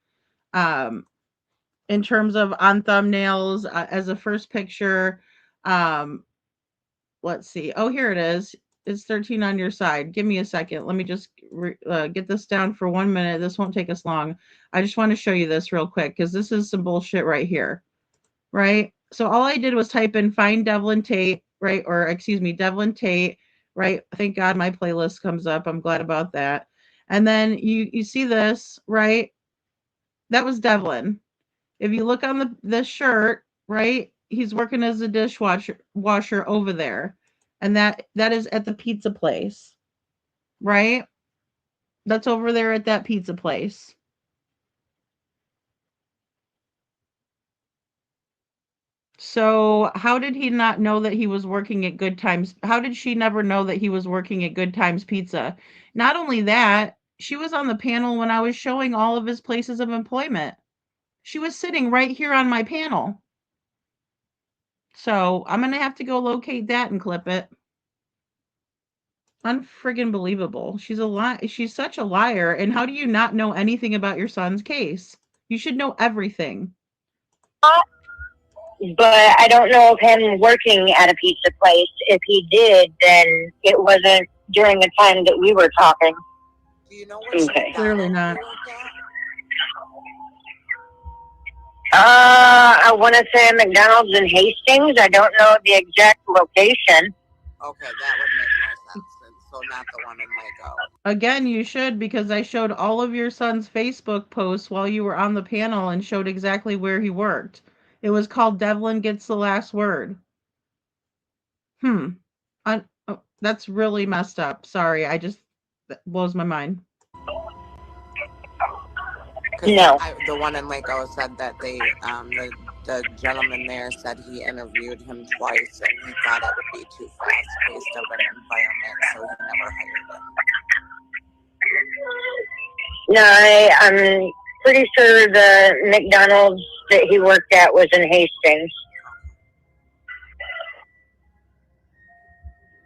S7: In terms of on thumbnails as a first picture. Let's see. Oh, here it is. It's 13 on your side. Give me a second. Let me just get this down for 1 minute. This won't take us long. I just want to show you this real quick because this is some bullshit right here. Right? So all I did was type in find Devlin Tait, right? Or excuse me, Devlin Tait, right? Thank God my playlist comes up. I'm glad about that. And then you see this, right? That was Devlin. If you look on the shirt, right, he's working as a washer over there. And that is at the pizza place, right? That's over there at that pizza place. So how did he not know that he was working at Good Times? How did she never know that he was working at Good Times Pizza? Not only that, she was on the panel when I was showing all of his places of employment. She was sitting right here on my panel. So I'm going to have to go locate that and clip it. Unfriggin' believable. She's such a liar. And how do you not know anything about your son's case? You should know everything.
S21: But I don't know of him working at a pizza place. If he did, then it wasn't during the time that we were talking.
S12: Do you know what?
S7: Okay. Clearly not.
S21: I want to say McDonald's in Hastings. I don't know the exact location.
S12: Okay, that would make more sense. So not the one in Lego.
S7: Again, you should, because I showed all of your son's Facebook posts while you were on the panel and showed exactly where he worked. It was called Devlin Gets the Last Word. That's really messed up. Sorry, that blows my mind.
S21: No.
S12: The one in Lego said that they, the gentleman there said he interviewed him twice and he thought it would be too fast-paced of an environment, so he never hired him.
S21: No, I'm pretty sure the McDonald's that he worked at was in Hastings.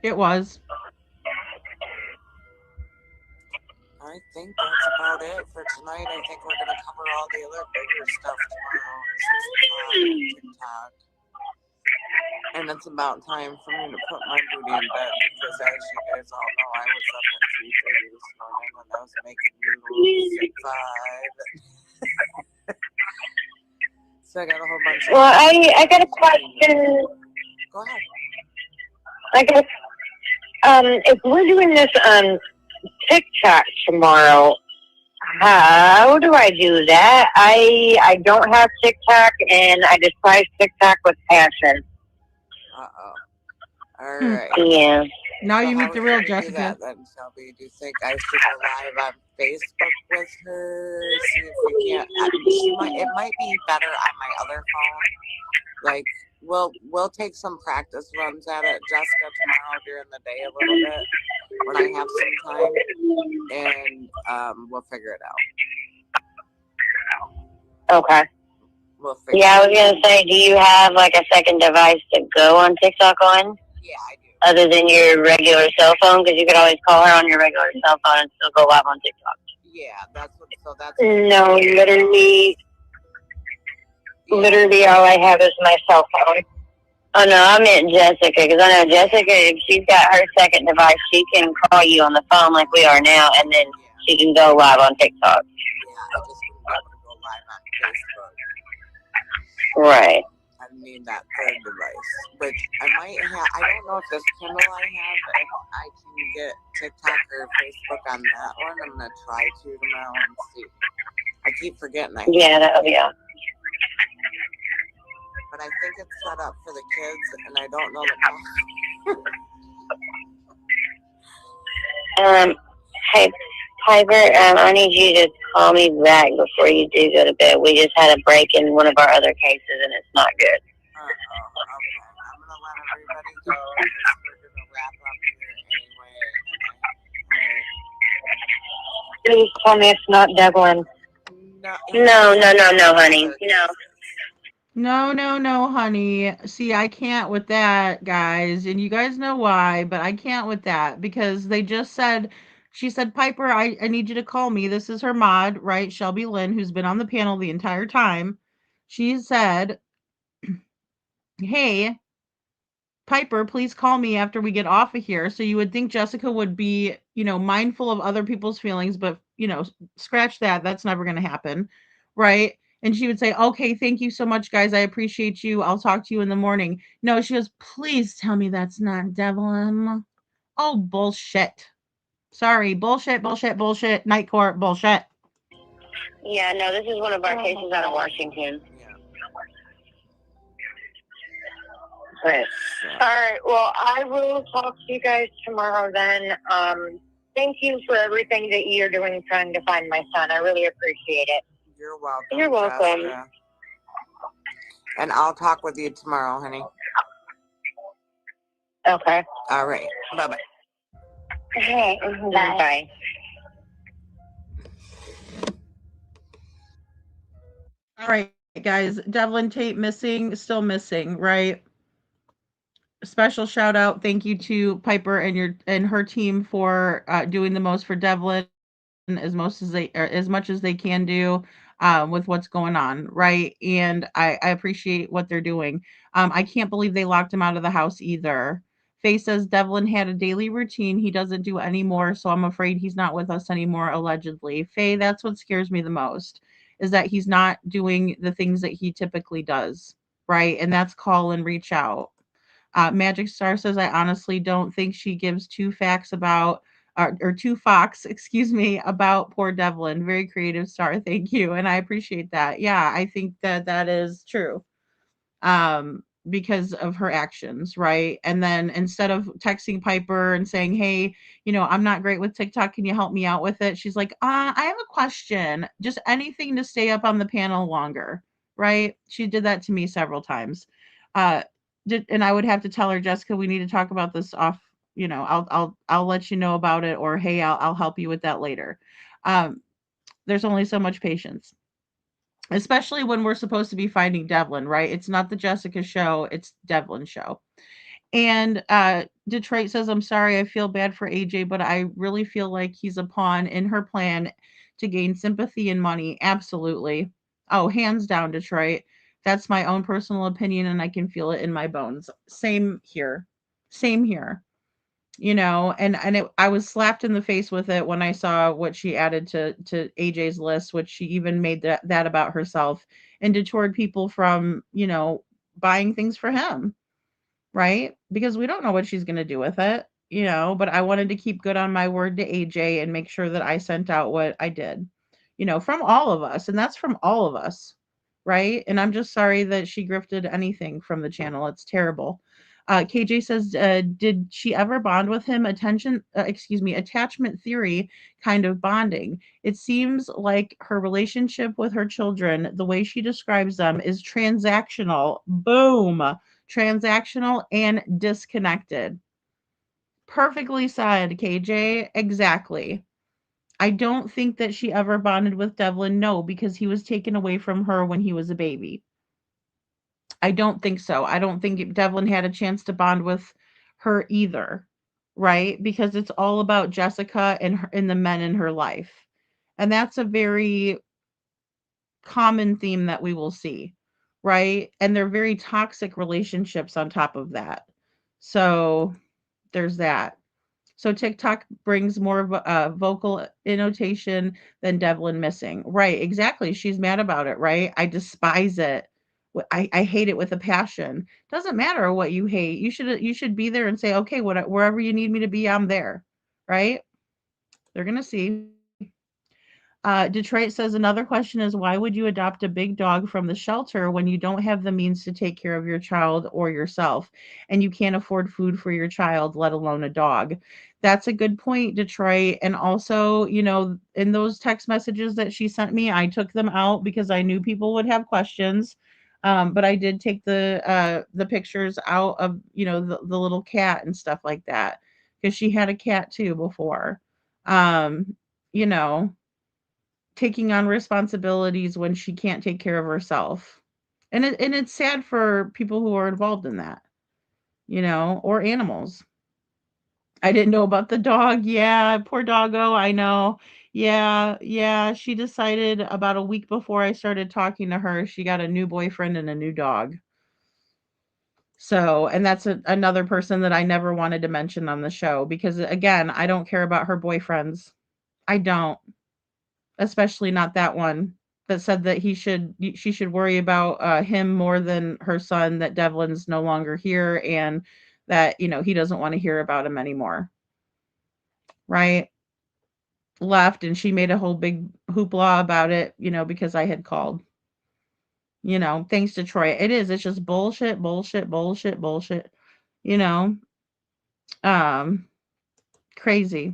S7: It was.
S12: I think that's about it for tonight. I think we're gonna cover all the other bigger stuff tomorrow at 6 o'clock on TikTok. And it's about time for me to put my booty in bed because, as you guys all know, I was up at 3:30 this morning and I was making noodles at 5. So I got a whole bunch of.
S21: Well, I got a question.
S12: Go ahead.
S21: I got. If we're doing this on TikTok tomorrow, how do I do that? I don't have TikTok, and I despise TikTok with passion.
S12: All right.
S7: Now
S21: Yeah.
S7: you
S12: how
S7: meet the
S12: would
S7: real
S12: you do
S7: Jessica.
S12: that then, Shelby? Do you think I should go live on Facebook with her? See if we can't. It might be better on my other phone. Like we'll take some practice runs at it, Jessica, tomorrow during the day a little bit when I have some time, and we'll figure it out.
S21: Okay.
S12: We'll figure
S21: Yeah, I
S12: it
S21: was
S12: out.
S21: gonna say, do you have like a second device to go on TikTok on?
S12: Yeah, I do.
S21: Other than your regular cell phone, because you could always call her on your regular cell phone and still go live on TikTok.
S12: Yeah, that's what. So that's.
S21: No, literally all I have is my cell phone. Oh no, I meant Jessica, because I know Jessica, if she's got her second device, she can call you on the phone like we are now, and then she can go live on TikTok.
S12: Yeah, I just wouldn't be able to go live on Facebook.
S21: Right.
S12: I need that third device, which I might have. I don't know if this Kindle I have, if I can get TikTok or Facebook on that one. I'm gonna try to tomorrow and see. I keep forgetting.
S21: Yeah, that would be awesome.
S12: But I think it's set up for the kids, and I don't know the.
S21: Hey, Piper, I need you to call me back before you do go to bed. We just had a break in one of our other cases, and it's not good.
S12: Okay. I'm gonna let everybody go because we're gonna wrap up here anyway.
S21: Please tell me it's not Devlin. No, honey.
S7: No, honey. See, I can't with that, guys. And you guys know why, but I can't with that because they just said, she said, Piper, I need you to call me. This is her mod, right? Shelby Lynn, who's been on the panel the entire time. She said, hey, Piper, please call me after we get off of here. So you would think Jessica would be, mindful of other people's feelings, but, scratch that. That's never going to happen, right? And she would say, okay, thank you so much, guys. I appreciate you. I'll talk to you in the morning. No, she goes, please tell me that's not Devlin. Oh, bullshit. Sorry, bullshit. Night court, bullshit.
S21: Yeah, no, this is one of our cases out of Washington. Right. All right. Well, I will talk to you guys tomorrow then. Thank you for everything that you're doing trying to find my son. I really appreciate it.
S12: You're welcome.
S21: You're welcome.
S12: Jessica. And I'll talk with you tomorrow, honey.
S21: Okay.
S12: All right. Bye-bye.
S21: Okay. Bye.
S7: All right, guys. Devlin Tait still missing, right? Special shout out, thank you to Piper and her team for doing the most for Devlin as much as they can do with what's going on, right? And I appreciate what they're doing. I can't believe they locked him out of the house either. Faye says Devlin had a daily routine he doesn't do anymore, so I'm afraid he's not with us anymore, allegedly. Faye, that's what scares me the most, is that he's not doing the things that he typically does, right? And that's call and reach out. Magic Star says, I honestly don't think she gives two facts about, or two fox, excuse me, about poor Devlin. Very creative, Star. Thank you. And I appreciate that. Yeah, I think that is true. Because of her actions, right? And then instead of texting Piper and saying, hey, I'm not great with TikTok, can you help me out with it? She's like, I have a question. Just anything to stay up on the panel longer, right? She did that to me several times. And I would have to tell her, Jessica, we need to talk about this off, I'll let you know about it, or hey, I'll help you with that later. There's only so much patience, especially when we're supposed to be finding Devlin, right? It's not the Jessica show, it's Devlin's show. And Detroit says, I'm sorry, I feel bad for AJ, but I really feel like he's a pawn in her plan. to gain sympathy and money. Absolutely. Oh, hands down, Detroit. That's my own personal opinion, and I can feel it in my bones. Same here. Same here. I was slapped in the face with it when I saw what she added to AJ's list, which she even made that about herself and detoured people from, buying things for him, right? Because we don't know what she's going to do with it, but I wanted to keep good on my word to AJ and make sure that I sent out what I did, from all of us. And that's from all of us, right? And I'm just sorry that she grifted anything from the channel. It's terrible. KJ says, did she ever bond with him? Attachment theory kind of bonding. It seems like her relationship with her children, the way she describes them, is transactional. Boom. Transactional and disconnected. Perfectly said, KJ. Exactly. I don't think that she ever bonded with Devlin. No, because he was taken away from her when he was a baby. I don't think so. I don't think Devlin had a chance to bond with her either, right? Because it's all about Jessica and the men in her life. And that's a very common theme that we will see, right? And they're very toxic relationships on top of that. So there's that. So TikTok brings more vocal intonation than Devlin missing. Right, exactly. She's mad about it, right? I despise it. I hate it with a passion. Doesn't matter what you hate. You should be there and say, okay, wherever you need me to be, I'm there. Right? They're gonna see. Detroit says another question is why would you adopt a big dog from the shelter when you don't have the means to take care of your child or yourself and you can't afford food for your child, let alone a dog? That's a good point, Detroit. And also, in those text messages that she sent me, I took them out because I knew people would have questions. But I did take the pictures out of, the little cat and stuff like that because she had a cat too before. You know, taking on responsibilities when she can't take care of herself. And it's sad for people who are involved in that, or animals. I didn't know about the dog. Yeah, poor doggo. I know. Yeah, yeah. She decided about a week before I started talking to her, she got a new boyfriend and a new dog. So, and that's another person that I never wanted to mention on the show because, again, I don't care about her boyfriends. I don't. Especially not that one that said that she should worry about him more than her son, that Devlin's no longer here and that he doesn't want to hear about him anymore, right? Left, and she made a whole big hoopla about it, because I had called. Thanks to Troy. It's just bullshit, bullshit, bullshit, bullshit. you know um Crazy.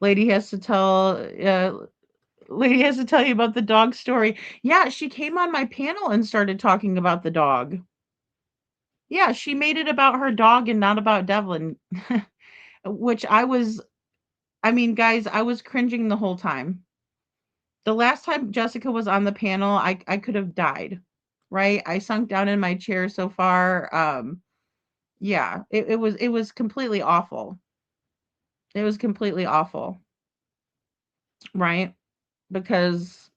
S7: lady has to tell Lady has to tell you about the dog story. Yeah, she came on my panel and started talking about the dog. Yeah, she made it about her dog and not about Devlin. Which I mean, guys, I was cringing the whole time. The last time Jessica was on the panel, I could have died. Right? I sunk down in my chair so far. Yeah, it was completely awful. It was completely awful. Right? Because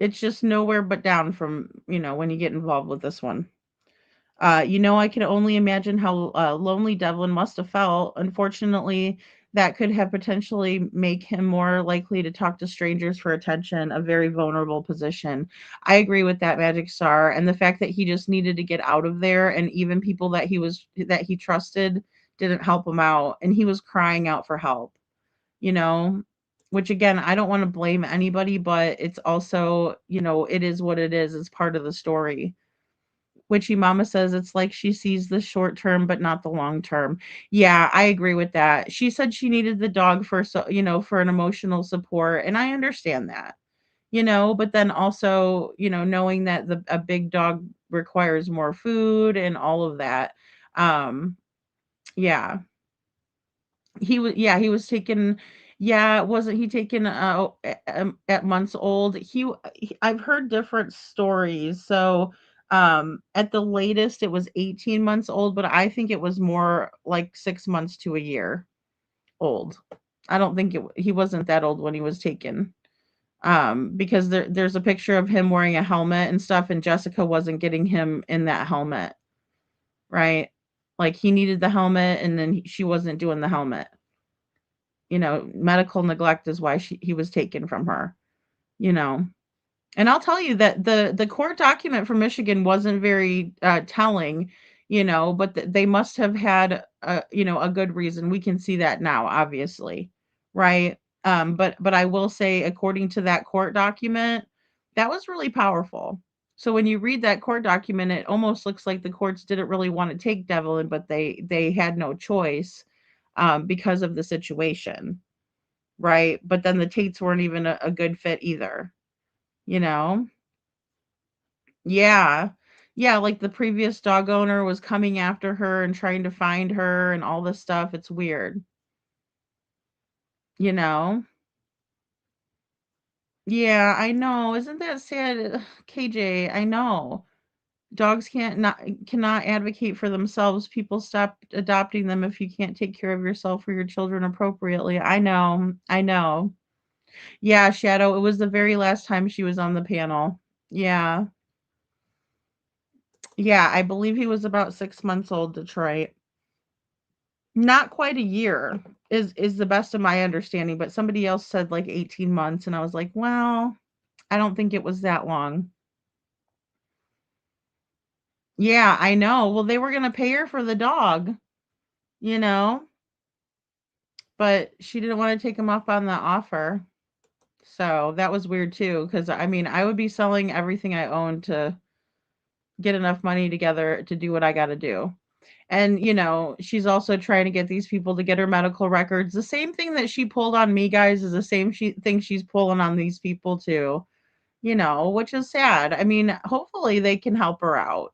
S7: it's just nowhere but down from, when you get involved with this one. I can only imagine how lonely Devlin must have felt. Unfortunately, that could have potentially make him more likely to talk to strangers for attention, a very vulnerable position. I agree with that, Magic Star, and the fact that he just needed to get out of there, and even people that he trusted didn't help him out, and he was crying out for help. You know, which again, I don't want to blame anybody, but it's also, it is what it is. It's part of the story. Witchy Mama says it's like she sees the short term but not the long term. Yeah, I agree with that. She said she needed the dog for an emotional support, and I understand that. But then also, knowing that a big dog requires more food and all of that. Yeah. He was taken. Yeah, wasn't he taken at months old? I've heard different stories. So, at the latest it was 18 months old, but I think it was more like 6 months to a year old. I don't think he wasn't that old when he was taken. Because there's a picture of him wearing a helmet and stuff, and Jessica wasn't getting him in that helmet, right? Like he needed the helmet, and then she wasn't doing the helmet. Medical neglect is why he was taken from her. You know, and I'll tell you that the court document from Michigan wasn't very telling. But they must have had a good reason. We can see that now, obviously, right? But I will say, according to that court document, that was really powerful. So when you read that court document, it almost looks like the courts didn't really want to take Devlin, but they had no choice because of the situation, right? But then the Tates weren't even a good fit either, you know? Yeah. Yeah, like the previous dog owner was coming after her and trying to find her and all this stuff. It's weird, you know? Yeah, I know. Isn't that sad? KJ, I know. Dogs cannot advocate for themselves. People stop adopting them if you can't take care of yourself or your children appropriately. I know. I know. Yeah, Shadow, it was the very last time she was on the panel. Yeah. Yeah, I believe he was about 6 months old, Detroit. Not quite a year is the best of my understanding, but somebody else said like 18 months, and I was like, "Well, I don't think it was that long." Yeah, I know. Well, they were gonna pay her for the dog, you know, but she didn't wanna take him up on the offer. So, that was weird too, because I mean, I would be selling everything I own to get enough money together to do what I gotta do. And, she's also trying to get these people to get her medical records. The same thing that she pulled on me, guys, is the same thing she's pulling on these people too, which is sad. I mean, hopefully they can help her out,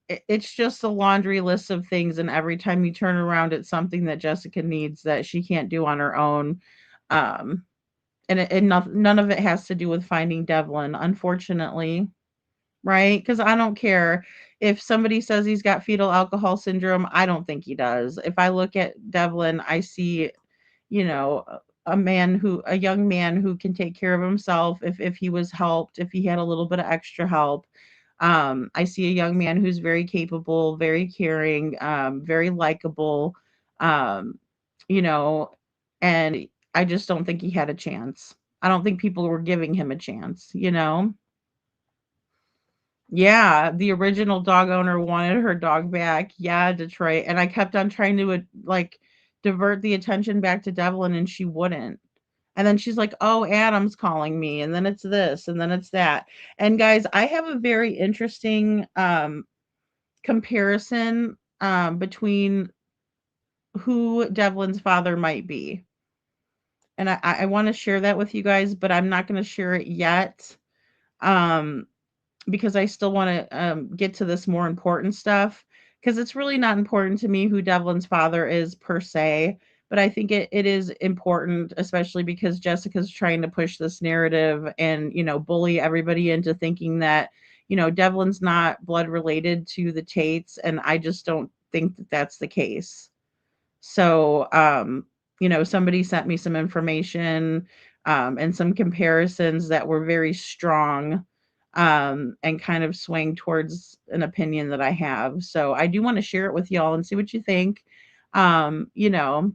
S7: it's just a laundry list of things. And every time you turn around, it's something that Jessica needs that she can't do on her own. Um, and none of it has to do with finding Devlin, unfortunately. Right? Because I don't care if somebody says he's got fetal alcohol syndrome. I don't think he does. If I look at Devlin, I see, you know, a young man who can take care of himself if he was helped, if he had a little bit of extra help. I see a young man who's very capable, very caring, very likable, um, you know, and I just don't think he had a chance. I don't think people were giving him a chance. Yeah, the original dog owner wanted her dog back. Yeah, Detroit. And I kept on trying to like divert the attention back to Devlin, and she wouldn't. And then she's like, "Oh, Adam's calling me." And then it's this and then it's that. And guys, I have a very interesting comparison between who Devlin's father might be. And I want to share that with you guys, but I'm not going to share it yet. Um because I still want to get to this more important stuff, because it's really not important to me who Devlin's father is per se, but I think it is important, especially because Jessica's trying to push this narrative and bully everybody into thinking that Devlin's not blood related to the Tates, and I just don't think that that's the case. So, somebody sent me some information and some comparisons that were very strong and kind of swaying towards an opinion that I have. So I do want to share it with y'all and see what you think. Um, you know,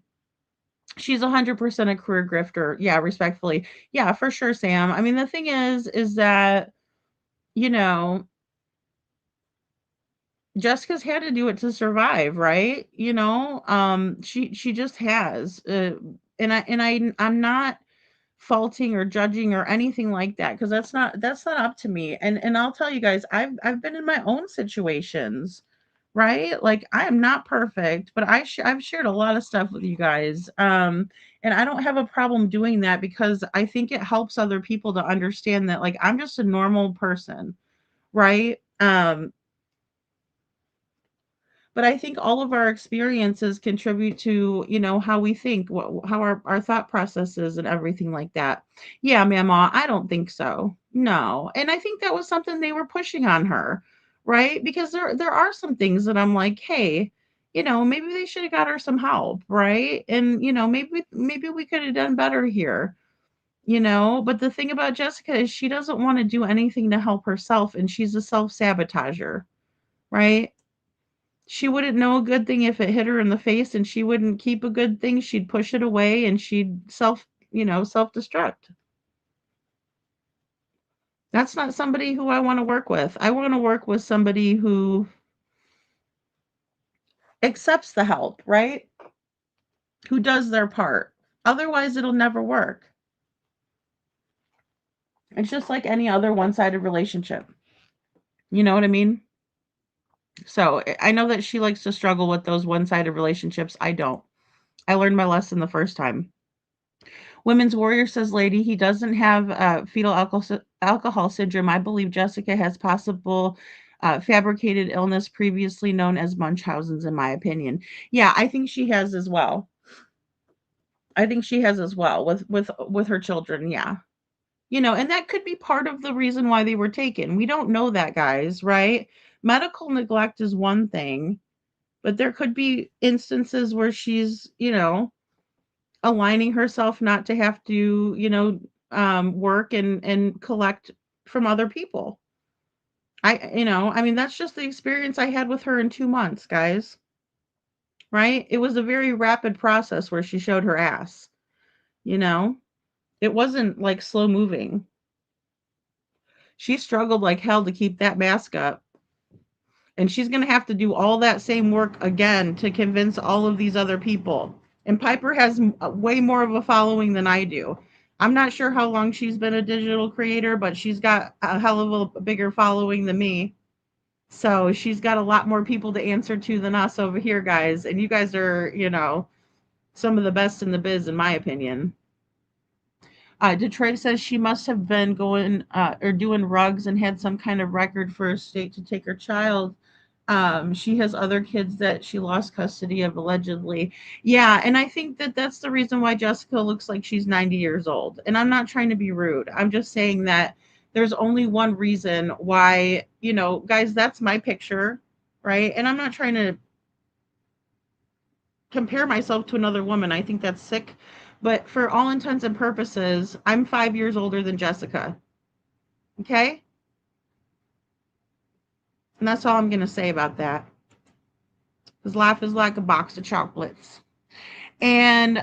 S7: she's 100% a career grifter. Yeah, respectfully. Yeah, for sure, Sam. I mean, the thing is that, you know, Jessica's had to do it to survive, right? She just has. I'm not faulting or judging or anything like that, because that's not up to me. And I'll tell you guys, I've been in my own situations, right? Like I am not perfect, but I've shared a lot of stuff with you guys. And I don't have a problem doing that, because I think it helps other people to understand that like I'm just a normal person, right? But I think all of our experiences contribute to, how we think, how our thought processes and everything like that. Yeah, Mama, I don't think so. No. And I think that was something they were pushing on her, right? Because there are some things that I'm like, hey, maybe they should have got her some help, right? And maybe we could have done better here. But the thing about Jessica is she doesn't want to do anything to help herself, and she's a self-sabotager, right? She wouldn't know a good thing if it hit her in the face, and she wouldn't keep a good thing. She'd push it away, and she'd self-destruct. That's not somebody who I want to work with. I want to work with somebody who accepts the help, right? Who does their part. Otherwise, it'll never work. It's just like any other one-sided relationship. You know what I mean? So I know that she likes to struggle with those one-sided relationships. I don't. I learned my lesson the first time. Women's Warrior says, lady, he doesn't have fetal alcohol syndrome. I believe Jessica has possible fabricated illness previously known as Munchausen's, in my opinion. Yeah, I think she has as well. I think she has as well with her children. Yeah. And that could be part of the reason why they were taken. We don't know that, guys, right? Medical neglect is one thing, but there could be instances where she's, aligning herself not to have to, work and collect from other people. I mean, that's just the experience I had with her in 2 months, guys. Right? It was a very rapid process where she showed her ass. It wasn't like slow moving. She struggled like hell to keep that mask up. And she's going to have to do all that same work again to convince all of these other people. And Piper has way more of a following than I do. I'm not sure how long she's been a digital creator, but she's got a hell of a bigger following than me. So she's got a lot more people to answer to than us over here, guys. And you guys are, some of the best in the biz, in my opinion. Detroit says she must have been going or doing rugs and had some kind of record for a state to take her child. She has other kids that she lost custody of, allegedly. Yeah, and I think that that's the reason why Jessica looks like she's 90 years old. And I'm not trying to be rude. I'm just saying that there's only one reason why, guys, that's my picture, right? And I'm not trying to compare myself to another woman. I think that's sick. But for all intents and purposes, I'm 5 years older than Jessica. Okay? And that's all I'm going to say about that. Because life is like a box of chocolates. And,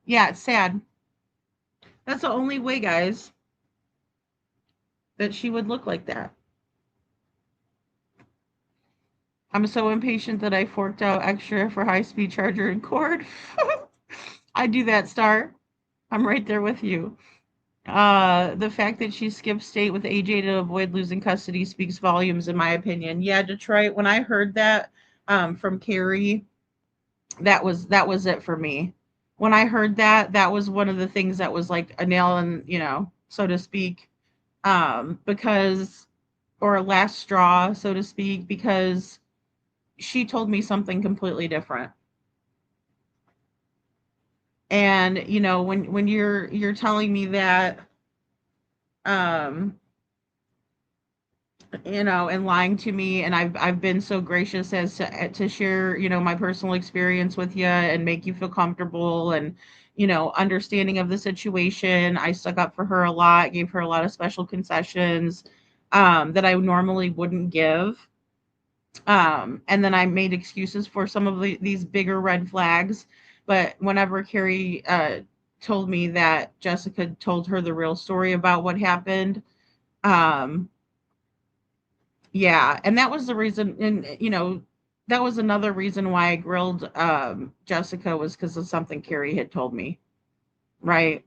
S7: yeah, it's sad. That's the only way, guys, that she would look like that. I'm so impatient that I forked out extra for high-speed charger and cord. I do that, Star. I'm right there with you. The fact that she skipped state with AJ to avoid losing custody speaks volumes, in my opinion. Yeah, Detroit, when I heard that from Carrie, that was it for me. When I heard that, that was one of the things that was like a nail in, so to speak, because, or a last straw, so to speak, because she told me something completely different. And, when you're telling me that, and lying to me, and I've been so gracious as to share, my personal experience with you and make you feel comfortable and, understanding of the situation. I stuck up for her a lot, gave her a lot of special concessions that I normally wouldn't give. And then I made excuses for some of these bigger red flags. But whenever Carrie told me that Jessica told her the real story about what happened, yeah, and that was the reason, and that was another reason why I grilled Jessica, was because of something Carrie had told me, right?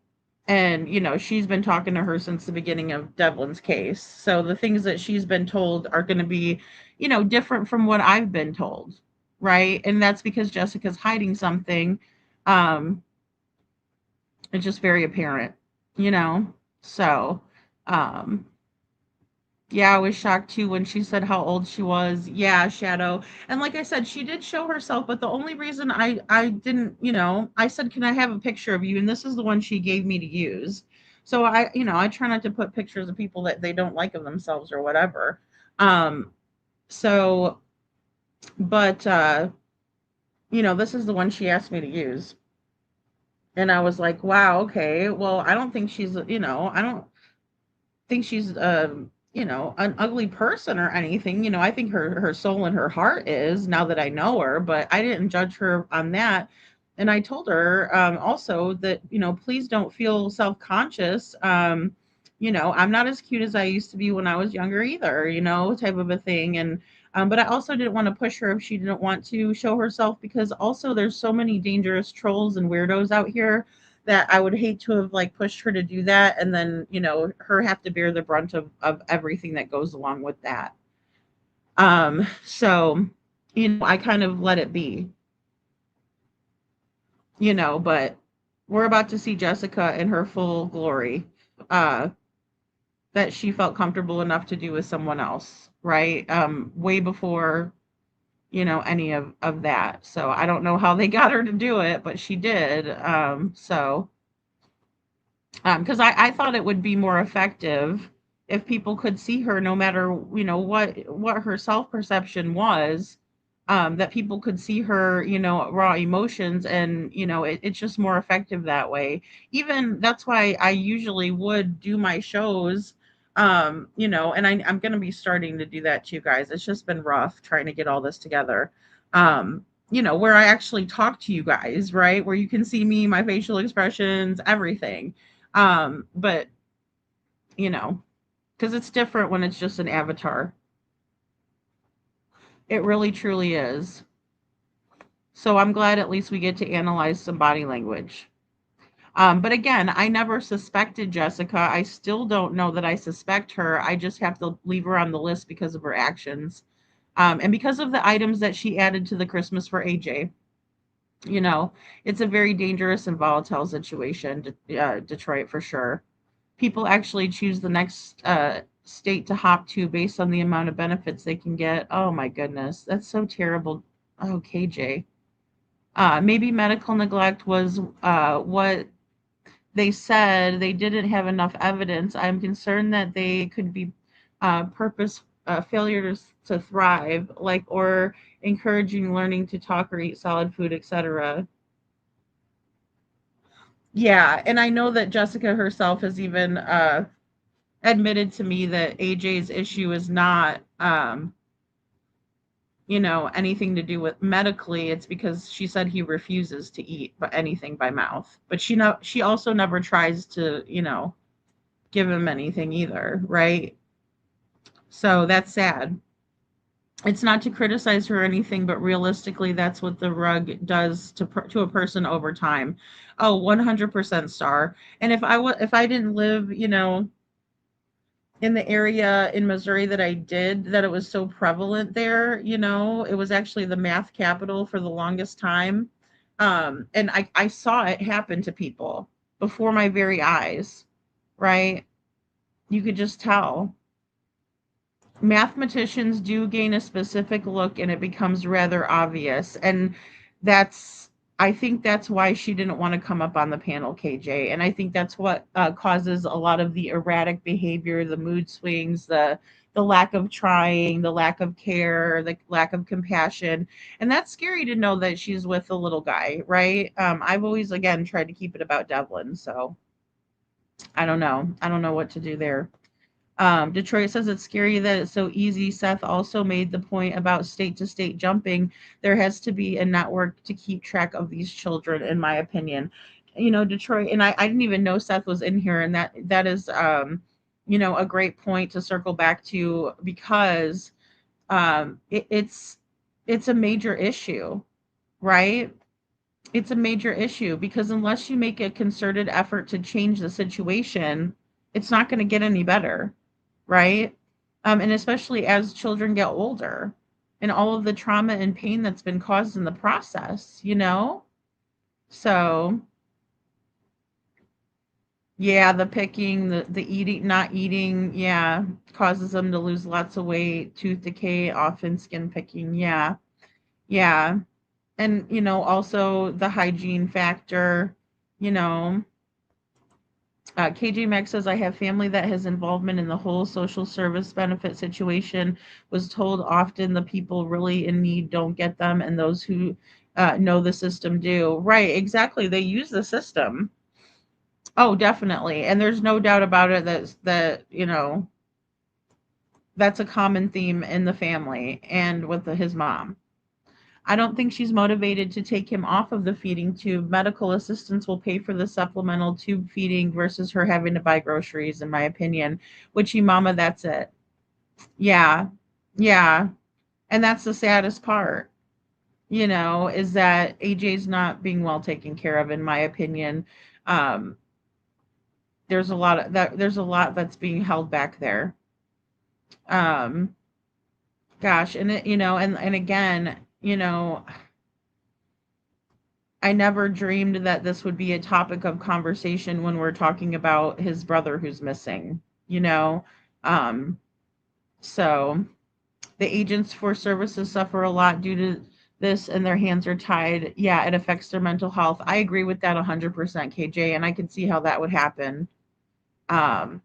S7: And she's been talking to her since the beginning of Devlin's case, so the things that she's been told are going to be, different from what I've been told, right? And that's because Jessica's hiding something. It's just very apparent, so. Yeah, I was shocked too when she said how old she was. Yeah, Shadow. And like I said, she did show herself, but the only reason I didn't, I said, "Can I have a picture of you?" And this is the one she gave me to use. So I try not to put pictures of people that they don't like of themselves or whatever. So But this is the one she asked me to use. And I was like, wow, okay. Well, I don't think she's, I don't think she's an ugly person or anything. I think her soul and her heart is, now that I know her, but I didn't judge her on that. And I told her also that, please don't feel self-conscious. I'm not as cute as I used to be when I was younger either, type of a thing. And but I also didn't want to push her if she didn't want to show herself, because also there's so many dangerous trolls and weirdos out here that I would hate to have like pushed her to do that, and then, her have to bear the brunt of everything that goes along with that. So, I kind of let it be, but we're about to see Jessica in her full glory. That she felt comfortable enough to do with someone else, right? Way before, any of that. So I don't know how they got her to do it, but she did. Because I thought it would be more effective if people could see her, no matter, what her self-perception was, that people could see her, raw emotions, and, it's just more effective that way. Even that's why I usually would do my shows, and I'm going to be starting to do that too, guys. It's just been rough trying to get all this together. Where I actually talk to you guys, right? Where you can see me, my facial expressions, everything. But you know, because it's different when it's just an avatar. It really truly is. So I'm glad at least we get to analyze some body language. But again, I never suspected Jessica. I still don't know that I suspect her. I just have to leave her on the list because of her actions. And because of the items that she added to the Christmas for AJ. It's a very dangerous and volatile situation, Detroit, for sure. People actually choose the next state to hop to based on the amount of benefits they can get. Oh my goodness, that's so terrible. Oh, KJ. Maybe medical neglect was what they said. They didn't have enough evidence. I'm concerned that they could be purpose failures to thrive, like, or encouraging learning to talk or eat solid food, etc. Yeah, and I know that Jessica herself has even admitted to me that AJ's issue is not, anything to do with medically. It's because she said he refuses to eat but anything by mouth. But she also never tries to, give him anything either, right? So that's sad. It's not to criticize her or anything, but realistically, that's what the rug does to a person over time. Oh, 100% star. And if I didn't live, in the area in Missouri that I did, that it was so prevalent there, it was actually the math capital for the longest time. And I saw it happen to people before my very eyes, right? You could just tell. Mathematicians do gain a specific look and it becomes rather obvious. And that's, I think that's why she didn't want to come up on the panel, KJ. And I think that's what causes a lot of the erratic behavior, the mood swings, the lack of trying, the lack of care, the lack of compassion. And that's scary to know that she's with a little guy, right? I've always, again, tried to keep it about Devlin. So I don't know. I don't know what to do there. Detroit says it's scary that it's so easy. Seth also made the point about state to state jumping. There has to be a network to keep track of these children, in my opinion. Detroit, and I didn't even know Seth was in here, and that is, a great point to circle back to, because it's a major issue, right? It's a major issue because unless you make a concerted effort to change the situation, it's not going to get any better, right? And especially as children get older and all of the trauma and pain that's been caused in the process. So, yeah, the picking, the eating, not eating, yeah, causes them to lose lots of weight, tooth decay, often skin picking, yeah, yeah. And, also the hygiene factor, you know, KJ Max says, I have family that has involvement in the whole social service benefit situation. Was told often the people really in need don't get them, and those who know the system do. Right, exactly. They use the system. Oh, definitely. And there's no doubt about it that, that's a common theme in the family and with his mom. I don't think she's motivated to take him off of the feeding tube. Medical assistance will pay for the supplemental tube feeding versus her having to buy groceries, in my opinion. Witchy mama, that's it. Yeah. Yeah. And that's the saddest part, is that AJ's not being well taken care of, in my opinion. Um, there's a lot that's being held back there. Um, gosh, and and again, I never dreamed that this would be a topic of conversation when we're talking about his brother who's missing, you know? Um, so the agents for services suffer a lot due to this and their hands are tied. Yeah, it affects their mental health. I agree with that 100%, KJ, and I can see how that would happen. Um,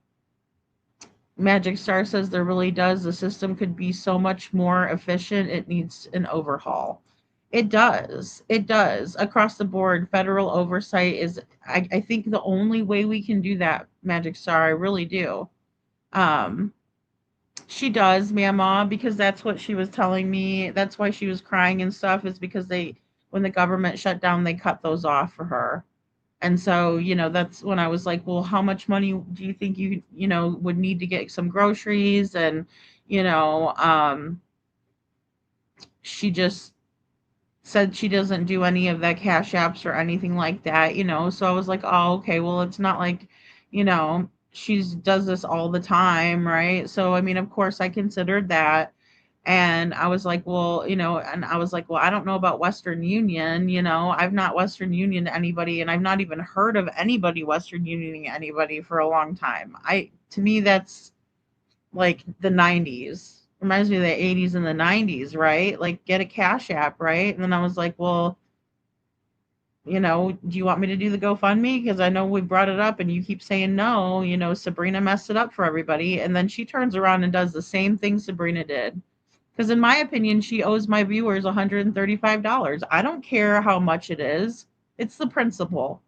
S7: Magic Star says there really does. The system could be so much more efficient. It needs an overhaul. It does. It does. Across the board, federal oversight is, I think, the only way we can do that, Magic Star. I really do. Um, she does, Mama, because that's what she was telling me. That's why she was crying and stuff, is because when the government shut down, they cut those off for her. And so, that's when I was like, well, how much money do you think would need to get some groceries? And, you know, um, she just said she doesn't do any of that cash apps or anything like that, So I was like, oh, okay, well, it's not like, she does this all the time, right? So, I mean, of course, I considered that. And I was like, well, I don't know about Western Union, I've not Western Union anybody, and I've not even heard of anybody Western Unioning anybody for a long time. To me, that's like the 90s. Reminds me of the 80s and the 90s, right? Like, get a cash app, right? And then I was like, well, do you want me to do the GoFundMe? Because I know we brought it up and you keep saying no. Sabrina messed it up for everybody. And then she turns around and does the same thing Sabrina did. Because in my opinion, she owes my viewers $135. I don't care how much it is. It's the principle.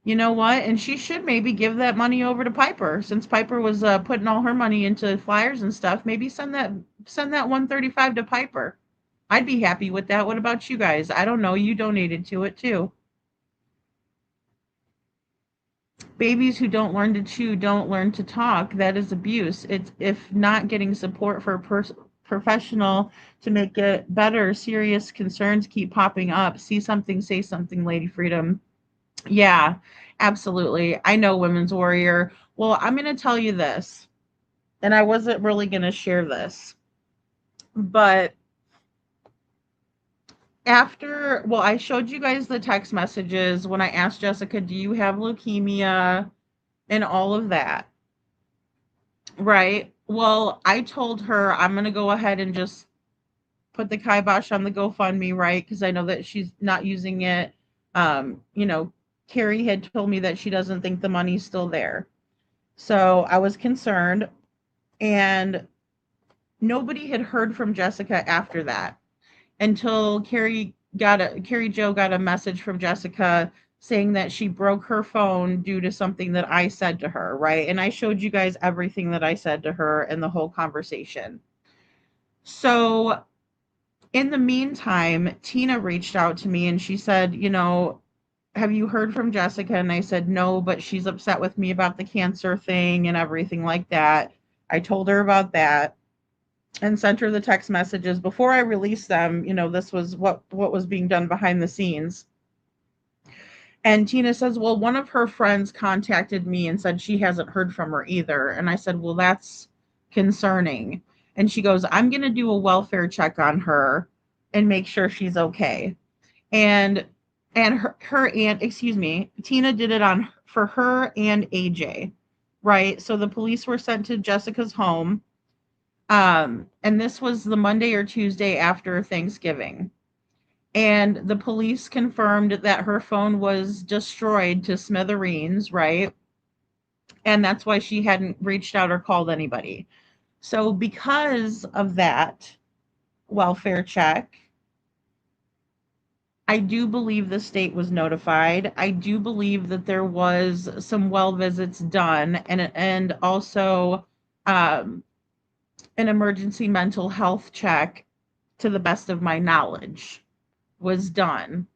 S7: You know what? And she should maybe give that money over to Piper, since Piper was putting all her money into flyers and stuff. Maybe send that 135 to Piper. I'd be happy with that. What about you guys? I don't know. You donated to it too. Babies who don't learn to chew don't learn to talk. That is abuse. It's if not getting support for a professional to make it better. Serious concerns keep popping up. See something, say something, Lady Freedom. Yeah, absolutely. I know, Women's Warrior. Well, I'm going to tell you this, and I wasn't really going to share this, but I showed you guys the text messages when I asked Jessica, do you have leukemia, and all of that, right? Well, I told her I'm going to go ahead and just put the kibosh on the GoFundMe, right? Because I know that she's not using it. Carrie had told me that she doesn't think the money's still there. So I was concerned, and nobody had heard from Jessica after that until Carrie Jo got a message from Jessica saying that she broke her phone due to something that I said to her, right? And I showed you guys everything that I said to her in the whole conversation. So in the meantime, Tina reached out to me and she said, have you heard from Jessica? And I said, no, but she's upset with me about the cancer thing and everything like that. I told her about that and sent her the text messages before I released them. This was what was being done behind the scenes. And Tina says, well, one of her friends contacted me and said she hasn't heard from her either. And I said, well, that's concerning. And she goes, I'm going to do a welfare check on her and make sure she's okay. And her aunt, excuse me, Tina did it for her and AJ, right? So the police were sent to Jessica's home. And this was the Monday or Tuesday after Thanksgiving. And the police confirmed that her phone was destroyed to smithereens, right? And that's why she hadn't reached out or called anybody. So, because of that welfare check, I do believe the state was notified. I do believe that there was some well visits done, and also um, an emergency mental health check, to the best of my knowledge, was done.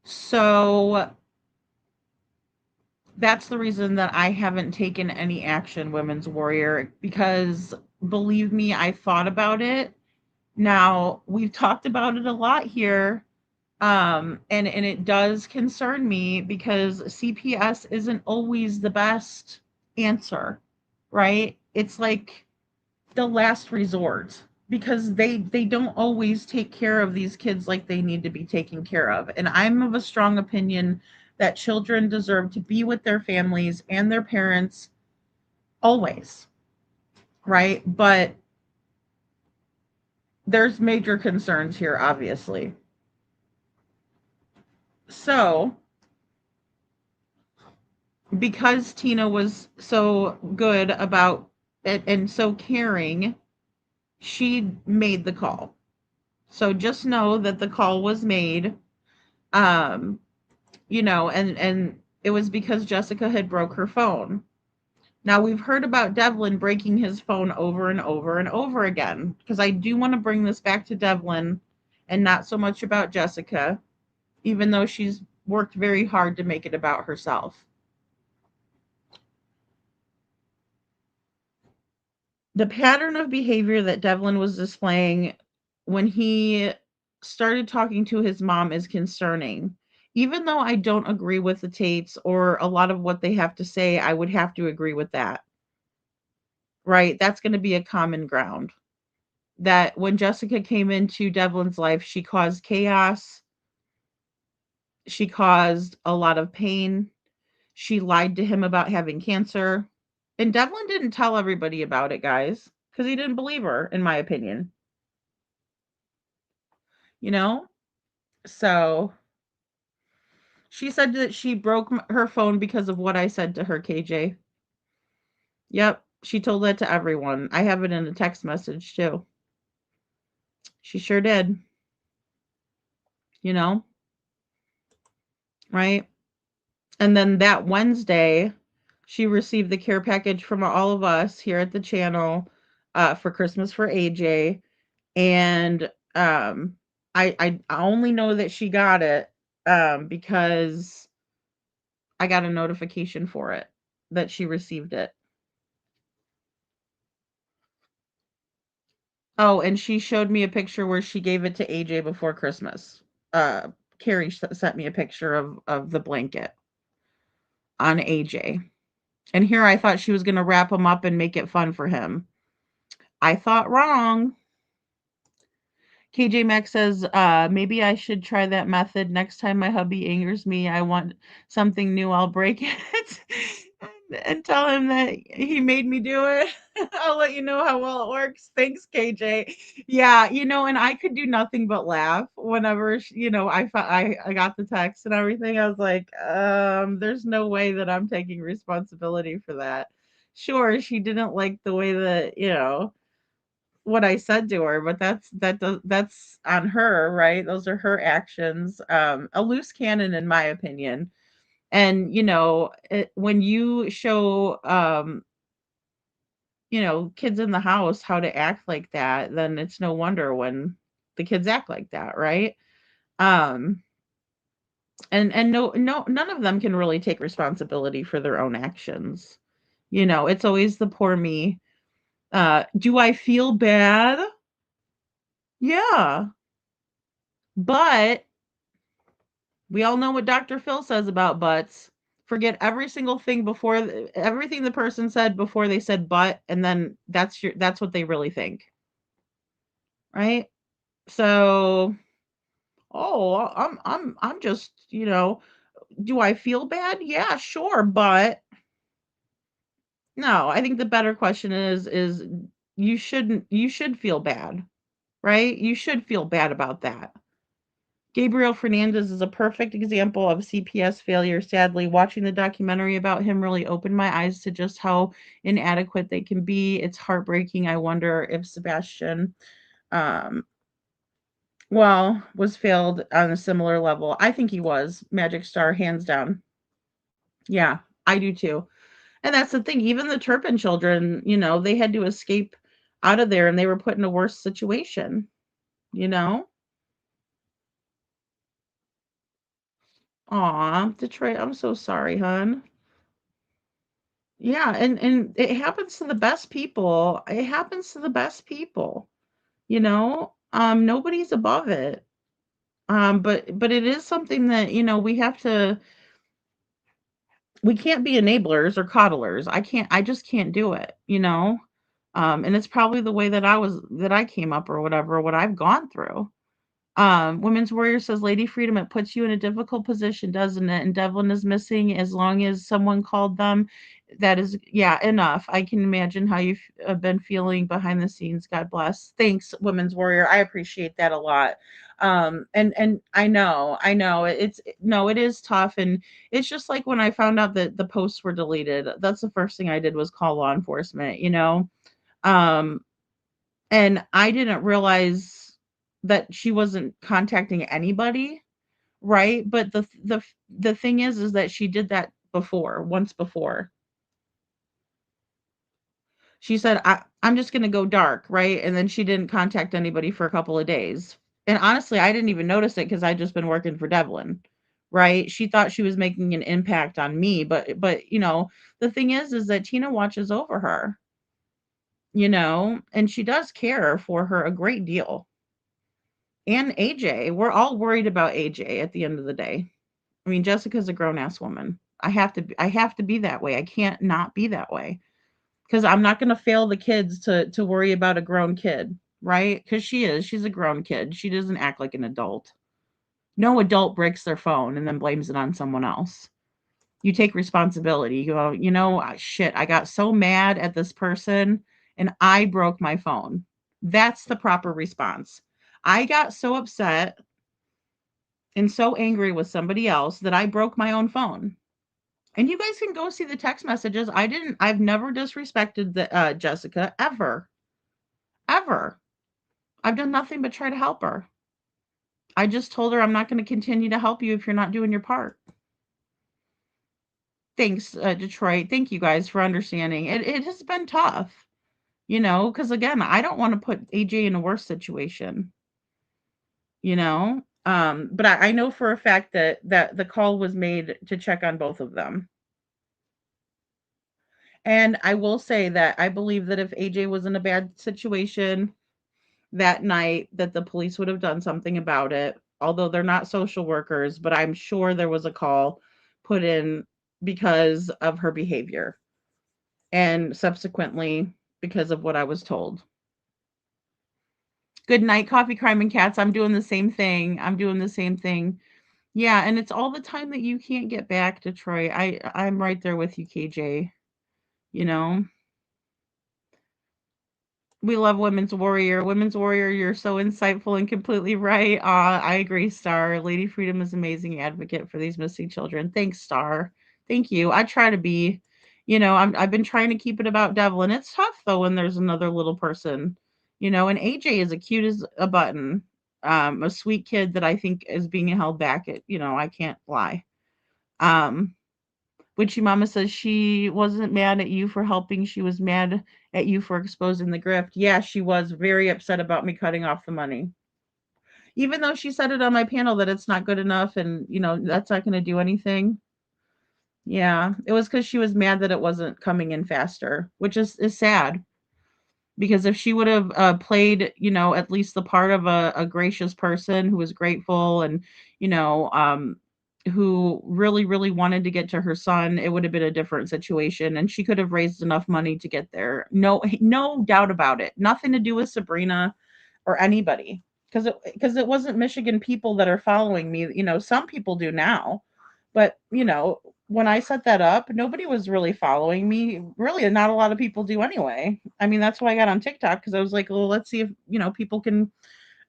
S7: So that's the reason that I haven't taken any action, Women's Warrior, because believe me, I thought about it. Now, we've talked about it a lot here, and it does concern me because CPS isn't always the best answer, right? It's like the last resort because they don't always take care of these kids like they need to be taken care of. And I'm of a strong opinion that children deserve to be with their families and their parents always, right? But there's major concerns here, obviously. So, because Tina was so good about it and so caring, she made the call. So just know that the call was made. Um, and it was because Jessica had broke her phone. Now we've heard about Devlin breaking his phone over and over and over again, because I do want to bring this back to Devlin and not so much about Jessica, even though she's worked very hard to make it about herself. The pattern of behavior that Devlin was displaying when he started talking to his mom is concerning. Even though I don't agree with the Tates or a lot of what they have to say, I would have to agree with that. Right? That's going to be a common ground. That when Jessica came into Devlin's life, she caused chaos. She caused a lot of pain. She lied to him about having cancer. And Devlin didn't tell everybody about it, guys, because he didn't believe her, in my opinion. You know? So she said that she broke her phone because of what I said to her, KJ. Yep, she told that to everyone. I have it in a text message too. She sure did. You know? Right? And then that Wednesday, she received the care package from all of us here at the channel for Christmas for AJ. And I only know that she got it because I got a notification for it, that she received it. Oh, and she showed me a picture where she gave it to AJ before Christmas. Carrie sent me a picture of the blanket on AJ. And here I thought she was going to wrap him up and make it fun for him. I thought wrong. KJ Max says, maybe I should try that method next time my hubby angers me. I want something new. I'll break it and tell him that he made me do it. I'll let you know how well it works. Thanks, KJ. Yeah, and I could do nothing but laugh whenever, I got the text and everything. I was like, there's no way that I'm taking responsibility for that. Sure, she didn't like the way that, what I said to her, but that's on her, right? Those are her actions. A loose cannon, in my opinion. And when you show kids in the house how to act like that, then it's no wonder when the kids act like that, right? Um, and no, none of them can really take responsibility for their own actions. It's always the poor me. Do I feel bad? Yeah. But we all know what Dr. Phil says about butts. Forget every single thing everything the person said before they said but, and then that's what they really think. Right? So, I'm just, do I feel bad? Yeah, sure, but no, I think the better question is you should feel bad, right? You should feel bad about that. Gabriel Fernandez is a perfect example of CPS failure. Sadly, watching the documentary about him really opened my eyes to just how inadequate they can be. It's heartbreaking. I wonder if Sebastian, um, was failed on a similar level. I think he was. Magic Star, hands down. Yeah, I do too. And that's the thing. Even the Turpin children, they had to escape out of there and they were put in a worse situation, you know? Aw, Detroit, I'm so sorry, hon. Yeah, and it happens to the best people. It happens to the best people, nobody's above it. But it is something that, we can't be enablers or coddlers. I just can't do it, and it's probably the way that I came up or whatever, what I've gone through. Women's Warrior says, Lady Freedom, it puts you in a difficult position, doesn't it? And Devlin is missing as long as someone called them. That is, yeah, enough. I can imagine how you've been feeling behind the scenes. God bless. Thanks, Women's Warrior. I appreciate that a lot. And I know no, it is tough. And it's just like when I found out that the posts were deleted, that's the first thing I did was call law enforcement. Um, and I didn't realize that she wasn't contacting anybody, right? But the thing is that she did that once before. She said, I'm just gonna go dark, right? And then she didn't contact anybody for a couple of days. And honestly, I didn't even notice it because I just been working for Devlin, right? She thought she was making an impact on me, but the thing is that Tina watches over her, and she does care for her a great deal. And AJ, we're all worried about AJ at the end of the day. I mean, Jessica's a grown-ass woman. I have to be that way. I can't not be that way. Because I'm not gonna fail the kids to worry about a grown kid, right? Because she's a grown kid. She doesn't act like an adult. No adult breaks their phone and then blames it on someone else. You take responsibility. You go, shit, I got so mad at this person and I broke my phone. That's the proper response. I got so upset and so angry with somebody else that I broke my own phone. And you guys can go see the text messages. I've never disrespected Jessica ever. Ever. I've done nothing but try to help her. I just told her I'm not going to continue to help you if you're not doing your part. Thanks, Detroit. Thank you guys for understanding. It has been tough, because again, I don't want to put AJ in a worse situation, but I know for a fact that the call was made to check on both of them. And I will say that I believe that if AJ was in a bad situation that night, that the police would have done something about it. Although they're not social workers, but I'm sure there was a call put in because of her behavior and subsequently because of what I was told. Good night, Coffee, Crime, and Cats. I'm doing the same thing. Yeah, and it's all the time that you can't get back, Detroit. I'm right there with you, KJ. You know, we love Women's Warrior. Women's Warrior, you're so insightful and completely right. I agree, Star. Lady Freedom is amazing advocate for these missing children. Thanks, Star. Thank you. I try to be, I've been trying to keep it about Devlin. It's tough though when there's another little person, and AJ is as cute as a button. A sweet kid that I think is being held back I can't lie. Witchy Mama says she wasn't mad at you for helping. She was mad at you for exposing the grift. Yeah, she was very upset about me cutting off the money. Even though she said it on my panel that it's not good enough and, that's not going to do anything. Yeah, it was because she was mad that it wasn't coming in faster, which is sad. Because if she would have played, at least the part of a gracious person who was grateful and, who really, really wanted to get to her son, it would have been a different situation. And she could have raised enough money to get there. No doubt about it. Nothing to do with Sabrina or anybody. Because it wasn't Michigan people that are following me. Some people do now. But, when I set that up, nobody was really following me. Really, not a lot of people do anyway. I mean, that's why I got on TikTok because I was like, well, let's see if, people can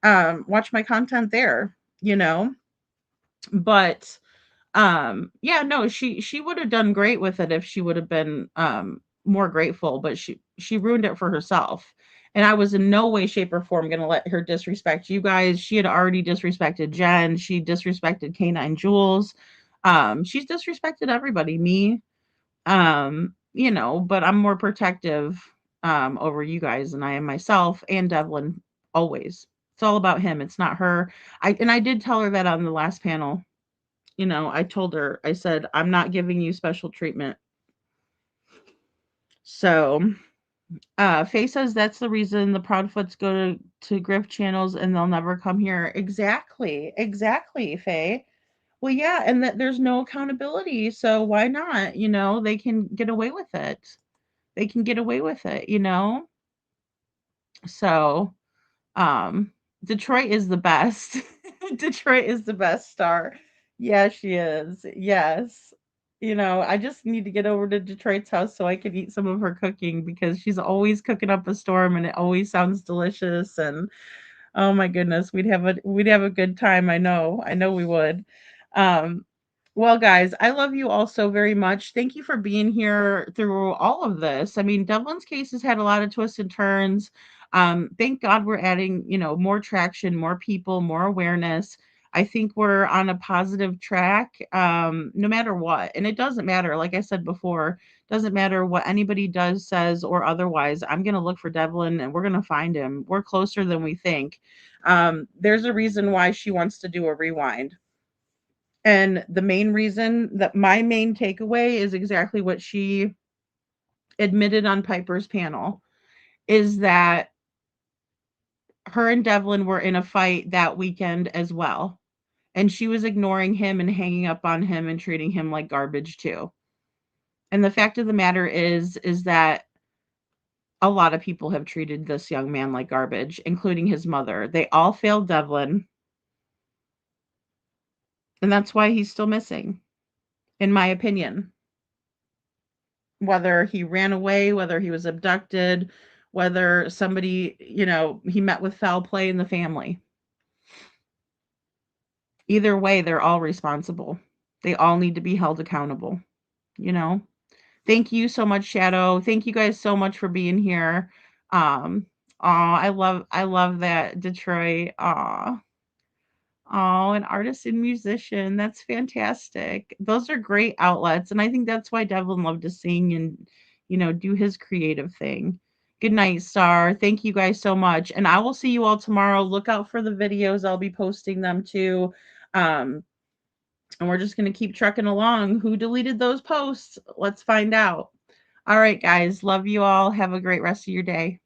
S7: watch my content there. you know? But yeah, no, she would have done great with it if she would have been more grateful, but she ruined it for herself. And I was in no way, shape, or form gonna let her disrespect you guys. She had already disrespected Jen. She disrespected Canine Jules. She's disrespected everybody, me. You know, but I'm more protective over you guys than I am myself and Devlin always. It's all about him. It's not her. I did tell her that on the last panel. You know, I told her, I said, I'm not giving you special treatment. So, Faye says that's the reason the Proudfoots go to grift channels and they'll never come here. Exactly. Exactly, Faye. Well, yeah, and that there's no accountability. So why not? You know, they can get away with it. They can get away with it, you know? So, um, Detroit is the best. Detroit is the best star. Yeah, she is. Yes. You know, I just need to get over to Detroit's house so I can eat some of her cooking because she's always cooking up a storm and it always sounds delicious and oh my goodness, we'd have a good time. I know. I know we would. Um, well, guys, I love you all so very much. Thank you for being here through all of this. I mean, Devlin's case has had a lot of twists and turns. Thank God we're adding, you know, more traction, more people, more awareness. I think we're on a positive track, no matter what. And it doesn't matter, like I said before, doesn't matter what anybody does, says, or otherwise. I'm going to look for Devlin and we're going to find him. We're closer than we think. There's a reason why she wants to do a rewind. And the main reason that my main takeaway is exactly what she admitted on Piper's panel is that her and Devlin were in a fight that weekend as well. And she was ignoring him and hanging up on him and treating him like garbage too. And the fact of the matter is that a lot of people have treated this young man like garbage, including his mother. They all failed Devlin. And that's why he's still missing, in my opinion. Whether he ran away, whether he was abducted, whether somebody, you know, he met with foul play in the family. Either way, they're all responsible. They all need to be held accountable, you know? Thank you so much, Shadow. Thank you guys so much for being here. I love that, Detroit. Oh, an artist and musician. That's fantastic. Those are great outlets. And I think that's why Devlin loved to sing and, you know, do his creative thing. Good night, Star. Thank you guys so much. And I will see you all tomorrow. Look out for the videos. I'll be posting them too. Um, and we're just going to keep trucking along. Who deleted those posts? Let's find out. All right, guys. Love you all. Have a great rest of your day.